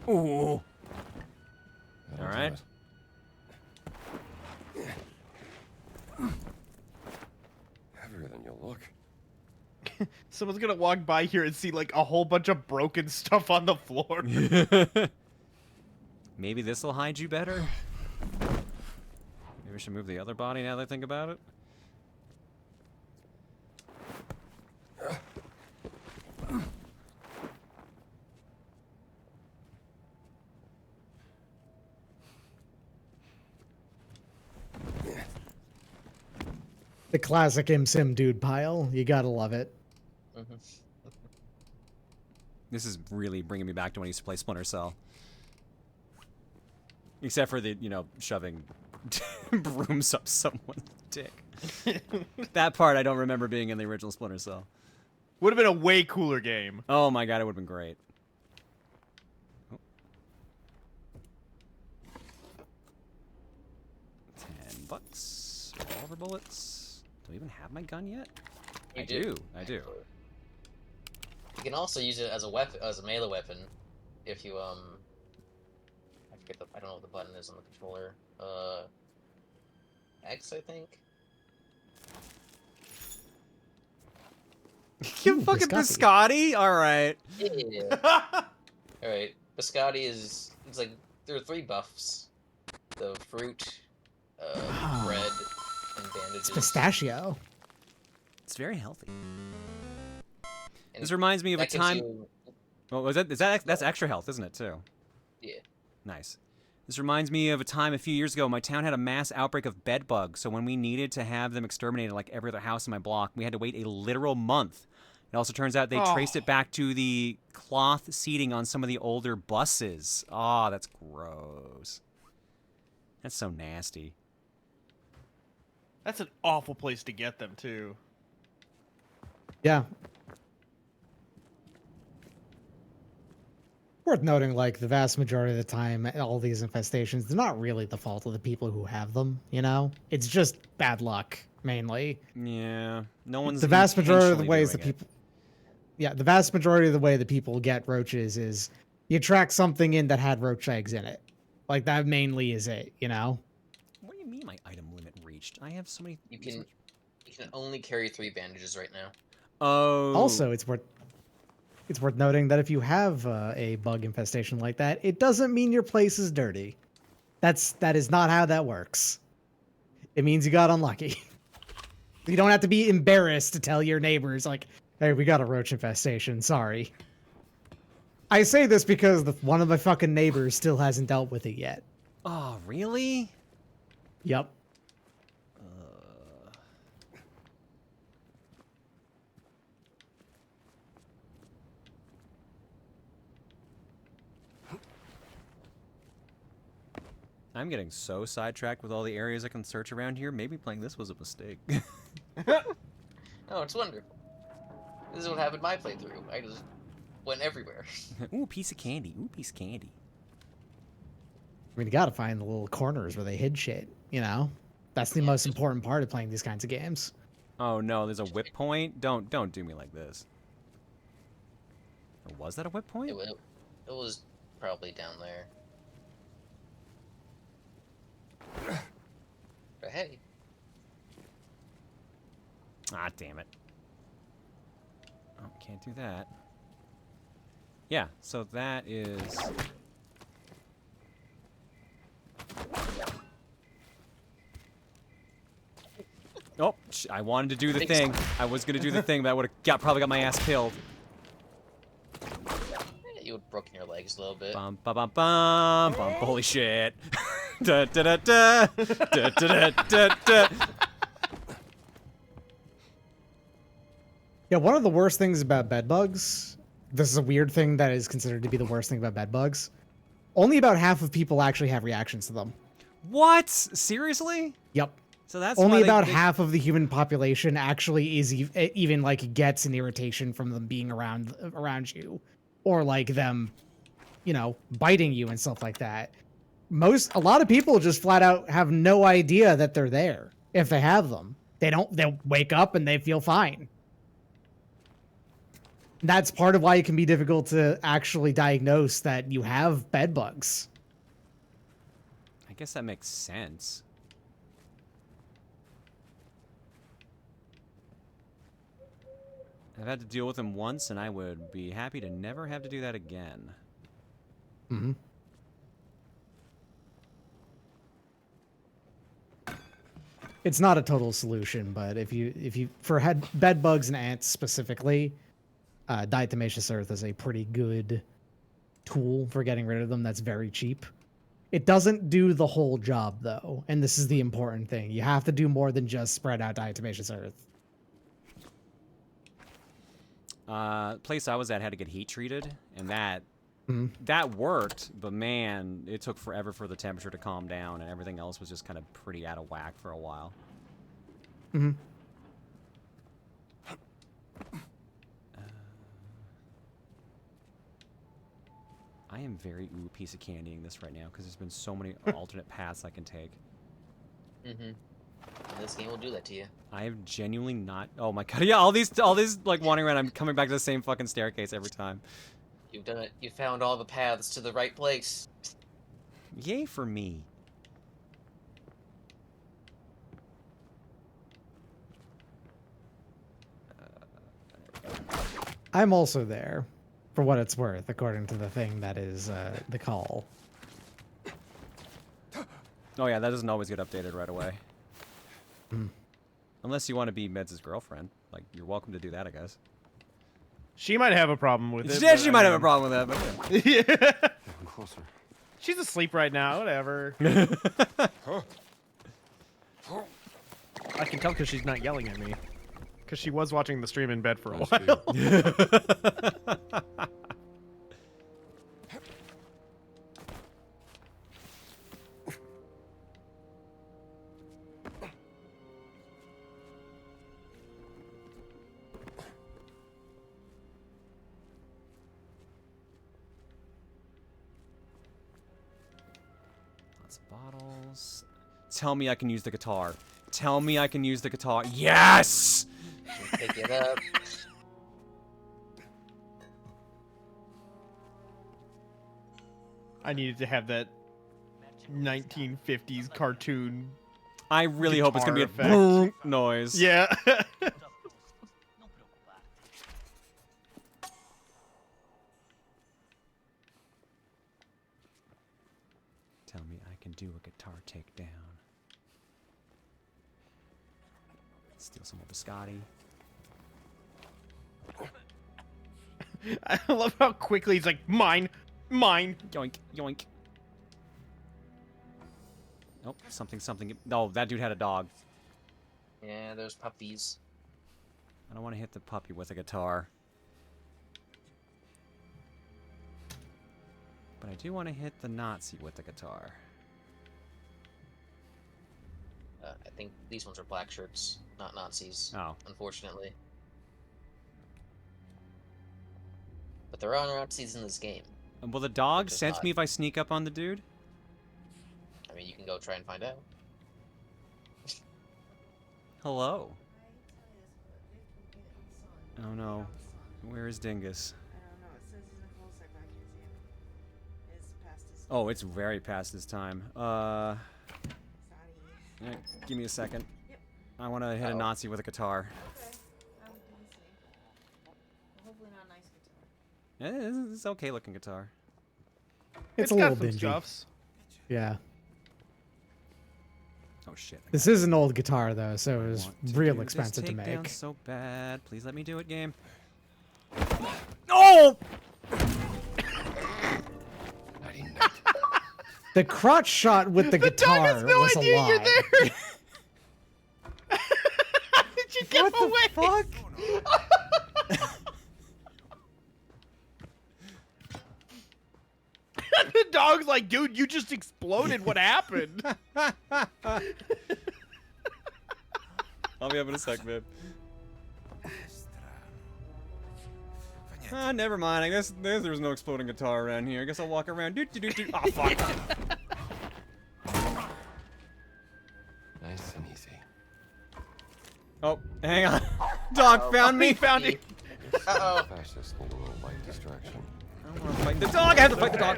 Ooh. All right. Heavier than you look. Someone's gonna walk by here and see like a whole bunch of broken stuff on the floor. Maybe this will hide you better? Maybe we should move the other body now that I think about it. The classic MSim dude pile. You gotta love it. This is really bringing me back to when I used to play Splinter Cell. Except for the, shoving brooms up someone's dick. That part I don't remember being in the original Splinter Cell. Would have been a way cooler game. Oh my god, it would have been great. Oh. $10. Revolver bullets. Do I even have my gun yet? You I do. I do. You can also use it as a weapon, as a melee weapon, if you I forget I don't know what the button is on the controller. X, I think. You fucking biscotti? Alright. Yeah. Alright. Biscotti is, it's like, there are 3 buffs. The fruit, bread, and bandages. It's pistachio. It's very healthy. And This reminds me of a that gives time. you- Well, that's extra health, isn't it, too? Yeah. Nice. This reminds me of a time a few years ago. My town had a mass outbreak of bed bugs, so when we needed to have them exterminated like every other house in my block, we had to wait a literal month. It also turns out they traced it back to the cloth seating on some of the older buses. Oh, that's gross. That's so nasty. That's an awful place to get them, too. Yeah. Worth noting, like, the vast majority of the time, all these infestations, they're not really the fault of the people who have them, It's just bad luck, mainly. Yeah. No one's The vast majority of the intentionally ways that doing it. people... Yeah, the vast majority of the way that people get roaches is you track something in that had roach eggs in it. Like, that mainly is it, What do you mean my item limit reached? I have so many... You can only carry 3 bandages right now. Oh. Also, it's worth noting that if you have a bug infestation like that, it doesn't mean your place is dirty. That is not how that works. It means you got unlucky. You don't have to be embarrassed to tell your neighbors, like, hey, we got a roach infestation, sorry. I say this because one of my fucking neighbors still hasn't dealt with it yet. Oh, really? Yep. I'm getting so sidetracked with all the areas I can search around here. Maybe playing this was a mistake. Oh, it's wonderful. This is what happened in my playthrough. I just went everywhere. Ooh, piece of candy. Ooh, piece of candy. I mean, you gotta find the little corners where they hid shit, That's the most important part of playing these kinds of games. Oh no, there's a whip point? Don't do me like this. Or was that a whip point? It was probably down there. But hey. Ah, damn it. Oh, can't do that. Yeah, so that is... Oh, I wanted to do the thing. I was gonna do the thing, but I would have probably got my ass killed. You would have broken your legs a little bit. Bum ba bum bum bum. Holy shit! Da da da da da da da da. Yeah, one of the worst things about bed bugs. This is a weird thing that is considered to be the worst thing about bed bugs. Only about half of people actually have reactions to them. What? Seriously? Yep. So that's only why about half of the human population actually is even like gets an irritation from them being around you, or like them, you know, biting you and stuff like that. A lot of people just flat out have no idea that they're there if they have them. They'll wake up and they feel fine. That's part of why it can be difficult to actually diagnose that you have bed bugs. I guess that makes sense. I've had to deal with them once, and I would be happy to never have to do that again. Mm-hmm. It's not a total solution, but if you for bed bugs and ants specifically, diatomaceous earth is a pretty good tool for getting rid of them. That's very cheap. It doesn't do the whole job though, and this is the important thing. You have to do more than just spread out diatomaceous earth. Place I was at had to get heat treated, and that worked, but man, it took forever for the temperature to calm down, and everything else was just kind of pretty out of whack for a while. Mm-hmm. I am very piece of candying this right now because there's been so many alternate paths I can take. Mm-hmm. This game will do that to you. I have genuinely not. Oh my god! Yeah, all these like wandering around. I'm coming back to the same fucking staircase every time. You've done it. You found all the paths to the right place. Yay for me! I'm also there, for what it's worth, according to the thing that is the call. Oh yeah, that doesn't always get updated right away. Mm. Unless you want to be Meds' girlfriend. Like, you're welcome to do that, I guess. She might have a problem with it. Yeah, she might have a problem with that, but yeah. I'm closer. She's asleep right now, whatever. I can tell because she's not yelling at me. Because she was watching the stream in bed for a while. bottles. Tell me I can use the guitar. Tell me I can use the guitar. Yes! Pick it up. I needed to have that 1950s cartoon. I really hope it's gonna be a effect. boom noise. Yeah. Tell me I can do a guitar takedown. Steal some more biscotti. I love how quickly he's like, mine, mine. Yoink, yoink. Nope, something. No, that dude had a dog. Yeah, there's puppies. I don't want to hit the puppy with a guitar. But I do want to hit the Nazi with the guitar. I think these ones are black shirts, not Nazis. Oh. Unfortunately. But there are Nazis in this game. And will the dog Just sense not. me if I sneak up on the dude? I mean, you can go try and find out. Hello. Oh no. Where is Dingus? Oh, it's very past his time. Yeah, give me a second. I want to hit a Nazi with a guitar. Hopefully not a nice guitar. It's okay looking guitar. It's a got little some dingy. stuffs. Yeah. Oh shit. This is an old guitar though, so it was real expensive to Takedown make. so bad. Please let me do it, game. Oh! The crotch shot with the guitar was a lie. Did you get away? Fuck? The dog's like, dude, you just exploded. What happened? I'll be up in a sec, babe. Ah, never mind. I guess there's no exploding guitar around here. I guess I'll walk around. Do. Oh fuck. Nice and easy. Oh, hang on. Dog found me. Found it. Uh-oh. Fascists need a little light distraction. I don't want to fight the dog. I have to fight the dog.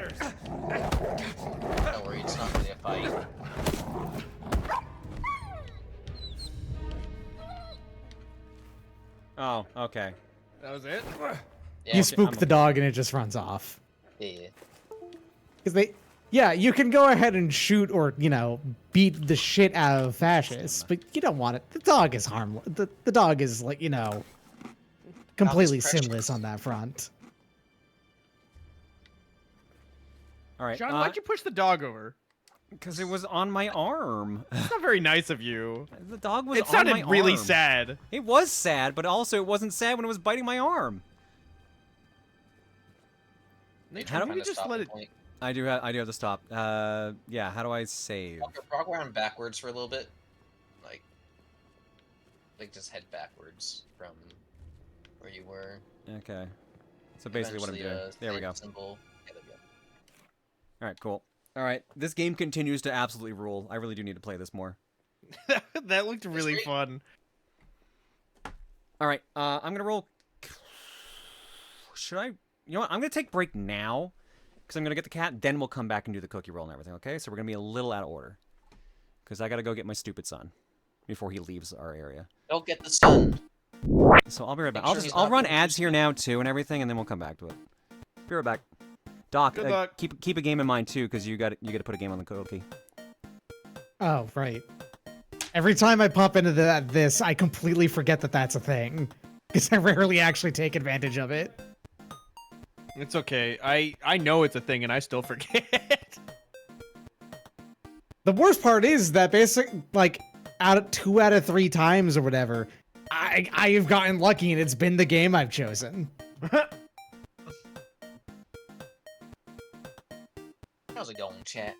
Don't worry, it's not really a fight. Oh, okay. That was it? Yeah. You spook the dog and it just runs off. Yeah. Because yeah, you can go ahead and shoot or, you know, beat the shit out of fascists, but you don't want it. The dog is harmless. The dog is, like, you know, completely sinless on that front. All right. John, why'd you push the dog over? Because it was on my arm. That's not very nice of you. The dog was It on sounded my really arm. sad. It was sad, but also it wasn't sad when it was biting my arm. How do we Kinda just stop let the it... I point. do have to stop. Yeah, how do I save? Walk around backwards for a little bit. Like just head backwards from where you were. Okay. So basically what I'm doing. There we go. Symbol. Yeah, there we go. Alright, cool. Alright, this game continues to absolutely rule. I really do need to play this more. That looked really fun. Alright, I'm gonna roll... Should I... You know what, I'm gonna take a break now. Because I'm gonna get the cat, then we'll come back and do the cookie roll and everything, okay? So we're gonna be a little out of order. Because I gotta go get my stupid son. Before he leaves our area. Don't get the sun. So I'll be right back. Make sure he's I'll not run doing ads here now too and everything, and then we'll come back to it. Be right back. Doc, Good luck. keep a game in mind too, because you got to put a game on the cookie. Oh, right. Every time I pop into this, I completely forget that that's a thing. Because I rarely actually take advantage of it. It's okay. I know it's a thing and I still forget. The worst part is that like, 2 out of 3 times or whatever, I have gotten lucky and it's been the game I've chosen. How's it going, chat?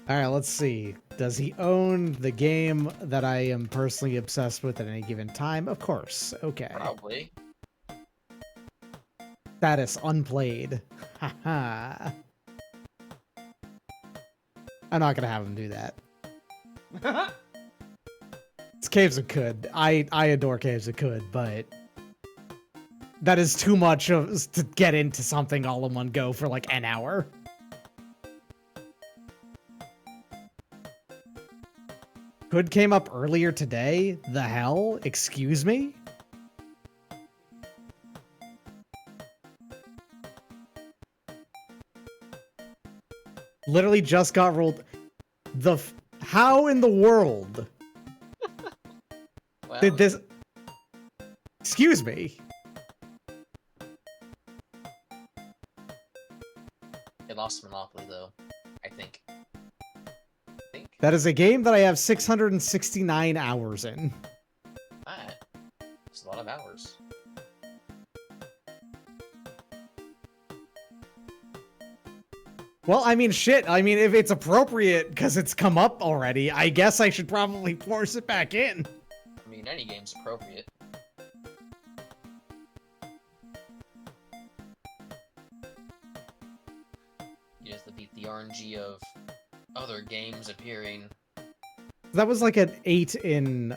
Alright, let's see. Does he own the game that I am personally obsessed with at any given time? Of course. Okay. Probably. Status unplayed. Haha. I'm not gonna have him do that. It's Caves of Could. I adore Caves of Could, but that is too much to get into something all in one go for like an hour. Could came up earlier today? The hell? Excuse me? Literally just got rolled. How in the world Well, did this? Excuse me. it lost Monopoly though. I think. That is a game that I have 669 hours in. Ah, it's a lot of hours. Well, I mean, shit. I mean, if it's appropriate because it's come up already, I guess I should probably force it back in. I mean, any game's appropriate. You have to beat the RNG of other games appearing. That was like an 8 in,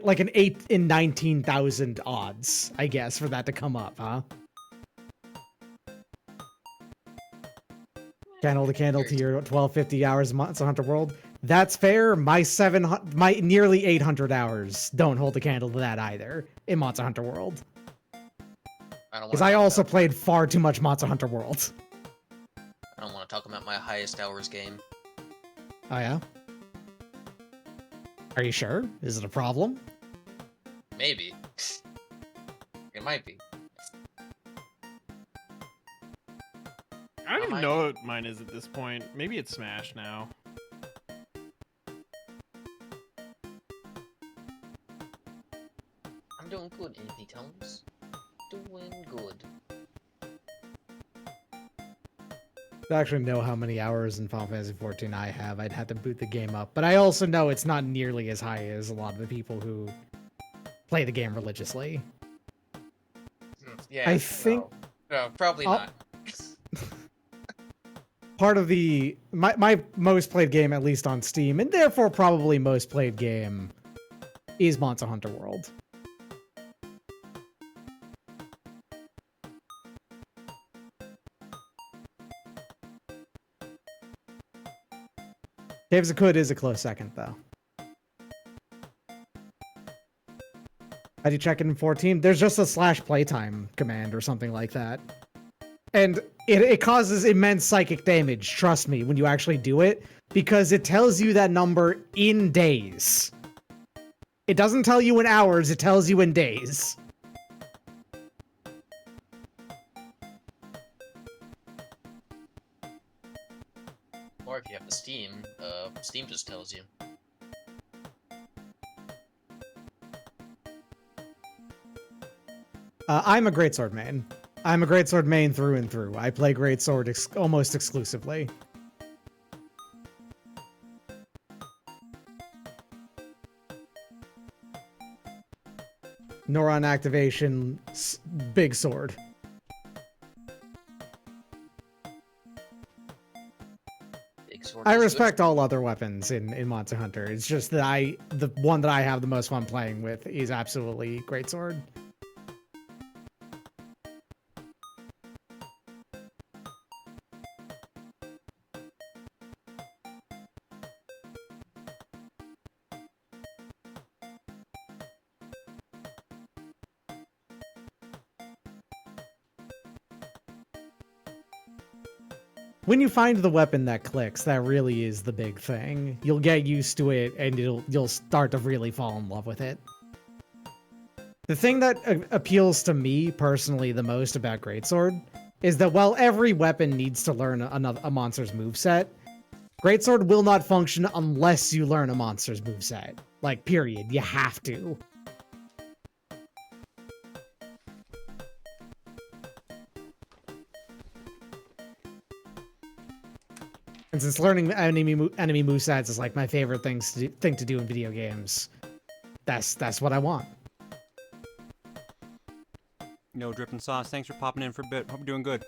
like an 8 in 19,000 odds, I guess, for that to come up, huh? Can't hold a candle to your 1250 hours Monster Hunter World. That's fair. My nearly 800 hours don't hold a candle to that either in Monster Hunter World. I don't Because I also played far too much Monster Hunter World. I don't want to talk about my highest hours game. Oh yeah? Are you sure? Is it a problem? Maybe. It might be. I don't even know what mine is at this point. Maybe it's Smash now. I'm doing good, Anthony Tones. Doing good. I actually know how many hours in Final Fantasy XIV I have. I'd have to boot the game up. But I also know it's not nearly as high as a lot of the people who play the game religiously. Yeah. I think... No, probably not. Part of my most played game, at least on Steam, and therefore probably most played game, is Monster Hunter World. Caves of Could is a close second, though. How do you check it in 14? There's just a /playtime command or something like that. And it causes immense psychic damage, trust me, when you actually do it, because it tells you that number in days. It doesn't tell you in hours, it tells you in days. Or if you have the Steam, Steam just tells you. I'm a greatsword main. I'm a greatsword main through and through. I play greatsword almost exclusively. Neuron activation, big sword. I respect all other weapons in Monster Hunter. It's just that the one that I have the most fun playing with is absolutely greatsword. When you find the weapon that clicks, that really is the big thing. You'll get used to it, and you'll start to really fall in love with it. The thing that appeals to me personally the most about Greatsword is that while every weapon needs to learn a monster's moveset, Greatsword will not function unless you learn a monster's moveset. Like, period. You have to. And since learning enemy movesets is like my favorite thing to do in video games, that's what I want. No dripping sauce. Thanks for popping in for a bit. Hope you're doing good.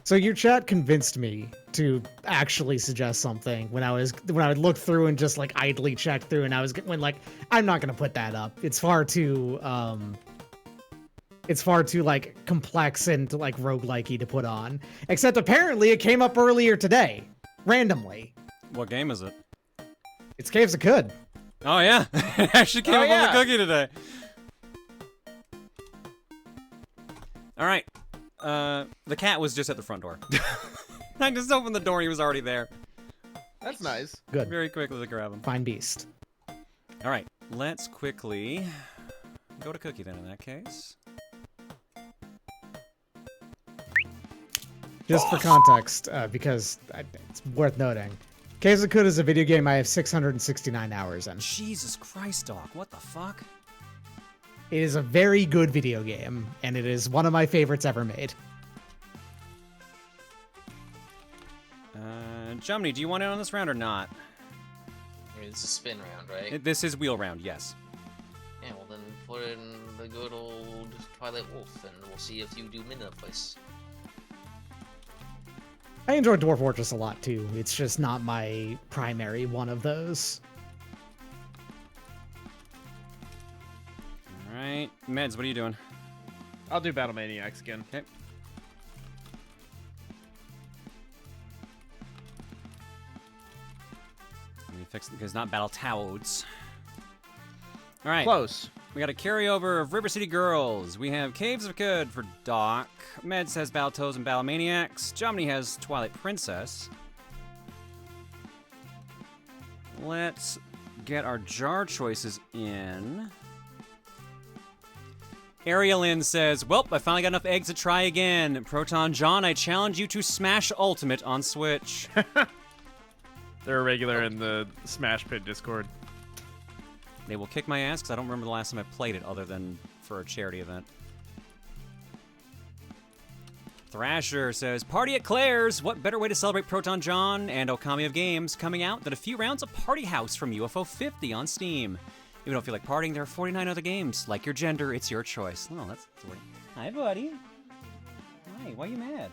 So your chat convinced me to actually suggest something when I would look through and just like idly check through, and when like I'm not gonna put that up. It's far too like complex and like roguelike-y to put on. Except apparently it came up earlier today, randomly. What game is it? It's Caves of Could. Oh yeah, it actually came up on the cookie today. All right, the cat was just at the front door. I just opened the door and he was already there. That's nice. Good. Very quickly to grab him. Fine beast. All right, let's quickly go to Cookie then in that case. Just for context, because it's worth noting, Caves of Could is a video game I have 669 hours in. Jesus Christ, dog! What the fuck? It is a very good video game, and it is one of my favorites ever made. Jumny, do you want in on this round or not? I mean, it's a spin round, right? This is wheel round, yes. Yeah, well then put in the good old Twilight Wolf, and we'll see if you do Midnight Place. I enjoy Dwarf Fortress a lot too. It's just not my primary one of those. Alright. Meds, what are you doing? I'll do Battle Maniacs again. Okay. Let me fix it because not Battle Toads. All right. Close. We got a carryover of River City Girls. We have Caves of Good for Doc. Meds has Battletoads and Battlemaniacs. Jomini has Twilight Princess. Let's get our jar choices in. Arielin says, well, I finally got enough eggs to try again. Proton John, I challenge you to smash Ultimate on Switch. They're a regular in the Smash Pit Discord. They will kick my ass because I don't remember the last time I played it other than for a charity event. Thrasher says, Party at Claire's. What better way to celebrate Proton John and Okami of Games coming out than a few rounds of Party House from UFO 50 on Steam? If you don't feel like partying, there are 49 other games. Like your gender, it's your choice. Oh, that's weird. Hi, buddy. Hi, why are you mad?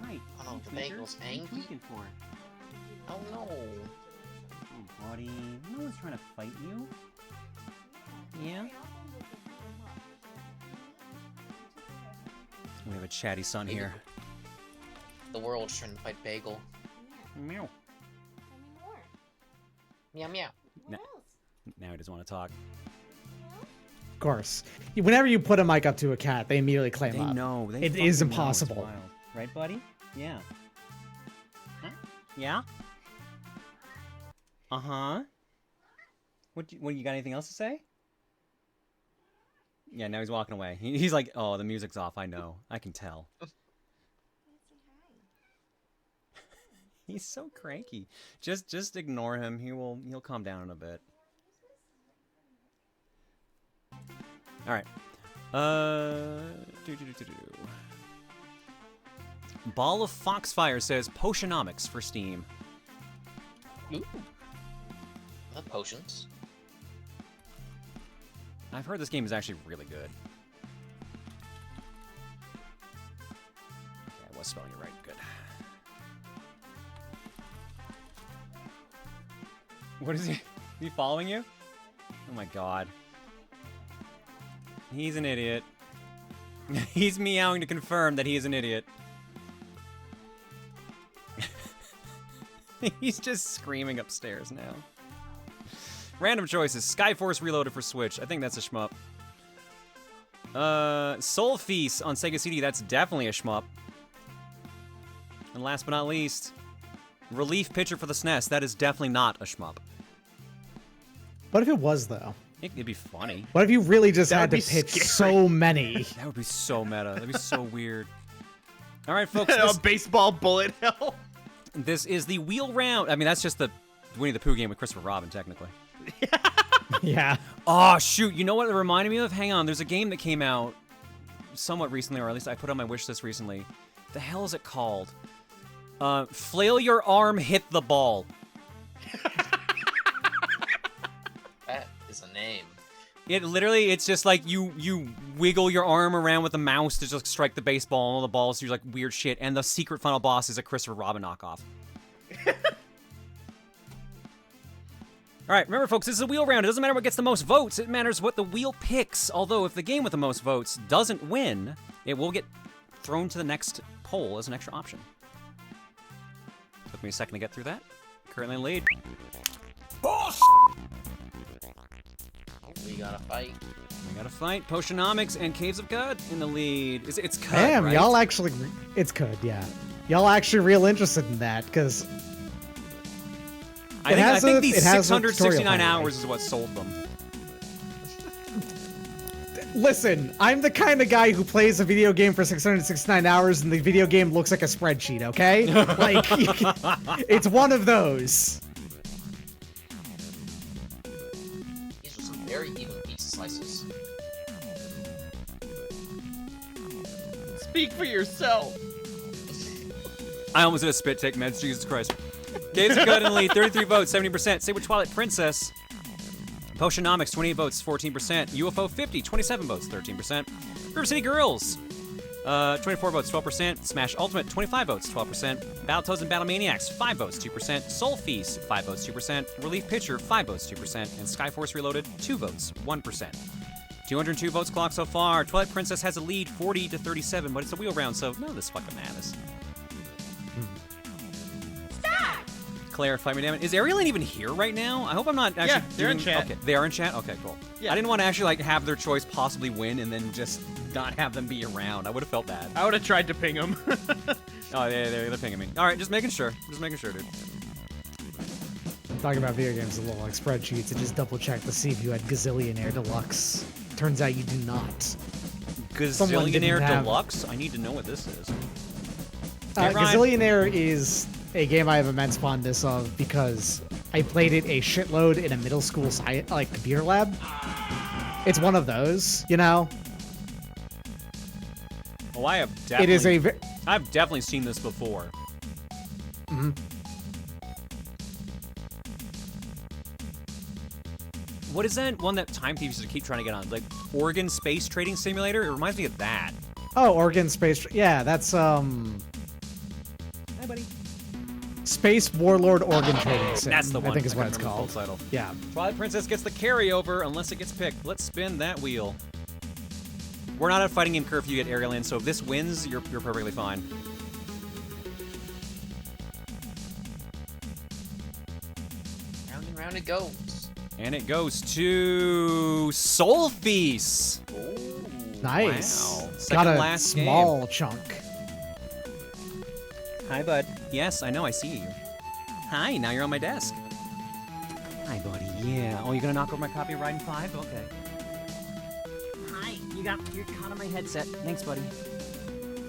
Hi. Oh, the bagel's angry. For? Oh no. Oh, buddy. No one's trying to fight you. Yeah? We have a chatty son here. The world's trying to fight Bagel. Meow. Meow meow. Now he doesn't want to talk. Of course. Whenever you put a mic up to a cat, they immediately claim They up. know. They It fucking is know. It's impossible. wild. Right, buddy? Yeah. Huh? Yeah? Uh-huh. What you got anything else to say? Yeah, now he's walking away. He's like, oh, the music's off. I know. I can tell. He's so cranky. Just ignore him. He'll calm down in a bit. All right. Ball of Foxfire says Potionomics for Steam. Ooh. Not potions. I've heard this game is actually really good. Okay, I was spelling it right. Good. What is he? Is he following you? Oh my god. He's an idiot. He's meowing to confirm that he is an idiot. He's just screaming upstairs now. Random choices. Skyforce Reloaded for Switch. I think that's a shmup. Sol-Feace on Sega CD. That's definitely a shmup. And last but not least, Relief Pitcher for the SNES. That is definitely not a shmup. What if it was, though? It'd be funny. What if you really just That had would to be pitch scary. so many? That would be so meta. That'd be so weird. All right, folks. A baseball bullet hell. This is the wheel round. I mean, that's just the Winnie the Pooh game with Christopher Robin, technically. Yeah. Oh, shoot. You know what it reminded me of? Hang on. There's a game that came out somewhat recently, or at least I put on my wish list recently. The hell is it called? Flail Your Arm, Hit the Ball. That is a name. It literally, it's just like you wiggle your arm around with the mouse to just strike the baseball, and all the balls do like weird shit, and the secret final boss is a Christopher Robin knockoff. Alright, remember folks, this is a wheel round. It doesn't matter what gets the most votes, it matters what the wheel picks. Although, if the game with the most votes doesn't win, it will get thrown to the next poll as an extra option. Took me a second to get through that. Currently in lead. Boss! We gotta fight. We gotta fight. Potionomics and Caves of God in the lead. It's Cud, Damn, right? y'all actually... It's good, yeah. Y'all actually real interested in that, because... I think these it has a 669 tutorial hours is what sold them. Listen, I'm the kind of guy who plays a video game for 669 hours and the video game looks like a spreadsheet, okay? Like, it's one of those. These are some very even pizza slices. Speak for yourself. I almost did a spit take, meds. Jesus Christ. Caves of God in the lead, 33 votes, 70%. Say with Twilight Princess. Potionomics, 28 votes, 14%. UFO 50, 27 votes, 13%. River City Girls, 24 votes, 12%. Smash Ultimate, 25 votes, 12%. Battletoads and Battlemaniacs, 5 votes, 2%. Sol-Feace, 5 votes, 2%. Relief Pitcher, 5 votes, 2%. And Skyforce Reloaded, 2 votes, 1%. 202 votes clocked so far. Twilight Princess has a lead, 40 to 37, but it's a wheel round, so none of this fucking matters. clarify, my damn it. Is Ariel even here right now? I hope I'm not actually. Yeah, they're in doing- chat. Okay, they are in chat. Okay, cool. Yeah. I didn't want to actually like have their choice possibly win and then just not have them be around. I would have felt bad. I would have tried to ping them. Oh, they're pinging me. All right, just making sure. Just making sure, dude. Talking about video games, a little like spreadsheets, and just double check to see if you had Gazillionaire Deluxe. Turns out you do not. Someone didn't Gazillionaire have- Deluxe? I need to know what this is. Gazillionaire is a game I have immense fondness of because I played it a shitload in a middle school computer lab. It's one of those, you know? Oh, I have definitely. It is a. I've definitely seen this before. Mhm. What is that one that Time Thieves used to keep trying to get on? Like Oregon Space Trading Simulator? It reminds me of that. Oh, Oregon Space. Yeah, that's Hi, buddy. Space Warlord Oregon Trading Sim. That's the one. I think is what can't it's remember the called. full title. Yeah. Twilight Princess gets the carryover unless it gets picked. Let's spin that wheel. We're not at fighting game curfew yet, Ariel, so if this wins, you're perfectly fine. Round and round it goes. And it goes to Sol-Feace. Nice. Wow. Got Second a last small game. chunk. Hi, bud. Yes, I know, I see you. Hi, now you're on my desk. Hi, buddy. Yeah. Oh, you're gonna knock over my copy of Riding 5? Okay. Hi. You're caught on my headset. Thanks, buddy.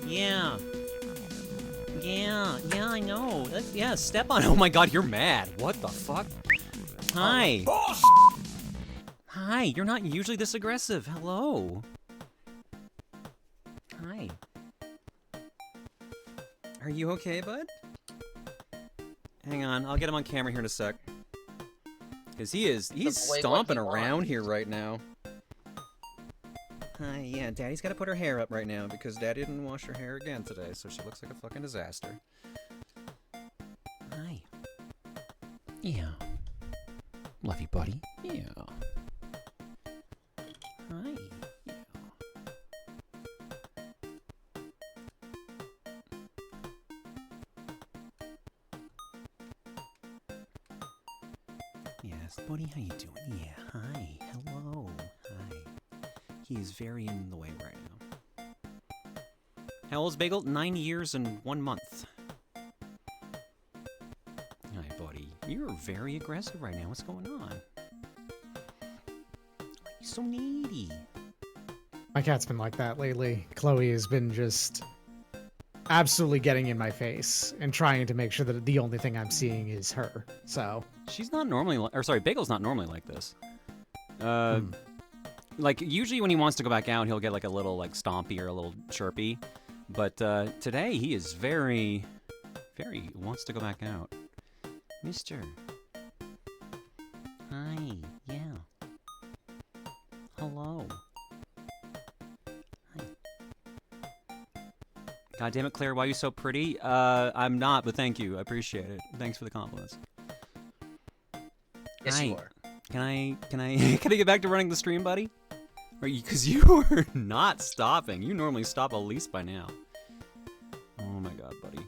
Yeah. Yeah, I know. Yeah, step on. Oh my god, you're mad. What the fuck? Hi. Hi, you're not usually this aggressive. Hello. Hi. Are you okay, bud? Hang on, I'll get him on camera here in a sec. Cause he's boy stomping what he around wants. here right now. Hi, yeah, Daddy's gotta put her hair up right now because Daddy didn't wash her hair again today, so she looks like a fucking disaster. Hi. Yeah. Love you, buddy. Yeah. Hi. Yeah. Yes, buddy, how you doing? Yeah, hi. Hello. Hi. He is very in the way right now. How old is Bagel? 9 years and 1 month. Hi, buddy. You're very aggressive right now. What's going on? You're so needy. My cat's been like that lately. Chloe has been just absolutely getting in my face and trying to make sure that the only thing I'm seeing is her. So She's not normally, or sorry, Bagel's not normally like this. Like usually when he wants to go back out, he'll get like a little like stompy or a little chirpy. But today he is very wants to go back out. Mister. Hi. Yeah. Hello. Hi. God damn it, Claire, why are you so pretty? I'm not, but thank you. I appreciate it. Thanks for the compliments. Yes, Hi. you are. Can I can I get back to running the stream, buddy? Because you are not stopping. You normally stop at least by now. Oh my god, buddy.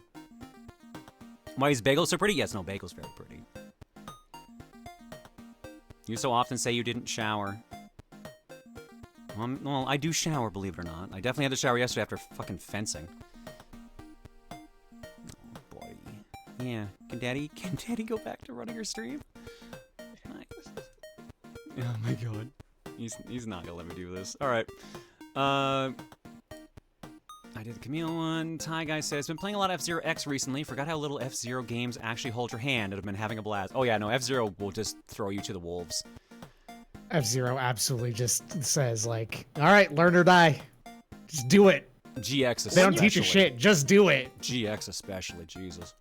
Why is Bagel so pretty? Yes, no, Bagel's very pretty. You so often say you didn't shower. Well, I do shower, believe it or not. I definitely had to shower yesterday after fucking fencing. Oh, boy. Yeah, can Daddy go back to running her stream? Nice. Oh my god. He's not gonna let me do this. Alright. I did the Camille one. Ty Guy says, been playing a lot of F-Zero X recently. Forgot how little F-Zero games actually hold your hand and have been having a blast. Oh yeah, no, F-Zero will just throw you to the wolves. F-Zero absolutely just says like, all right, learn or die. Just do it. GX especially. They don't teach you shit. Just do it. GX especially, Jesus.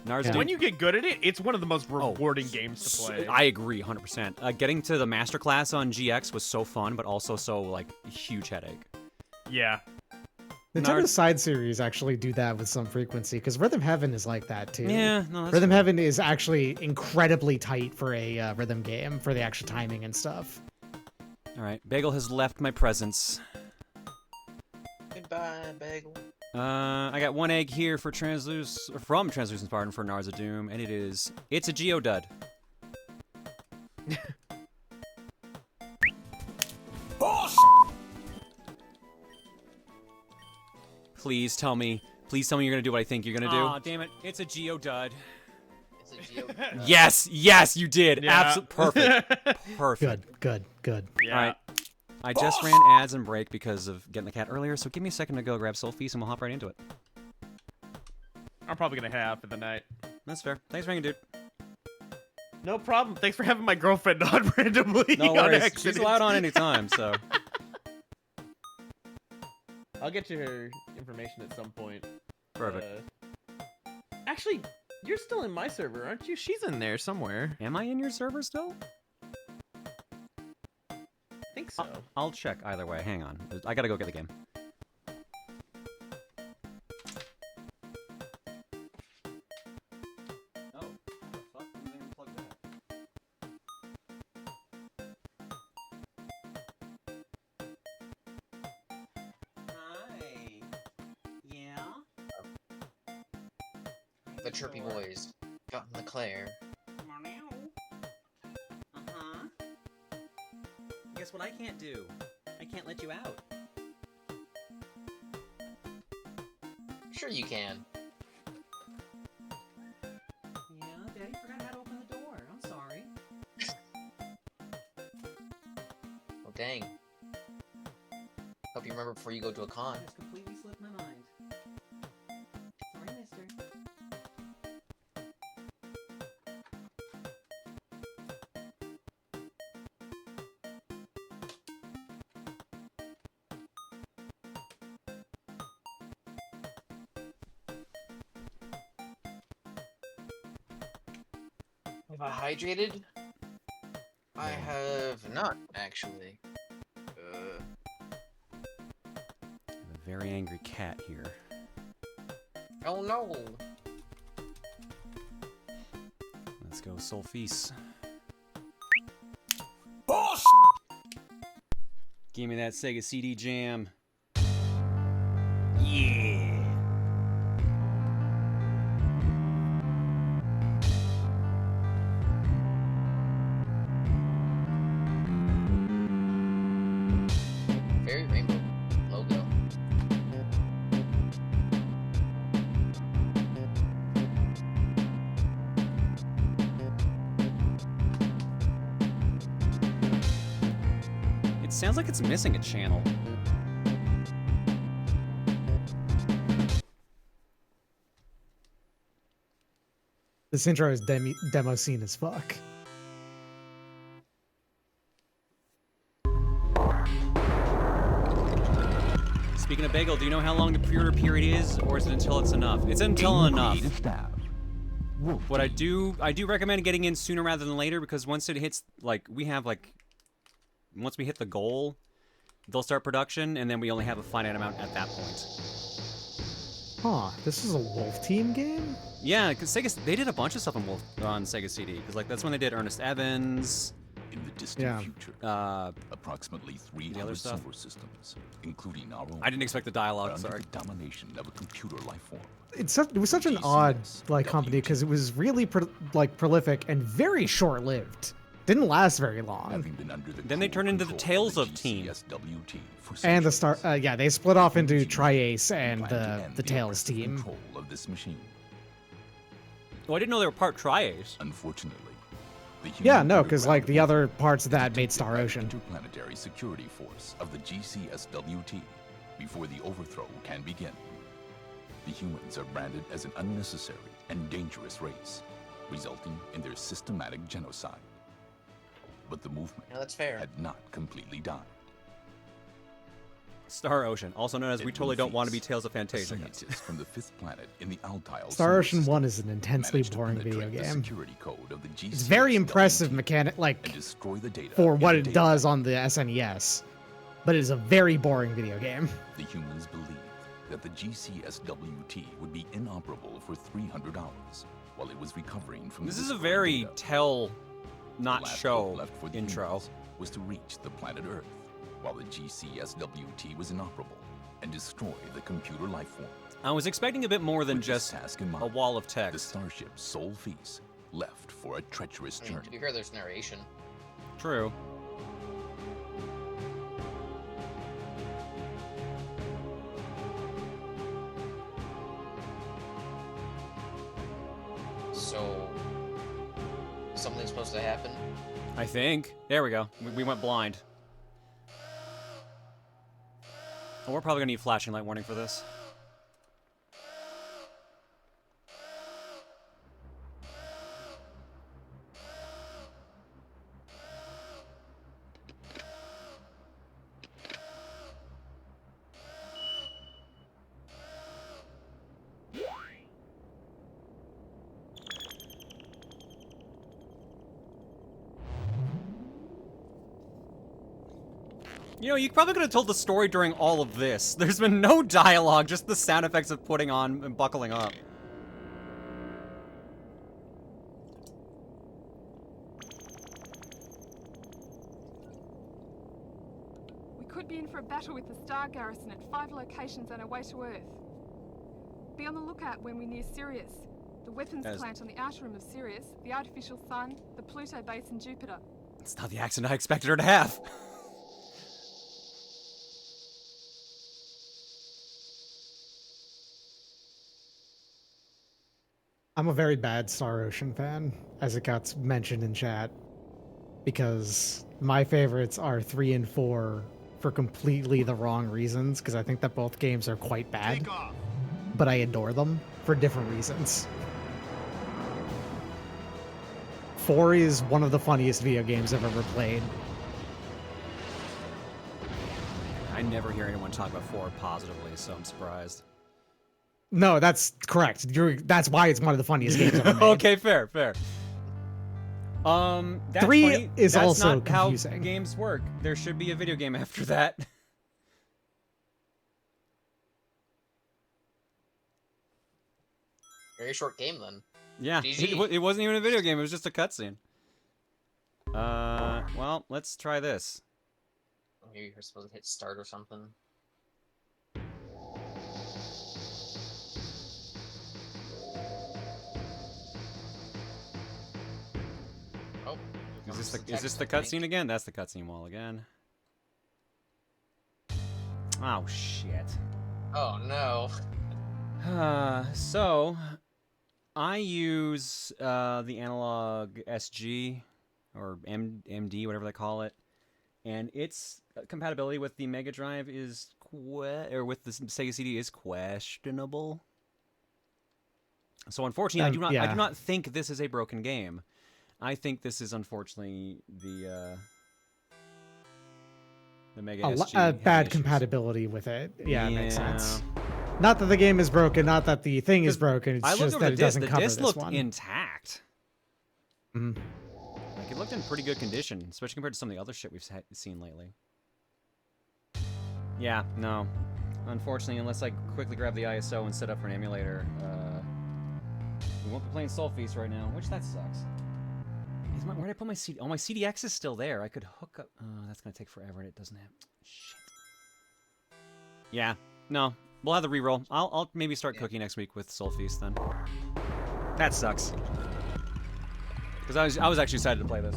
When you get good at it, it's one of the most rewarding games to play. I agree, 100%. Getting to the masterclass on GX was so fun, but also so, like, huge headache. Yeah. Nintendo side series actually do that with some frequency, because Rhythm Heaven is like that, too. Yeah, no, that's Rhythm Heaven is actually incredibly tight for a rhythm game, for the actual timing and stuff. Alright, Bagel has left my presence. Goodbye, Bagel. I got 1 egg here for from Translucent Spartan for Narza Doom, and it's a Geodud. Please tell me you're gonna do what I think you're gonna do. Aw, damn it, it's a Geodud. It's a Geodud. Yes, you did. Yeah. Absolutely perfect. Good. Yeah. All right. I just ran ads and break because of getting the cat earlier, so give me a second to go grab Sol-Feace and we'll hop right into it. I'm probably gonna head out for the night. That's fair. Thanks for hanging, dude. No problem. Thanks for having my girlfriend on randomly. No on worries. accident. She's allowed on any time, so. I'll get you her information at some point. Perfect. Actually, you're still in my server, aren't you? She's in there somewhere. Am I in your server still? I think so. I'll check either way. Hang on. I gotta go get the game. Oh, the fuck? I didn't even plug that. Hi. Yeah? The chirpy boys. Got in the Claire. Uh-huh. Guess what I can't do? I can't let you out. Sure you can. Yeah, Daddy forgot how to open the door. I'm sorry. Oh dang. Hope you remember before you go to a con. Just completely slipped my mind. Sorry, mister. Have I hydrated? I have not, actually. A very angry cat here. Oh no! Let's go, Sol-Feace. Give me that Sega CD jam. Yeah! Very rainbow logo. It sounds like it's missing a channel. This intro is demo scene as fuck. Speaking of Bagel, do you know how long the pre-order period is, or is it until it's enough? It's until enough. What I do recommend getting in sooner rather than later, because once it hits, like, once we hit the goal, they'll start production, and then we only have a finite amount at that point. Huh, this is a Wolf Team game? Yeah, because they did a bunch of stuff on Sega CD, because, like, that's when they did Ernest Evans. In the distant future, approximately 300 stuff. solar systems, including our own, I didn't expect the dialogue, are under sorry. the domination of a computer life form. It was such an odd company because it was really prolific and very short-lived. Didn't last very long. Then they turned into the Tales of Team. And the they split off into Tri-Ace and the Tales team. Of this machine. Oh, I didn't know they were part Tri-Ace. Unfortunately, yeah, no, because like the other parts of that made Star Ocean. Interplanetary security force of the GCSWT before the overthrow can begin. The humans are branded as an unnecessary and dangerous race, resulting in their systematic genocide. But the movement had not completely died. Star Ocean, also known as We Totally Don't Want to Be Tales of Fantasia. Scientists from the fifth planet in the Altai Star Ocean 1 is an intensely boring video game. It's very impressive mechanic, like, for what it does on the SNES, but it is a very boring video game. The humans believed that the GCSWT would be inoperable for 300 hours while it was recovering from. This is a very tell, not show left for the intro. Was to reach the planet Earth, while the GCSWT was inoperable, and destroy the computer life form. I was expecting a bit more than With this just task in mind, a wall of the text. starship Sol-Feace left for a treacherous I mean, journey. to be fair, there's narration. True. So, something's supposed to happen? I think. There we go. We went blind. Oh, we're probably gonna need flashing light warning for this. You know, you probably could have told the story during all of this. There's been no dialogue, just the sound effects of putting on and buckling up. We could be in for a battle with the Star Garrison at 5 locations on our way to Earth. Be on the lookout when we near Sirius, the weapons plant on the outer rim of Sirius, the artificial sun, the Pluto base in Jupiter. It's not the accent I expected her to have. I'm a very bad Star Ocean fan, as it got mentioned in chat, because my favorites are 3 and 4 for completely the wrong reasons, because I think that both games are quite bad, but I adore them for different reasons. 4 is one of the funniest video games I've ever played. I never hear anyone talk about 4 positively, so I'm surprised. No, that's correct. That's why it's one of the funniest games ever made. Okay, fair. That's 3 funny. is That's also not confusing. how games work. There should be a video game after that. Very short game then. Yeah, it wasn't even a video game. It was just a cutscene. Well, let's try this. Maybe you're supposed to hit start or something. Oh. Is this the cutscene again? That's the cutscene wall again. Oh shit. Oh no. So I use the analog SG or MD, whatever they call it, and its compatibility with the Mega Drive is with the Sega CD is questionable. So unfortunately, I do not think this is a broken game. I think this is unfortunately the Mega SG bad issues. compatibility with it. Yeah, it makes sense. Not that the game is broken, not that the thing is broken. It's just that it doesn't cover this one. The disc looked intact. Mm-hmm. Like it looked in pretty good condition, especially compared to some of the other shit we've seen lately. Yeah, no. Unfortunately, unless I quickly grab the ISO and set up for an emulator, we won't be playing Sol-Feace right now, which that sucks. Where did I put my CD? Oh, my CDX is still there. I could hook up. Oh, that's gonna take forever, and it doesn't have. Shit. Yeah, no. We'll have the reroll. I'll maybe start cooking next week with Sol-Feace then. That sucks. Because I was actually excited to play this.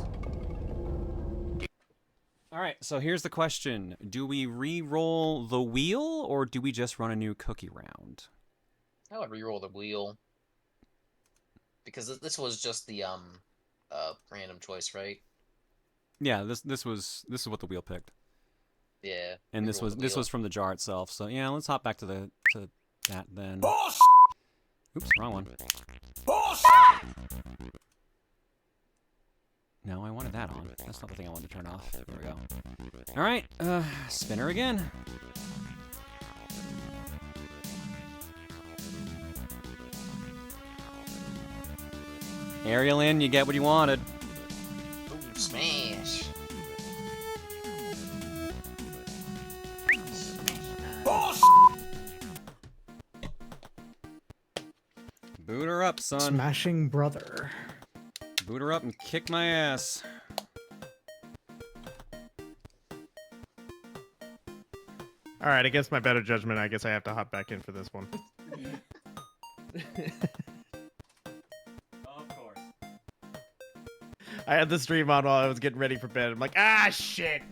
All right, so here's the question: do we re-roll the wheel, or do we just run a new cookie round? I would re-roll the wheel because this was just the random choice, right? Yeah, this is what the wheel picked. Yeah. And this was from the jar itself. So yeah, let's hop back to that then. Boss! Oops, wrong one. Boss! No, I wanted that on. That's not the thing I wanted to turn off. There we go. All right, spinner again. Aerial in, you get what you wanted. Ooh, smash. Boss! Boot her up, son. Smashing brother. Boot her up and kick my ass. All right, against my better judgment, I guess I have to hop back in for this one. Of course. I had the stream on while I was getting ready for bed. I'm like, ah, shit.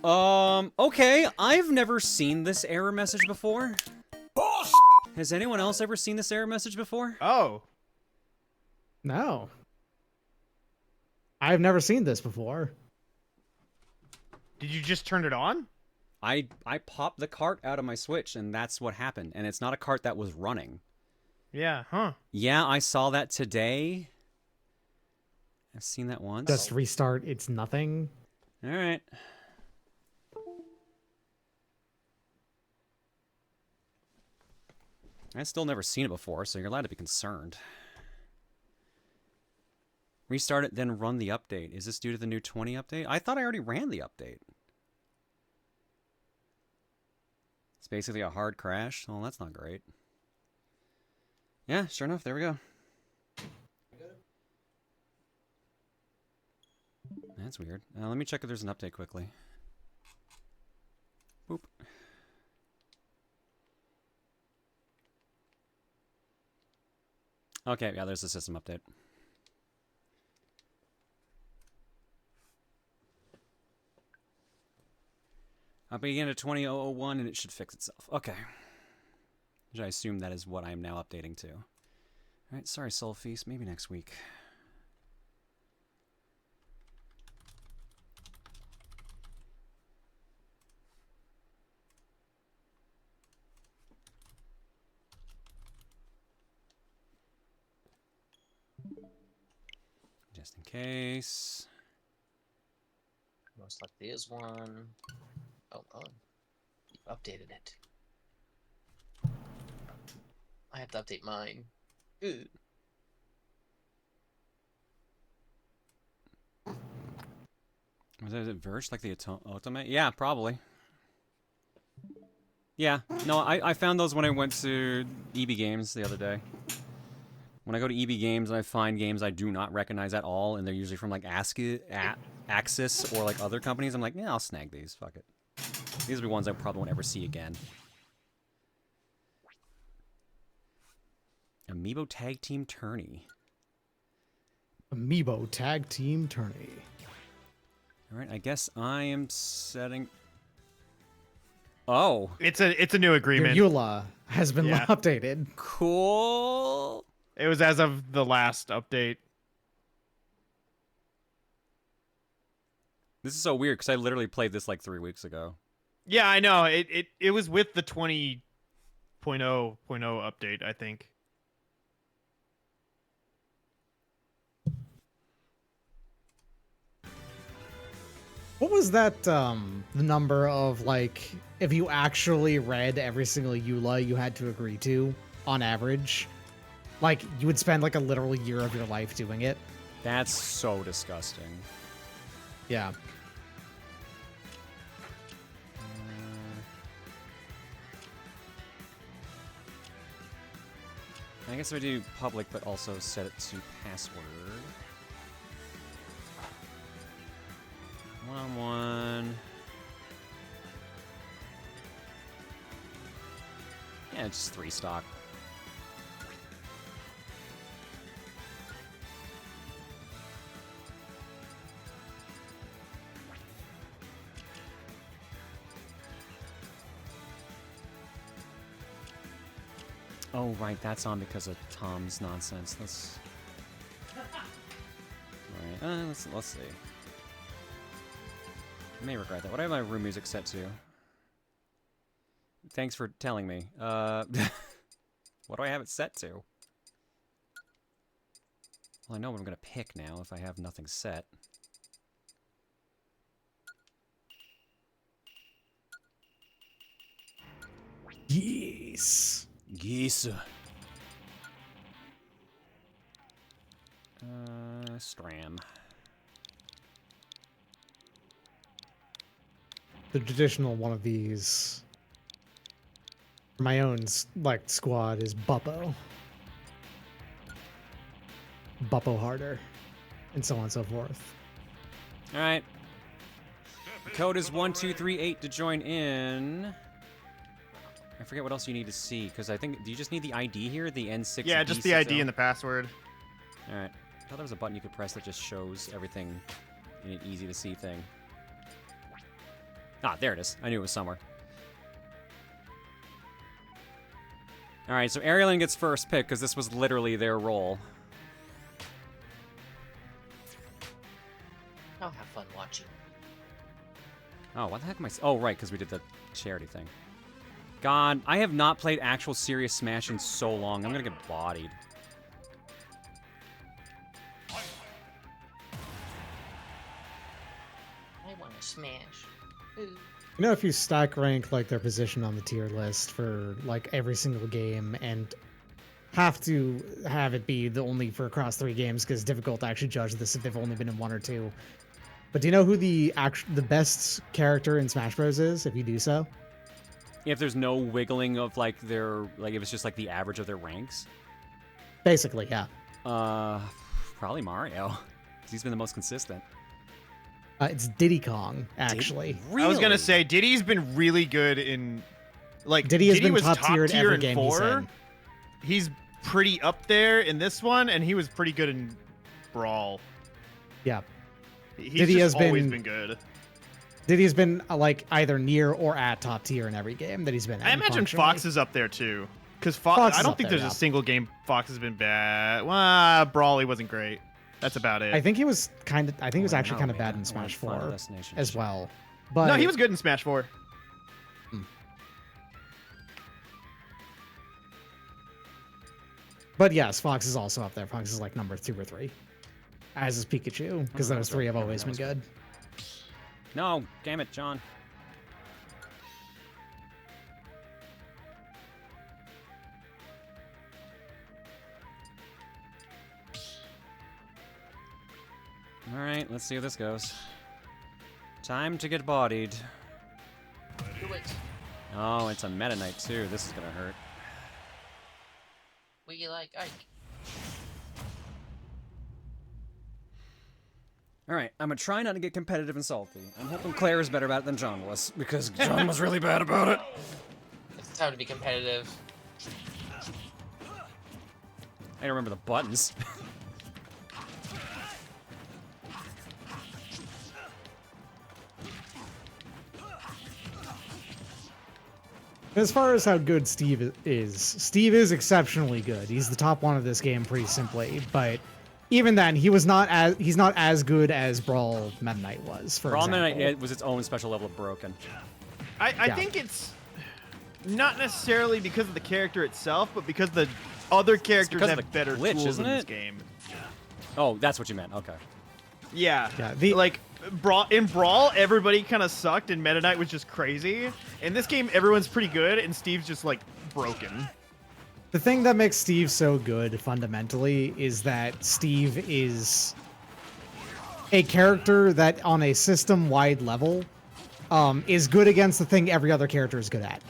Okay, I've never seen this error message before. Has anyone else ever seen this error message before? Oh. No. I've never seen this before. Did you just turn it on? I popped the cart out of my Switch, and that's what happened. And it's not a cart that was running. Yeah, huh. Yeah, I saw that today. I've seen that once. Just restart, it's nothing. All right. I've still never seen it before, so you're allowed to be concerned. Restart it, then run the update. Is this due to the new 20 update? I thought I already ran the update. It's basically a hard crash. Well, that's not great. Yeah, sure enough, there we go. That's weird. Let me check if there's an update quickly. Boop. Okay, yeah, there's a system update. I'll begin at 20.001 and it should fix itself. Okay. Which I assume that is what I'm now updating to. Alright, sorry Sol-Feace, maybe next week. Just in case. Most likely is one. Oh, you've updated it. I have to update mine. Ooh. Was it Verge, like the Otome? Yeah, probably. Yeah, no, I found those when I went to EB Games the other day. When I go to EB Games and I find games I do not recognize at all, and they're usually from like Axis or like other companies, I'm like, yeah, I'll snag these. Fuck it. These will be ones I probably won't ever see again. Amiibo Tag Team Tourney. Amiibo Tag Team Tourney. Alright, I guess I am setting... Oh. It's a new agreement. Your EULA has been updated. Cool. It was as of the last update. This is so weird, because I literally played this like 3 weeks ago. Yeah, I know. It was with the 20.0.0 update, I think. What was that, the number of, like, if you actually read every single EULA you had to agree to, on average? Like, you would spend, like, a literal year of your life doing it. That's so disgusting. Yeah. I guess I do public, but also set it to password. 1-on-1. Yeah, just 3 stock. Oh, right, that's on because of Tom's nonsense. Let's... Alright, let's see. I may regret that. What do I have my room music set to? Thanks for telling me. What do I have it set to? Well, I know what I'm gonna pick now if I have nothing set. Yes. Geese. Stram. The traditional one of these, my own, like, squad is Buppo. Buppo harder. And so on and so forth. Alright. Code is 1238 to join in. I forget what else you need to see, because I think, do you just need the ID here? The N6? Yeah, just the ID and the password. Alright. I thought there was a button you could press that just shows everything in an easy to see thing. Ah, there it is. I knew it was somewhere. Alright, so Arielin gets first pick, because this was literally their role. I'll have fun watching. Oh, what the heck am I... Oh, right, because we did the charity thing. God, I have not played actual serious Smash in so long. I'm gonna get bodied. I want to smash. Ooh. You know, if you stack rank like their position on the tier list for like every single game and have to have it be the only for across 3 games because it's difficult to actually judge this if they've only been in 1 or 2. But do you know who the best character in Smash Bros is if you do so? If there's no wiggling of like their if it's just like the average of their ranks. Basically, yeah. Probably Mario. 'Cause he's been the most consistent. It's Diddy Kong, actually. Really? I was gonna say Diddy's been really good in Diddy has been was top tier in every in game he's 4. in. He's pretty up there in this one, and he was pretty good in Brawl. Yeah. He's Diddy just has always been good. Diddy has been like either near or at top tier in every game that he's been in. I imagine functionally. Fox is up there too, because Fox I is don't up think there, there's yeah. a single game Fox has been bad. Well, Brawl he wasn't great. That's about it. I think he was kind of. I think he was actually no, kind of man. bad in I Smash wanna find 4 Destination as Ship. well. But no, he was good in Smash 4. But yes, Fox is also up there. Fox is like number 2 or 3, as is Pikachu, because Oh, those 3 have always been good. No, damn it, John. Alright, let's see how this goes. Time to get bodied. Do it. Oh, it's a Meta Knight too. This is gonna hurt. We like Ike. Alright, I'm gonna try not to get competitive and salty. I'm hoping Claire is better about it than John was, because John was really bad about it. It's time to be competitive. I remember the buttons. As far as how good Steve is exceptionally good. He's the top 1 of this game pretty simply, but even then, he's not as good as Brawl Meta Knight was, for Brawl Meta example. Knight was its own special level of broken. I Yeah. think it's not necessarily because of the character itself, but because the other characters because of have the better glitch, tools isn't in this it? game. Oh, that's what you meant. Okay. Yeah. Yeah, like in Brawl, everybody kind of sucked, and Meta Knight was just crazy. In this game, everyone's pretty good, and Steve's just like broken. The thing that makes Steve so good, fundamentally, is that Steve is a character that, on a system-wide level, is good against the thing every other character is good at.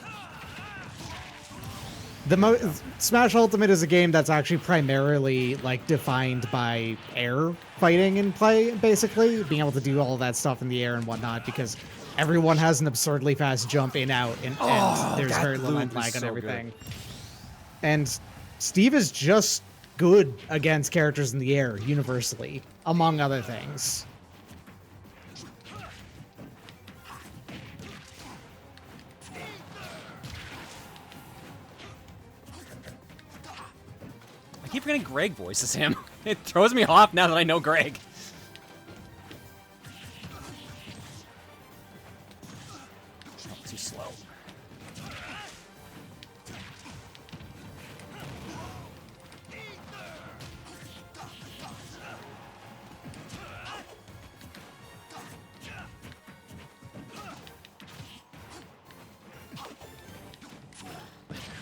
Smash Ultimate is a game that's actually primarily like defined by air fighting in play, basically being able to do all of that stuff in the air and whatnot, because everyone has an absurdly fast jump in out, and there's very little loop is lag on so everything. good. And Steve is just good against characters in the air universally, among other things. I keep forgetting Greg voices him. It throws me off now that I know Greg. Oh, too slow.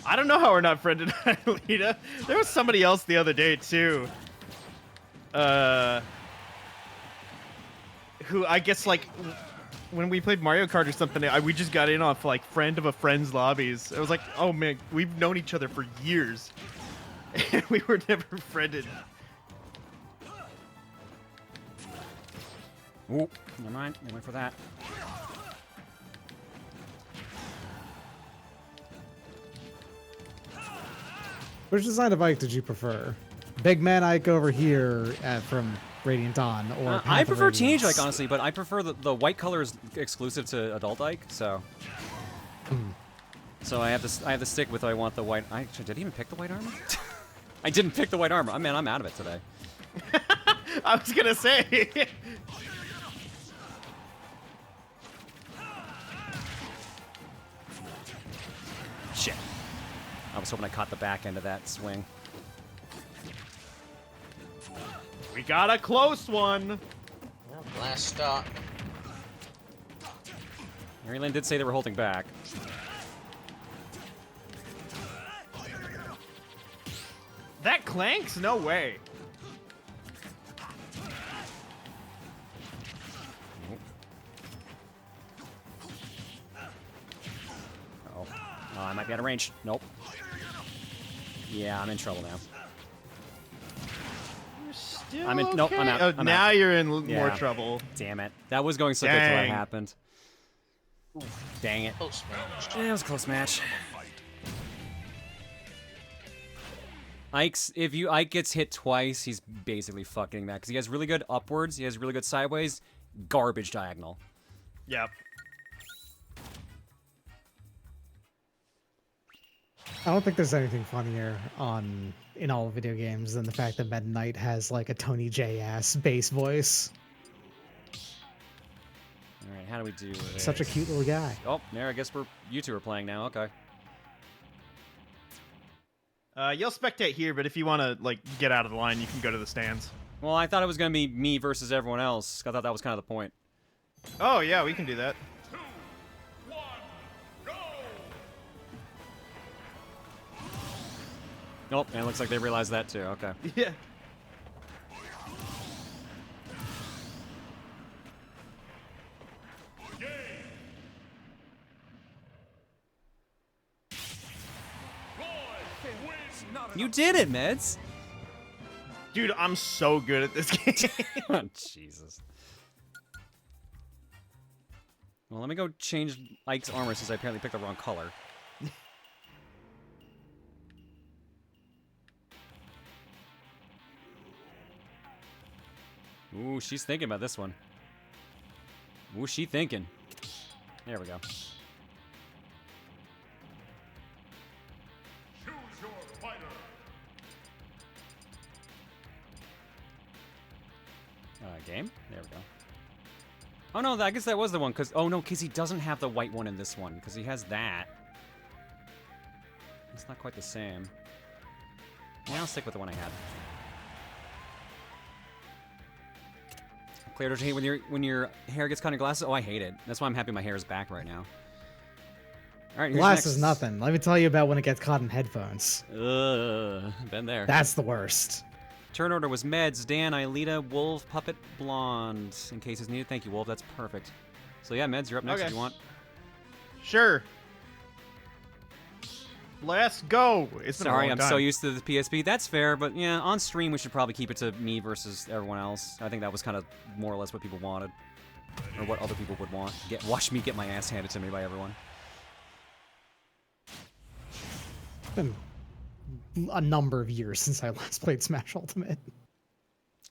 I don't know how we're not friended, Alita. There was somebody else the other day too. Who I guess like when we played Mario Kart or something, we just got in off like friend of a friend's lobbies. It was like, oh man, we've known each other for years, and we were never friended. Ooh, never mind. I went for that. Which design of Ike did you prefer? Big Man Ike over here from Radiant Dawn, or I prefer Radiance? Teenage Ike, honestly, but I prefer the white color is exclusive to Adult Ike, so. So I have to stick with I want the white. Actually, did I even pick the white armor? I didn't pick the white armor. Man, I'm out of it today. I was gonna say. Shit. I was hoping I caught the back end of that swing. We got a close one. Last stop. Maryland did say they were holding back. That clanks? No way. Oh, I might be out of range. Nope. Yeah, I'm in trouble now. Still I'm in. Nope, I'm out. Oh, I'm now out. you're in Yeah. more trouble. Damn it. That was going so good till that Dang. happened. Dang it. Close match. Yeah, it was a close match. If Ike gets hit twice, he's basically fucking that because he has really good upwards, he has really good sideways, garbage diagonal. Yep. I don't think there's anything funnier in all video games than the fact that Meta Knight has like a Tony J ass bass voice. All right, how do we do this? Such a cute little guy. Oh, there. I guess you two are playing now. Okay. You'll spectate here, but if you want to like get out of the line, you can go to the stands. Well, I thought it was gonna be me versus everyone else. I thought that was kind of the point. Oh yeah, we can do that. Nope, and it looks like they realized that too. Okay. Yeah. You did it, Meds. Dude, I'm so good at this game. Oh, Jesus. Well, let me go change Ike's armor since I apparently picked the wrong color. Ooh, she's thinking about this one. Ooh, she thinking. There we go. Game? There we go. Oh no, I guess that was the one, because... Oh no, because he doesn't have the white one in this one, because he has that. It's not quite the same. Yeah, I'll stick with the one I had. Claire, don't you hate when your hair gets caught in your glasses? Oh, I hate it. That's why I'm happy my hair is back right now. Alright, here's Glasses, next. nothing. Let me tell you about when it gets caught in headphones. Been there. That's the worst. Turn order was Meds, Dan, Aelita, Wolf, Puppet, Blonde. In case it's needed. Thank you, Wolf. That's perfect. So yeah, Meds, you're up next if you want. Sure. Let's go. It's been a Sorry, long I'm time. so used to the PSP. That's fair, but yeah, on stream we should probably keep it to me versus everyone else. I think that was kind of more or less what people wanted. Or what other people would want. Watch me get my ass handed to me by everyone. Been a number of years since I last played Smash Ultimate.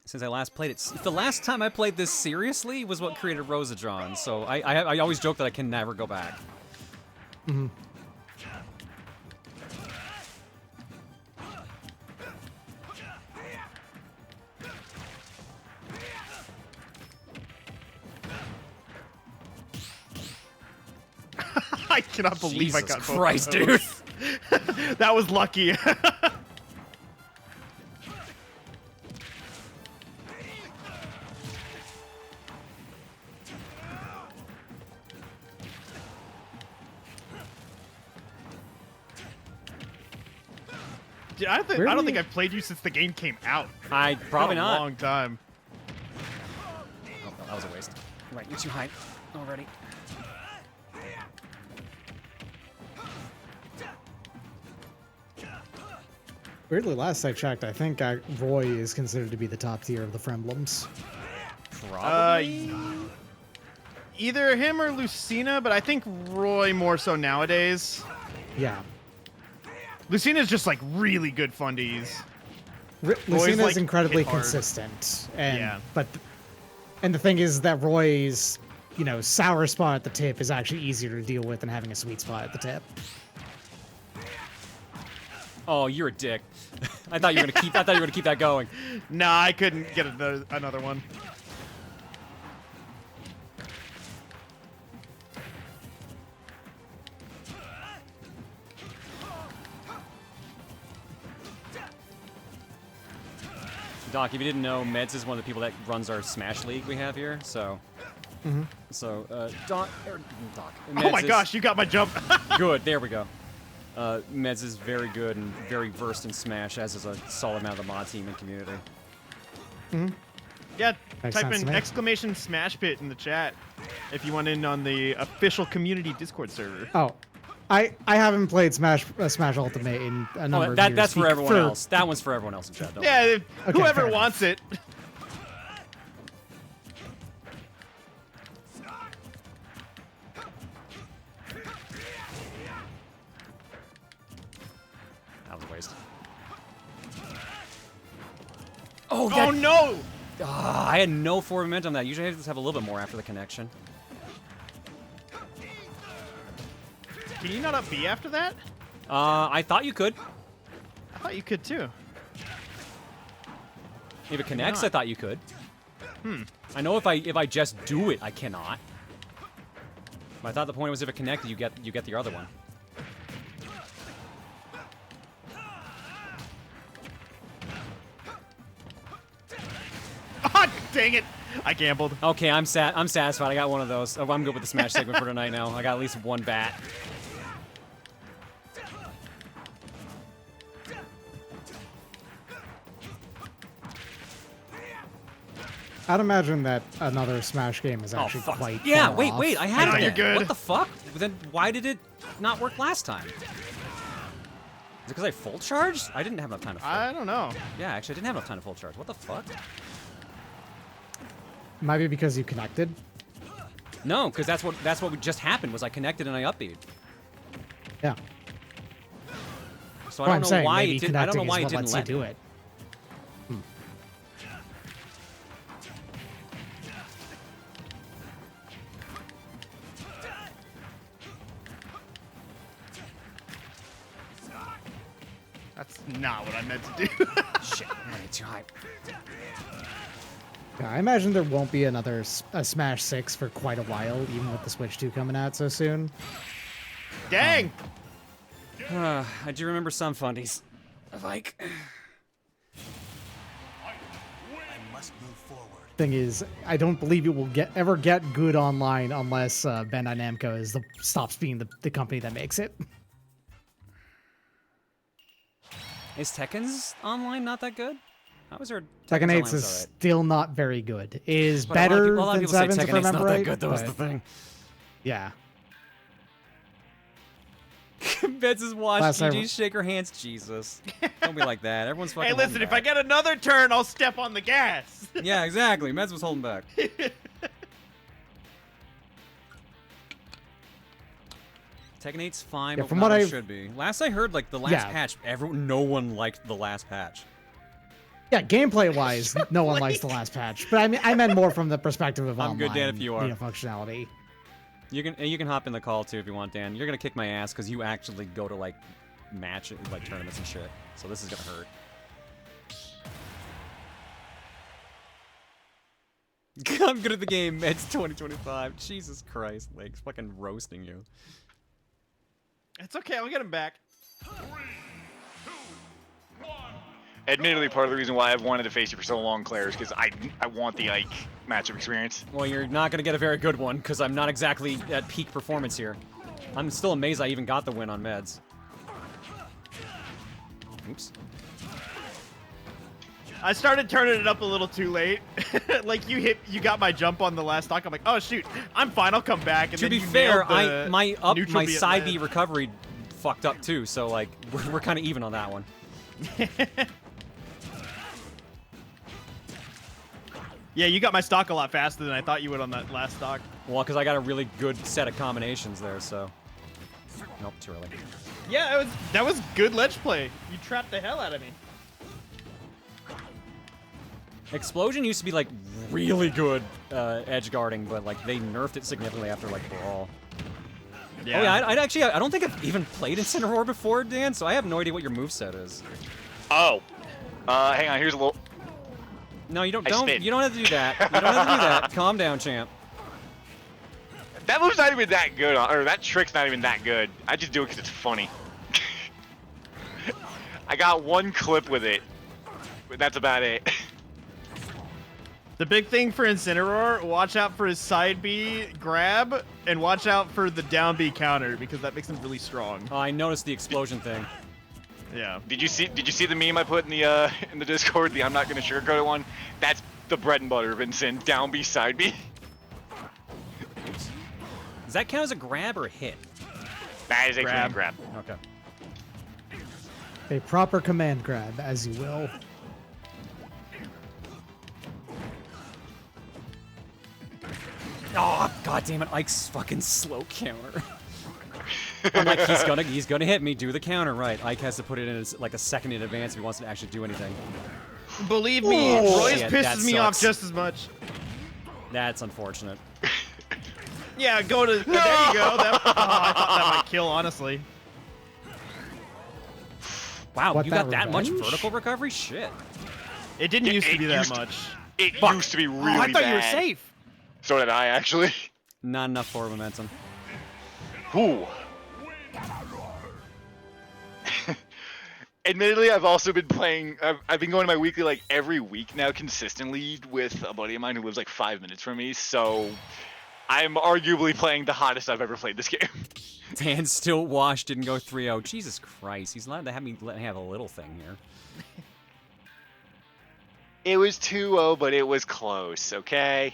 Since I last played it. The last time I played this seriously was what created Rosatron, so I always joke that I can never go back. Mm-hmm. I cannot believe I Jesus got both Christ, of those. That was lucky. Dude, I don't think I've played you since the game came out. Probably It's been not. a long time. Oh, that was a waste. Right, you're too high already. Weirdly, last I checked, I think Roy is considered to be the top tier of the Fremblems. Probably. Either him or Lucina, but I think Roy more so nowadays. Yeah. Lucina's just like really good fun to use. Lucina's like, incredibly hit hard. consistent, and Yeah. and the thing is that Roy's, sour spot at the tip is actually easier to deal with than having a sweet spot at the tip. Oh, you're a dick. I thought you were gonna keep that going. Nah, I couldn't get another one. Doc, if you didn't know, Meds is one of the people that runs our Smash League we have here, so... Doc... Oh my gosh, you got my jump! Good, there we go. Meds is very good and very versed in Smash, as is a solid amount of the mod team and community. Yeah, Makes type sense in to me. exclamation Smash Pit in the chat if you want in on the official community Discord server. Oh, I haven't played Smash Ultimate in a number of years. That's for everyone else. That one's for everyone else in chat. Don't worry. Yeah, Okay, whoever fair wants it. That was a waste. Oh no! I had no forward momentum on that. Usually I just have a little bit more after the connection. Can you not up B after that? I thought you could. I thought you could too. If it connects, I thought you could. Hmm. I know if I just do it, I cannot. But I thought the point was if it connected, you get the other one. Oh, dang it! I gambled. Okay, I'm satisfied. I got one of those. Oh, I'm good with the Smash segment for tonight now. I got at least one bat. I'd imagine that another Smash game is actually fuck. quite Yeah, far wait, off. I had it. you're Then. good. What the fuck? Then why did it not work last time? Is it because I full charged? I didn't have enough time to full. I don't know. Yeah, actually, I didn't have enough time to full charge. What the fuck? Might be because you connected. No, because that's what just happened. Was I connected and I upbeat. Yeah. So Well, I I'm don't know saying why maybe it didn't. I don't know connecting why is it what didn't lets let you do me. it. That's not what I meant to do. Shit, I'm running too high. Yeah, I imagine there won't be another a Smash 6 for quite a while, even with the Switch 2 coming out so soon. Dang! I do remember some fundies. Like, Thing is, I don't believe it will ever get good online unless Bandai Namco stops being the company that makes it. is Tekken's online not that good? I was heard Tekken Tekken's 8 online is was still not very good. It is But a lot of better people- a lot of than people say 7's if I Tekken 8's not remember that right. good, though, is the but- thing. Yeah. Betts is watched. Last I- GG's shake her hands. Jesus. Don't be like that. Everyone's fucking Hey, listen, holding if I back. get another turn, I'll step on the gas. Yeah, exactly. Meds was holding back. Tekken 8's fine, Yeah, but from not what what it I've- should be. Last I heard, like, the last Yeah. patch, no one liked the last patch. Yeah, gameplay-wise, no one likes the last patch. But I meant more from the perspective of I'm online good, Dan, if you are. functionality. You can hop in the call, too, if you want, Dan. You're gonna kick my ass, because you actually go to, like, like, tournaments and shit. So this is gonna hurt. I'm good at the game, Meds 2025. Jesus Christ, Lake's fucking roasting you. It's okay, I'll get him back. Admittedly, part of the reason why I've wanted to face you for so long, Claire, is because I want the Ike matchup experience. Well, you're not gonna get a very good one, because I'm not exactly at peak performance here. I'm still amazed I even got the win on Meds. Oops. I started turning it up a little too late. Like you got my jump on the last stock. I'm like, oh shoot, I'm fine. I'll come back. And To then be you fair, nailed the my neutral B at side land. B recovery fucked up too, so like we're kind of even on that one. Yeah, you got my stock a lot faster than I thought you would on that last stock. Well, because I got a really good set of combinations there, so. Nope, too early. Yeah, that was good ledge play. You trapped the hell out of me. Explosion used to be like really good edge guarding, but like they nerfed it significantly after like Brawl. Yeah. Oh yeah, I don't think I've even played Incineroar before, Dan, so I have no idea what your moveset is. Oh. Hang on, here's a little... No, you don't spin. you don't have to do that. You don't have to do that. Calm down, champ. That move's not even that good, or that trick's not even that good. I just do it because it's funny. I got one clip with it, but that's about it. The big thing for Incineroar, watch out for his side B grab, and watch out for the down B counter, because that makes him really strong. Oh, I noticed the explosion thing. Yeah. Did you see the meme I put in the Discord? The I'm not gonna sugarcoat it one. That's the bread and butter of Incin. Down B, side B. Does that count as a grab or a hit? That is a clean grab. Okay. A proper command grab, as you will. Oh, god damn it, Ike's fucking slow counter. I'm like, he's gonna hit me, do the counter, right. Ike has to put it in as, like a second in advance if he wants to actually do anything. Believe me, Royce pisses me off sucks. just as much. That's unfortunate. Yeah, go to... No! There you go. I thought that might kill, honestly. Wow, What, you that got that much revenge? vertical recovery? Shit. It didn't used to be that much. It used to be really bad. I thought you were safe. So did I, actually. Not enough forward momentum. Ooh. Admittedly, I've also been playing. I've been going to my weekly like every week now consistently with a buddy of mine who lives like 5 minutes from me. So I'm arguably playing the hottest I've ever played this game. Dan still washed, didn't go 3-0. Jesus Christ, he's allowed to have me let me have a little thing here. It was 2-0, but it was close. Okay.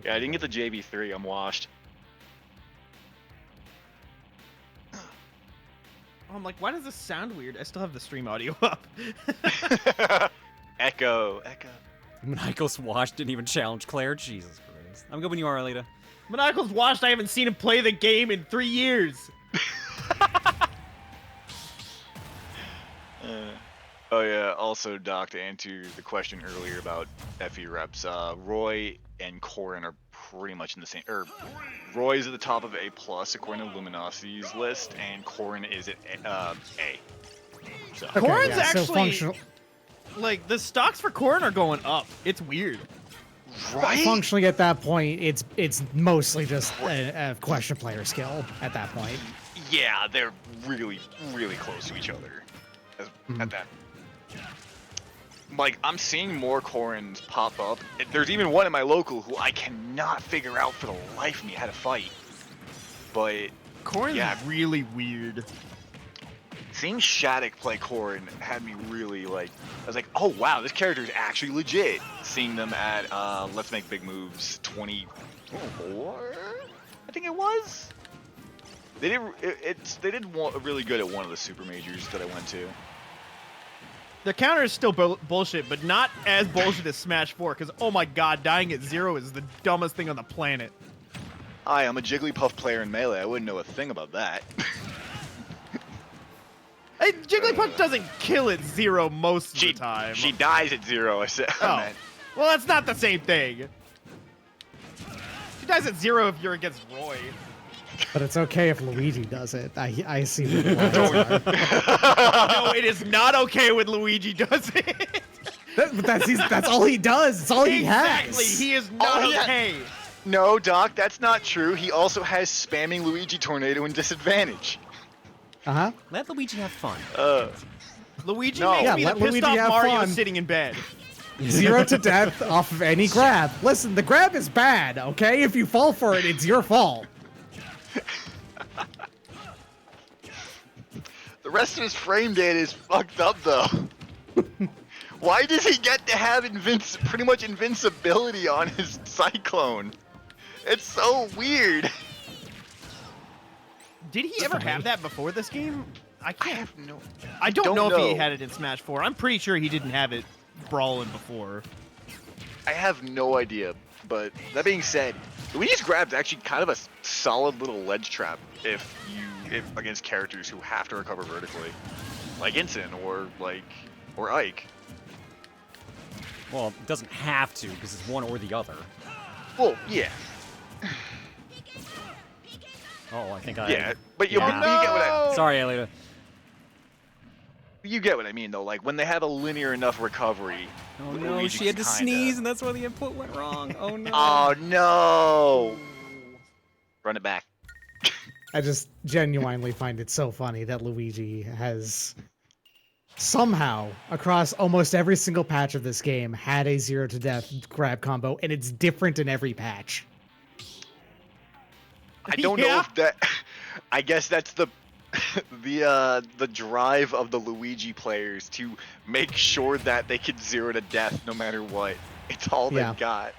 Yeah, I didn't get the JB3. I'm washed. I'm like, why does this sound weird? I still have the stream audio up. Echo. Maniacal's washed, didn't even challenge Claire. Jesus Christ. I'm good when you are, Alita. Maniacal's washed. I haven't seen him play the game in 3 years. Oh yeah, also Doc, to answer the question earlier about FE reps, Roy and Corrin are pretty much in the same, Roy's at the top of A+, according to Luminosity's list, and Corrin is at A. So. Okay, Corrin's yeah, so actually, functional. like, the stocks for Corrin are going up. It's weird. Right? Functionally, at that point, it's mostly just a question of player skill at that point. Yeah, they're really, really close to each other at that. Like, I'm seeing more Corrins pop up. There's even one in my local who I cannot figure out for the life of me how to fight. But Corrin's really weird. Seeing Shattuck play Corrin had me really like, I was like, oh wow, this character is actually legit. Seeing them at Let's Make Big Moves 24, I think it was. They did really good at one of the super majors that I went to. The counter is still bullshit, but not as bullshit as Smash 4, because, oh my god, dying at 0 is the dumbest thing on the planet. Hi, I'm a Jigglypuff player in Melee. I wouldn't know a thing about that. Hey, Jigglypuff doesn't kill at 0 most of the time. She dies at 0, I said. Oh. Well, that's not the same thing. She dies at 0 if you're against Roy. But it's okay if Luigi does it. I see what the lines are. No, it is not okay when Luigi does it. That's all he does. It's all he has. Exactly. He is not okay. No, Doc, that's not true. He also has spamming Luigi Tornado and disadvantage. Uh-huh. Let Luigi have fun. Luigi makes me the pissed off Mario sitting in bed. 0 to death off of any grab. Listen, the grab is bad, okay? If you fall for it, it's your fault. The rest of his frame data is fucked up, though. Why does he get to have pretty much invincibility on his Cyclone? It's so weird. Did he ever have that before this game? I don't know don't if he know. had it in Smash 4. I'm pretty sure he didn't have it brawling before. I have no idea. But that being said, Luigi's Grab's actually kind of a solid little ledge trap if against characters who have to recover vertically, like Ensign or Ike. Well, it doesn't have to because it's one or the other. Well, yeah. Oh, I think Yeah, but you get what I... Sorry, Alita. You get what I mean, though. Like, when they have a linear enough recovery... Oh, no, she had to sneeze, and that's why the input went wrong. Oh, no. Oh, no! Run it back. I just genuinely find it so funny that Luigi has somehow, across almost every single patch of this game, had a 0 to death grab combo, and it's different in every patch. I don't know if that... I guess that's the drive of the Luigi players to make sure that they can 0 to death no matter what. It's all they've got.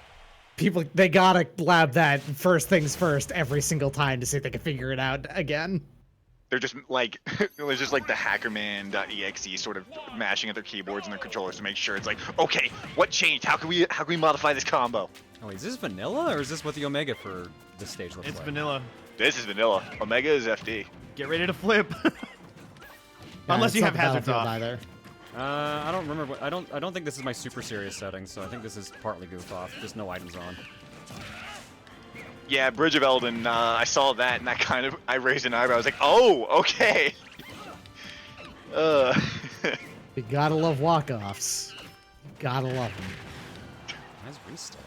People, they gotta lab that first things first every single time to see if they can figure it out again. They're just like, there's just like the hackerman.exe sort of mashing at their keyboards and their controllers to make sure it's like, okay, what changed? How can we modify this combo? Oh, is this vanilla or is this what the Omega for this stage looks like? It's vanilla. This is vanilla. Omega is FD. Get ready to flip. Unless you have hazards off. Either. I don't remember. I don't think this is my super serious setting, so I think this is partly goof off. Just no items on. Yeah, Bridge of Elden. I saw that, and that kind of I raised an eyebrow. I was like, oh, okay. You gotta love walk-offs. You gotta love them. Nice restart.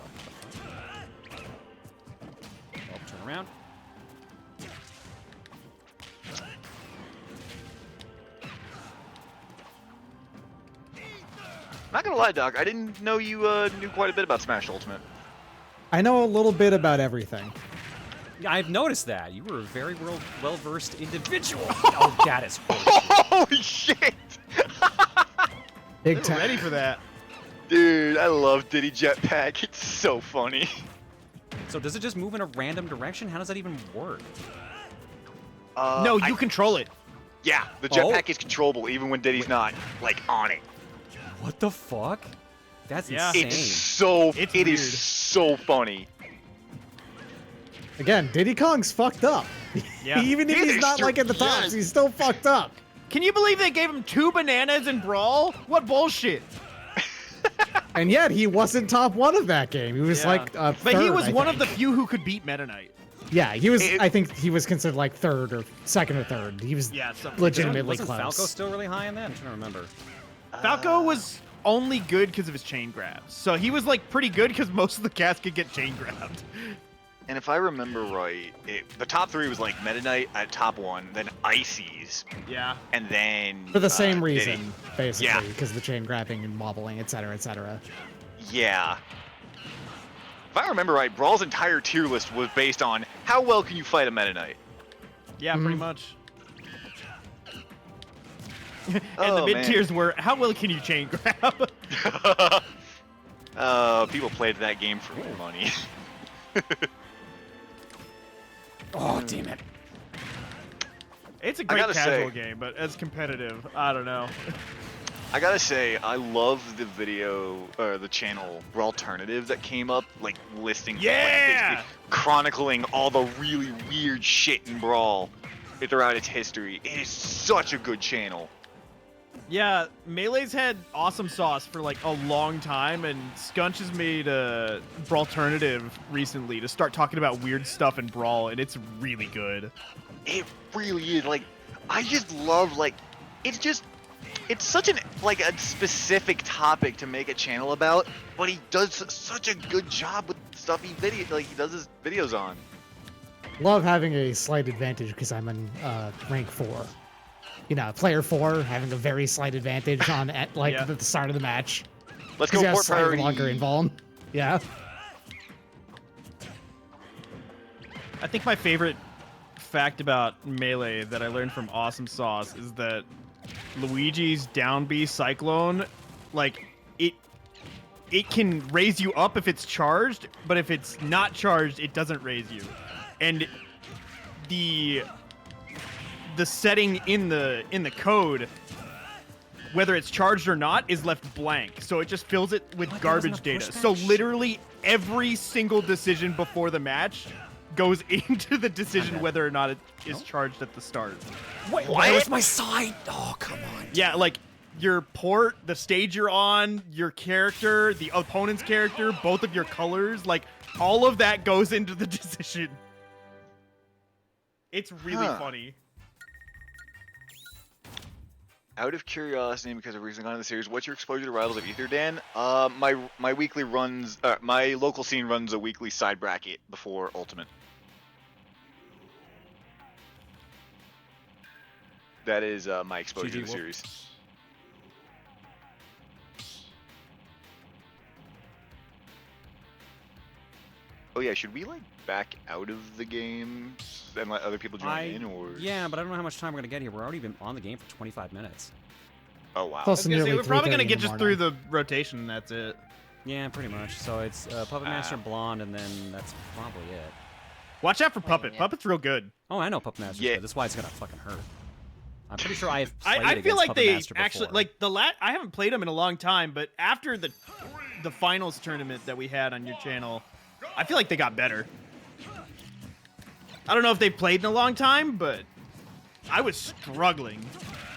Oh, turn around. Not gonna lie, Doc. I didn't know you knew quite a bit about Smash Ultimate. I know a little bit about everything. Yeah, I've noticed that. You were a very well-versed individual. Oh, that is horseshit. Holy shit! Big time. Ready for that. Dude, I love Diddy Jetpack. It's so funny. So does it just move in a random direction? How does that even work? No, you control it. Yeah, the jetpack is controllable even when Diddy's not, like, on it. What the fuck? That's insane. It is so funny. Again, Diddy Kong's fucked up. Yeah. Even if he's not like at the tops, he's still fucked up. Can you believe they gave him 2 bananas in Brawl? What bullshit. And yet he wasn't top 1 of that game. He was like But third, he was I one think. of the few who could beat Meta Knight. Yeah, he was. I think he was considered like 3rd or 2nd or 3rd. He was legitimately Wasn't close. Falco still really high in that? I'm trying to remember. Falco was only good because of his chain grabs. So he was like pretty good because most of the cast could get chain grabbed. And if I remember right, the top 3 was like Meta Knight at top 1, then Ices. Yeah. And then For the same Diddy. reason, basically, because of the chain grabbing and wobbling, etc., etc. Yeah. If I remember right, Brawl's entire tier list was based on how well can you fight a Meta Knight. Yeah, pretty much. And Oh, the mid man. tiers were how well can you chain grab? People played that game for money. Oh, damn it. It's a I great gotta casual say- game, but as competitive, I don't know. I gotta say, I love the video, or the channel Brawlternative that came up, like listing, like, basically chronicling all the really weird shit in Brawl throughout its history. It is such a good channel. Yeah, Melee's had awesome sauce for like a long time, and Scunch has made a Brawlternative recently to start talking about weird stuff in Brawl, and it's really good. It really is. Like, I just love, like, it's such an, like, a specific topic to make a channel about, but he does such a good job with stuff he does his videos on. Love having a slight advantage because I'm in rank 4. You know, player 4 having a very slight advantage on at the start of the match. Let's go port priority. Longer invuln. Yeah. I think my favorite fact about Melee that I learned from Awesome Sauce is that Luigi's down B Cyclone, like, it can raise you up if it's charged, but if it's not charged, it doesn't raise you. And the setting in the code, whether it's charged or not, is left blank. So it just fills it with garbage data. So literally every single decision before the match goes into the decision whether or not it is charged at the start. Wait, where's my side? Oh, come on. Yeah, like your port, the stage you're on, your character, the opponent's character, both of your colors, like all of that goes into the decision. It's really funny. Out of curiosity, because of recently gone in the series, what's your exposure to Rivals of Ether, Dan? My weekly runs, my local scene runs a weekly side bracket before Ultimate. That is my exposure to the series. Oh yeah, should we like back out of the game and let other people join in, or? Yeah, but I don't know how much time we're gonna get here. We're already been on the game for 25 minutes. Oh wow. I was gonna say, we're probably gonna get just through the rotation, and that's it. Yeah, pretty much. So it's Puppet Master Blonde, and then that's probably it. Watch out for Puppet. Puppet's real good. Oh, I know Puppet Master's good. That's why it's gonna fucking hurt. I'm pretty sure I've played I feel like Puppet they Master actually before. like I haven't played them in a long time, but after the finals tournament that we had on your channel, I feel like they got better. I don't know if they played in a long time, but I was struggling.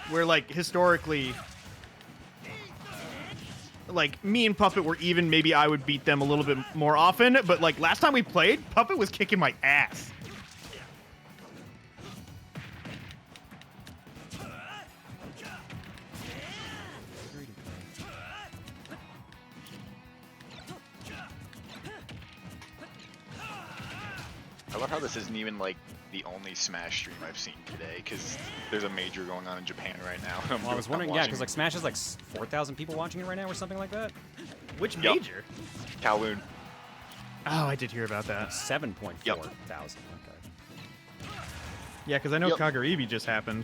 Where like historically, like me and Puppet were even. Maybe I would beat them a little bit more often, but like last time we played, Puppet was kicking my ass. I love how this isn't even like the only Smash stream I've seen today, because there's a major going on in Japan right now. Well, I was wondering, yeah, because like Smash is like 4,000 people watching it right now, or something like that. Which major? Kowloon. Oh, I did hear about that. 7.4 thousand. Okay. Yeah, because I know Kaguribi just happened.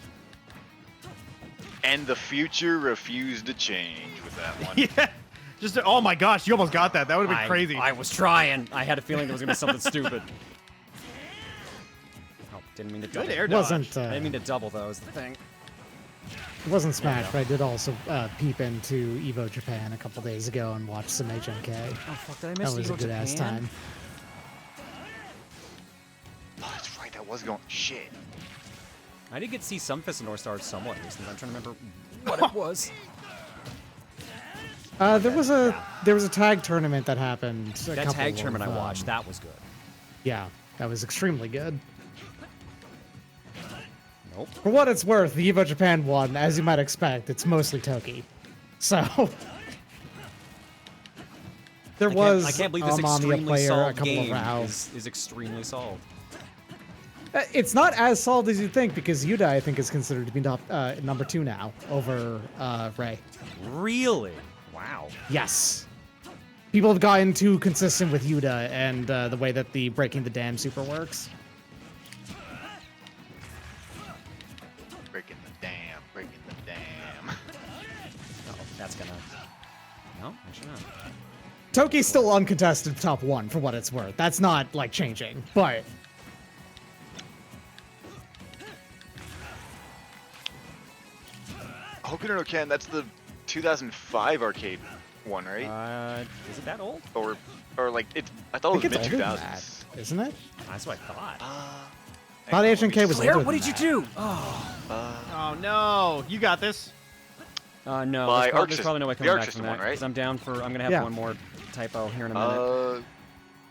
And the future refused to change with that one. Yeah. Just oh my gosh, you almost got that. That would have been crazy. I was trying. I had a feeling there was gonna be something stupid. Oh, didn't mean to double. Good air dodge. Wasn't, I didn't mean to double though. Is the thing. It wasn't Smash, but I did also peep into Evo Japan a couple days ago and watch some HMK. Oh fuck! Did I miss That was Evo a good ass Japan? time. Oh, that's right. That was going shit. I did get to see some Fist of North Stars somewhat recently. I'm trying to remember what it was. There was a tag tournament that happened. That tag tournament I watched, that was good. Yeah, that was extremely good. Nope. For what it's worth, the Evo Japan one, as you might expect, it's mostly Toki. So there was I can't believe this Mamiya extremely player, a solved couple game of rows. is extremely solved. It's not as solved as you think, because Yuda, I think, is considered to be number 2 now over Ray. Really? Wow. Yes. People have gotten too consistent with Yuda and the way that the Breaking the Dam super works. Breaking the dam, breaking the dam. Oh, that's gonna. No, actually not. Toki's still uncontested top 1 for what it's worth. That's not like changing, but. Hokuno no Ken, that's the 2005 arcade one, right? Is it that old? Or like it's? I thought it was mid 2000s. Isn't it? That's what I thought. Thought HNK was Claire, older what than did you that. do? Oh. Oh no, you got this. No, By there's probably no way coming back from that. one, right? 'Cause I'm down for. I'm gonna have Yeah. one more typo here in a minute.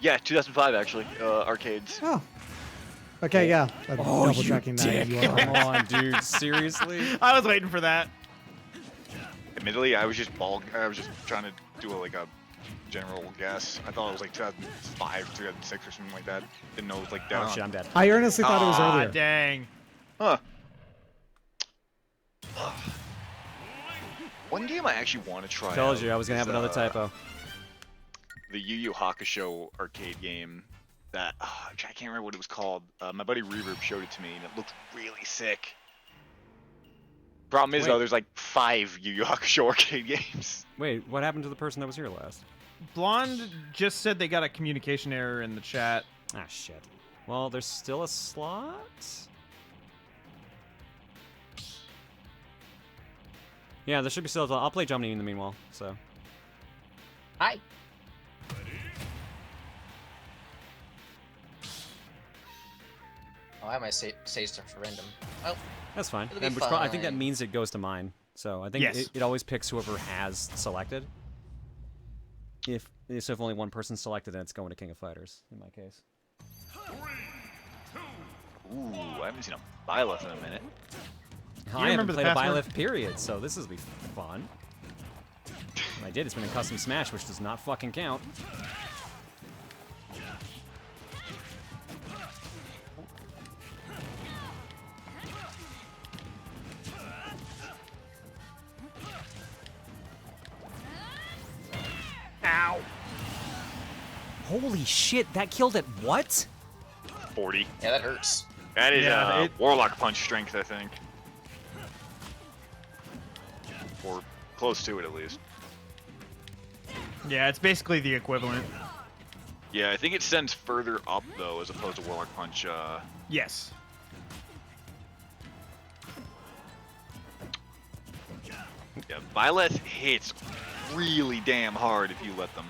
Yeah, 2005 actually. Arcades. Oh. Okay, yeah. I'm Oh, double you checking that. dick. You are Come right. on, dude. Seriously? I was waiting for that. Admittedly, I was just trying to do like a general guess. I thought it was like 2005, 2006 or something like that. Didn't know it was like down. Oh shit, I'm dead. I earnestly thought it was earlier. Dang. Huh. One game I actually want to try. Told out you I was gonna have is, another typo. The Yu Yu Hakusho arcade game that I can't remember what it was called. My buddy Reverb showed it to me, and it looked really sick. Problem is, Wait. though, there's like 5 Yu Yu Hakusho arcade games. Wait, what happened to the person that was here last? Blonde just said they got a communication error in the chat. Ah, shit. Well, there's still a slot? Yeah, there should be still. I'll play Jumney in the meanwhile, so. Hi. Oh, I might say stuff random. Oh, That's fine. it'll be And I think that fine. means it goes to mine. So I think Yes. it always picks whoever has selected. If only one person's selected, then it's going to King of Fighters, in my case. Ooh, I haven't seen a Byleth in a minute. I haven't remember the played a password? Byleth period, so this will be fun. When I did, it's been in Custom Smash, which does not fucking count. Ow! Holy shit, that killed at what? 40. Yeah, that hurts. That is Yeah, Warlock Punch strength, I think. Or close to it, at least. Yeah, it's basically the equivalent. Yeah, I think it sends further up, though, as opposed to Warlock Punch. Yes. Yeah, Byleth hits really damn hard if you let them.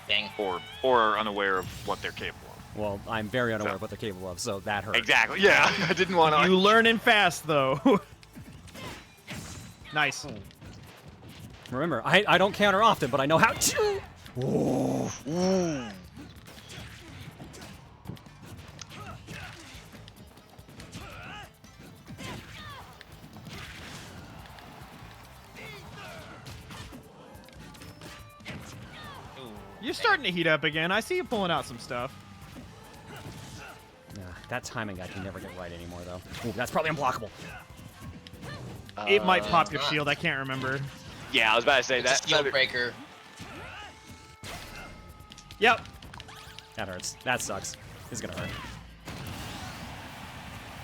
Dang. Or are unaware of what they're capable of. Well, I'm very unaware of what they're capable of, so that hurts. Exactly, yeah. I didn't want to... You learning fast, though. Nice. Remember, I don't counter often, but I know how to. Ooh. Ooh. You're starting to heat up again. I see you pulling out some stuff. That timing I can never get right anymore, though. Ooh, that's probably unblockable. It might pop your shield. I can't remember. Yeah, I was about to say It's that. a shield breaker. Yep. That hurts. That sucks. This is gonna hurt.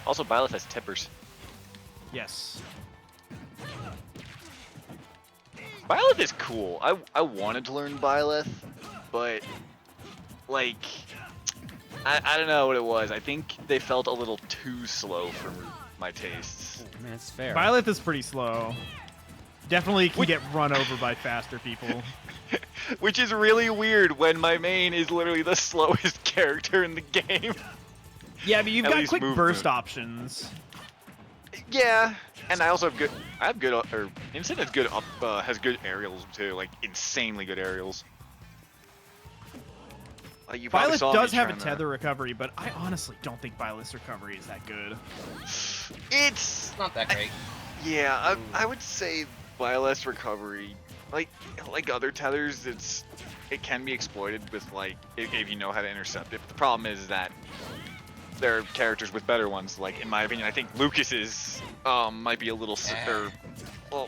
Also, Byleth has tippers. Yes. Byleth is cool. I wanted to learn Byleth, but like I don't know what it was. I think they felt a little too slow for my tastes. Man, that's fair. Byleth is pretty slow. Definitely can get run over by faster people. Which is really weird when my main is literally the slowest character in the game. Yeah, but you've At got least quick movement. burst options. Yeah, and I also have good, or Instant has good has good aerials too, like insanely good aerials. Like you probably Byleth saw does me have a trying to- tether recovery, but I honestly don't think Byleth's recovery is that good. It's not that great. Yeah, I would say Byleth's recovery, like other tethers, it can be exploited with like if you know how to intercept it. But the problem is that there are characters with better ones. Like in my opinion, I think Lucas's might be a little or well,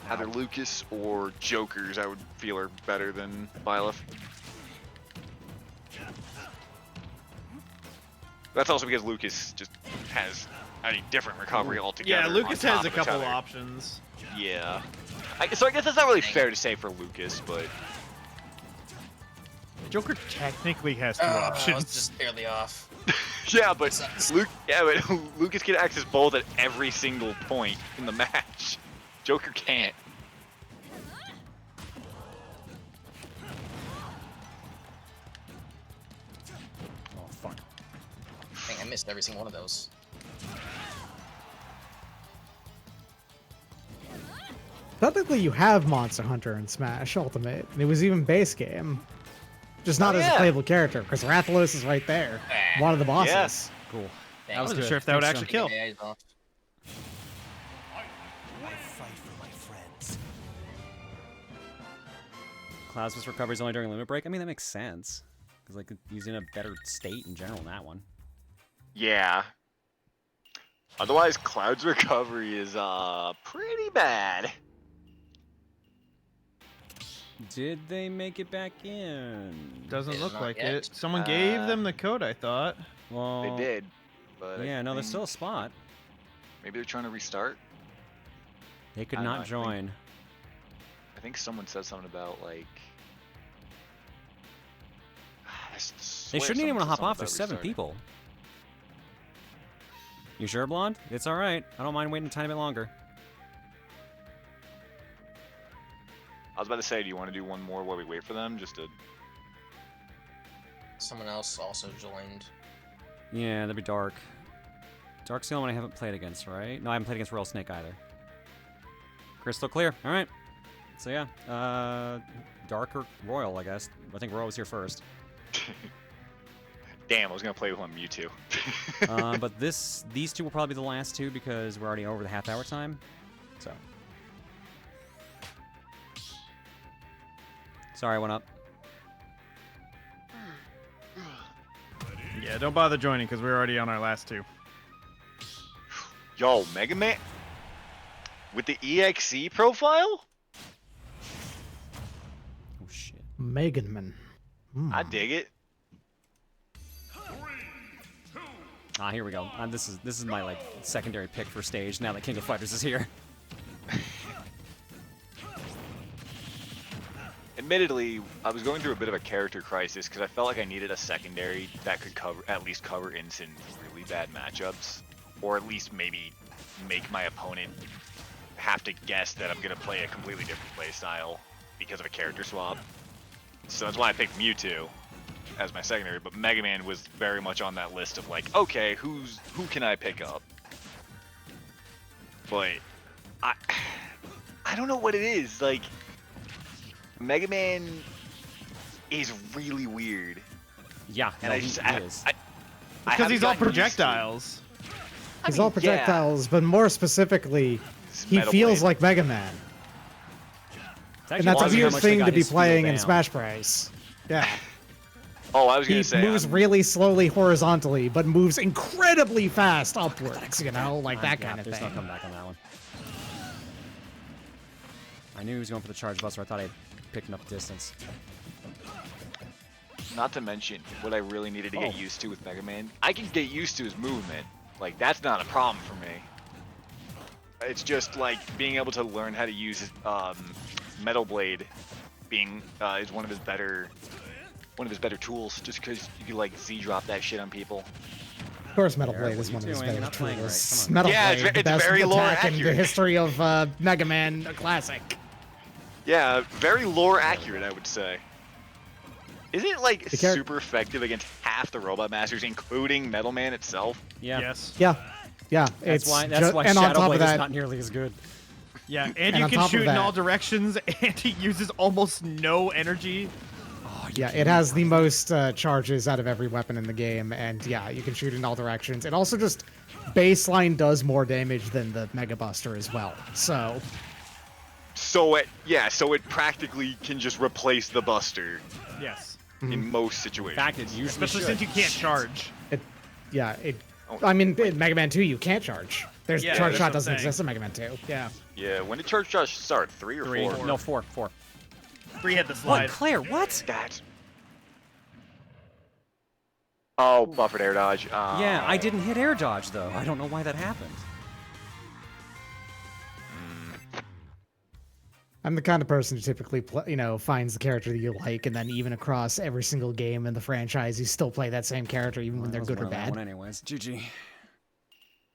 either Lucas or Joker's I would feel are better than Byleth. That's also because Lucas just has a different recovery altogether. Yeah, Lucas on has top a of the couple tether. options. Yeah. So I guess that's not really fair to say for Lucas, but Joker technically has two I options. was just barely off. yeah, but Lucas can access both at every single point in the match. Joker can't. Oh fuck. Dang, I missed every single one of those. Technically, you have Monster Hunter in Smash Ultimate, and it was even base game. Just not as a playable character, because Rathalos is right there. One of the bosses. Yes. Cool. Dang, I wasn't sure if that would actually kill. Yeah, he's off. I fight for my friends. Cloud's recovery is only during limit break. I mean, that makes sense. Because like he's in a better state in general in that one. Yeah. Otherwise, Cloud's recovery is pretty bad. Did they make it back in? Doesn't look not like yet. it. Someone gave them the code, I thought. Well, They did, but Yeah, I no, there's think still a spot. maybe they're trying to restart. They could I don't know, not I think- join. I think someone said something about like. I They swear shouldn't even someone hop said off. something There's about 7 restarting. people. You sure, Blonde? It's all right. I don't mind waiting a tiny bit longer. I was about to say, do you want to do one more while we wait for them? Just to. Someone else also joined. Yeah, that'd be Dark. Dark's the only one I haven't played against, right? No, I haven't played against Royal Snake either. Crystal clear. All right. So yeah, Dark or Royal, I guess. I think Royal was here first. Damn, I was gonna play with one Mewtwo. But these two will probably be the last two because we're already over the half-hour time. So. Sorry, I went up. Yeah, don't bother joining because we're already on our last two. Yo, Mega Man with the EXE profile? Oh shit. Meganman. I dig it. Ah, here we go. This is my like secondary pick for stage now that King of Fighters is here. Admittedly, I was going through a bit of a character crisis because I felt like I needed a secondary that could at least cover instant really bad matchups, or at least maybe make my opponent have to guess that I'm gonna play a completely different playstyle because of a character swap. So that's why I picked Mewtwo as my secondary, but Mega Man was very much on that list of like, okay, who can I pick up? But I don't know what it is, like Mega Man is really weird. Yeah, and no, he is. Because he's all projectiles. He's all projectiles, but more specifically, he Metal feels Blade. like Mega Man. And that's a weird thing to be playing in Smash Bros. Yeah. Oh, I was gonna He say moves really slowly horizontally, but moves incredibly fast upwards, you know, like that kind of there's thing. no comeback on that one. I knew he was going for the charge buster. I thought I'd pick enough distance. Not to mention, what I really needed to get used to with Mega Man, I can get used to his movement. Like, that's not a problem for me. It's just, like, being able to learn how to use his, Metal Blade is one of his better tools, just because you can, like, Z-drop that shit on people. Of course, Metal Blade is one of his better tools. Metal Yeah, Blade, the it's best very lore attack in the accurate. history of Mega Man Classic. Yeah, very lore accurate, I would say. Isn't it, like, super effective against half the Robot Masters, including Metal Man itself? Yeah. Yes. Yeah. Yeah. That's why and Shadow on top of Blade that, is not nearly as good. Yeah, and And you on can top of shoot in that- all directions, and he uses almost no energy. yeah, it has the most charges out of every weapon in the game, and yeah, you can shoot in all directions. It also just baseline does more damage than the Mega Buster as well. So So it practically can just replace the Buster Yes. in most situations. In fact, it usually Especially should. since you can't charge. I mean, in Mega Man 2, you can't charge. There's Yeah, charge that's shot what I'm doesn't saying. exist in Mega Man 2. Yeah. Yeah, when did Charge Shot start? 3 or 4? No, 4. 3 had the What, slide. Claire? What? That. Oh, buffered air dodge. Yeah, I didn't hit air dodge though. I don't know why that happened. I'm the kind of person who typically, finds the character that you like, and then even across every single game in the franchise, you still play that same character, even when they're good or bad. Anyways, GG.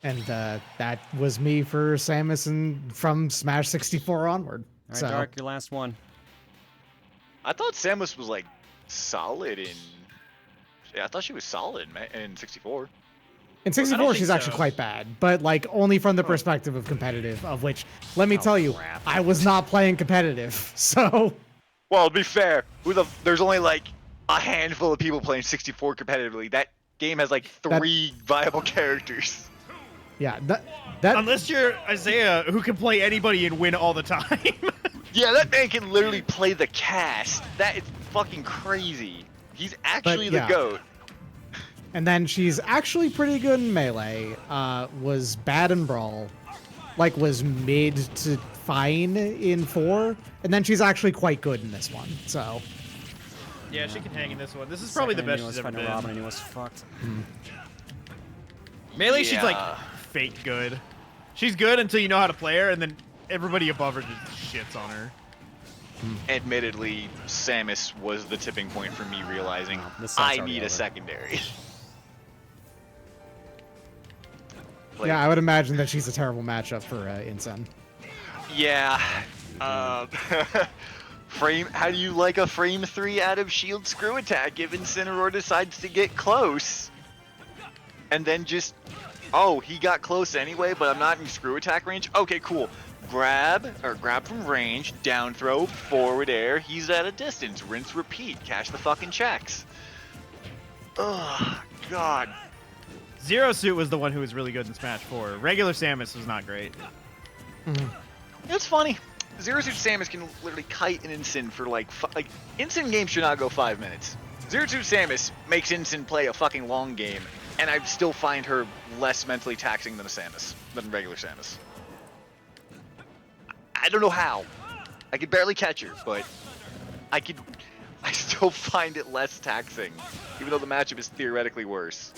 And that was me for Samus and from Smash 64 onward. All right, So Dark, your last one. I thought Samus was like solid in. Yeah, I thought she was solid in 64. in 64, she's actually quite bad, but like only from the perspective of competitive, of which, let me tell you, I was not playing competitive, so. Well, to be fair, there's only like a handful of people playing 64 competitively. That game has like 3 viable characters. Yeah, that Unless you're Isaiah, who can play anybody and win all the time. Yeah, that man can literally play the cast. That is fucking crazy. He's actually the yeah. GOAT. And then she's actually pretty good in Melee, was bad in Brawl, like was mid to fine in 4, and then she's actually quite good in this one, so. Yeah, she can hang in this one. This is probably the best she's ever been. Robin, I knew I was fucked. Melee, she's like fake good. She's good until you know how to play her, and then everybody above her just shits on her. Admittedly, Samus was the tipping point for me realizing I need a secondary. Yeah, I would imagine that she's a terrible matchup for Incen. Yeah. How do you like a frame 3 out of shield screw attack if Incineroar decides to get close? and then just, oh, he got close anyway, but I'm not in screw attack range. Okay, cool. Grab from range, down throw, forward air. He's at a distance. Rinse, repeat. Cash the fucking checks. Ugh, God. Zero Suit was the one who was really good in Smash 4. Regular Samus was not great. It's funny. Zero Suit Samus can literally kite an Ensign for like Ensign games should not go 5 minutes. Zero Suit Samus makes Ensign play a fucking long game, and I still find her less mentally taxing than regular Samus. I don't know how. I could barely catch her, but I still find it less taxing, even though the matchup is theoretically worse.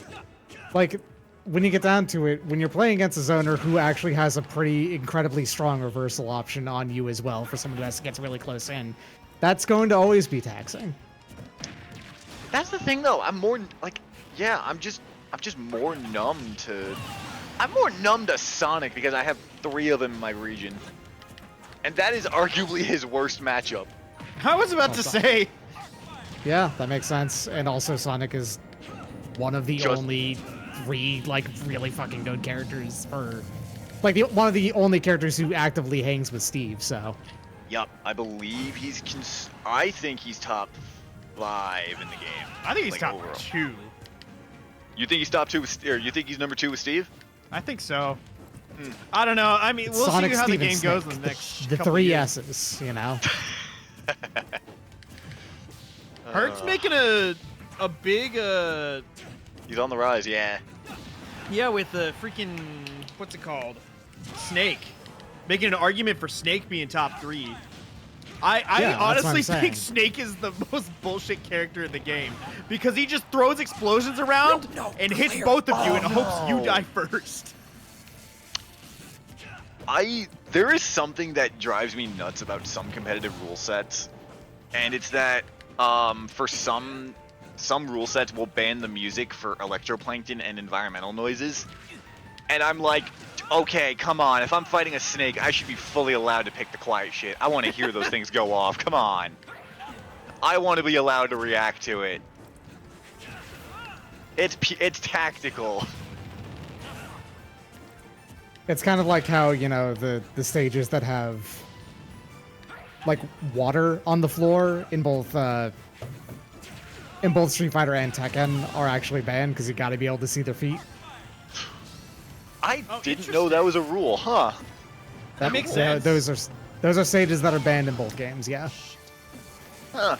Like, when you get down to it, when you're playing against a zoner who actually has a pretty incredibly strong reversal option on you as well for someone who has to get really close in, that's going to always be taxing. That's the thing, though. I'm more like, yeah, I'm just more numb to. I'm more numb to Sonic because I have 3 of them in my region, and that is arguably his worst matchup. I was about to say. Yeah, that makes sense. And also, Sonic is one of the only 3 like really fucking good characters for, like, one of the only characters who actively hangs with Steve. So. Yup, I believe I think he's top 5 in the game. I think he's like, top overall. 2. You think he's top 2 with, or you think he's number 2 with Steve? I think so. I don't know. I mean, we'll Sonic, see how Steve, the game and goes Snake, in the next the couple 3 years. S's, you know. Hurt's making a big He's on the rise, yeah. yeah, with the freaking what's it called? Snake. Making an argument for Snake being top 3. I Yeah, honestly that's what I'm think saying. Snake is the most bullshit character in the game because he just throws explosions around and hits both of you and hopes you die first. There is something that drives me nuts about some competitive rule sets, and it's that for some rule sets will ban the music for electroplankton and environmental noises, and I'm like, okay, come on, if I'm fighting a snake, I should be fully allowed to pick the quiet shit. I want to hear those things go off. Come on, I want to be allowed to react to it. It's tactical. It's kind of like how, you know, the stages that have like water on the floor in both Street Fighter and Tekken are actually banned because you got to be able to see their feet. I didn't know that was a rule, huh? That makes sense. Those are stages that are banned in both games, yeah. Huh.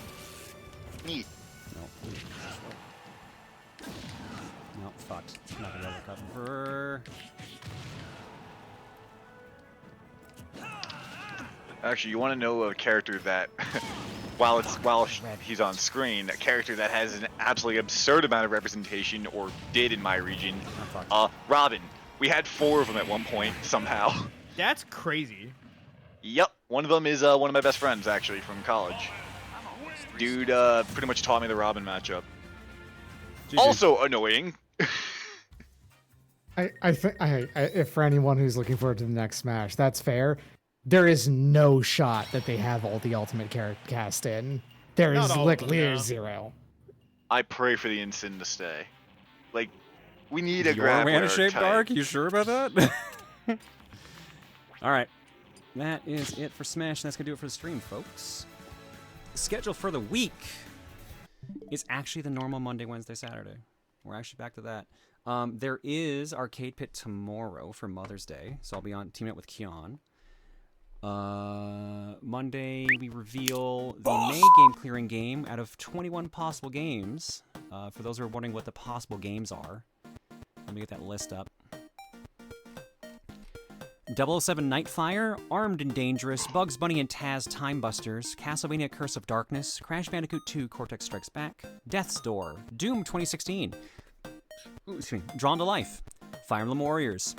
Neat. No, fucked. Not gonna look up for. Actually, you want to know a character that, while he's on screen, a character that has an absolutely absurd amount of representation, or did in my region. Robin. We had 4 of them at one point somehow. That's crazy. Yep, one of them is one of my best friends actually from college. Dude, pretty much taught me the Robin matchup. Also annoying. I think if for anyone who's looking forward to the next Smash, that's fair. There is no shot that they have all the ultimate character cast in. There is literally 0. I pray for the Ensign to stay. Like, we need a Your grab mana winner shaped type. arc? You sure about that? Alright. That is it for Smash. That's going to do it for the stream, folks. The schedule for the week is actually the normal Monday, Wednesday, Saturday. We're actually back to that. There is Arcade Pit tomorrow for Mother's Day, so I'll be on teaming up with Kion. Monday, we reveal the May game clearing game out of 21 possible games. For those who are wondering what the possible games are, let me get that list up. 007 Nightfire, Armed and Dangerous, Bugs Bunny and Taz Time Busters, Castlevania Curse of Darkness, Crash Bandicoot 2 Cortex Strikes Back, Death's Door, Doom 2016, Drawn to Life, Fire Emblem Warriors,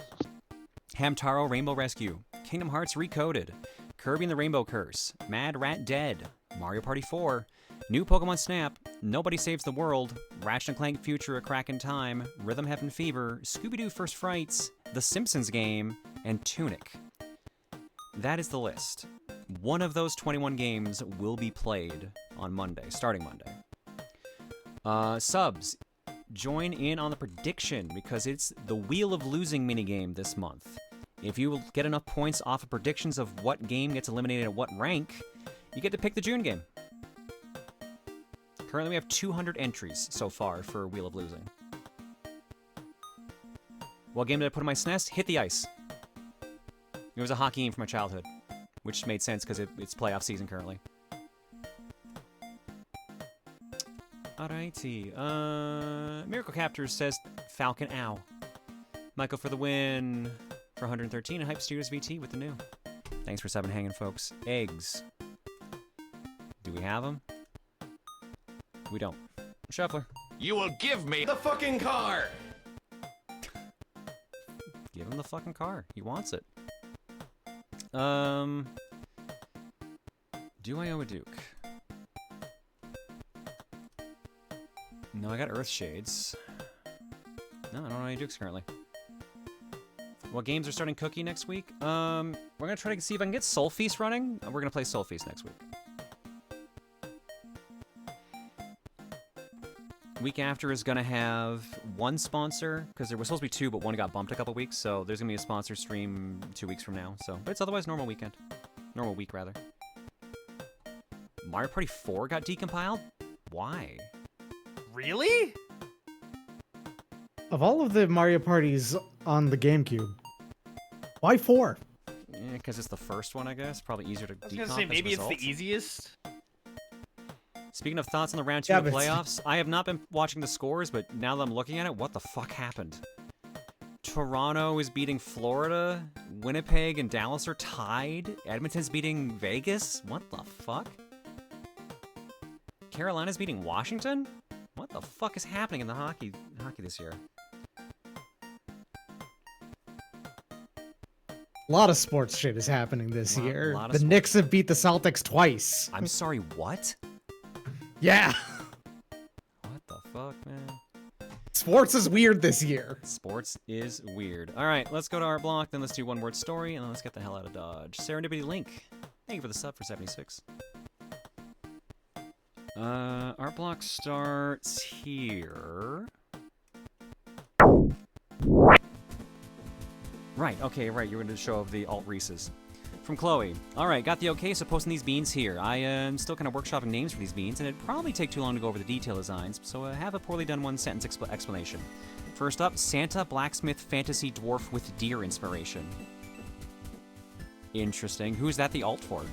Hamtaro Rainbow Rescue, Kingdom Hearts Recoded, Kirby and the Rainbow Curse, Mad Rat Dead, Mario Party 4, New Pokemon Snap, Nobody Saves the World, Ratchet & Clank Future A Crack in Time, Rhythm Heaven Fever, Scooby-Doo First Frights, The Simpsons Game, and Tunic. That is the list. One of those 21 games will be played on Monday, starting Monday. Subs, join in on the prediction because it's the Wheel of Losing minigame this month. If you get enough points off of predictions of what game gets eliminated at what rank, you get to pick the June game. Currently, we have 200 entries so far for Wheel of Losing. What game did I put on my SNES? Hit the Ice. It was a hockey game from my childhood, which made sense because it's playoff season currently. Alrighty. Miracle Captors says Falcon Ow. Michael for the win for 113 and Hype Studios VT with the new. Thanks for subbing hanging, folks. Eggs. Do we have them? We don't. Shuffler. You will give me the fucking car! Give him the fucking car. He wants it. Do I owe a Duke? No, I got Earthshades. No, I don't know any Dukes currently. What games are starting Cookie next week? We're gonna try to see if I can get Sol-Feace running. We're gonna play Sol-Feace next week. Week after is gonna have one sponsor, because there was supposed to be two, but one got bumped a couple weeks, so there's gonna be a sponsor stream 2 weeks from now, so, but it's otherwise normal weekend. Normal week, rather. Mario Party 4 got decompiled? Why? Really? Of all of the Mario parties on the GameCube, why 4? Yeah, because it's the first one, I guess. Probably easier to decomp. I was gonna say, maybe it's the easiest. Speaking of thoughts on the round 2 of the playoffs, I have not been watching the scores, but now that I'm looking at it, what the fuck happened? Toronto is beating Florida, Winnipeg and Dallas are tied, Edmonton's beating Vegas? What the fuck? Carolina's beating Washington? What the fuck is happening in the hockey this year? A lot of sports shit is happening this year. The Knicks have beat the Celtics twice. I'm sorry, what? Yeah. What the fuck, man? Sports is weird this year. Sports is weird. All right, let's go to our block, then let's do one word story, and then let's get the hell out of Dodge. Serendipity Link, thank you for the sub for 76. Art block starts here. Right, okay, right, you're going to show of the alt Reese's. From Chloe. Alright, got the okay, so posting these beans here. I am still kind of workshopping names for these beans, and it'd probably take too long to go over the detail designs, so I have a poorly done one-sentence explanation. First up, Santa Blacksmith Fantasy Dwarf with Deer inspiration. Interesting. Who's that the alt for?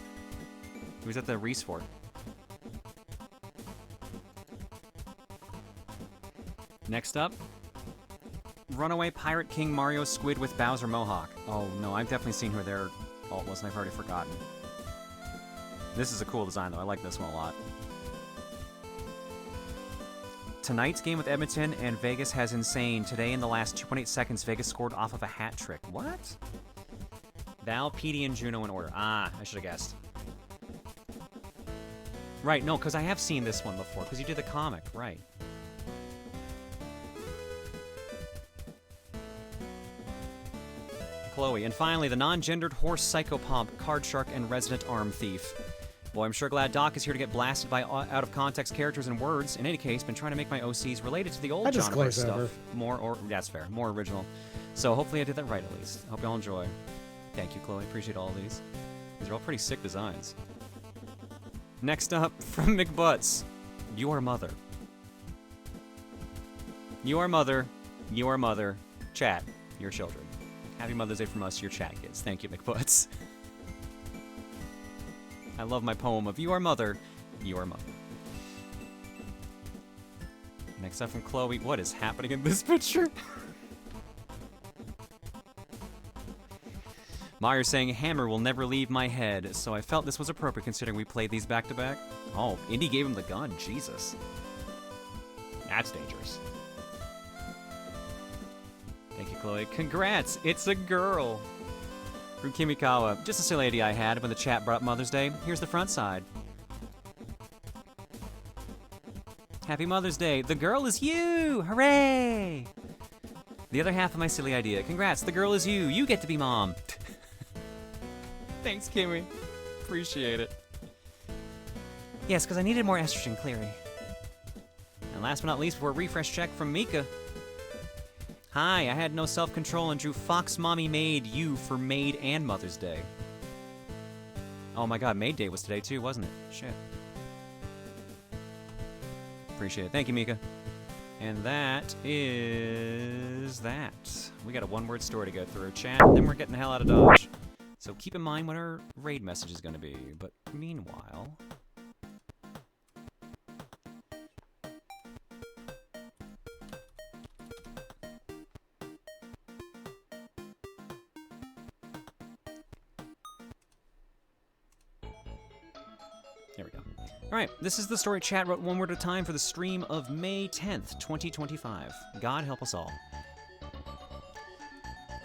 Who's that the Reese for? Next up, Runaway Pirate King Mario Squid with Bowser Mohawk. Oh no, I've definitely seen who their alt was and I've already forgotten. This is a cool design though, I like this one a lot. Tonight's game with Edmonton and Vegas has insane. Today in the last 2.8 seconds, Vegas scored off of a hat trick. What? Val, Petey, and Juno in order. Ah, I should have guessed. Right, no, because I have seen this one before, because you did the comic, right. Chloe. And finally, the non-gendered horse psychopomp, card shark, and resident arm thief. Boy, I'm sure glad Doc is here to get blasted by out-of-context characters and words. In any case, been trying to make my OCs related to the old genre stuff. That's fair. More original. So hopefully I did that right, at least. Hope y'all enjoy. Thank you, Chloe. Appreciate all of these. These are all pretty sick designs. Next up, from McButts. Your mother. Your mother. Your mother. Chat. Your children. Happy Mother's Day from us, your chat kids. Thank you, McButts. I love my poem of your mother, your mother. Next up from Chloe. What is happening in this picture? Mario saying, Hammer will never leave my head, so I felt this was appropriate considering we played these back to back. Oh, Indy gave him the gun. Jesus. That's dangerous. Thank you, Chloe. Congrats! It's a girl! From Kimikawa. Just a silly idea I had when the chat brought up Mother's Day. Here's the front side. Happy Mother's Day! The girl is you! Hooray! The other half of my silly idea. Congrats, the girl is you! You get to be mom! Thanks, Kimmy. Appreciate it. Yes, because I needed more estrogen, Cleary. And last but not least, for a refresh check from Mika. Hi, I had no self-control and drew Fox Mommy Made You for Maid and Mother's Day. Oh my god, Maid Day was today too, wasn't it? Shit. Appreciate it. Thank you, Mika. And that is that. We got a one-word story to go through. Chat, and then we're getting the hell out of Dodge. So keep in mind what our raid message is going to be. But meanwhile... There we go. Alright, this is the story chat wrote one word at a time for the stream of May 10th, 2025. God help us all.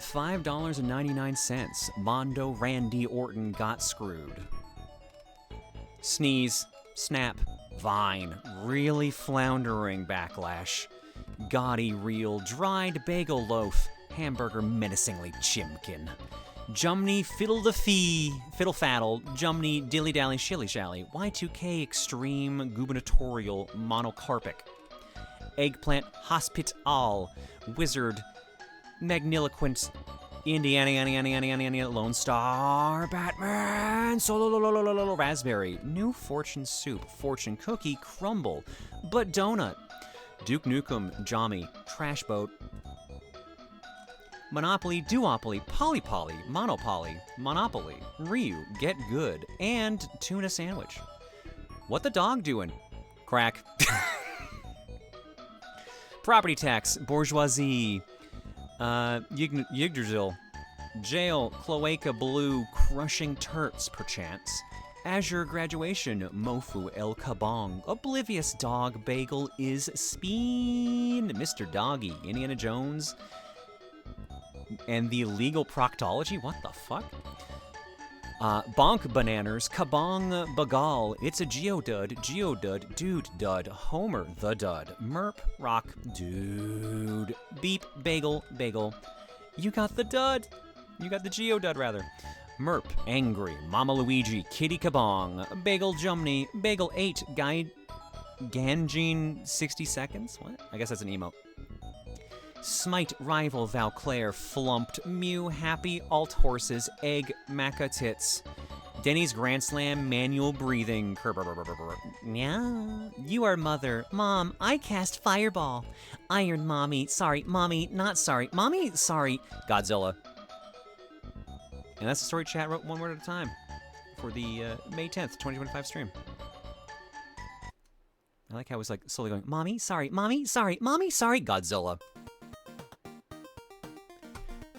$5.99. Mondo Randy Orton got screwed. Sneeze. Snap. Vine. Really floundering backlash. Gaudy reel. Dried bagel loaf. Hamburger menacingly chimkin. Jumney fiddle the fee, fiddle faddle, Jumney dilly dally shilly shally, Y2K extreme gubernatorial monocarpic, eggplant hospital, wizard, magniloquent, Indiana, Lone Star, Batman, solo, raspberry, new fortune soup, fortune cookie, crumble, but donut, Duke Nukem, Jommy, trash boat, Monopoly, Duopoly, Polypoly, Monopoly, Monopoly, Ryu, Get Good, and Tuna Sandwich. What the dog doing? Crack. Property tax, bourgeoisie, Yggdrasil, jail, cloaca blue, crushing turts, perchance. Azure graduation, Mofu El Kabong, oblivious dog, bagel is speen, Mr. Doggy, Indiana Jones, and the legal proctology? What the fuck? Bonk Bananers, Kabong Bagal, It's a Geodud, Dude Dud, Homer the Dud, Merp, Rock, Dude, Beep, Bagel, You got the Dud. You got the Geodud, rather. Merp, Angry, Mama Luigi, Kitty Kabong, Bagel Jumney, Bagel 8, Guide, Ganjin 60 seconds? What? I guess that's an emote. Smite, Rival, Valclair, Flumped, Mew, Happy, Alt Horses, Egg, Maca Tits, Denny's Grand Slam, Manual Breathing, yeah, You Are Mother, Mom, I cast Fireball, Iron Mommy, sorry, Mommy, not sorry, Mommy, sorry, Godzilla. And that's the story chat wrote one word at a time for the May 10th, 2025 stream. I like how I was like slowly going, Mommy, sorry, Mommy, sorry, Mommy, sorry, Godzilla.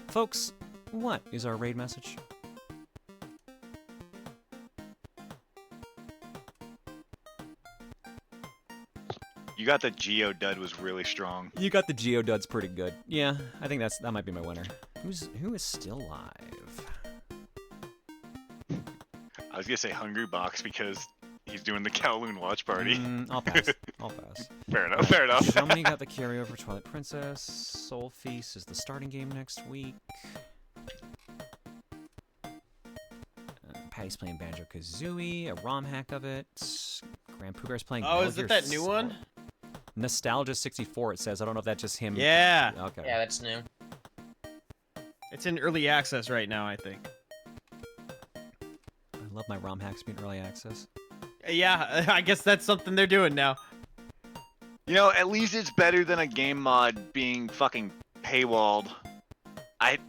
Folks, what is our raid message? You got the Geodud was really strong. You got the Geodud's pretty good. Yeah, I think that might be my winner. Who is still live? I was gonna say Hungry Box because he's doing the Kowloon watch party. I'll pass. I'll pass. Fair enough. Fair enough. Somebody got the carryover Twilight Princess. Sol-Feace is the starting game next week. Patty's playing Banjo-Kazooie, a ROM hack of it. Grand Poogar's playing Oh, is it that new one? Nostalgia 64, it says. I don't know if that's just him. Yeah. Okay. Yeah, that's new. It's in early access right now, I think. I love my ROM hacks being early access. Yeah, I guess that's something they're doing now. You know, at least it's better than a game mod being fucking paywalled.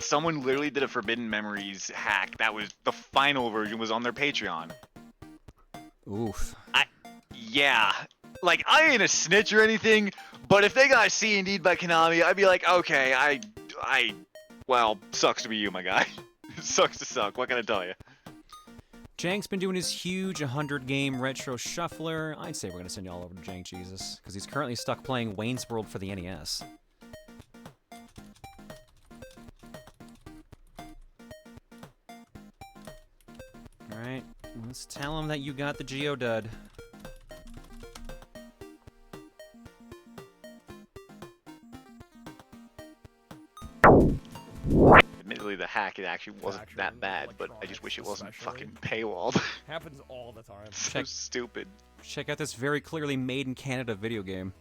Someone literally did a Forbidden Memories hack. That was the final version was on their Patreon. Oof. Yeah. Like, I ain't a snitch or anything, but if they got C&D'd by Konami, I'd be like, okay, well, sucks to be you, my guy. Sucks to suck, what can I tell you? Jank's been doing his huge 100-game retro shuffler. I'd say we're going to send you all over to Jank Jesus, because he's currently stuck playing Wayne's World for the NES. Alright, let's tell him that you got the Geodud. Admittedly, the hack, it actually wasn't that bad, but I just wish it wasn't fucking paywalled. Happens all the time. So stupid. Check out this very clearly made in Canada video game.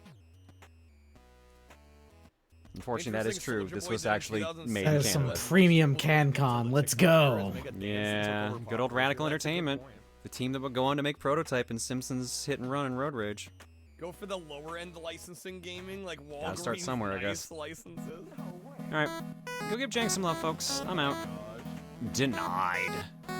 Unfortunately, that is true. This was actually made That in is some Canada. premium CanCon. Let's go. Yeah, good old Radical Entertainment. The team that would go on to make Prototype and Simpsons Hit and Run and Road Rage. Go for the lower end licensing gaming, like Walgreens. Gotta start somewhere, I nice guess. licenses. Alright, go give Jank some love, folks. I'm out. Denied.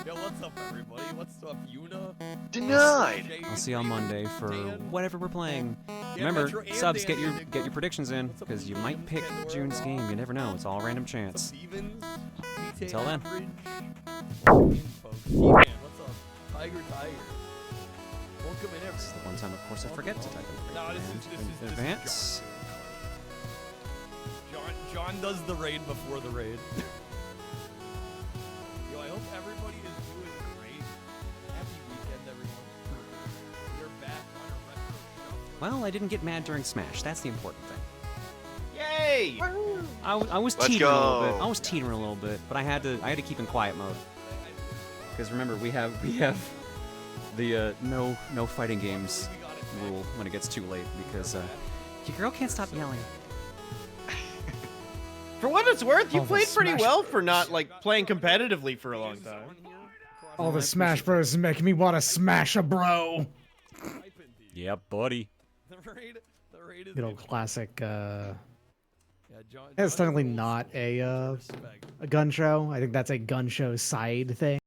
Yo, what's up, everybody? What's up, Yuna? Denied. I'll see you on Monday for whatever we're playing. Yeah, Remember, Metro and subs, Dan get your predictions in, because you might pick June's game. You never know. It's all random chance. Stevens, Until then. Steven, what's up? Tiger. Welcome in, This is the one time, of course, I forget to type in. No, this is Advance. John does the raid before the raid. Yo, I hope everybody is doing great. Happy weekend, everyone. You're back on a retro show. Well, I didn't get mad during Smash. That's the important thing. Yay! I was Let's teetering a little go. bit. I was teetering a little bit, but I had to keep in quiet mode. Because remember, we have the no fighting games rule when it gets too late, because your girl can't stop yelling. For what it's worth, you All the played pretty Smash well for not like playing competitively for a long time. All the Smash Bros is making me want to smash a bro. Yep, buddy. The raid is Good old classic. John, It's technically not a gun show. I think that's a gun show side thing.